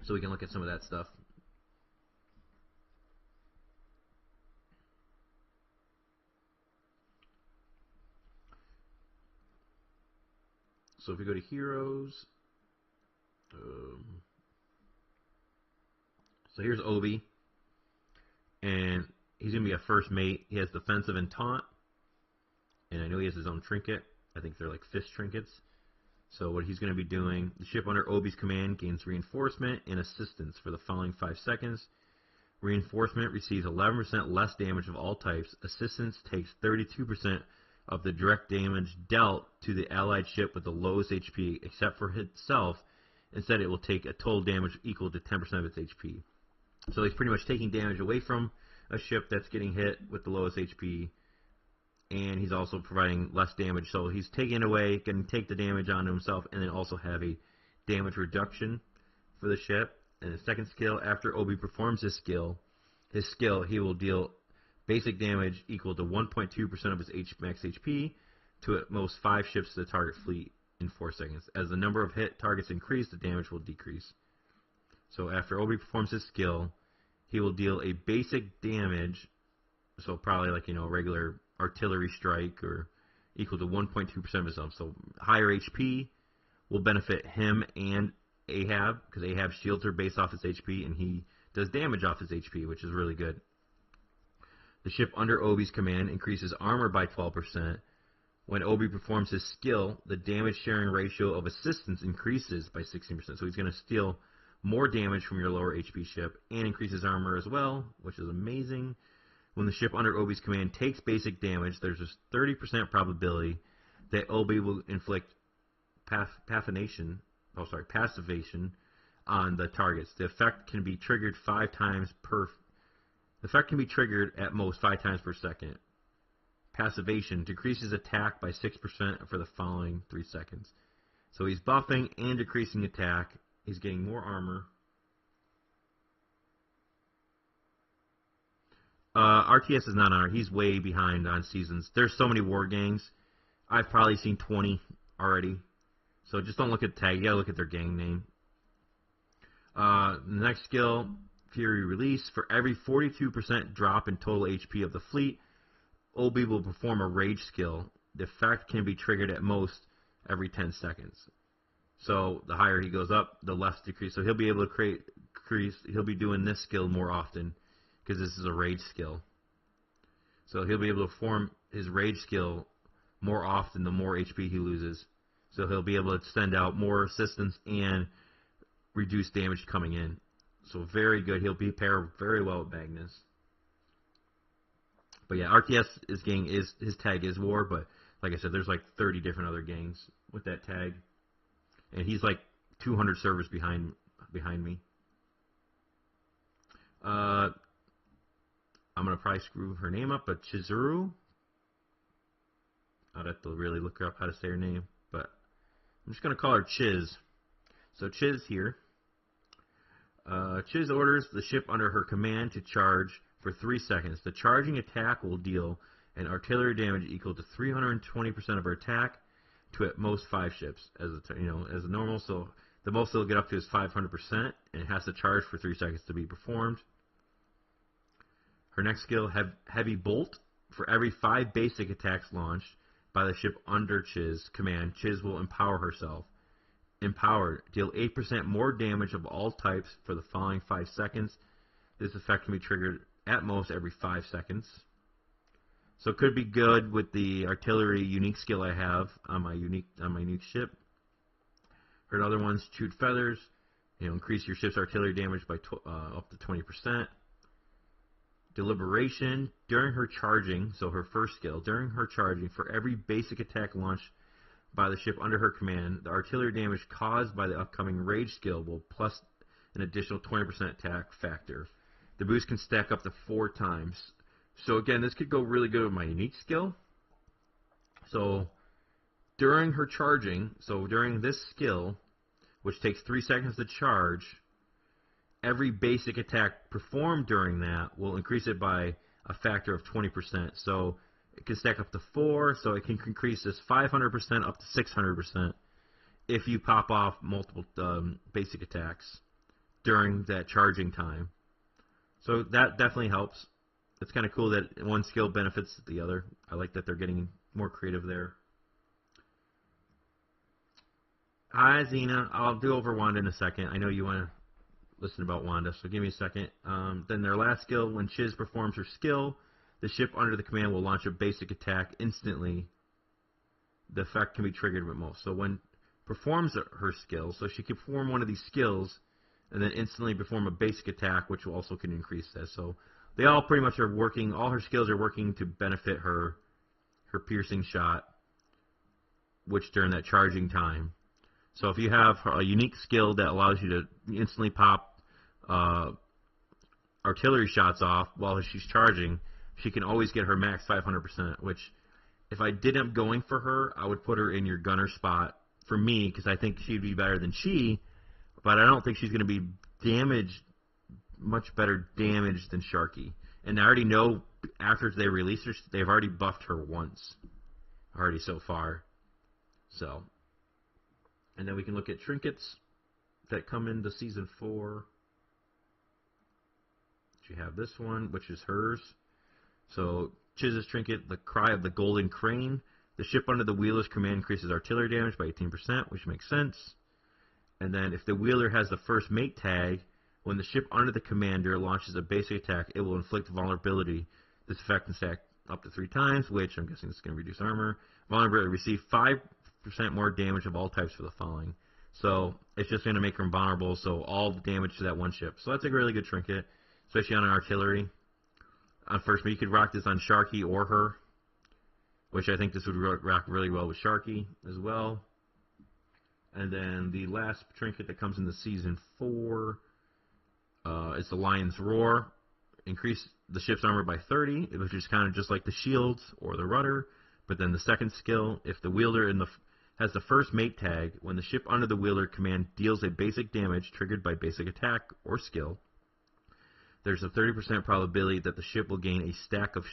So we can look at some of that stuff. So if we go to Heroes, so here's Obi, and he's going to be a first mate. He has defensive and taunt, and I know he has his own trinket. I think they're like fist trinkets. So what he's going to be doing, the ship under Obi's command gains reinforcement and assistance for the following 5 seconds. Reinforcement receives 11% less damage of all types. Assistance takes 32% of the direct damage dealt to the allied ship with the lowest HP, except for itself. Instead, it will take a total damage equal to 10% of its HP. So he's pretty much taking damage away from a ship that's getting hit with the lowest HP, and he's also providing less damage. So he's taking away, can take the damage onto himself, and then also have a damage reduction for the ship. And his second skill, after Obi performs his skill, he will deal basic damage equal to 1.2% of his max HP to at most 5 ships to the target fleet in 4 seconds. As the number of hit targets increase, the damage will decrease. So after Obi performs his skill, he will deal a basic damage, so probably like, a regular artillery strike, or equal to 1.2% of his own. So higher HP will benefit him and Ahab, because Ahab's shields are based off his HP, and he does damage off his HP, which is really good. The ship under Obi's command increases armor by 12%. When Obi performs his skill, the damage sharing ratio of assistance increases by 16%. So he's going to steal more damage from your lower HP ship and increases armor as well, which is amazing. When the ship under Obi's command takes basic damage, there's a 30% probability that Obi will inflict passivation on the targets. The effect can be triggered at most 5 times per second. Passivation decreases attack by 6% for the following 3 seconds. So he's buffing and decreasing attack. He's getting more armor. RTS is not on. He's way behind on seasons. There's so many war gangs. I've probably seen 20 already. So just don't look at the tag. You gotta look at their gang name. The next skill, Fury Release. For every 42% drop in total HP of the fleet, Obi will perform a rage skill. The effect can be triggered at most every 10 seconds. So the higher he goes up, the less decrease. So he'll be able to he'll be doing this skill more often, because this is a rage skill. So he'll be able to perform his rage skill more often the more HP he loses. So he'll be able to send out more assistance and reduce damage coming in. So very good. He'll be paired very well with Magnus. But yeah, RTS his tag is war, but like I said, there's like 30 different other gangs with that tag. And he's like 200 servers behind me. I'm going to probably screw her name up, but Chizuru. I'd have to really look her up how to say her name, but I'm just going to call her Chiz. So Chiz here. Chiz orders the ship under her command to charge for 3 seconds. The charging attack will deal an artillery damage equal to 320% of her attack to at most 5 ships as a normal. So the most it'll get up to is 500%, and it has to charge for 3 seconds to be performed. Her next skill, Heavy Bolt. For every 5 basic attacks launched by the ship under Chiz command, Chiz will empower herself. Empowered. Deal 8% more damage of all types for the following 5 seconds. This effect can be triggered at most every 5 seconds. So it could be good with the artillery unique skill I have on my unique ship. Her other ones, Chewed Feathers. Increase your ship's artillery damage by up to 20%. Deliberation. During her charging, so her first skill, during her charging, for every basic attack launched by the ship under her command, the artillery damage caused by the upcoming rage skill will plus an additional 20% attack factor. The boost can stack up to 4 times. So again, this could go really good with my unique skill. So during her charging, so during this skill, which takes 3 seconds to charge, every basic attack performed during that will increase it by a factor of 20%. So it can stack up to 4, so it can increase this 500% up to 600% if you pop off multiple basic attacks during that charging time. So that definitely helps. It's kind of cool that one skill benefits the other. I like that they're getting more creative there. Hi, Xena. I'll do over Wanda in a second. I know you want to listen about Wanda, so give me a second. Then their last skill, when Chiz performs her skill, the ship under the command will launch a basic attack instantly. The effect can be triggered with most. So when performs her skill. So she can perform one of these skills and then instantly perform a basic attack, which also can increase this. So they all pretty much are working, all her skills are working to benefit her piercing shot, which during that charging time. So if you have a unique skill that allows you to instantly pop artillery shots off while she's charging, she can always get her max 500%, which if I did end up going for her, I would put her in your gunner spot for me, because I think she'd be better than she, but I don't think she's going to be much better damaged than Sharky. And I already know after they release her, they've already buffed her once already so far. So, and then we can look at trinkets that come into Season 4. You have this one, which is hers. So, Chiz's trinket, the Cry of the Golden Crane. The ship under the wheeler's command increases artillery damage by 18%, which makes sense. And then if the wheeler has the first mate tag, when the ship under the commander launches a basic attack, it will inflict vulnerability. This effect can stack up to 3 times, which I'm guessing is going to reduce armor. Vulnerability, receive 5% more damage of all types for the following. So it's just going to make her invulnerable, so all the damage to that one ship. So that's a really good trinket, especially on an artillery. On first mate, you could rock this on Sharky or her, which I think this would rock really well with Sharky as well. And then the last trinket that comes into Season 4 is the Lion's Roar. Increase the ship's armor by 30, which is kind of just like the shields or the rudder. But then the second skill, if the wielder has the first mate tag, when the ship under the wielder command deals a basic damage triggered by basic attack or skill, there's a 30% probability that the ship will gain a stack of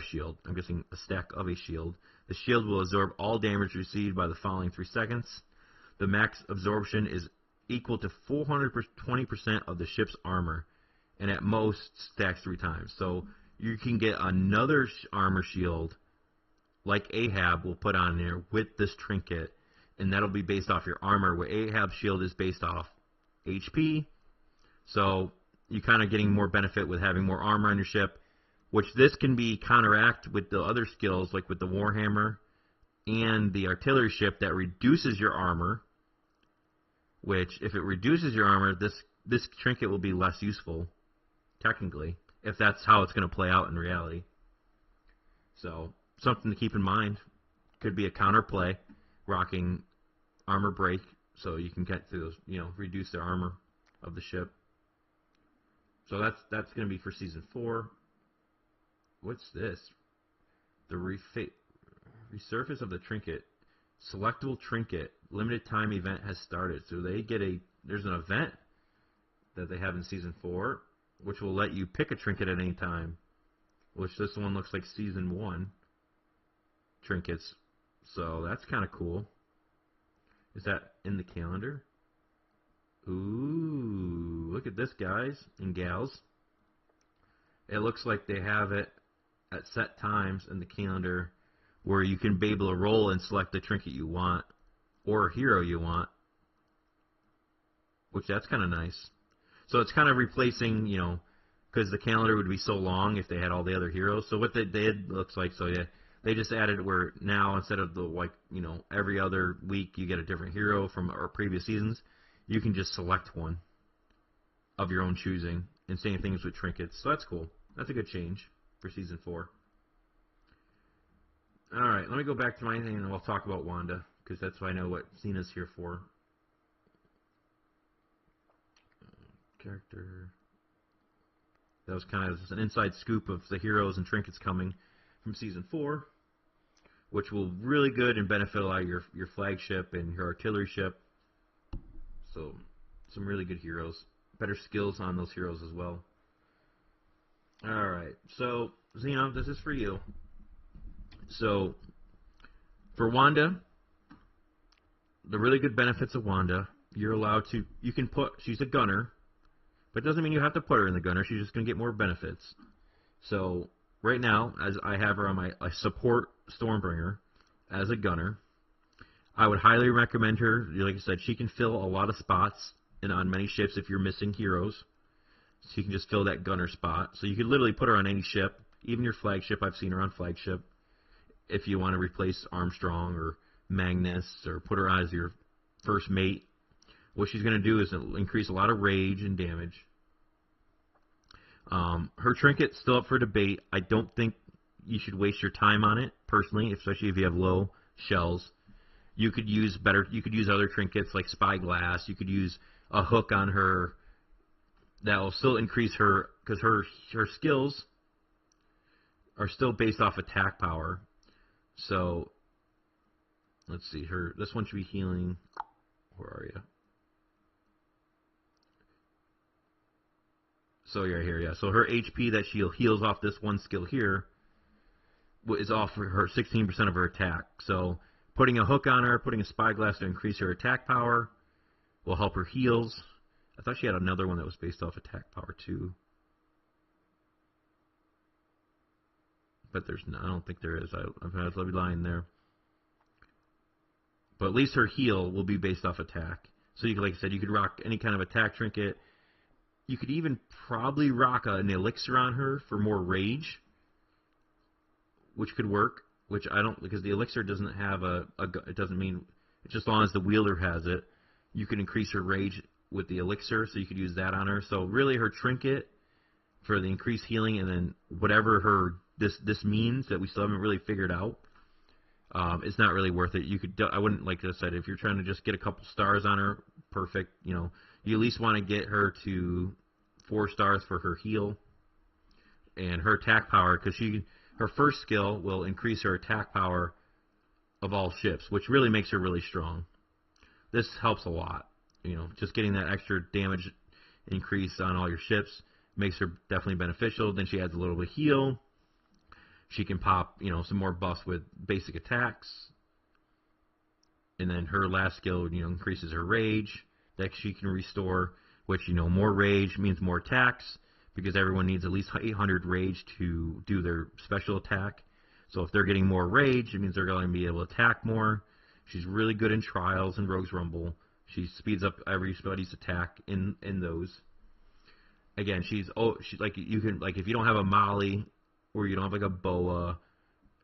shield. I'm guessing a stack of a shield. The shield will absorb all damage received by the following 3 seconds. The max absorption is equal to 420% of the ship's armor, and at most stacks 3 times. So you can get another armor shield like Ahab will put on there with this trinket, and that'll be based off your armor, where Ahab's shield is based off HP. So you're kind of getting more benefit with having more armor on your ship, which this can be counteract with the other skills, like with the Warhammer and the artillery ship that reduces your armor, which if it reduces your armor, this trinket will be less useful, technically, if that's how it's going to play out in reality. So something to keep in mind. Could be a counterplay, rocking armor break, so you can get through those, reduce the armor of the ship. So that's going to be for Season 4. What's this? The resurface of the trinket. Selectable trinket. Limited time event has started. So there's an event that they have in Season 4, which will let you pick a trinket at any time. Which this one looks like Season 1 trinkets. So that's kind of cool. Is that in the calendar? Ooh, look at this, guys and gals. It looks like they have it at set times in the calendar where you can be able to roll and select the trinket you want or a hero you want, which that's kind of nice. So it's kind of replacing, because the calendar would be so long if they had all the other heroes. So what they did looks like, they just added where now instead of every other week you get a different hero from our previous seasons, you can just select one of your own choosing, and same things with trinkets. So that's cool. That's a good change for Season 4. All right, let me go back to my thing, and we'll talk about Wanda, because that's what I know what Cena's here for. Character. That was kind of an inside scoop of the heroes and trinkets coming from Season 4, which will really good and benefit a lot of your flagship and your artillery ship. So, some really good heroes. Better skills on those heroes as well. Alright, so, Xeno, this is for you. So, for Wanda, the really good benefits of Wanda, you're allowed to, she's a gunner, but it doesn't mean you have to put her in the gunner, she's just going to get more benefits. So, right now, as I have her on I support Stormbringer as a gunner, I would highly recommend her. Like I said, she can fill a lot of spots on many ships if you're missing heroes. So you can just fill that gunner spot. So you could literally put her on any ship, even your flagship. I've seen her on flagship. If you want to replace Armstrong or Magnus or put her as your first mate, what she's going to do is increase a lot of rage and damage. Her Trinket's still up for debate. I don't think you should waste your time on it, personally, especially if you have low shells. You could use other trinkets like Spyglass. You could use a hook on her that will still increase her, because her skills are still based off attack power. So let's see, this one should be healing. Where are you? So you're here, yeah. So her HP that she heals off this one skill here is off for her 16% of her attack. So putting a hook on her, putting a Spyglass to increase her attack power will help her heals. I thought she had another one that was based off attack power too. But there's no, I don't think there is. I'll be lying there. But at least her heal will be based off attack. So you could, like I said, you could rock any kind of attack trinket. You could even probably rock an elixir on her for more rage, which could work. Which I don't, because the elixir doesn't have it doesn't mean, it's just as long as the wielder has it. You can increase her rage with the elixir, so you could use that on her. So really her trinket for the increased healing, and then whatever this means that we still haven't really figured out, it's not really worth it. I wouldn't, like I said, if you're trying to just get a couple stars on her, perfect. You at least want to get her to 4 stars for her heal and her attack power, because her first skill will increase her attack power of all ships, which really makes her really strong. This helps a lot. Just getting that extra damage increase on all your ships makes her definitely beneficial. Then she adds a little bit of heal. She can pop, some more buffs with basic attacks. And then her last skill, increases her rage that she can restore, which, more rage means more attacks, because everyone needs at least 800 rage to do their special attack. So if they're getting more rage, it means they're going to be able to attack more. She's really good in Trials and Rogue's Rumble. She speeds up everybody's attack in those. Again, she's like, you can, like, if you don't have a Molly or you don't have like a Boa,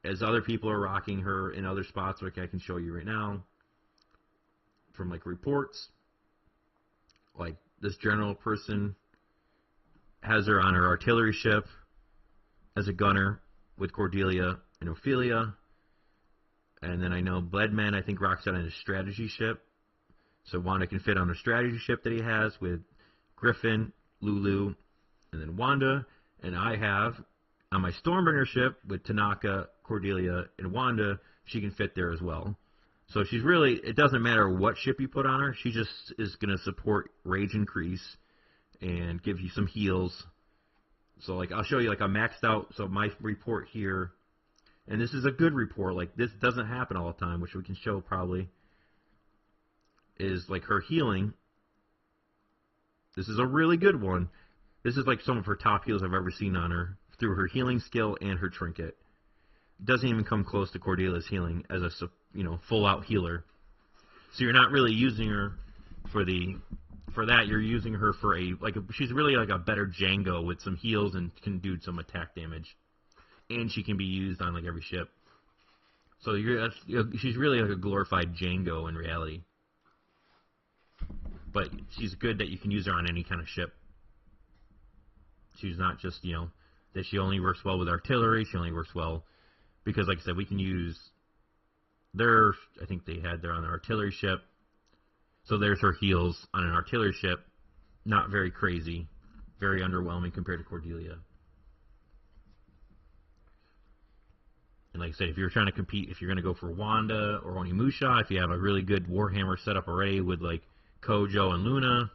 as other people are rocking her in other spots, like I can show you right now from like reports, like this general person has her on her artillery ship as a gunner with Cordelia and Ophelia. And then I know Bledman, I think, rocks out on his strategy ship. So Wanda can fit on her strategy ship that he has with Griffin, Lulu, and then Wanda. And I have on my Stormbringer ship with Tanaka, Cordelia, and Wanda, she can fit there as well. So she's really, it doesn't matter what ship you put on her, she just is going to support rage increase and give you some heals. So like, I'll show you, like, I maxed out, so my report here, and this is a good report, like this doesn't happen all the time, which we can show probably, is like her healing. This is a really good one. This is like some of her top heals I've ever seen on her, through her healing skill and her trinket. It doesn't even come close to Cordelia's healing as a, full out healer. So you're not really using her for that. You're using her for she's really like a better Django with some heals and can do some attack damage, and she can be used on like every ship. So she's really like a glorified Django in reality. But she's good that you can use her on any kind of ship. She's not just, that she only works well with artillery. She only works well because, like I said, we can use I think they had there on the artillery ship. So there's her heals on an artillery ship. Not very crazy. Very underwhelming compared to Cordelia. And like I said, if you're trying to compete, if you're going to go for Wanda or Onimusha, if you have a really good Warhammer setup already with like Kojo and Luna,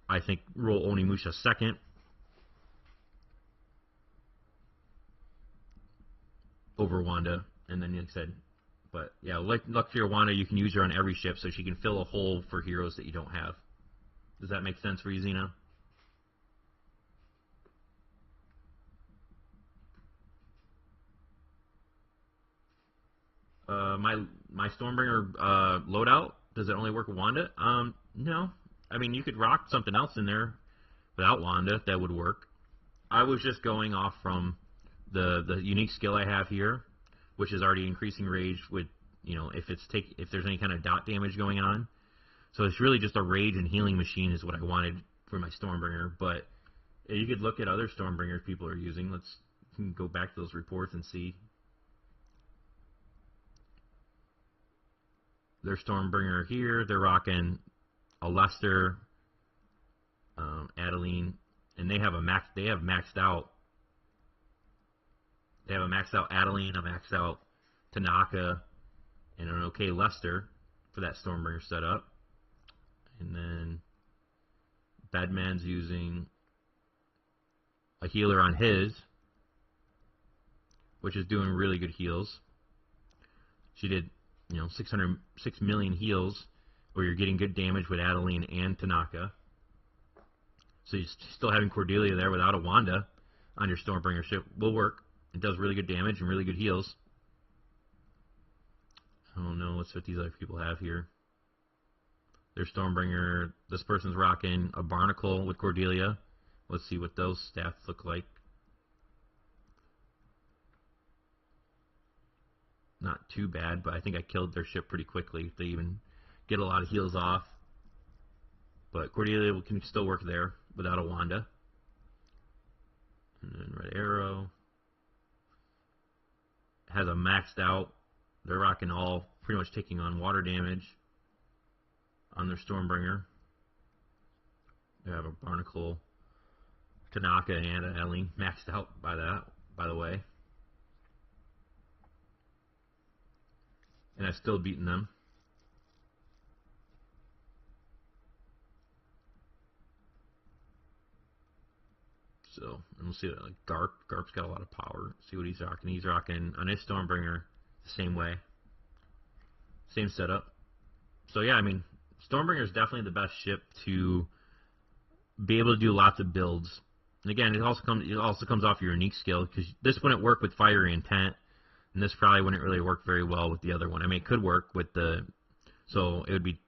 I think roll Onimusha second. Over Wanda. And then, like I said, but yeah, lucky for Wanda, you can use her on every ship so she can fill a hole for heroes that you don't have. Does that make sense for you, Xena? My Stormbringer loadout, does it only work with Wanda? No. I mean, you could rock something else in there without Wanda. That would work. I was just going off from the unique skill I have here, which is already increasing rage with you know, if there's any kind of dot damage going on. So it's really just a rage and healing machine is what I wanted for my Stormbringer. But you could look at other Stormbringers people are using. Let's go back to those reports and see. Their Stormbringer here, they're rocking a Lester, Adeline, and they have maxed out Adeline, a maxed out Tanaka, and an okay Lester for that Stormbringer setup. And then Bedman's using a healer on his, which is doing really good heals. She did, you know, 6 million heals, where you're getting good damage with Adeline and Tanaka. So you're still having Cordelia there without a Wanda on your Stormbringer ship will work. It does really good damage and really good heals. Oh no, let's see what these other people have here. Their Stormbringer, this person's rocking a Barnacle with Cordelia. Let's see what those stats look like. Not too bad, but I think I killed their ship pretty quickly. They even get a lot of heals off. But Cordelia can still work there without a Wanda. And then Red Arrow has a maxed out. They're rocking all, pretty much taking on water damage on their Stormbringer. They have a Barnacle, Tanaka, and Adeline maxed out by that, by the way. And I've still beaten them. So, and we'll see, like Garp's got a lot of power. See what he's rocking. He's rocking on his Stormbringer the same way. Same setup. So yeah, I mean, Stormbringer is definitely the best ship to be able to do lots of builds. And again, it also comes off your unique skill, because this wouldn't work with Fiery Intent, and this probably wouldn't really work very well with the other one. I mean, it could work with so it would be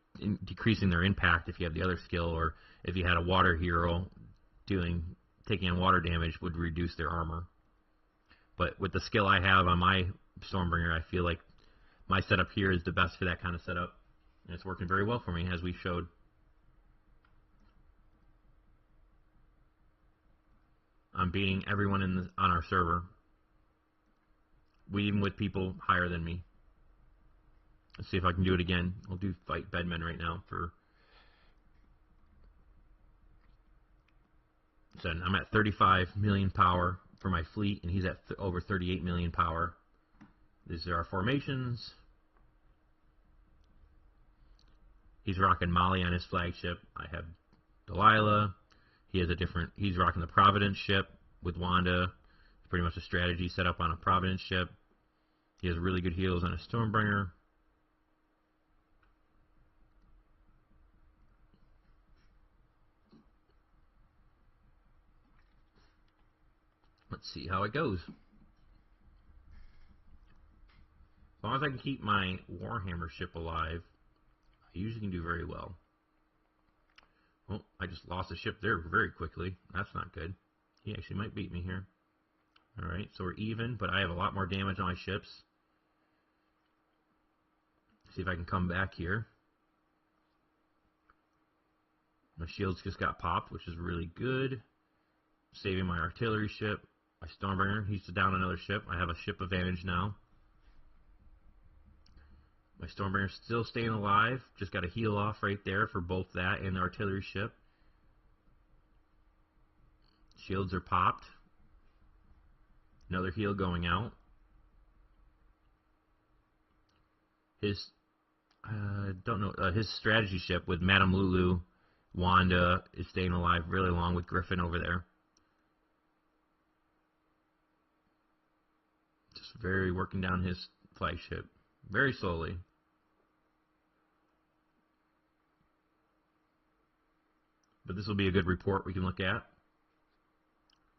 decreasing their impact if you have the other skill, or if you had a water hero taking on water damage would reduce their armor. But with the skill I have on my Stormbringer, I feel like my setup here is the best for that kind of setup. And it's working very well for me, as we showed. I'm beating everyone on our server, even with people higher than me. Let's see if I can do it again. I'll fight Bedman right now for... So I'm at 35 million power for my fleet, and he's at over 38 million power. These are our formations. He's rocking Molly on his flagship. I have Delilah. He's rocking the Providence ship with Wanda. It's pretty much a strategy set up on a Providence ship. He has really good heals on a Stormbringer. Let's see how it goes. As long as I can keep my Warhammer ship alive, I usually can do very well. Oh, I just lost a ship there very quickly. That's not good. He actually might beat me here. Alright, so we're even, but I have a lot more damage on my ships. See if I can come back here. My shields just got popped, which is really good. Saving my artillery ship. My Stormbringer, he's down another ship. I have a ship advantage now. My Stormbringer's still staying alive. Just got a heal off right there for both that and the artillery ship. Shields are popped. Another heal going out. His, don't know, his strategy ship with Madame Lulu, Wanda is staying alive really long with Griffin over there. Just very working down his flagship. Very slowly. But this will be a good report we can look at.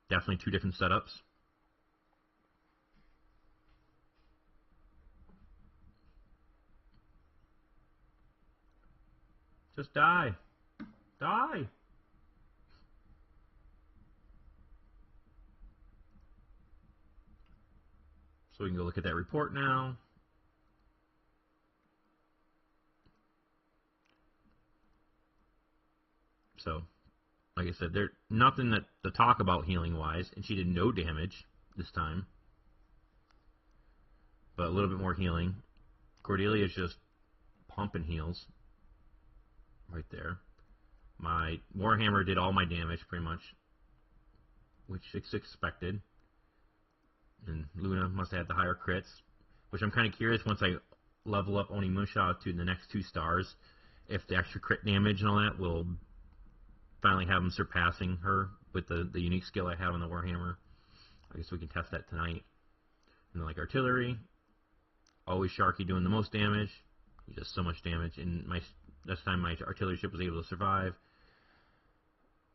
Definitely two different setups. Just die. Die. So we can go look at that report now. So, like I said, there's nothing that to talk about healing-wise, and she did no damage this time. But a little bit more healing. Cordelia is just pumping heals right there. My Warhammer did all my damage, pretty much, which is expected. And Luna must have had the higher crits, which I'm kind of curious once I level up Onimusha to the next 2 stars, if the extra crit damage and all that will finally have him surpassing her with the unique skill I have on the Warhammer. I guess we can test that tonight. And then, like, artillery, always Sharky doing the most damage. He does so much damage, and this time my artillery ship was able to survive.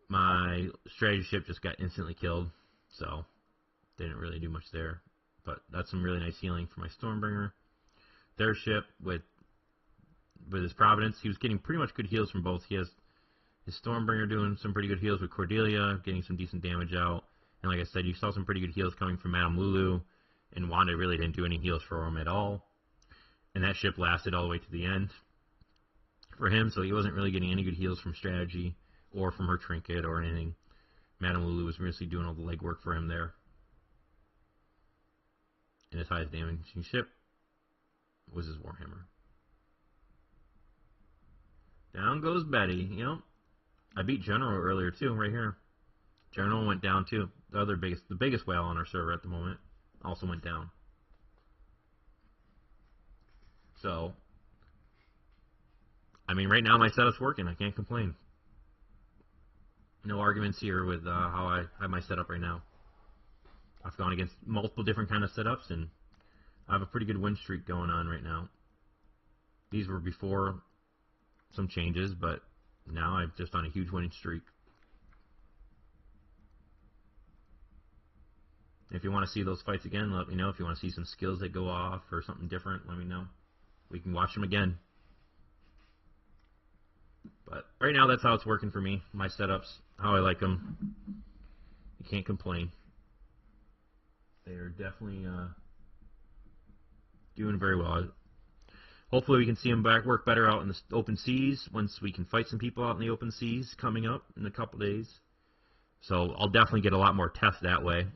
My strategy ship just got instantly killed, so didn't really do much there. But that's some really nice healing for my Stormbringer. Their ship with his Providence, he was getting pretty much good heals from both. He has his Stormbringer doing some pretty good heals with Cordelia, getting some decent damage out. And like I said, you saw some pretty good heals coming from Madame Lulu, and Wanda really didn't do any heals for him at all. And that ship lasted all the way to the end for him, so he wasn't really getting any good heals from strategy or from her Trinket or anything. Madame Lulu was really doing all the legwork for him there. And his highest damaging ship was his Warhammer. Down goes Betty. Yep. I beat General earlier too, right here. General went down too. The biggest whale on our server at the moment also went down. So, I mean, right now my setup's working. I can't complain. No arguments here with how I have my setup right now. I've gone against multiple different kind of setups, and I have a pretty good win streak going on right now. These were before some changes, but now I'm just on a huge winning streak. If you want to see those fights again, let me know. If you want to see some skills that go off or something different, let me know. We can watch them again. But right now, that's how it's working for me. My setups, how I like them. You can't complain. They are definitely doing very well. Hopefully we can see them work better out in the open seas once we can fight some people out in the open seas coming up in a couple days. So I'll definitely get a lot more tests that way,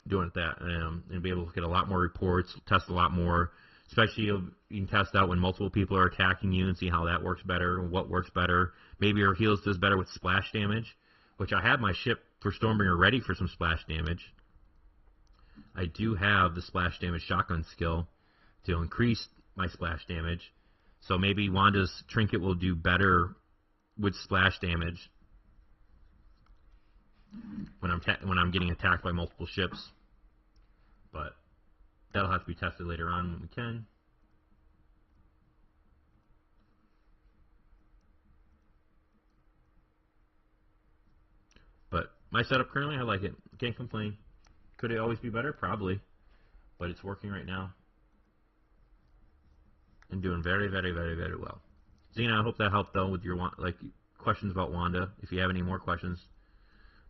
doing it that, and be able to get a lot more reports, test a lot more. Especially you can test out when multiple people are attacking you and see how that works better, and what works better. Maybe your heals does better with splash damage, which I have my ship for Stormbringer ready for some splash damage. I do have the splash damage shotgun skill to increase my splash damage. So maybe Wanda's Trinket will do better with splash damage when I'm getting attacked by multiple ships. But that'll have to be tested later on when we can. But my setup currently, I like it. Can't complain. Could it always be better? Probably. But it's working right now. And doing very, very, very, very well. Xena, I hope that helped, though, with your questions about Wanda. If you have any more questions,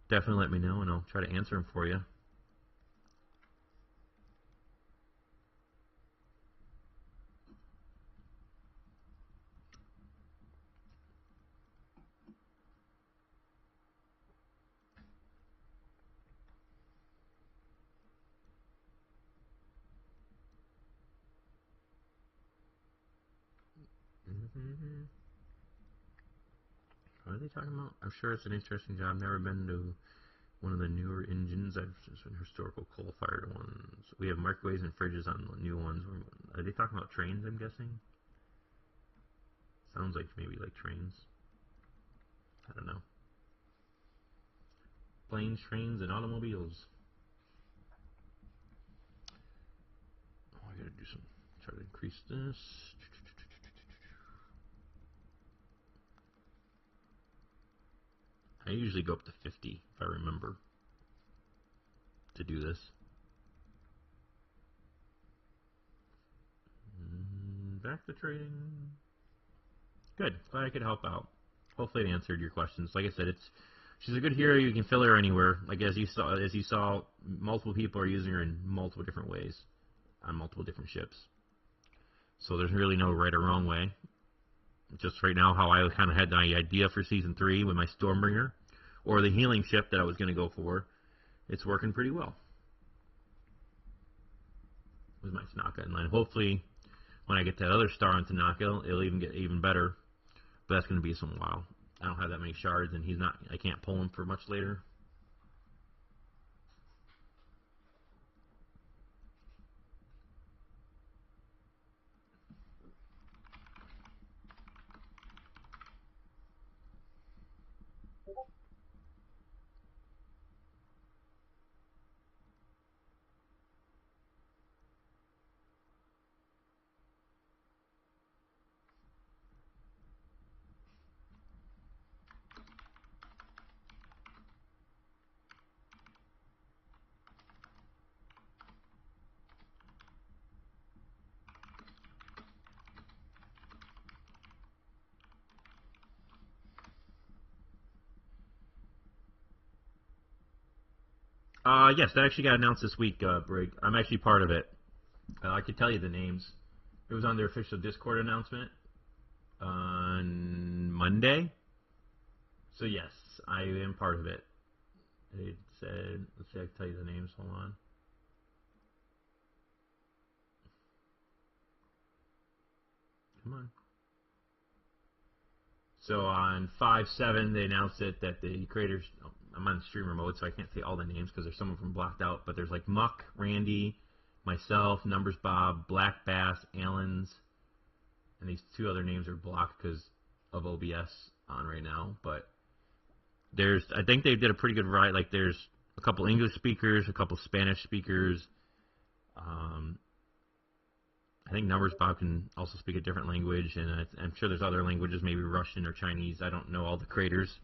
definitely let me know, and I'll try to answer them for you. What are they talking about? I'm sure it's an interesting job. I've never been to one of the newer engines. I've just been historical coal-fired ones. We have microwaves and fridges on the new ones. Are they talking about trains, I'm guessing? Sounds like maybe like trains. I don't know. Planes, trains, and automobiles. Oh, I gotta do some. Try to increase this. I usually go up to 50 if I remember to do this. Back to trading. Good. Glad I could help out. Hopefully it answered your questions. Like I said, she's a good hero. You can fill her anywhere. Like as you saw, multiple people are using her in multiple different ways on multiple different ships. So there's really no right or wrong way. just right now how I kind of had my idea for Season 3 with my Stormbringer, or the healing ship that I was going to go for. It's working pretty well. With my Tanaka inline. Hopefully, when I get that other star on Tanaka, it'll even get even better. But that's going to be some while. I don't have that many shards, and I can't pull him for much later. Yes, that actually got announced this week, Brig. I'm actually part of it. I could tell you the names. It was on their official Discord announcement on Monday. So yes, I am part of it. It said, let's see, I can tell you the names. Hold on. Come on. So on 5/7, they announced it that the creators. I'm on streamer mode, so I can't say all the names because there's some of them blocked out. But there's like Muck, Randy, myself, Numbers Bob, Black Bass, Allens, and these two other names are blocked because of OBS on right now. But I think they did a pretty good variety. Like there's a couple English speakers, a couple Spanish speakers. I think Numbers Bob can also speak a different language, and I'm sure there's other languages, maybe Russian or Chinese. I don't know all the creators.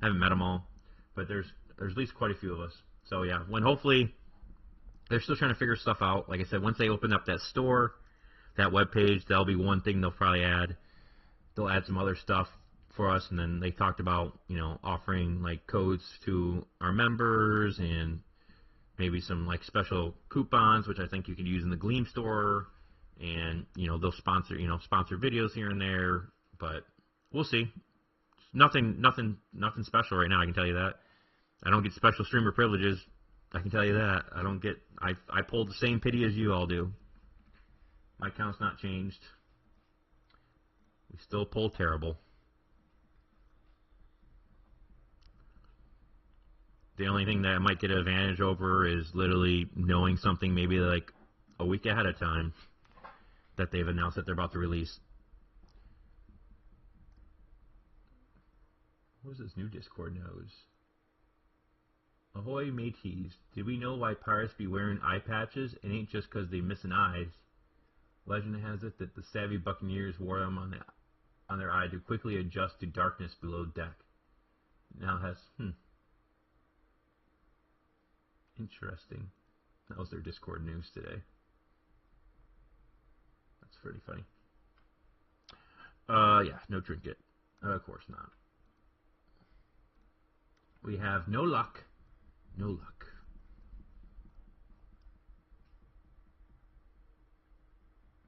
I haven't met them all, but there's at least quite a few of us. So yeah, when hopefully they're still trying to figure stuff out. Like I said, once they open up that store, that web page, that'll be one thing they'll probably add. They'll add some other stuff for us, and then they talked about offering like codes to our members and maybe some like special coupons, which I think you can use in the Gleam store. And they'll sponsor videos here and there, but we'll see. Nothing special right now. I can tell you that. I don't get special streamer privileges. I can tell you that. I don't get. I pulled the same pity as you all do. My account's not changed. We still pull terrible. The only thing that I might get an advantage over is literally knowing something maybe like a week ahead of time that they've announced that they're about to release. What is this new Discord knows? Ahoy mateys, did we know why pirates be wearing eye patches? It ain't just 'cause they missing eyes. Legend has it that the savvy buccaneers wore them on their eye to quickly adjust to darkness below deck. Now has interesting. That was their Discord news today. That's pretty funny. Yeah, no Trinket. Of course not. We have no luck. No luck.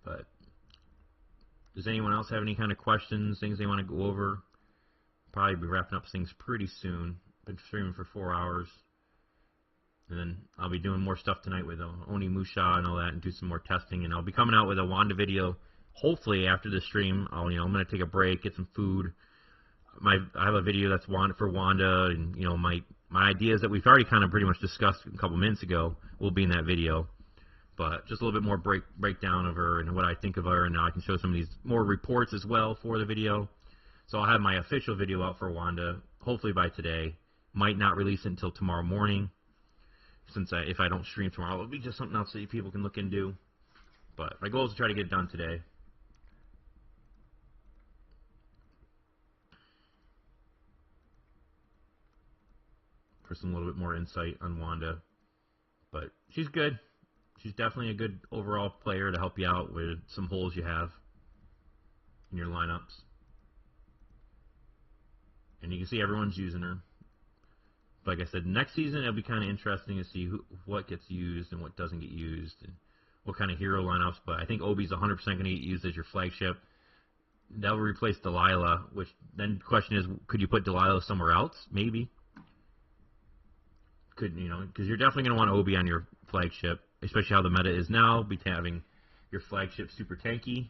But does anyone else have any kind of questions, things they want to go over? Probably be wrapping up things pretty soon. Been streaming for 4 hours. And then I'll be doing more stuff tonight with Oni Musha and all that, and do some more testing. And I'll be coming out with a Wanda video, hopefully after the stream. I'm going to take a break, get some food. I have a video that's for Wanda, and my ideas that we've already kind of pretty much discussed a couple minutes ago will be in that video. But just a little bit more breakdown of her and what I think of her, and now I can show some of these more reports as well for the video. So I'll have my official video out for Wanda, hopefully by today. Might not release it until tomorrow morning. Since if I don't stream tomorrow, it'll be just something else that people can look into. But my goal is to try to get it done today. For some little bit more insight on Wanda. But she's good. She's definitely a good overall player to help you out with some holes you have in your lineups. And you can see everyone's using her. Like I said, next season it'll be kind of interesting to see what gets used and what doesn't get used, and what kind of hero lineups. But I think Obi's 100% going to get used as your flagship. that will replace Delilah, which then the question is, could you put Delilah somewhere else? Maybe. Could, you know, because you're definitely going to want Obi on your flagship, especially how the meta is now, be having your flagship super tanky.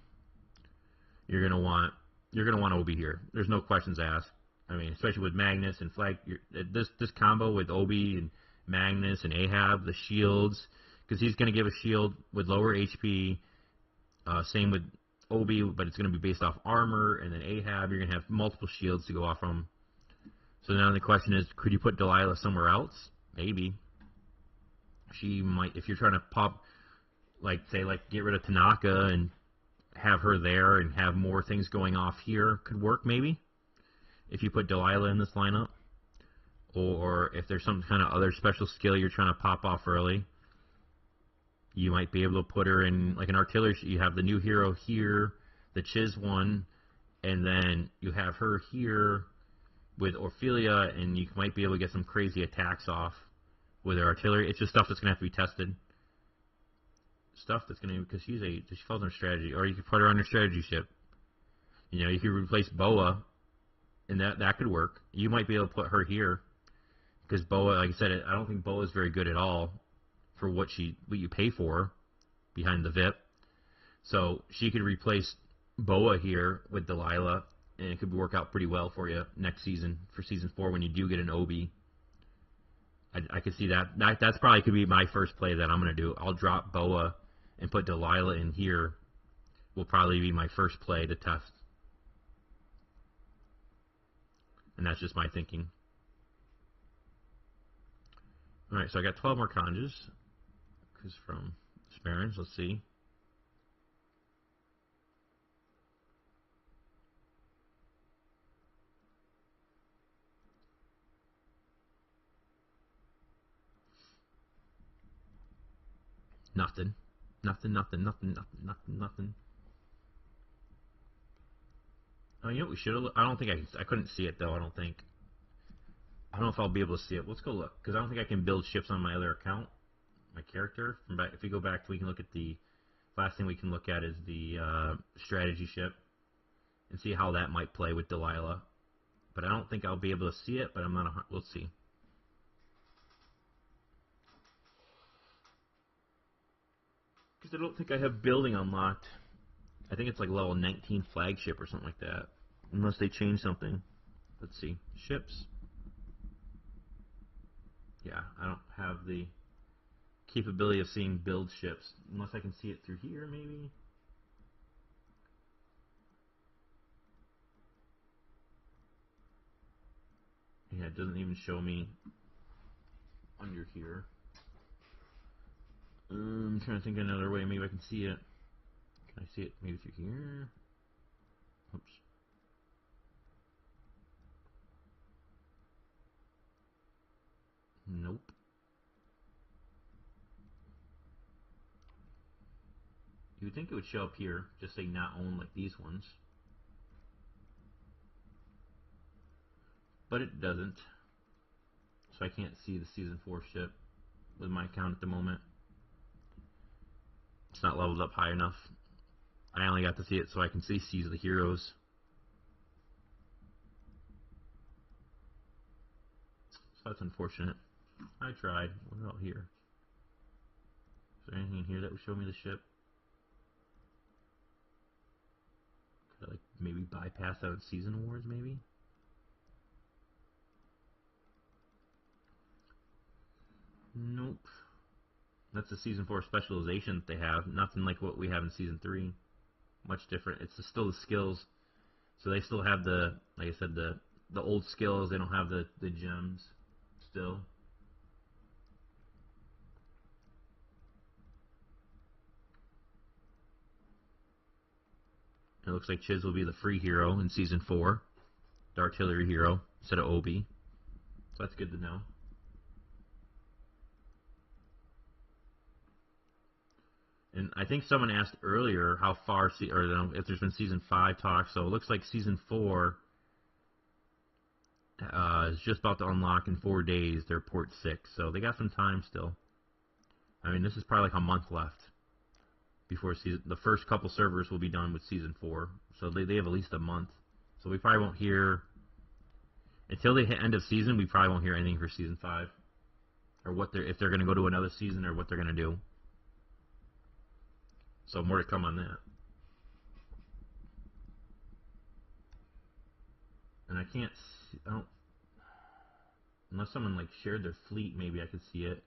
You're going to want Obi here. There's no questions asked. I mean, especially with Magnus and this combo with Obi and Magnus and Ahab, the shields, because he's going to give a shield with lower HP. Same with Obi, but it's going to be based off armor, and then Ahab, you're going to have multiple shields to go off from. So now the question is, could you put Delilah somewhere else? Maybe. She might, if you're trying to pop, like, say, like, get rid of Tanaka and have her there and have more things going off here, could work, maybe, if you put Delilah in this lineup. Or if there's some kind of other special skill you're trying to pop off early, you might be able to put her in, like, an artillery. You have the new hero here, the Chiz one, and then you have her here with Ophelia, and you might be able to get some crazy attacks off with her artillery. It's just stuff that's going to have to be tested. Stuff that's going to, because she falls under strategy, or you could put her on your strategy ship. You know, you could replace Boa, and that could work. You might be able to put her here, because Boa, like I said, I don't think Boa is very good at all for what you pay for her behind the VIP. So she could replace Boa here with Delilah, and it could work out pretty well for you next season, for Season 4, when you do get an Obi. I could see that. That's probably could be my first play that I'm going to do. I'll drop Boa and put Delilah in here. Will probably be my first play to test. And that's just my thinking. Alright, so I got 12 more conjures. Because from Sparrons, let's see. Nothing. Nothing. Oh, you know what we should have... I don't think I couldn't see it, though, I don't think. I don't know if I'll be able to see it. Let's go look, because I don't think I can build ships on my other account. My character. If we go back, we can look at the... Last thing we can look at is the strategy ship. And see how that might play with Delilah. But I don't think I'll be able to see it, but I'm not... We'll see. Because I don't think I have building unlocked. I think it's like level 19 flagship or something like that. Unless they change something. Let's see. Ships. Yeah, I don't have the capability of seeing build ships. Unless I can see it through here, maybe. Yeah, it doesn't even show me under here. I'm trying to think of another way. Maybe I can see it. Can I see it maybe through here? Oops. Nope. You would think it would show up here, just say not owned like these ones. But it doesn't. So I can't see the Season 4 ship with my account at the moment. It's not leveled up high enough. I only got to see it so I can see Seas of the Heroes. So that's unfortunate. I tried. What about here? Is there anything here that would show me the ship? Could I like maybe bypass out Season Wars maybe? Nope. That's the Season 4 specialization that they have. Nothing like what we have in Season 3. Much different. It's still the skills. So they still have the, like I said, the old skills. They don't have the gems still. It looks like Chiz will be the free hero in Season 4. The artillery hero instead of Obi. So that's good to know. And I think someone asked earlier how far, or if there's been Season 5 talk. So it looks like Season 4 is just about to unlock in 4 days their Port 6. So they got some time still. I mean, this is probably like a month left. before season. The first couple servers will be done with season 4, so they have at least a month. So we probably won't hear until the end of season. We probably won't hear anything for season 5, or what if they're going to go to another season, or what they're going to do. So more to come on that. And I can't see, I don't, unless someone like shared their fleet, maybe I could see it.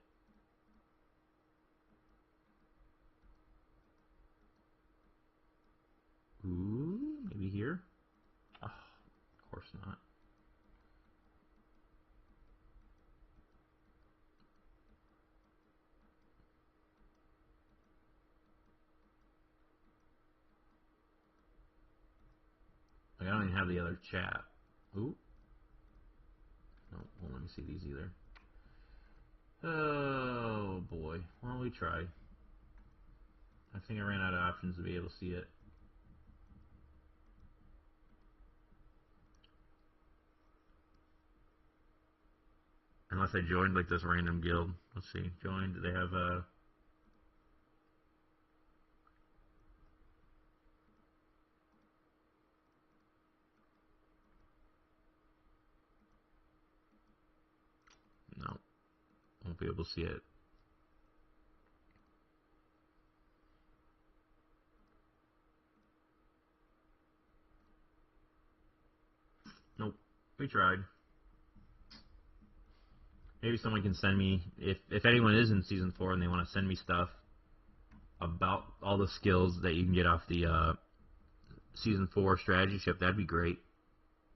Ooh, maybe here? Oh, of course not. Like, I don't even have the other chat. Ooh. No, won't let me see these either. Oh boy. Well, we tried. I think I ran out of options to be able to see it. Unless I joined like this random guild. Let's see. Joined. Do they have a... No. Won't be able to see it. Nope. We tried. Maybe someone can send me, if anyone is in Season 4 and they want to send me stuff about all the skills that you can get off the Season 4 strategy ship, that'd be great.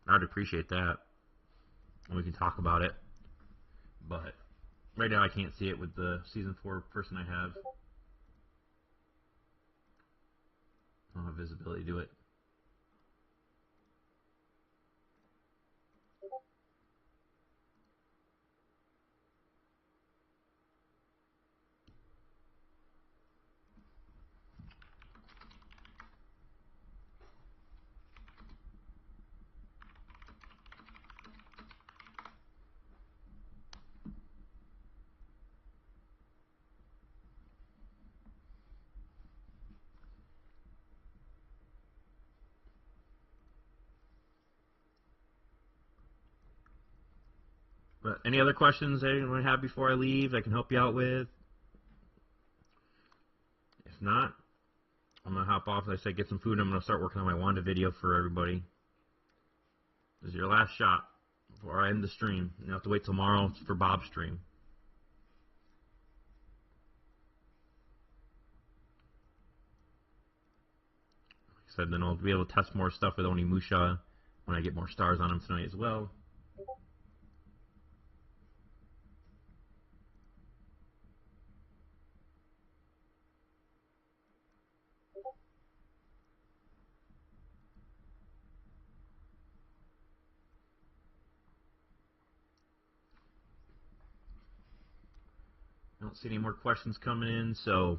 I'd appreciate that. And we can talk about it. But right now I can't see it with the Season 4 person I have. I don't have visibility to it. But any other questions that anyone have before I leave I can help you out with? If not, I'm going to hop off, as I said, get some food, and I'm going to start working on my Wanda video for everybody. This is your last shot before I end the stream. You have to wait tomorrow for Bob's stream. Like I said, then I'll be able to test more stuff with Onimusha when I get more stars on him tonight as well. I don't see any more questions coming in, so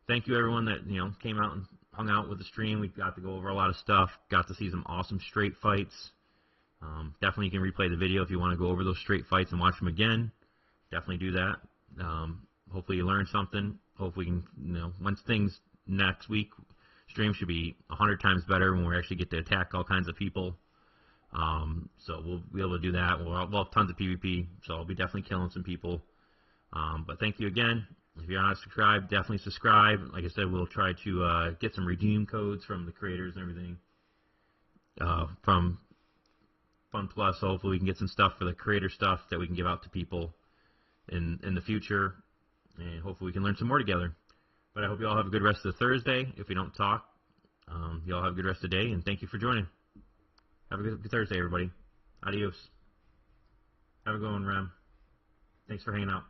thank you everyone that came out and hung out with the stream. We got to go over a lot of stuff. Got to see some awesome straight fights. Definitely you can replay the video if you want to go over those straight fights and watch them again. Definitely do that. Hopefully you learned something. Hopefully you can, once things next week, stream should be 100 times better when we actually get to attack all kinds of people. So we'll be able to do that. We'll have tons of PvP, so I'll be definitely killing some people. But thank you again. If you're not subscribed, definitely subscribe. Like I said, we'll try to get some redeem codes from the creators and everything from Fun Plus. So hopefully we can get some stuff for the creator stuff that we can give out to people in the future. And hopefully we can learn some more together. But I hope you all have a good rest of the Thursday. If we don't talk, you all have a good rest of the day. And thank you for joining. Have a good Thursday, everybody. Adios. Have a good one, Rem. Thanks for hanging out.